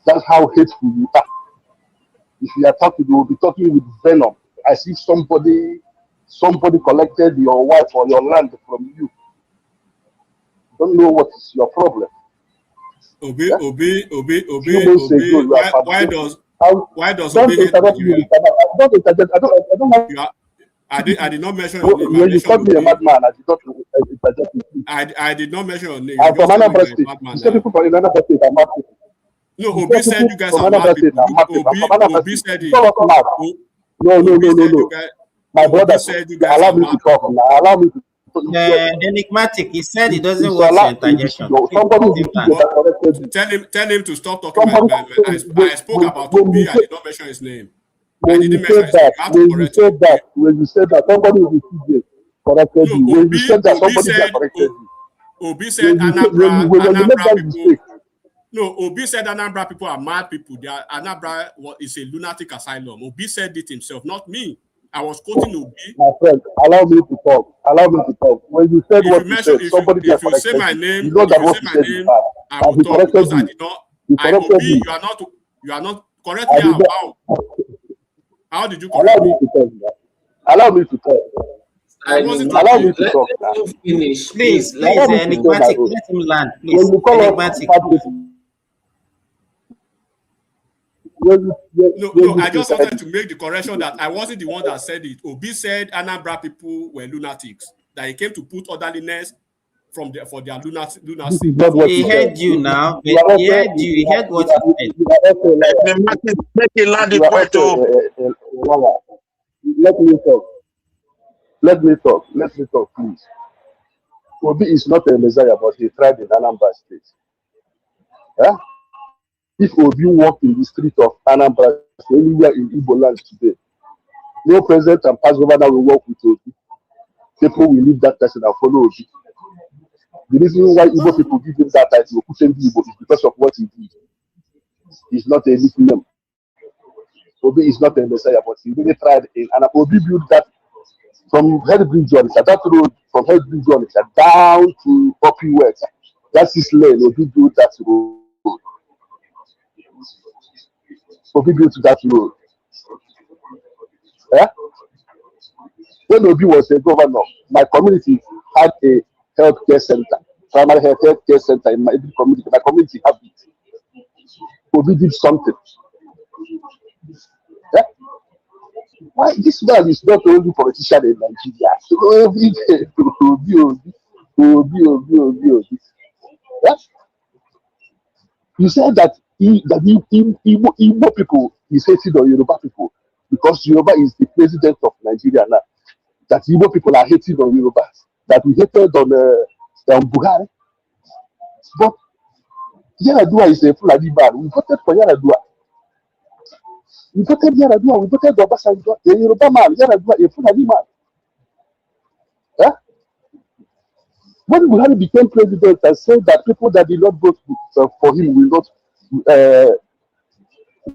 That's how hateful you are. If you are talking, you will be talking with venom, as if somebody collected your wife or your land from you. Don't know what is your problem. Obi, Yeah? Obi, Few months ago, you are why does don't Obi hate interrupt me. Nigeria? Don't interrupt. I don't want. I did not mention your name. I When you called mentioned me a Obi. madman, I did not interject you. I did not mention your name. I'm You from just told me Anambra you're a State. madman You say now. people from Anambra State are mad people. No, You Obi say said people you guys from are Anambra mad State people. are mad people. I'm from Anambra Obi State. said You it. don't talk mad. No, Obi said you no. guys. My Obi brother, said you guys allow are me to mad talk people. now. Allow me to talk. Enigmatic, he said he doesn't It's want your allowed. interjection. Somebody Please, is leave that corrected you. Tell him to stop talking. I spoke about When Obi. you I say did not mention his name. I didn't mention his name. You have to correct him. when you said that, somebody will CJ corrected No, you. When you said that, somebody there corrected you. Obi said When you make Anambra that people. mistake, No, Obi said Anambra people are mad people. They are, Anambra is a lunatic asylum. Obi said it himself, not me. I was quoting Obi. my friend, allow me to talk. Allow me to talk. When you said If what you you mention, said, somebody there if you say corrected my you. name, You know if that you say what you my said is name, bad. I And will he talk corrected because I you. did not. He corrected Obi, you. you are not correct I me did how? not. How did you Allow correct me me? to talk. Allow me to talk. I wasn't Allow me talking. to talk now. Let him finish, please, Allow me to say my Enigmatic, own. let him land, When please. you call us Enigmatic, bad people, when No, you I just say wanted to make the correction that I wasn't the one that said it. Obi said Anambra people were lunatics, that he came to put orderliness for their this is lunacy. not That's what what he he you said. said. heard you now, You but are he also heard you, he heard what you said. you are also a liar. Make it land You it are point also to. a liar. Let me talk. Let me talk. Let me talk, please. Obi is not a messiah, but he tried in Anambra State. Yeah? If Obi walked in the street of Anambra State, anywhere in Igbo land today, no president and past governor will work with Obi. People will leave that person and follow Obi. The reason why Igbo people give him that title, Okuchendi Igbo, is because of what he did. He's not a nickname. Obi is not a messiah, but he really tried in, and Obi built that from Headbridge on that road, from Headbridge on down to Poppy West. That's his lane. Obi built that road. Obi built that road. Yeah? When Obi was a governor, my community had a healthcare center, primary health care center in my community. My community had it. Obi did something. Yeah? Why this man is not the only politician in Nigeria? So every day, Obi. Yeah? You said that Igbo people is hating on Yoruba people because Yoruba is the president of Nigeria now. that Igbo people are hating on Yorubas, that we hated on Buhari. But Yaradua is a Fulani man. We voted for Yaradua. We voted Yaradua. We voted for Obasanjo, a Yoruba man. Yaradua, a Fulani man. Huh? When Buhari became president and said that people that did not vote for him will not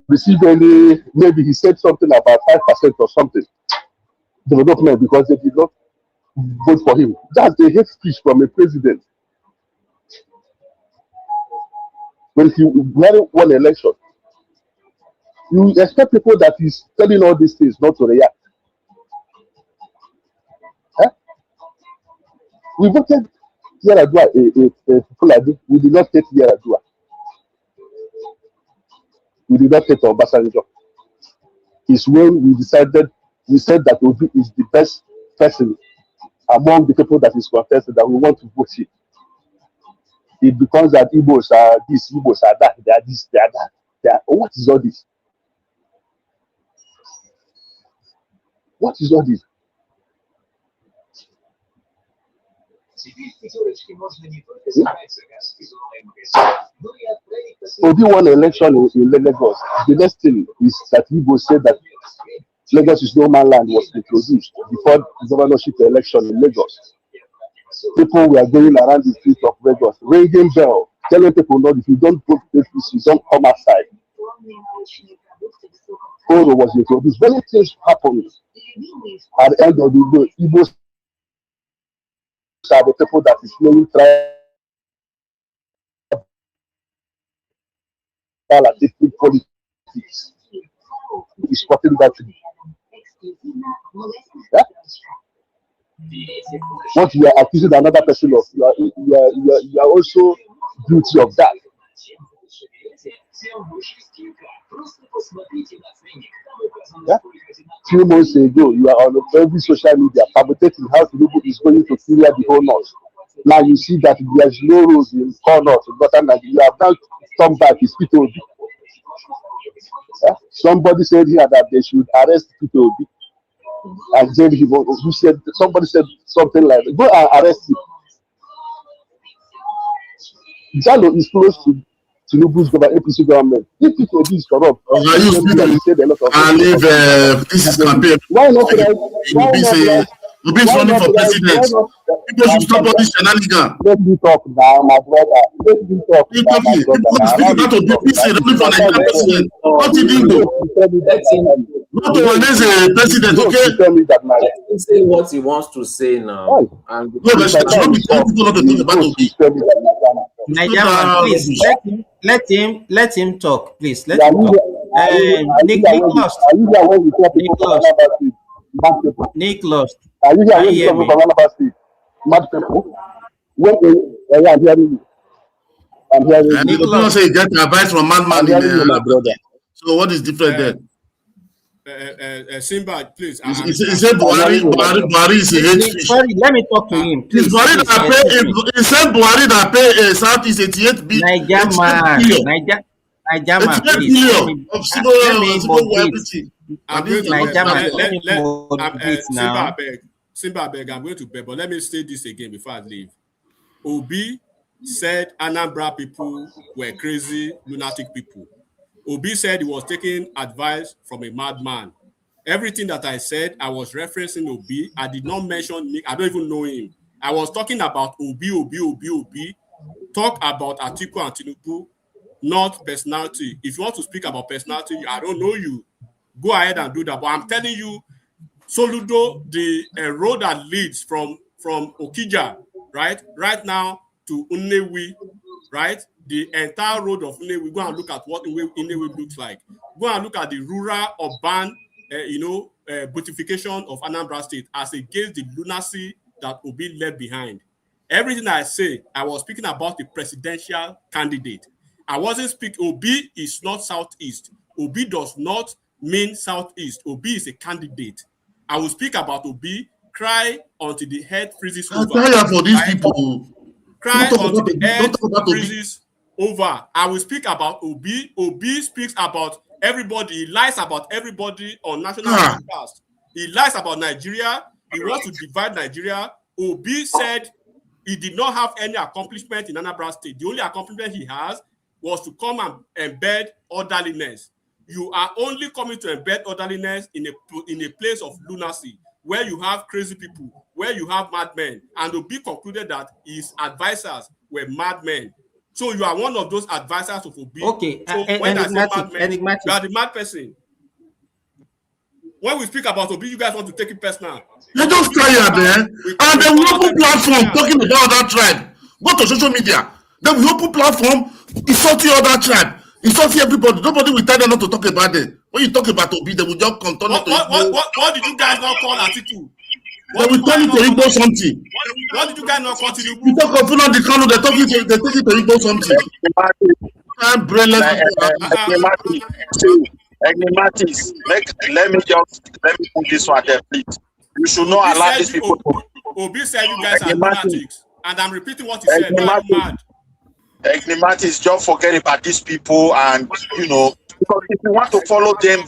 receive any, maybe he said something about 5% or something, development because they did not vote for him. That's the hate speech from a president. When he won an election, you expect people that is telling all these things not to react. Huh? We voted Yaradua, a Fulani. We did not take Yaradua. We did not take Obasanjo. It's when we said that Obi is the best person among the people that is contested that we want to vote him. It becomes that Igbos are this, Igbos are that, they are this, they are that. What is all this? What is all this? Obi won an election in Lagos. The next thing is that Igbo said that Lagos is no man land was introduced before the governorship election in Lagos. People were going around the streets of Lagos, ringing bell, telling people, no, if you don't vote APC, you don't come outside. Oro was introduced. Many things happened. At the end of the day, Igbos are the people that is playing tribal and ethnic politics. Is supporting that thing. Yeah? What you are accusing another person of, you are also guilty of that. Yeah? Few months ago, you are on every social media fabricating how Tinubu is going to clear the whole north. Now you see that there is no roads in core north, and you have now come back. It's Peter Obi. Yeah? Somebody said here that they should arrest Peter Obi and jail him. Who said somebody said something like, "Go and arrest him." Jalo is close to Tinubu's APC government. If Peter Obi is corrupt, this is campaign. Why not? Obi is running for president. People should stop all this shenanigans. Let me talk now, my brother. Let me talk now, my brother. Running for Nigerian president. What did he do? Not to organize a president, okay? Let him say what he wants to say now. And no, but should not be telling people not to talk about Obi. Nigerian, please let him talk, please. Let him talk. Nick lost. Nick lost. Are you here when you talk about State? Mad people. I'm hearing you. I'm hearing you. Nick lost. Say you get advice from madman in my brother. So what is different then? Simba, please. He said Buhari is a hate fish. Sorry, let me talk to him. Please. Buhari that pay. He said Buhari that pay Southeast 88 billion. Niger man, please. Of civil everything. Simba, beg, I'm going to beg, but let me say this again before I leave. Obi said Anambra people were crazy, lunatic people. Obi said he was taking advice from a madman. Everything that I said, I was referencing Obi. I did not mention Nick. I don't even know him. I was talking about Obi. Talk about Atiku and Tinubu, not personality. If you want to speak about personality, I don't know you. Go ahead and do that. But I'm telling you, Soludo, the road that leads from Okija, right now to Nnewi, right? The entire road of Nnewi, go and look at what Nnewi looks like. Go and look at the rural, urban, beautification of Anambra State as against the lunacy that Obi left behind. Everything I say, I was speaking about the presidential candidate. I wasn't speaking. Obi is not Southeast. Obi does not mean Southeast. Obi is a candidate. I will speak about Obi. Cry until the head freezes over. I'm tired for these people. Cry until the head freezes over. I will speak about Obi. Obi speaks about everybody. He lies about everybody on national broadcast. He lies about Nigeria. He wants to divide Nigeria. Obi said he did not have any accomplishment in Anambra State. The only accomplishment he has was to come and embed orderliness. You are only coming to embed orderliness in a place of lunacy, where you have crazy people, where you have madmen. And Obi concluded that his advisors were madmen. So you are one of those advisors of Obi. Okay, So when I say madman, enigmatic. you are the mad person. When we speak about Obi, you guys want to take it personal. You're just tired, man. And they will open platform talking about that tribe. Go to social media. They will open platform insulting other tribe, insulting everybody. Nobody will tell them not to talk about it. When you talk about Obi, they will just continue what did you guys not call Atiku? They will turn it to Igbo something. What did you guys not call Tinubu? You talk of the Kanu, they take it to Igbo something. I'm brainless. Enigmatics, let me put this one there, please. You should not allow these people to. Obi said you guys are lunatics, and I'm repeating what he said. Mad. Enigmatics, just forget about these people, and because if you want to follow them,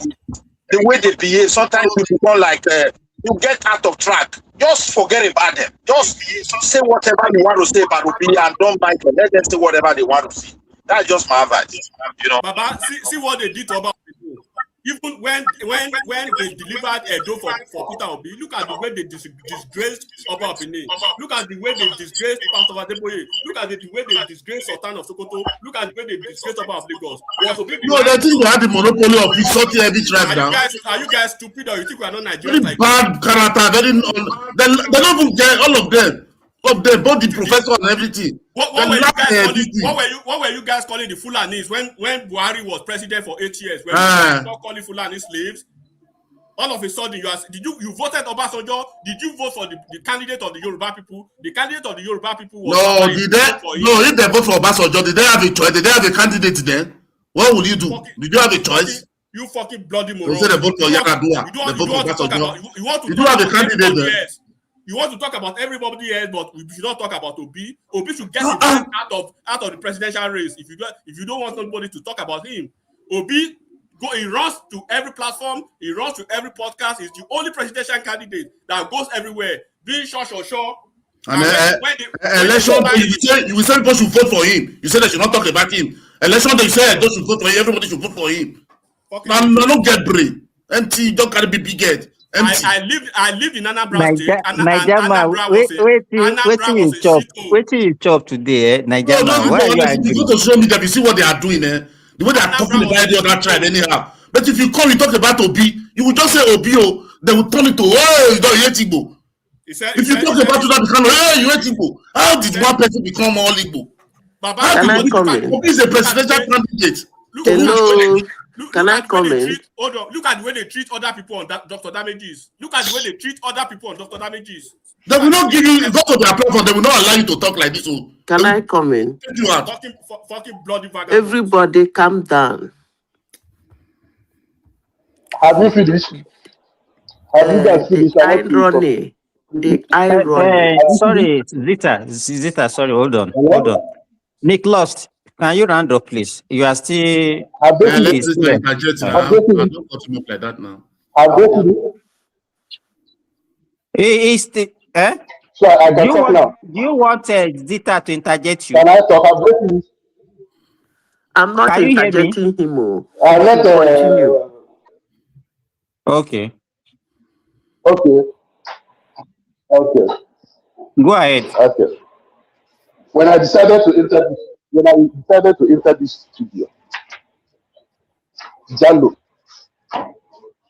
the way they behave, sometimes you become like you get out of track. Just forget about them. Just say whatever you want to say about Obi, and don't mind them. Let them say whatever they want to say. That's just my advice. Baba, see what they did to Oba. Even when they delivered Edo for Peter Obi, look at the way they disgraced Oba Opini. Look at the way they disgraced Pastor Adeboye. Look at the way they disgraced Sultan of Sokoto. Look at the way they disgraced Oba of Lagos. No, they think they have the monopoly of insulting every tribe now. Are you guys stupid, or you think we are not Nigerians? Very bad character. They don't even get all of them. Of them, both the professor and everything. What were you guys calling the Fulanis when Buhari was president for 8 years? When you not calling Fulani slaves? All of a sudden, you voted Obasanjo? Did you vote for the candidate of the Yoruba people? The candidate of the Yoruba people was if they vote for Obasanjo, did they have a choice? Did they have a candidate then? What would you do? Did you have a choice? You fucking bloody moron. They say they vote for Yaradua. They vote for Obasanjo. You do have a candidate then? You want to talk about everybody else, but we should not talk about Obi. Obi should get out of the presidential race. If you don't want somebody to talk about him, Obi he runs to every platform, he runs to every podcast. He's the only presidential candidate that goes everywhere, doing sure. And election, you will say people should vote for him. You say they should not talk about him. Election, they say those should vote for him. Everybody should vote for him. Now, don't get brain. Empty, don't carry big head. I lived in Anambra State. Waiting you chop today, Nigeria. You go to social media, you see what they are doing, The way they are talking about the other tribe, anyhow. But if you come, you talk about Obi, you will just say Obi, they will turn it to, oh, you don't hate Igbo. If you talk about that, hey, you hate Igbo. How did one person become all Igbo? Obi is a presidential candidate. Hello. Can I comment? Look at the way they treat other people on Dr. Damages. Look at the way they treat other people on Dr. Damages. They will not give you, go to their platform, they will not allow you to talk like this. Can I comment? Fucking bloody vagabond. Everybody calm down. Have you finished? Have you guys finished? The irony. Sorry, Zita, sorry, hold on. Nick Lost. Can you round up, please? You are still. Don't continue like that now. So I can talk now. Do you want Zita to interject you? Can I talk? I'm not interjecting him. I'll let continue. Okay. Go ahead. Okay. When I decided to enter this studio, Jalo,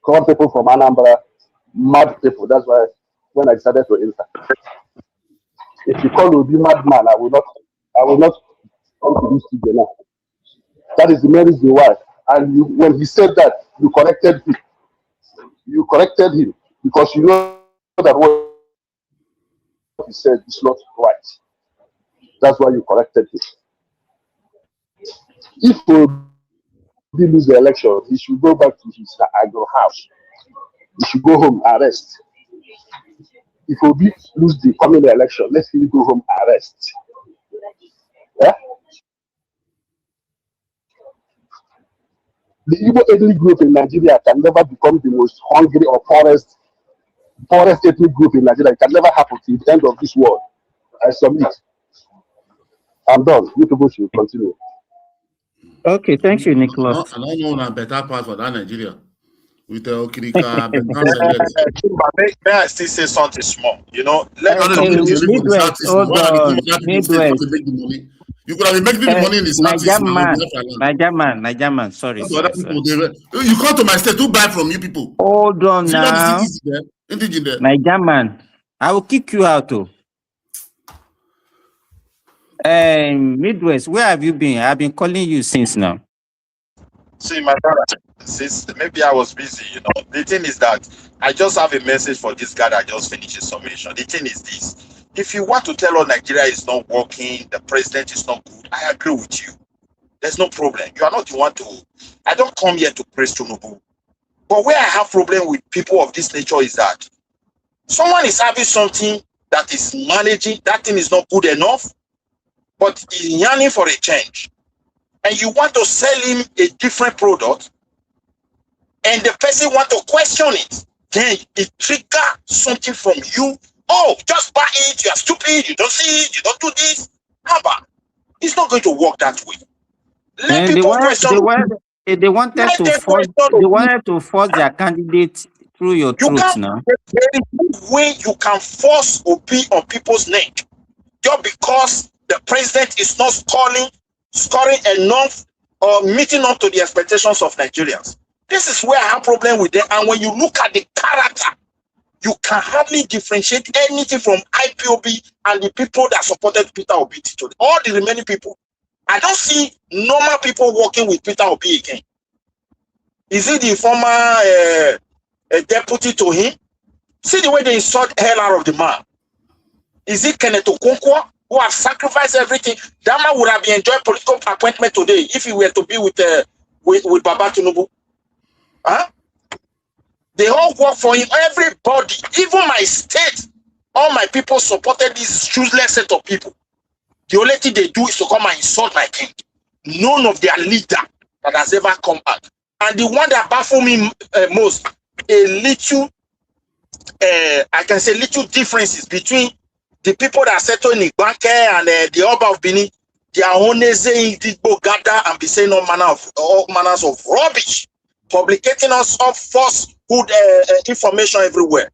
come people from Anambra, mad people. That's why when I decided to enter, if you call Obi madman, I will not come to this studio now. That is the main reason why. And when he said that, you corrected him. You corrected him because you know that what he said is not right. That's why you corrected him. If he lose the election, he should go back to his agro house. He should go home and rest. If Obi lose the coming election, let him go home and rest. Yeah? The Igbo ethnic group in Nigeria can never become the most hungry or poorest poorest ethnic group in Nigeria. It can never happen till the end of this world. I submit. I'm done. You people should continue. Okay, thank you, Nicholas. I don't know a better part for that Nigeria. With the Okirika, Benton Select. May I still say something small? You know, let me Okay, Midwest, hold on. Midwest. You could have been making the money in the Southeast. Nigerman, sorry. You come to my state to buy from you people. Hold on now. Nigerman, I will kick you out too. Midwest, where have you been? I've been calling you since now. See, my brother, since maybe I was busy, you know. The thing is that I just have a message for this guy that just finished his summation. The thing is this: if you want to tell us Nigeria is not working, the president is not good, I agree with you. There's no problem. You are not the one to. I don't come here to praise Tinubu. But where I have problem with people of this nature is that someone is having something that is managing, that thing is not good enough, but he's yearning for a change. And you want to sell him a different product, and the person want to question it, then it trigger something from you. Oh, just buy it, you are stupid, you don't see it, you don't do this. Haba, it's not going to work that way. Let people question. They wanted to force their candidate through your throat now. There is no way you can force OP on people's neck just because the president is not scoring enough or meeting up to the expectations of Nigerians. This is where I have problem with them. And when you look at the character, you can hardly differentiate anything from IPOB and the people that supported Peter Obi today. All the remaining people. I don't see normal people working with Peter Obi again. Is it the former deputy to him? See the way they insult hell out of the man. Is it Kenneth Okonkwo, who have sacrificed everything? That man would have enjoyed political appointment today if he were to be with Baba Tinubu. Huh? They all work for him. Everybody, even my state, all my people supported this useless set of people. The only thing they do is to come and insult my king. None of their leader that has ever come out. And the one that baffled me most, a little, I can say little differences between the people that settle in Igbanke and the Oba of Benin. They are only saying people gather and be saying all manners of rubbish, publicating us of falsehood information everywhere.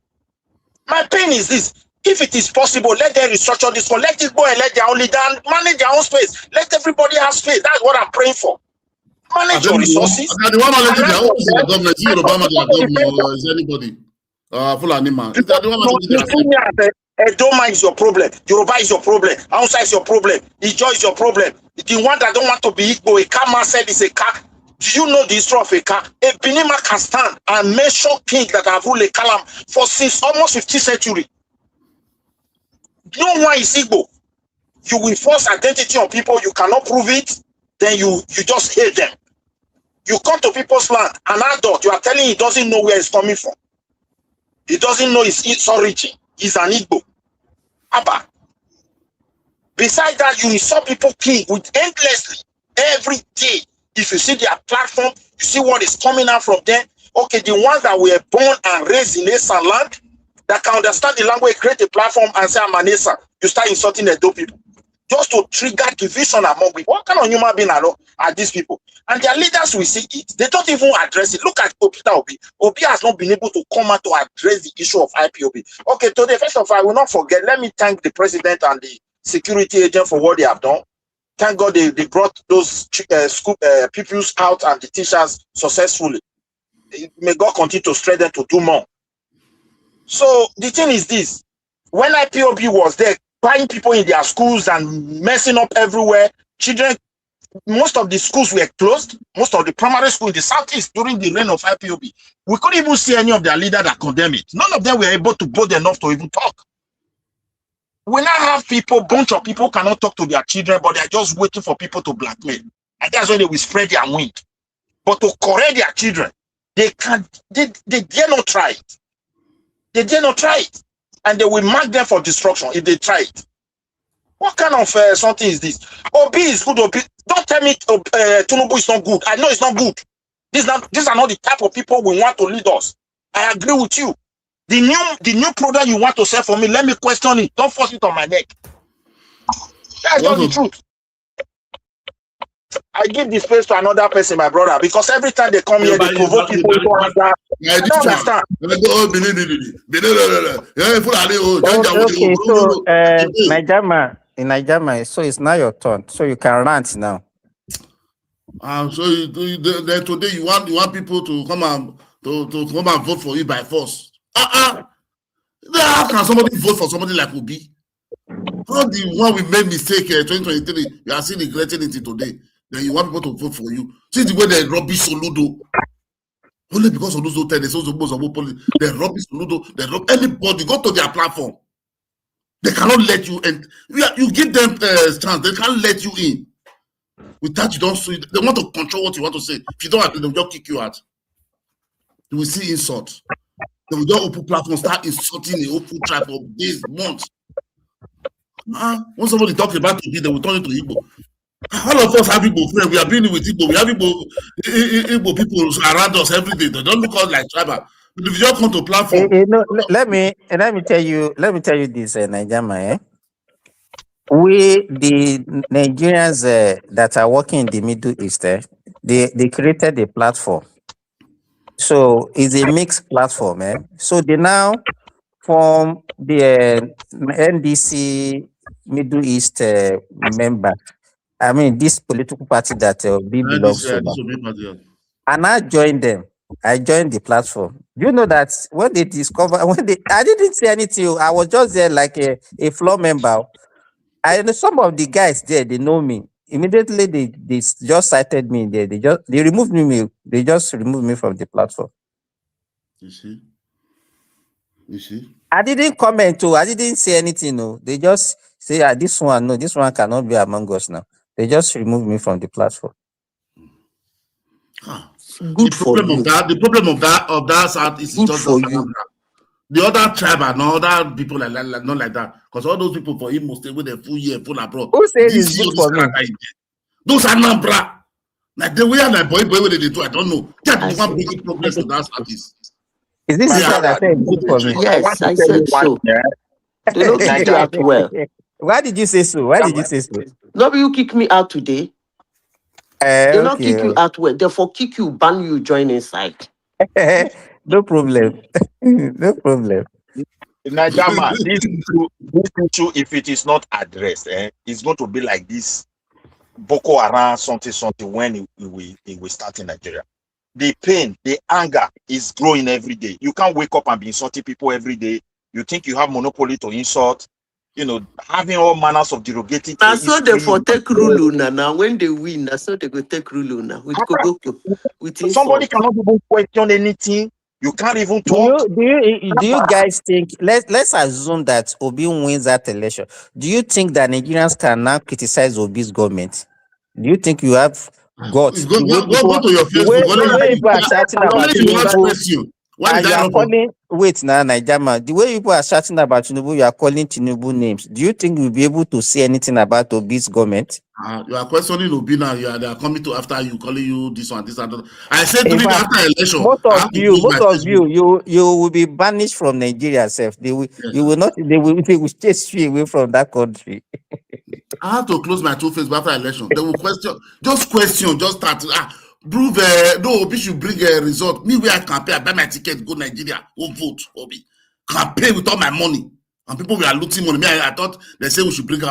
My pain is this. If it is possible, let them restructure this one. Let it go and let their own leader manage their own space. Let everybody have space. That's what I'm praying for. Manage your resources. The one managing their own is the government. Is Obama their government or is anybody? Fulani man. Is that the one managing their Edoma is your problem. Yoruba is your problem. Hausa is your problem. Ijo is your problem. The one that don't want to be Igbo, a car man said is a car. Do you know the history of a car? A Benima can stand and mention king that have ruled a Kalam for since almost 15th century. No one is Igbo. You will force identity on people, you cannot prove it, then you just hate them. You come to people's land, an adult, you are telling he doesn't know where it's coming from. He doesn't know its origin. He's an Igbo. Abba. Besides that, you insult people king with endlessly every day. If you see their platform, you see what is coming out from them. Okay, the ones that were born and raised in Esa land, that can understand the language, create a platform and say, I'm an Esa. You start insulting the dope people. Just to trigger division among people. What kind of human being are these people? And their leaders will see it. They don't even address it. Look at Peter Obi. Obi has not been able to come out to address the issue of IPOB. Okay, today, first of all, I will not forget. Let me thank the president and the security agent for what they have done. Thank God they brought those pupils out and the teachers successfully. May God continue to strengthen them to do more. So the thing is this. When IPOB was there, buying people in their schools and messing up everywhere, children, most of the schools were closed. Most of the primary schools in the southeast during the reign of IPOB. We couldn't even see any of their leaders that condemn it. None of them were able to bold enough to even talk. We now have people, bunch of people cannot talk to their children, but they're just waiting for people to blackmail. And that's when they will spread their wind. But to correct their children, they dare not try it. They dare not try it. And they will mark them for destruction if they try it. What kind of something is this? Obi is good. Obi. Don't tell me Tinubu is not good. I know it's not good. These are not the type of people we want to lead us. I agree with you. The new product you want to sell for me, let me question it. Don't force it on my neck. That's not the truth. I give the space to another person, my brother, because every time they come here, they provoke people into anger. I don't understand. Okay, so Nigerian, so it's now your turn. So you can rant now. So then today you want people to come and to come and vote for you by force. How can somebody vote for somebody like Obi? How the one we made mistake 2023, you are still regretting it today. Then you want people to vote for you. See the way they rubbish Soludo. Only because Soludo tell they rubbish Soludo, they rub anybody, go to their platform. They cannot let you in. You give them chance, they can't let you in. With that, you don't see. They want to control what you want to say. If you don't agree, they'll just kick you out. You will see insult. They will just open platform, start insulting the open tribe for days, months. When somebody talks about Igbo, they will turn it to Igbo. All of us have Igbo friends. We are dealing with Igbo. We have Igbo people around us every day. They don't look us like tribal. But if you just come to platform, let me tell you this, Nigerian. We the Nigerians that are working in the Middle East, they created a platform. So it's a mixed platform, So they now form the NDC Middle East member. I mean, this political party that Obi belongs to. And I joined them. I joined the platform. You know that when they discover, I didn't say anything. I was just there like a floor member. And some of the guys there, they know me. Immediately, they just cited me there. They removed me. They just removed me from the platform. You see. I didn't comment. I didn't say anything. No, they just say, this one cannot be among us now. They just removed me from the platform. The problem of that South is just the other tribe and other people like not like that. Because all those people for him must stay with a full year, full abroad. Who says it's good for me? Those are Nambra. Like the way like boy what they do, I don't know. That's one big problem to that South is. Is this that said good for me? Yes, I said so. They don't kick you out well. Why did you say so? No, but you kick me out today. They don't kick you out well. Therefore, kick you, ban you, join inside. No problem. No problem. Najama, this issue, if it is not addressed, it's going to be like this Boko Haram something when it will start in Nigeria. The pain, the anger is growing every day. You can't wake up and be insulting people every day. You think you have monopoly to insult. Having all manners of derogating. I saw them for take rule now. When they win, I saw they go take rule now. Somebody cannot even question anything. You can't even talk. Do you guys think? Let's assume that Obi wins that election. Do you think that Nigerians can now criticize Obi's government? Do you think you have got go to your Facebook? The way people are shouting about Tinubu, and you are calling Nigerian. The way people are shouting about Tinubu, you are calling Tinubu names. Do you think you'll be able to say anything about Obi's government? You are questioning Obi now. They are coming to after you, calling you this one, this and that. I said during after election, most of you will be banished from Nigeria. You will not. They will chase you away from that country. I have to close my two Facebook after election. They will question, just start. Prove no, Obi should bring a result. Me, where I campaign, I buy my ticket, go Nigeria, go vote. Obi campaign with all my money, and people we are looting money. Me, I thought they say we should bring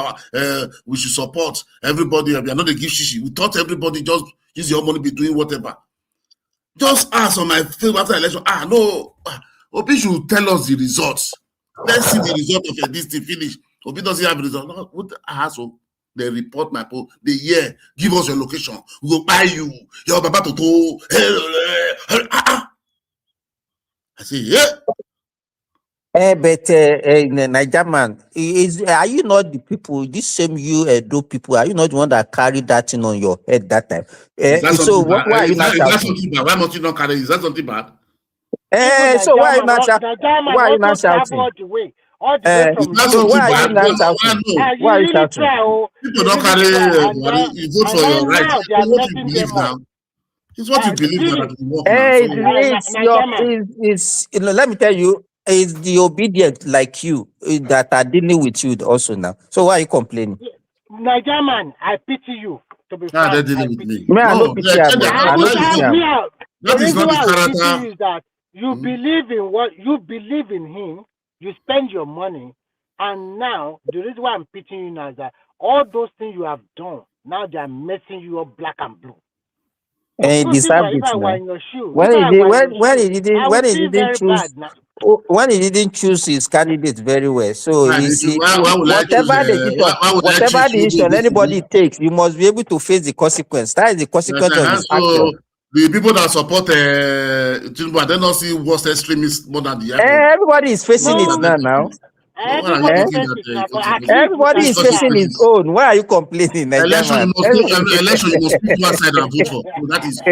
we should support everybody. We are not a give shishi. We thought everybody just use your money, be doing whatever. Just ask on my Facebook after election. No, Obi should tell us the results. Let's see the result of this thing finish. Obi doesn't have a result. No, what asshole? They report my poll. They give us your location. We go buy you. Your baba toto. I say, but Nigerian, are you not the people? This same Edo people. Are you not the one that carried that thing on your head that time? So why are you not shouting? Why must you not carry? Is that something bad? So why are you not shouting? Why are you not shouting? So why are you not shouting? Why are you shouting? People don't carry you vote for your right. It's what you believe now. It's what you believe that you work now. Let me tell you, it's the obedient like you that are dealing with you also now. So why are you complaining? Nigerian, I pity you. To be They're frank, dealing I with pity me. you. Me, I no No, pity they am. check their I I no will, that is pity not am. the that is reason not the why I will pity character. you is that you believe in what you believe in him, you spend your money, and now the reason why I'm pitying you now is that all those things you have done, now they are messing you up black and blue. Of And he course, deserved if it I were now. in your shoe, When if he I did, were in your shoe, I would when he feel didn't very choose, bad now. when he didn't choose his candidate very well. So Why you did you see, why would I choose whatever decision, why would I whatever choose Tinubu decision against anybody Obi? takes, you must be able to face the consequence. That is the Yes, consequence of his action. so the people that support Tinubu, I don't know see worst extremists more than the IPOB. Everybody is facing it No, now. No, when are you Eh? everybody getting says that it now, but at controversy? least we Everybody can is Such a see that. facing his spaces. own. Why are you complaining, Election, Nigerian? you must pick election, you must pick one side and vote for. So that is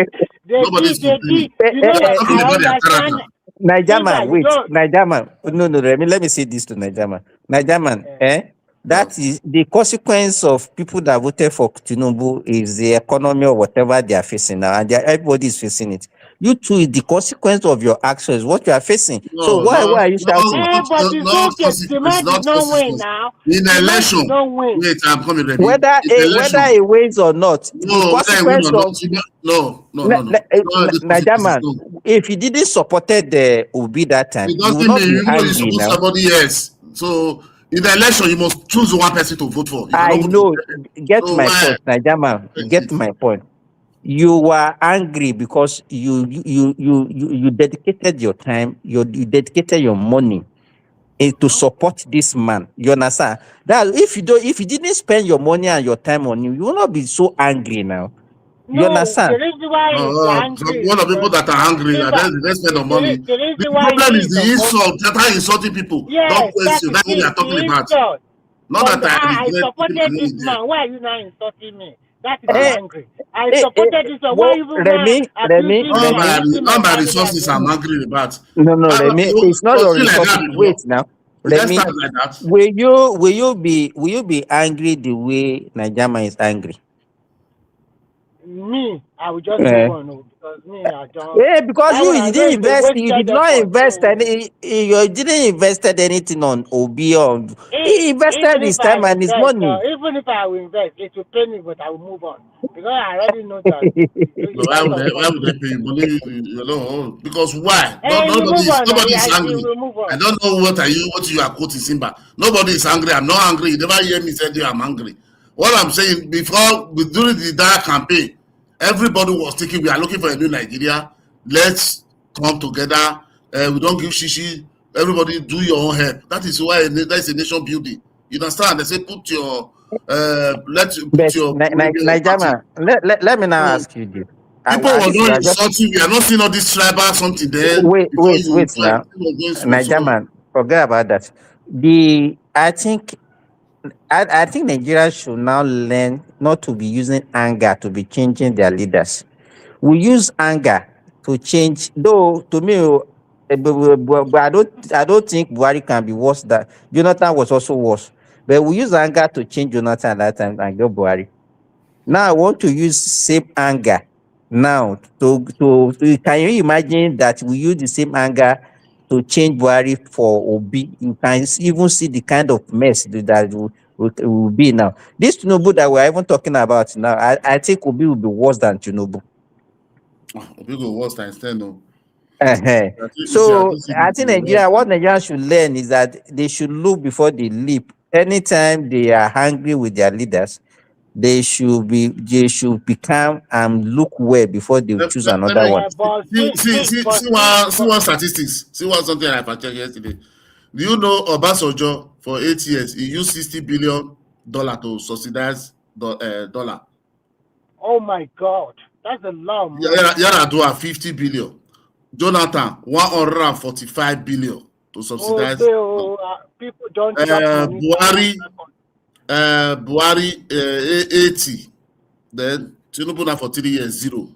nobody's they did. complaining. You know, But I'm talking I about their understand. character. Nigerman, Simba, you wait, don't. Nigerman. No, no, let me say this to Nigerman. Nigerman, Yeah. that is the consequence of people that voted for Tinubu is the economy or whatever they are facing now, and everybody is facing it. You too, the consequence of your actions, what you are facing. So No, why are you shouting? But it's not okay. consequence, Demand did not not win consequence. now. In Demand did election, not win. wait, I'm coming, Remy. Whether In election, it wins or not, the no, whether I win consequence or not, of no. No, the consequences, Nigerman, no. if you didn't supported the Obi that time, It you will doesn't not mean be you angry support now. somebody else. So in the election, you must choose one person to vote for. You I cannot vote for know. them. Get So my why point, Najama. affect Get it? my point. You were angry because you dedicated your time, you dedicated your money to support this man. You understand? That if you didn't spend your money and your time on him, you will not be so angry now. You No, the understand? reason why he's Some angry is one of the people because that are angry, that Simba, they spend the money. the The reason why problem he is is the supposed. insult. That are insulting people. Don't Yes, that question. is That's what we are it. talking The about. insult. Not But that I I regret putting my supported this money there. man. Why are you now insulting me? That is the Eh, angry. I supported this man. Why well, you now accusing me and using my All my family as resources well? I'm angry about. no, Remy, it's not Was your still like that resources. before. Wait now, Did I Remy, start like that? will you be angry the way Najama is angry? Me, I will just move Eh. on because me, I don't. Yeah, because That one you I know didn't it's a invest, you wasted did not effort. invest So any, you didn't invested anything on Obi or he invested even his if I time and his invest, money. even if I will invest, it will pay me, but I will move on because I already know that No, it's out of why money. would they pay you money? You know, because why? Hey, you move on. Nobody is You angry. will move I on. don't know what you are quoting, Simba. Nobody is angry. I'm not angry. You never hear me say I'm angry. What I'm saying during the entire campaign, everybody was thinking we are looking for a new Nigeria. Let's come together. We don't give shishi. Everybody do your own help. That is why that's a nation building. You understand? They say put your But money where your party. Najama, let me now So ask you this. people At were least not you are just insulting. We are not seeing all this tribal something there before wait before now, everything was going smooth. So Najama, forget about that. I think Nigeria should now learn not to be using anger to be changing their leaders. We use anger to change. Though to me, but I don't think Buhari can be worse. That Jonathan was also worse, but we use anger to change Jonathan at that time and get Buhari. Now I want to use same anger now can you imagine that we use the same anger to change Buhari for Obi? You can even see the kind of mess that will be now. This Tinubu that we're even talking about now, I think Obi will be worse than Tinubu. people worse times 10 no. If you are So just I think Nigeria, what Nigeria should learn is that they should look before they leap. Anytime they are angry with their leaders, they should be calm and look well before they choose let another me one. But see one statistics. See one something I checked yesterday. Do you know Obasanjo for 8 years he used $60 billion to subsidize dollar? oh my God, that's a lot of money. Yaradua 50 billion. Jonathan 145 billion to Oh, subsidize. people don't chop money. Buhari 80. Then Tinubu now for 3 years 0.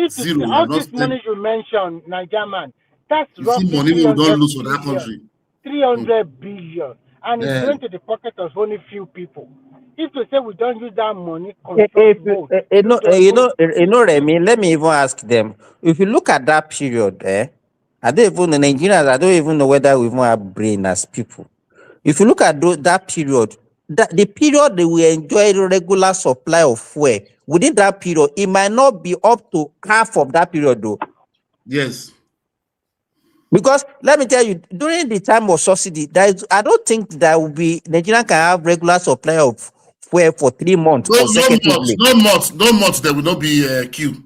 Zero. You All have not this spent. money you mentioned, Nigerian, that's You see roughly money we don't 300 lose for that billion. country. 300 billion. And it's Yeah. going to the pocket of only few people. if to say we don't use that money, If construct road, build Remy, let me even ask them. If you look at that period, I don't even the Nigerians, I don't even know whether we even have brain as people. If you look at that period, the period that we enjoy regular supply of fuel, within that period, it might not be up to half of that period though. Yes. Because let me tell you, during the time of subsidy, I don't think that will be Nigeria can have regular supply of fuel for 3 months consecutively. No months. There will not be queue.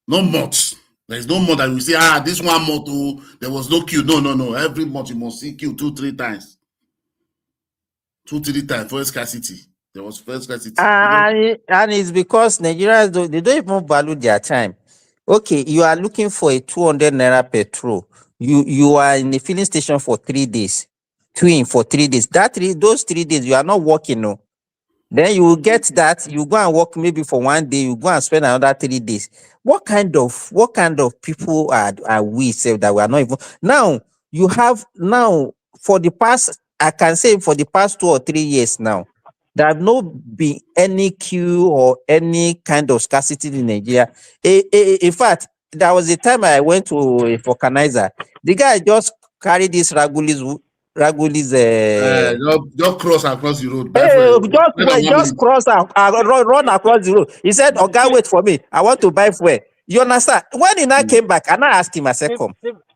No months. There is no month that we say, this 1 month, there was no queue. No. Every month you must see queue 2-3 times. 2-3 times for scarcity. There was first scarcity. And it's because Nigerians they don't even value their time. Okay, you are looking for a 200 naira petrol. You are in a filling station for 3 days, queuing for 3 days. Those 3 days you are not working, no. Then you will get that you go and work maybe for 1 day. You go and spend another 3 days. What kind of people are we say that we are not even now? You have now for the past, I can say for the past 2 or 3 years now, there have not been any queue or any kind of scarcity in Nigeria. In fact, there was a time I went to a vulcanizer. The guy just carried this Ragulis. Just cross across the road. Just cross and run across the road. He said, "Oh, God, wait for me. I want to buy fuel." You understand? When he now came back, and I asked him, I said, "Come,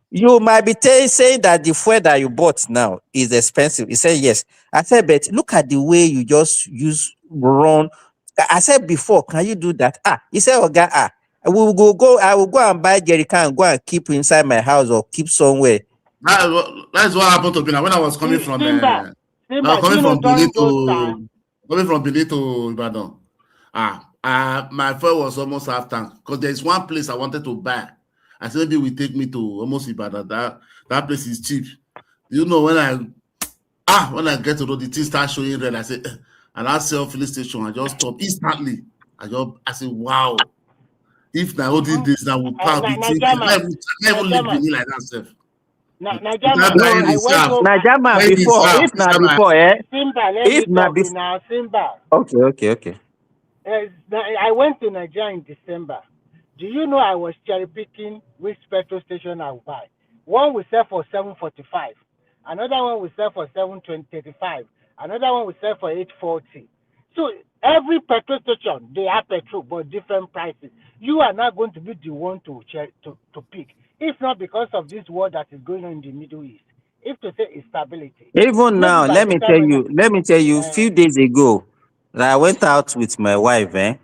you might be saying that the fuel that you bought now is expensive." He said, "Yes." I said, "But look at the way you just run." I said, "Before, can you do that?" He said, "Oh, God, I will go and buy jerry can, go and keep inside my house or keep somewhere." That's what happened to me now when I was coming from Simba, coming from Benin to Ibadan. My fuel was almost half tank because there's one place I wanted to buy. I said maybe we take me to almost Ibadan. That place is cheap. You know, when I get to the thing start showing red, I say, and I sell filling station, I just stop instantly. I say, wow. If now all these days now we pass the thing, I never live Benin like that, self. Okay. I went to Nigeria in December. Do you know I was cherry picking which petrol station I would buy? One will sell for 745, another one will sell for 735, another one will sell for 840. So every petrol station they have petrol but different prices. You are not going to be the one to pick, if not because of this war that is going on in the Middle East. If to say instability. Even now, let me tell you, a few days ago, I went out with my wife,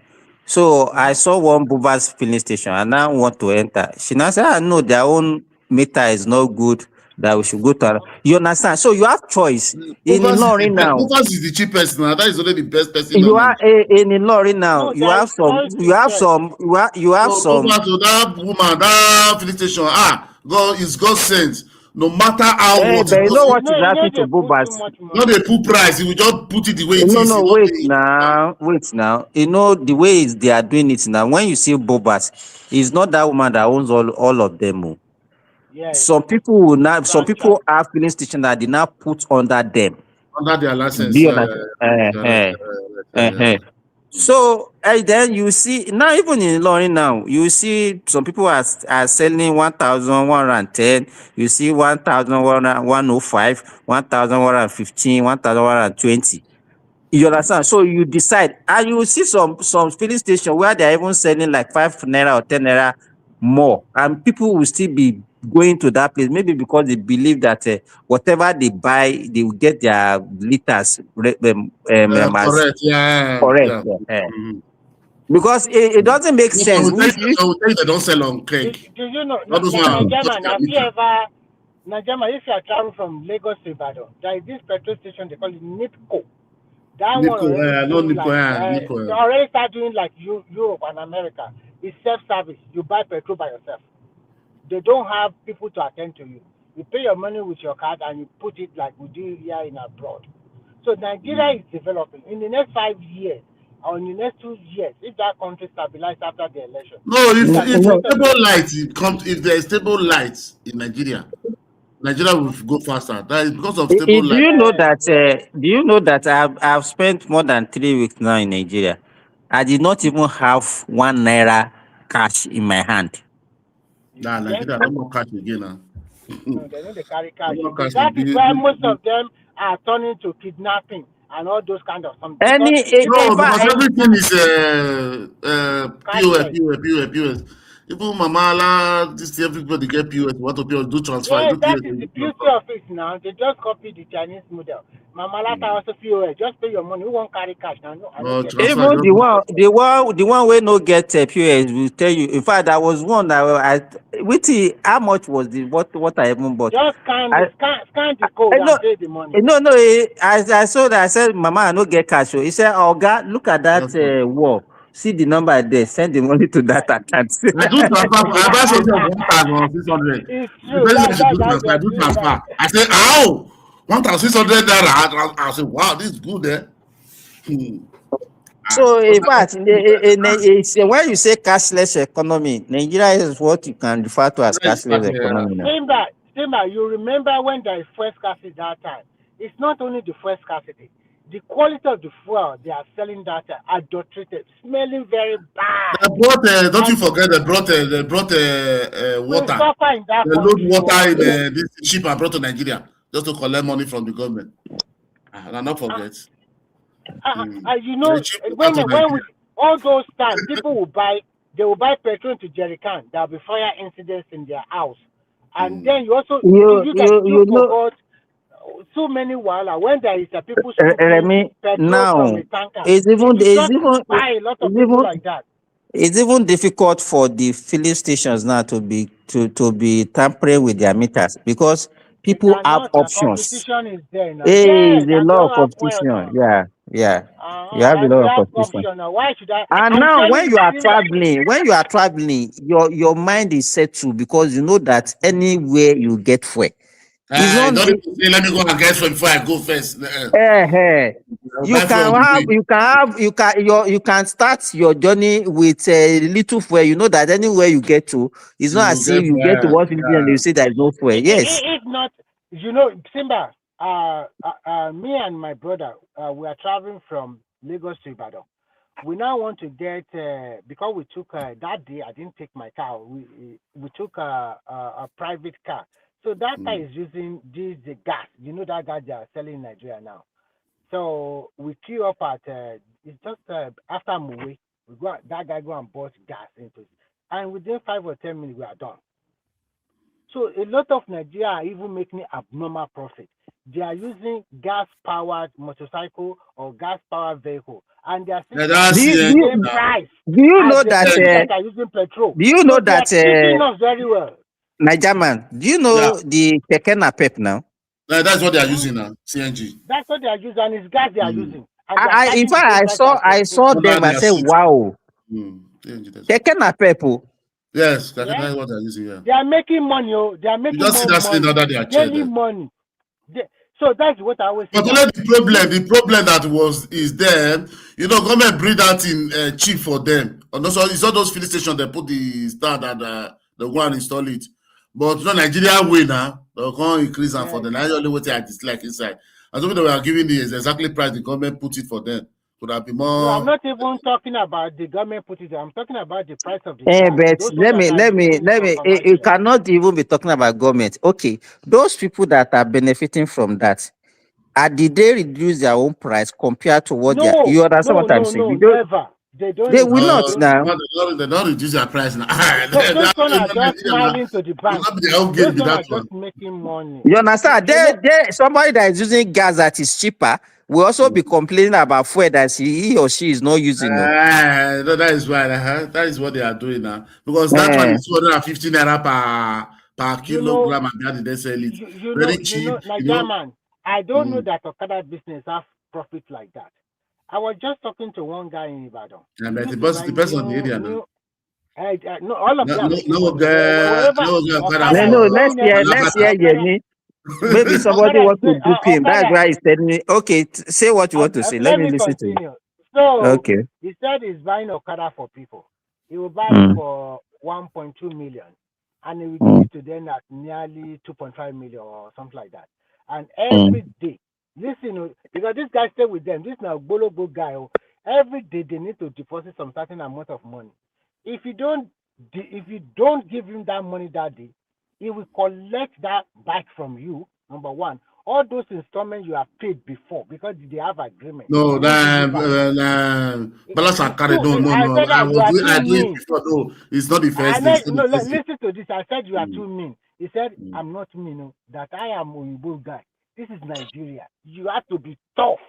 So I saw one Buba's filling station and I want to enter. She now said, no, their own meter is not good, that we should go to. You understand? So you have choice. In Lorry now. Bubas is the cheapest now. That is only the best person. You are in Lorry now. You have some. Bubas to that woman, that filling station. God is God sent. No matter how much. But you know what is happening to Bubas? Not the full price. He will just put it the way it is. No, wait now. You know the way they are doing it now. When you see Bubas, it's not that woman that owns all of them. Yes. Some people will not. Some people have filling station that did not put under them. Under their license. So then you see now, even in Lorry now, you see some people are selling 1,110. You see 1,105, 1,115, 1,120. You understand? So you decide, and you will see some filling station where they are even selling like 5 naira or 10 naira more, and people will still be going to that place, maybe because they believe that whatever they buy, they will get their liters correct. Mm-hmm. Because it doesn't make sense. They don't sell on cake. Do you know, Najama, if you are traveling from Lagos to Ibadan, there is this petrol station, they call it NIPCO. That one already start doing like Europe and America. It's self-service. You buy petrol by yourself. They don't have people to attend to you. You pay your money with your card and you put it like we do here in abroad. So Nigeria is developing. In the next 5 years or in the next 2 years, if that country stabilizes after the election. No, if stable light comes, if there is stable light in Nigeria, Nigeria will go faster. That is because of Do stable life. you know that? Do you know that I've spent more than 3 weeks now in Nigeria? I did not even have 1 naira cash in my hand. Nah, Yes, Nigeria, no more cash again now. no, they know they carry cash No more again. cash That is again. why most of them are turning to kidnapping and all those kind of something. Because Any, people No, in because fact, everything is POS, cashless. POS, POS, POS. Even Mamala, this everybody get POS. What to POS? Do transfer, Yes, do that POS, is do the beauty transfer. of it now. They just copy the Chinese model. Mama Lata also POS. Just pay your money. Who won't carry cash now? No, I don't No get cash. transfer, even just the one where no get POS will tell you. In fact, there was one that with how much was the what I even bought. Just scan the code No, and pay the money. no. I saw that. I said, Mama, I no get cash. So he said, oh God, look at that wall. See the number there. Send the money to that account. I do transfer. I buy something of 1,600. It's The true. person should do That's transfer. I they're do doing transfer. right. I say, ow, 1,600 naira. I say, wow, this is good, eh? So in fact, when you say cashless economy, Nigeria is what you can refer to as cashless economy now. Simba, you remember when there is fuel scarcity that time? It's not only the fuel scarcity. The quality of the fuel they are selling that time adulterated, smelling very bad. They brought, don't you forget, they brought We water. suffer in that They load country. water in this ship and brought to Nigeria just to collect money from the government. And I not forget. You know, They cheap water to when Nigeria. we all those times people will buy petrol to jerry can. There will be fire incidents in their house, and then you also you guys still forgot so many wahala when there is a people scooping Remy, petrol from now a tanker. it's They will just even buy a lot of people like that. it's even difficult for the filling stations now to be tampering with their meters because They people have cannot. options. Competition is there now. Hey, Yes, it's a and they lot of don't have fuel competition. now. Yeah. You have a And we lot of have competition. option now. Why should I? And I'm now telling when you, you are Simba, traveling, your mind is settled because you know that anywhere you get fuel. It's not Don't even say, let me go and get some before I go first. you can start your journey with a little fuel. You know that anywhere you get to, it's not You as get if you get to one filling and you say there is no fuel. Yes. if not, you know, Simba, me and my brother, we are traveling from Lagos to Ibadan. We now want to get because we took that day. I didn't take my car. We took a private car. So that car is using the gas. You know that gas they are selling in Nigeria now. So we queue up at it's just after Muwe. We go that guy go and bought gas into it, and within 5 or 10 minutes we are done. So a lot of Nigeria are even making abnormal profit. They are using gas-powered motorcycle or gas-powered vehicle, and they are still charging the same price Do you as know the people that are using petrol. Do you So know they are that treating us very well. Niger man? Do you know the keke napep now? That's what they are using now. CNG. That's what they are using, and it's gas they are using, and they are In charging the fact, same price as I petrol. saw them. I said, "Wow, keke napep." Yes, that's what they are using. Yeah. They are making money. They are making You just see more that money. cylinder they are Daily checked. money. So that's what I always say. But only the problem that is there, you know, government bring that in cheap for them. And also, it's not those filling stations they put the stand and they go and install it. But you know, Nigeria way now, they'll come increase and for them. That's the only way I dislike inside. And so they were giving the exactly price the government put it for them. Could have been more. No, I'm not even talking about the government put it there. I'm talking about the price of the gas. But Those let me. You cannot even be talking about government. Okay, those people that are benefiting from that, did they reduce their own price compared to what they are? You understand what I'm saying? Never. They don't. They will not now. They don't reduce their price now. Those one are just smiling to the bank. Those one are just making money. You understand? Somebody that is using gas that is cheaper will also be complaining about fuel that he or she is not using. That is why that is what they are doing now. Because that one is 250 naira per kilogram, and that they sell it very cheap. Nigerian, I don't know that Okada business have profit like that. I was just talking to one guy in Ibadan. Yeah, but it depends on the area now. No, all of them. Let's hear Yemi. Maybe somebody wants to dupe him. That's why he's telling me. Okay, say what you want to say. Let me listen to you. So okay. He said he's buying Okada for people. He will buy it for 1.2 million. and we give it to them at nearly 2.5 million or something like that. And every day, listen, because this guy stay with them, this now Bolobo guy, every day they need to deposit some certain amount of money. If you don't give him that money that day, he will collect that back from you. Number one, all those installments you have paid before because they have agreement. No, It's Balance and carry. No, true. no, I no. said that you are I too do it mean. before. No, it's not the I first day. It's know, not the first day. listen to this. I said you are too mean. He said, I'm not mean, no, that I am Oyibo guy. This is Nigeria. You have to be tough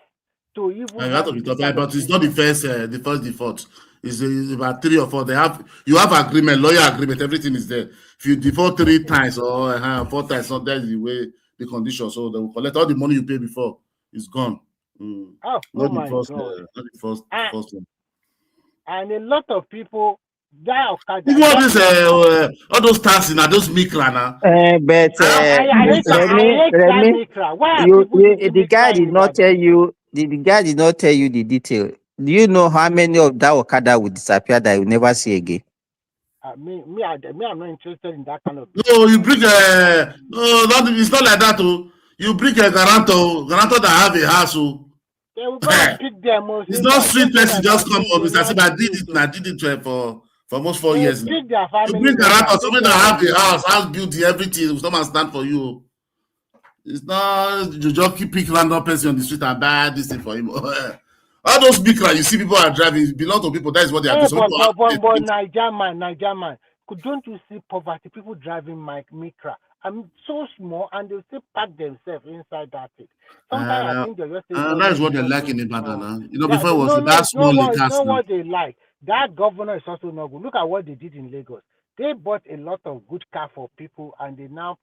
to even I got to handle be this tough, kind but of it's not the first default. It's about 3 or 4. You have agreement, lawyer agreement, everything is there. If you default 3 times or 4 times, so that's the way the condition. So they will collect all the money you pay before. It's gone. Oh Not the my first, God. not the first one. And a lot of people die of cancer. Even all those taxes now, those mikra now. But I hate that Remy, mikra. Why are people using the guy mikra did in not Ibadan? tell you. The guy did not tell you the detail. Do you know how many of that Okada will disappear that you never see again? I'm not interested in that kind of. No, you bring it's not like that. You bring a guarantor that have a house. They will go and pick them. It's not street person just come up. Mr. Simba did it for almost 4 years now. Pick their family You bring guarantor, somebody that have a house built everything, someone stand for you. It's not you just pick random person on the street and buy this thing for him. All those big cars you see people are driving belong to people. That is what they are doing. But Niger man, don't you see poverty? People driving Micra. I'm so small and they still pack themselves inside that thing. Sometimes I think they're just that is what they like in Ibadan. Before it was it's not what they like. That governor is also not good. Look at what they did in Lagos. They bought a lot of good car for people and they now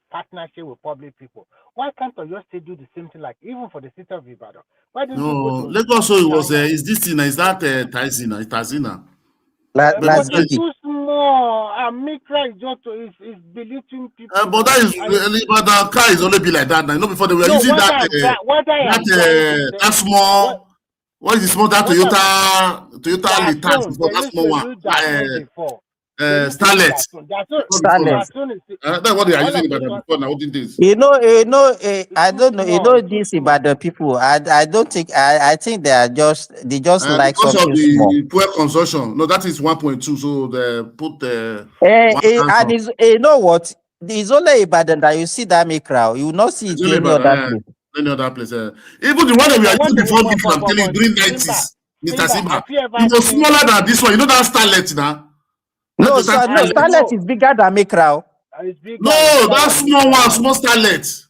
partnership with public people. Why can't Oyo State do the same thing, like even for the city of Ibadan? Why don't you go to Lagos? So it was is this thing? Is that Tazina? Tazina? But it's too small. Mikra is just is belittling people. But that is the car is only be like that now. You know, before they were using that small. What is the small that Toyota Litax? That small one. Starlet. That's what they are using Ibadan before now. What did this? I don't know. These Ibadan people. I don't think. I think they just like because something of the small. poor consumption. No, that is 1.2. So they put and it's, you know what? It's only Ibadan that you see that mikra. You will not see it any other place. Any other place. Even the one that we are using before mikra, I'm telling you, during 90s, Mr. Simba, it was smaller than this one. You know that Starlet now. No, Starlet is bigger than Mikra. No, that's small Starlet.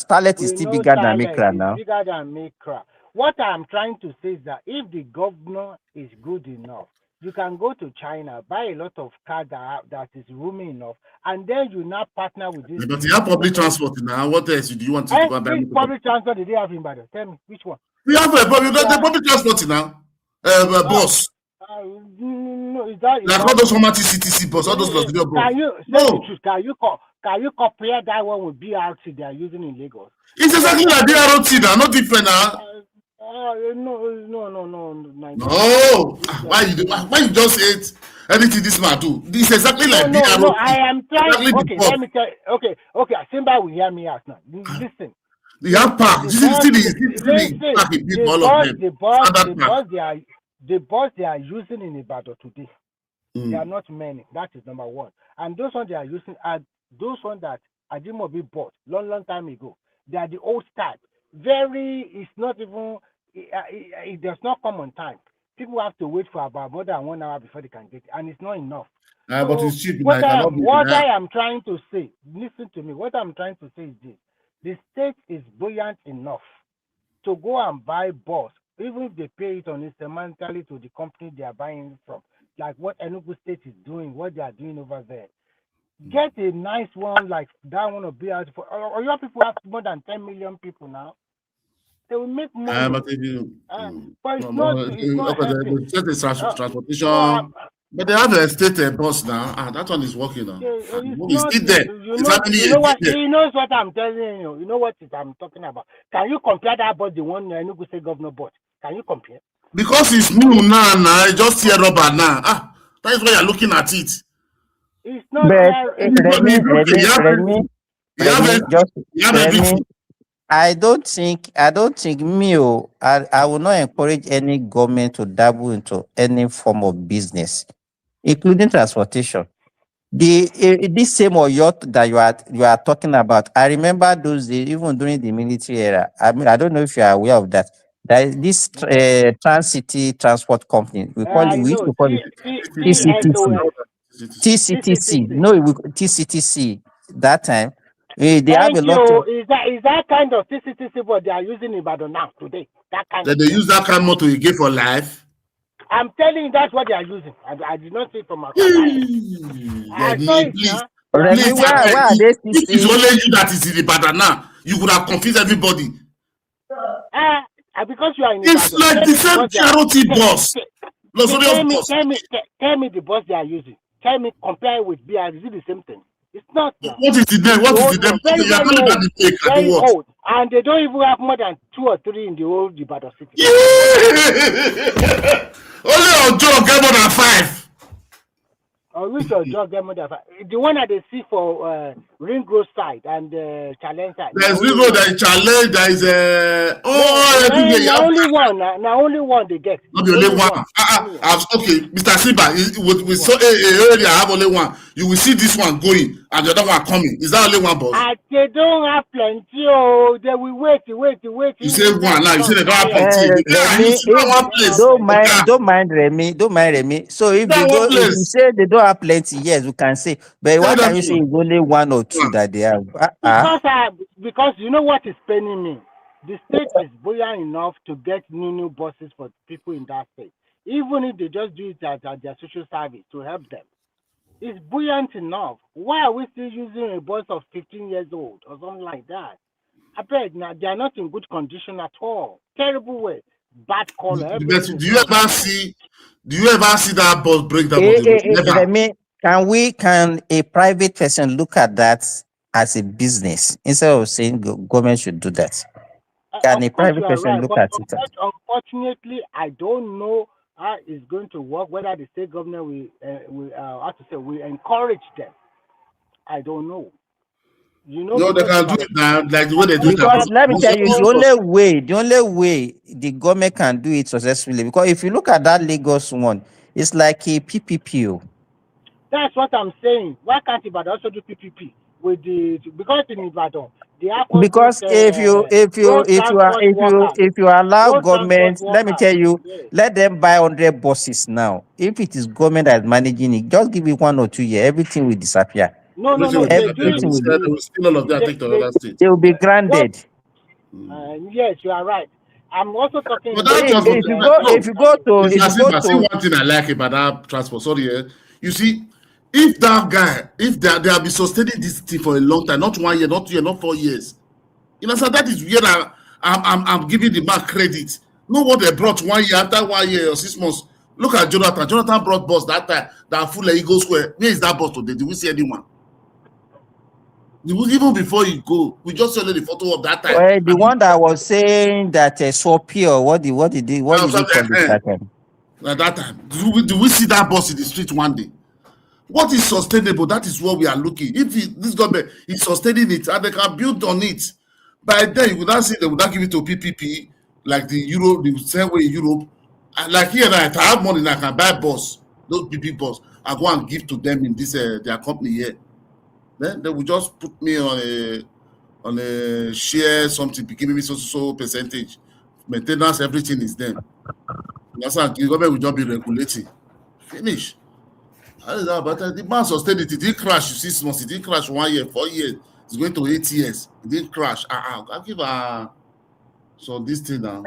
Starlet is still bigger than Mikra now. Bigger than Mikra. What I'm trying to say is that if the governor is good enough, you can go to China, buy a lot of cars that is roomy enough, and then you now partner with this. But you have public transport now. What else do you want to go and buy? Which public transport did they have in Ibadan? Tell me, which one? We have the public transport now. Bus. No, is that like all those former CTC bus, all those luxurious bus. Can you compare that one with BRT they are using in Lagos? It's exactly like BRT now, not different now. No. Why you just hate anything this man do? This is exactly like BRT. No, I am trying. Exactly let me tell you. Okay. Simba will hear me out now. Listen. The have park. The bus they are using in Ibadan today, they are not many. That is number one. And those ones they are using are those ones that Ajimobi bought long time ago. They are the old type. It's not even, it does not come on time. People have to wait for about more than 1 hour before they can get it, and it's not enough. But it's cheap. What I am trying to say, listen to me, what I'm trying to say is this. The state is buoyant enough to go and buy bus, even if they pay it instrumentally to the company they are buying from, like what Enugu State is doing, what they are doing over there. Get a nice one like that one of BRT. Or your people have more than 10 million people now. They will make money. But it's not transportation. But they have a state bus now. That one is working now. It's still there. He knows what I'm telling you. You know what I'm talking about. Can you compare that bus, the one Enugu State governor bought? Can you compare? Because it's new now. Just hear rubber now. That is why you're looking at it. It's not But there. Remy, You have Remy, just Remy. everything. I don't think me. I will not encourage any government to dabble into any form of business, including transportation. This same Oyo that you are talking about, I remember those days, even during the military era. I mean, I don't know if you are aware of that. There is this Trans-City Transport Company. We used know. to call it TCTC. TCTC. No, TCTC. That time, they have Thank a lot you. of. Is that kind of TCTC what they are using in Ibadan now today? That kind That of they thing. use that kind of motor again for life. I'm telling you, that's what they are using. I did not see it from outside. I saw it Please, now. Remy, where are they if it's still? only you that is in Ibadan now, you would have confused everybody. Because you are in It's Ibadan. like the same charity bus. Tell me the bus they are using. Tell me, compare it with BR. Is it the same thing? It's not now. What is the name? What is the name? Very, You are very telling old. that the take Very what? old. And they don't even have more than 2 or 3 in the whole Ibadan city. Only on Joe get more than 5. Or which your job get more than 5. The one that they see for Ring Road side and Challenge side. There is Ring Road, there is Challenge, there is only one. Now only one they get. Not the only one. Okay, Mr. Simba, we saw earlier. I have only one. You will see this one going and the other one coming. Is that only one, boss? They don't have plenty. Oh, they will wait. You say one now. You say they don't have plenty. Remy, don't mind Remy. So if you say they don't have plenty, yes, we can say. But why can you say it's only 1 or 2 that they have? Because you know what is paining me. The state is buoyant enough to get new buses for people in that state, even if they just do it at their social service to help them. It's buoyant enough. Why are we still using a bus of 15 years old or something like that? I bet now they are not in good condition at all. Terrible way. Bad color. Do you ever see that bus break down on the road? Never. Remy, can a private person look at that as a business instead of saying government should do that? Can a private person look at it? Unfortunately, I don't know how it's going to work. Whether the state government will encourage them. I don't know. You know, no, they can do it now, like the way they do it. Because let me tell you, the only way the government can do it successfully. Because if you look at that Lagos one, it's like a PPP. That's what I'm saying. Why can't Ibadan also do PPP with because in Ibadan they have because if you allow government, let me tell you, let them buy 100 buses now. If it is government that is managing it, just give it 1 or 2 years, everything will disappear. No. Everything will steal all of that. Take to another state. They will be granted. Yes, you are right. I'm also talking. But that if you go to see one thing I like about that transport. Sorry, you see, if that guy, if they have been sustaining this thing for a long time, not 1 year, not 2 years, not 4 years, you know, so that is where I'm giving the man credit. Know what they brought 1 year after 1 year or 6 months. Look at Jonathan. Jonathan brought bus that time that full of Eagle Square. Where is that bus today? Did we see anyone? Even before you go, we just saw the photo of that time. Well, the one that was saying that Swapy or what did he call it that time? At that time, do we see that bus in the street one day? What is sustainable? That is what we are looking. If this government is sustaining it and they can build on it, by then you would not see they would not give it to PPP like the same way in Europe. And like here now, if I have money, I can buy bus, those PP bus, and go and give to them in this their company here. Then they will just put me on a share something, giving me so percentage. Maintenance, everything is them. That's how the government will just be regulating. Finish. But the man sustained it. It didn't crash 6 months. It didn't crash 1 year, 4 years. It's going to 8 years. It didn't crash. I'll give so this thing now.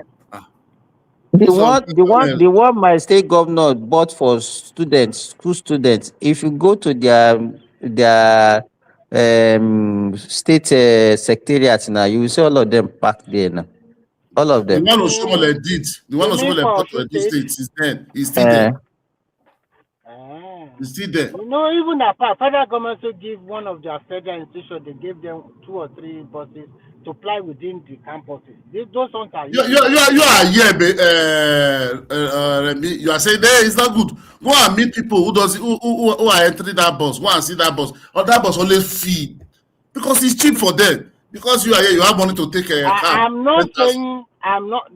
The one my state governor bought for school students. If you go to their state secretariat now, you will see all of them packed there now. All of them. The one Oshomole did. The one Oshomole bought to the states is there. He's still there. It's still there. You know, even the federal government also give one of their federal institutions, they gave them 2 or 3 buses multiply within the campuses. Those ones are You are here, Remi. You are saying there it's not good. Go and meet people who are entering that bus. Go and see that bus. Or that bus always fee because it's cheap for them. Because you are here, you have money to take a cab. I'm not saying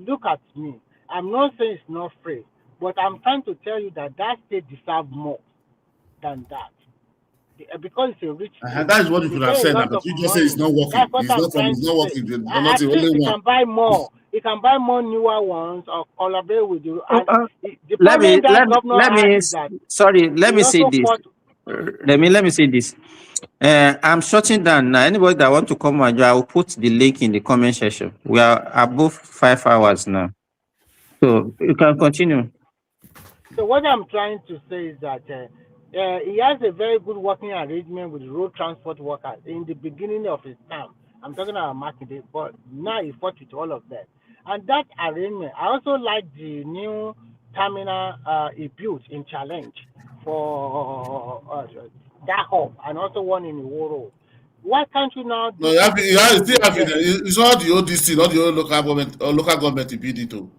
look at me. I'm not saying it's not free, but I'm trying to tell you that state deserves more than that. Because it's a rich state. That is what you could have said, but you just say it's not working. That's what I'm trying it's to not say. working. At least you can buy more. You can buy more newer ones or collaborate with you. And the problem that governor has is that let me say this. Let me say this. I'm shutting down now. Anybody that want to come on, I will put the link in the comment section. We are above 5 hours now, so you can continue. So what I'm trying to say is that he has a very good working arrangement with road transport workers in the beginning of his term. I'm talking about marketing, but now he fought with all of them. And that arrangement, I also like the new terminal he built in Challenge for that hub and also one in Iworo. Why can't you now? No, you still have it. It's not the old DC, not the old local government. You build it too.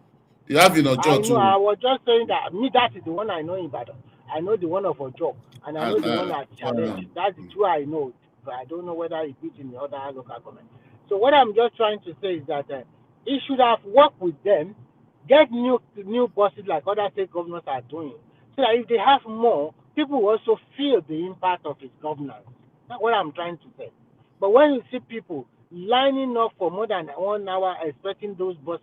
You have in Ojo I know. too. I was just saying that that is the one I know in Ibadan. I know the one of Ojo, and I know the one at Challenge. That's the two I know, but I don't know whether it built in the other local government. So what I'm just trying to say is that he should have worked with them, get new bosses like other state governors are doing, so that if they have more, people will also feel the impact of his governance. That's what I'm trying to say. But when you see people lining up for more than 1 hour expecting those bosses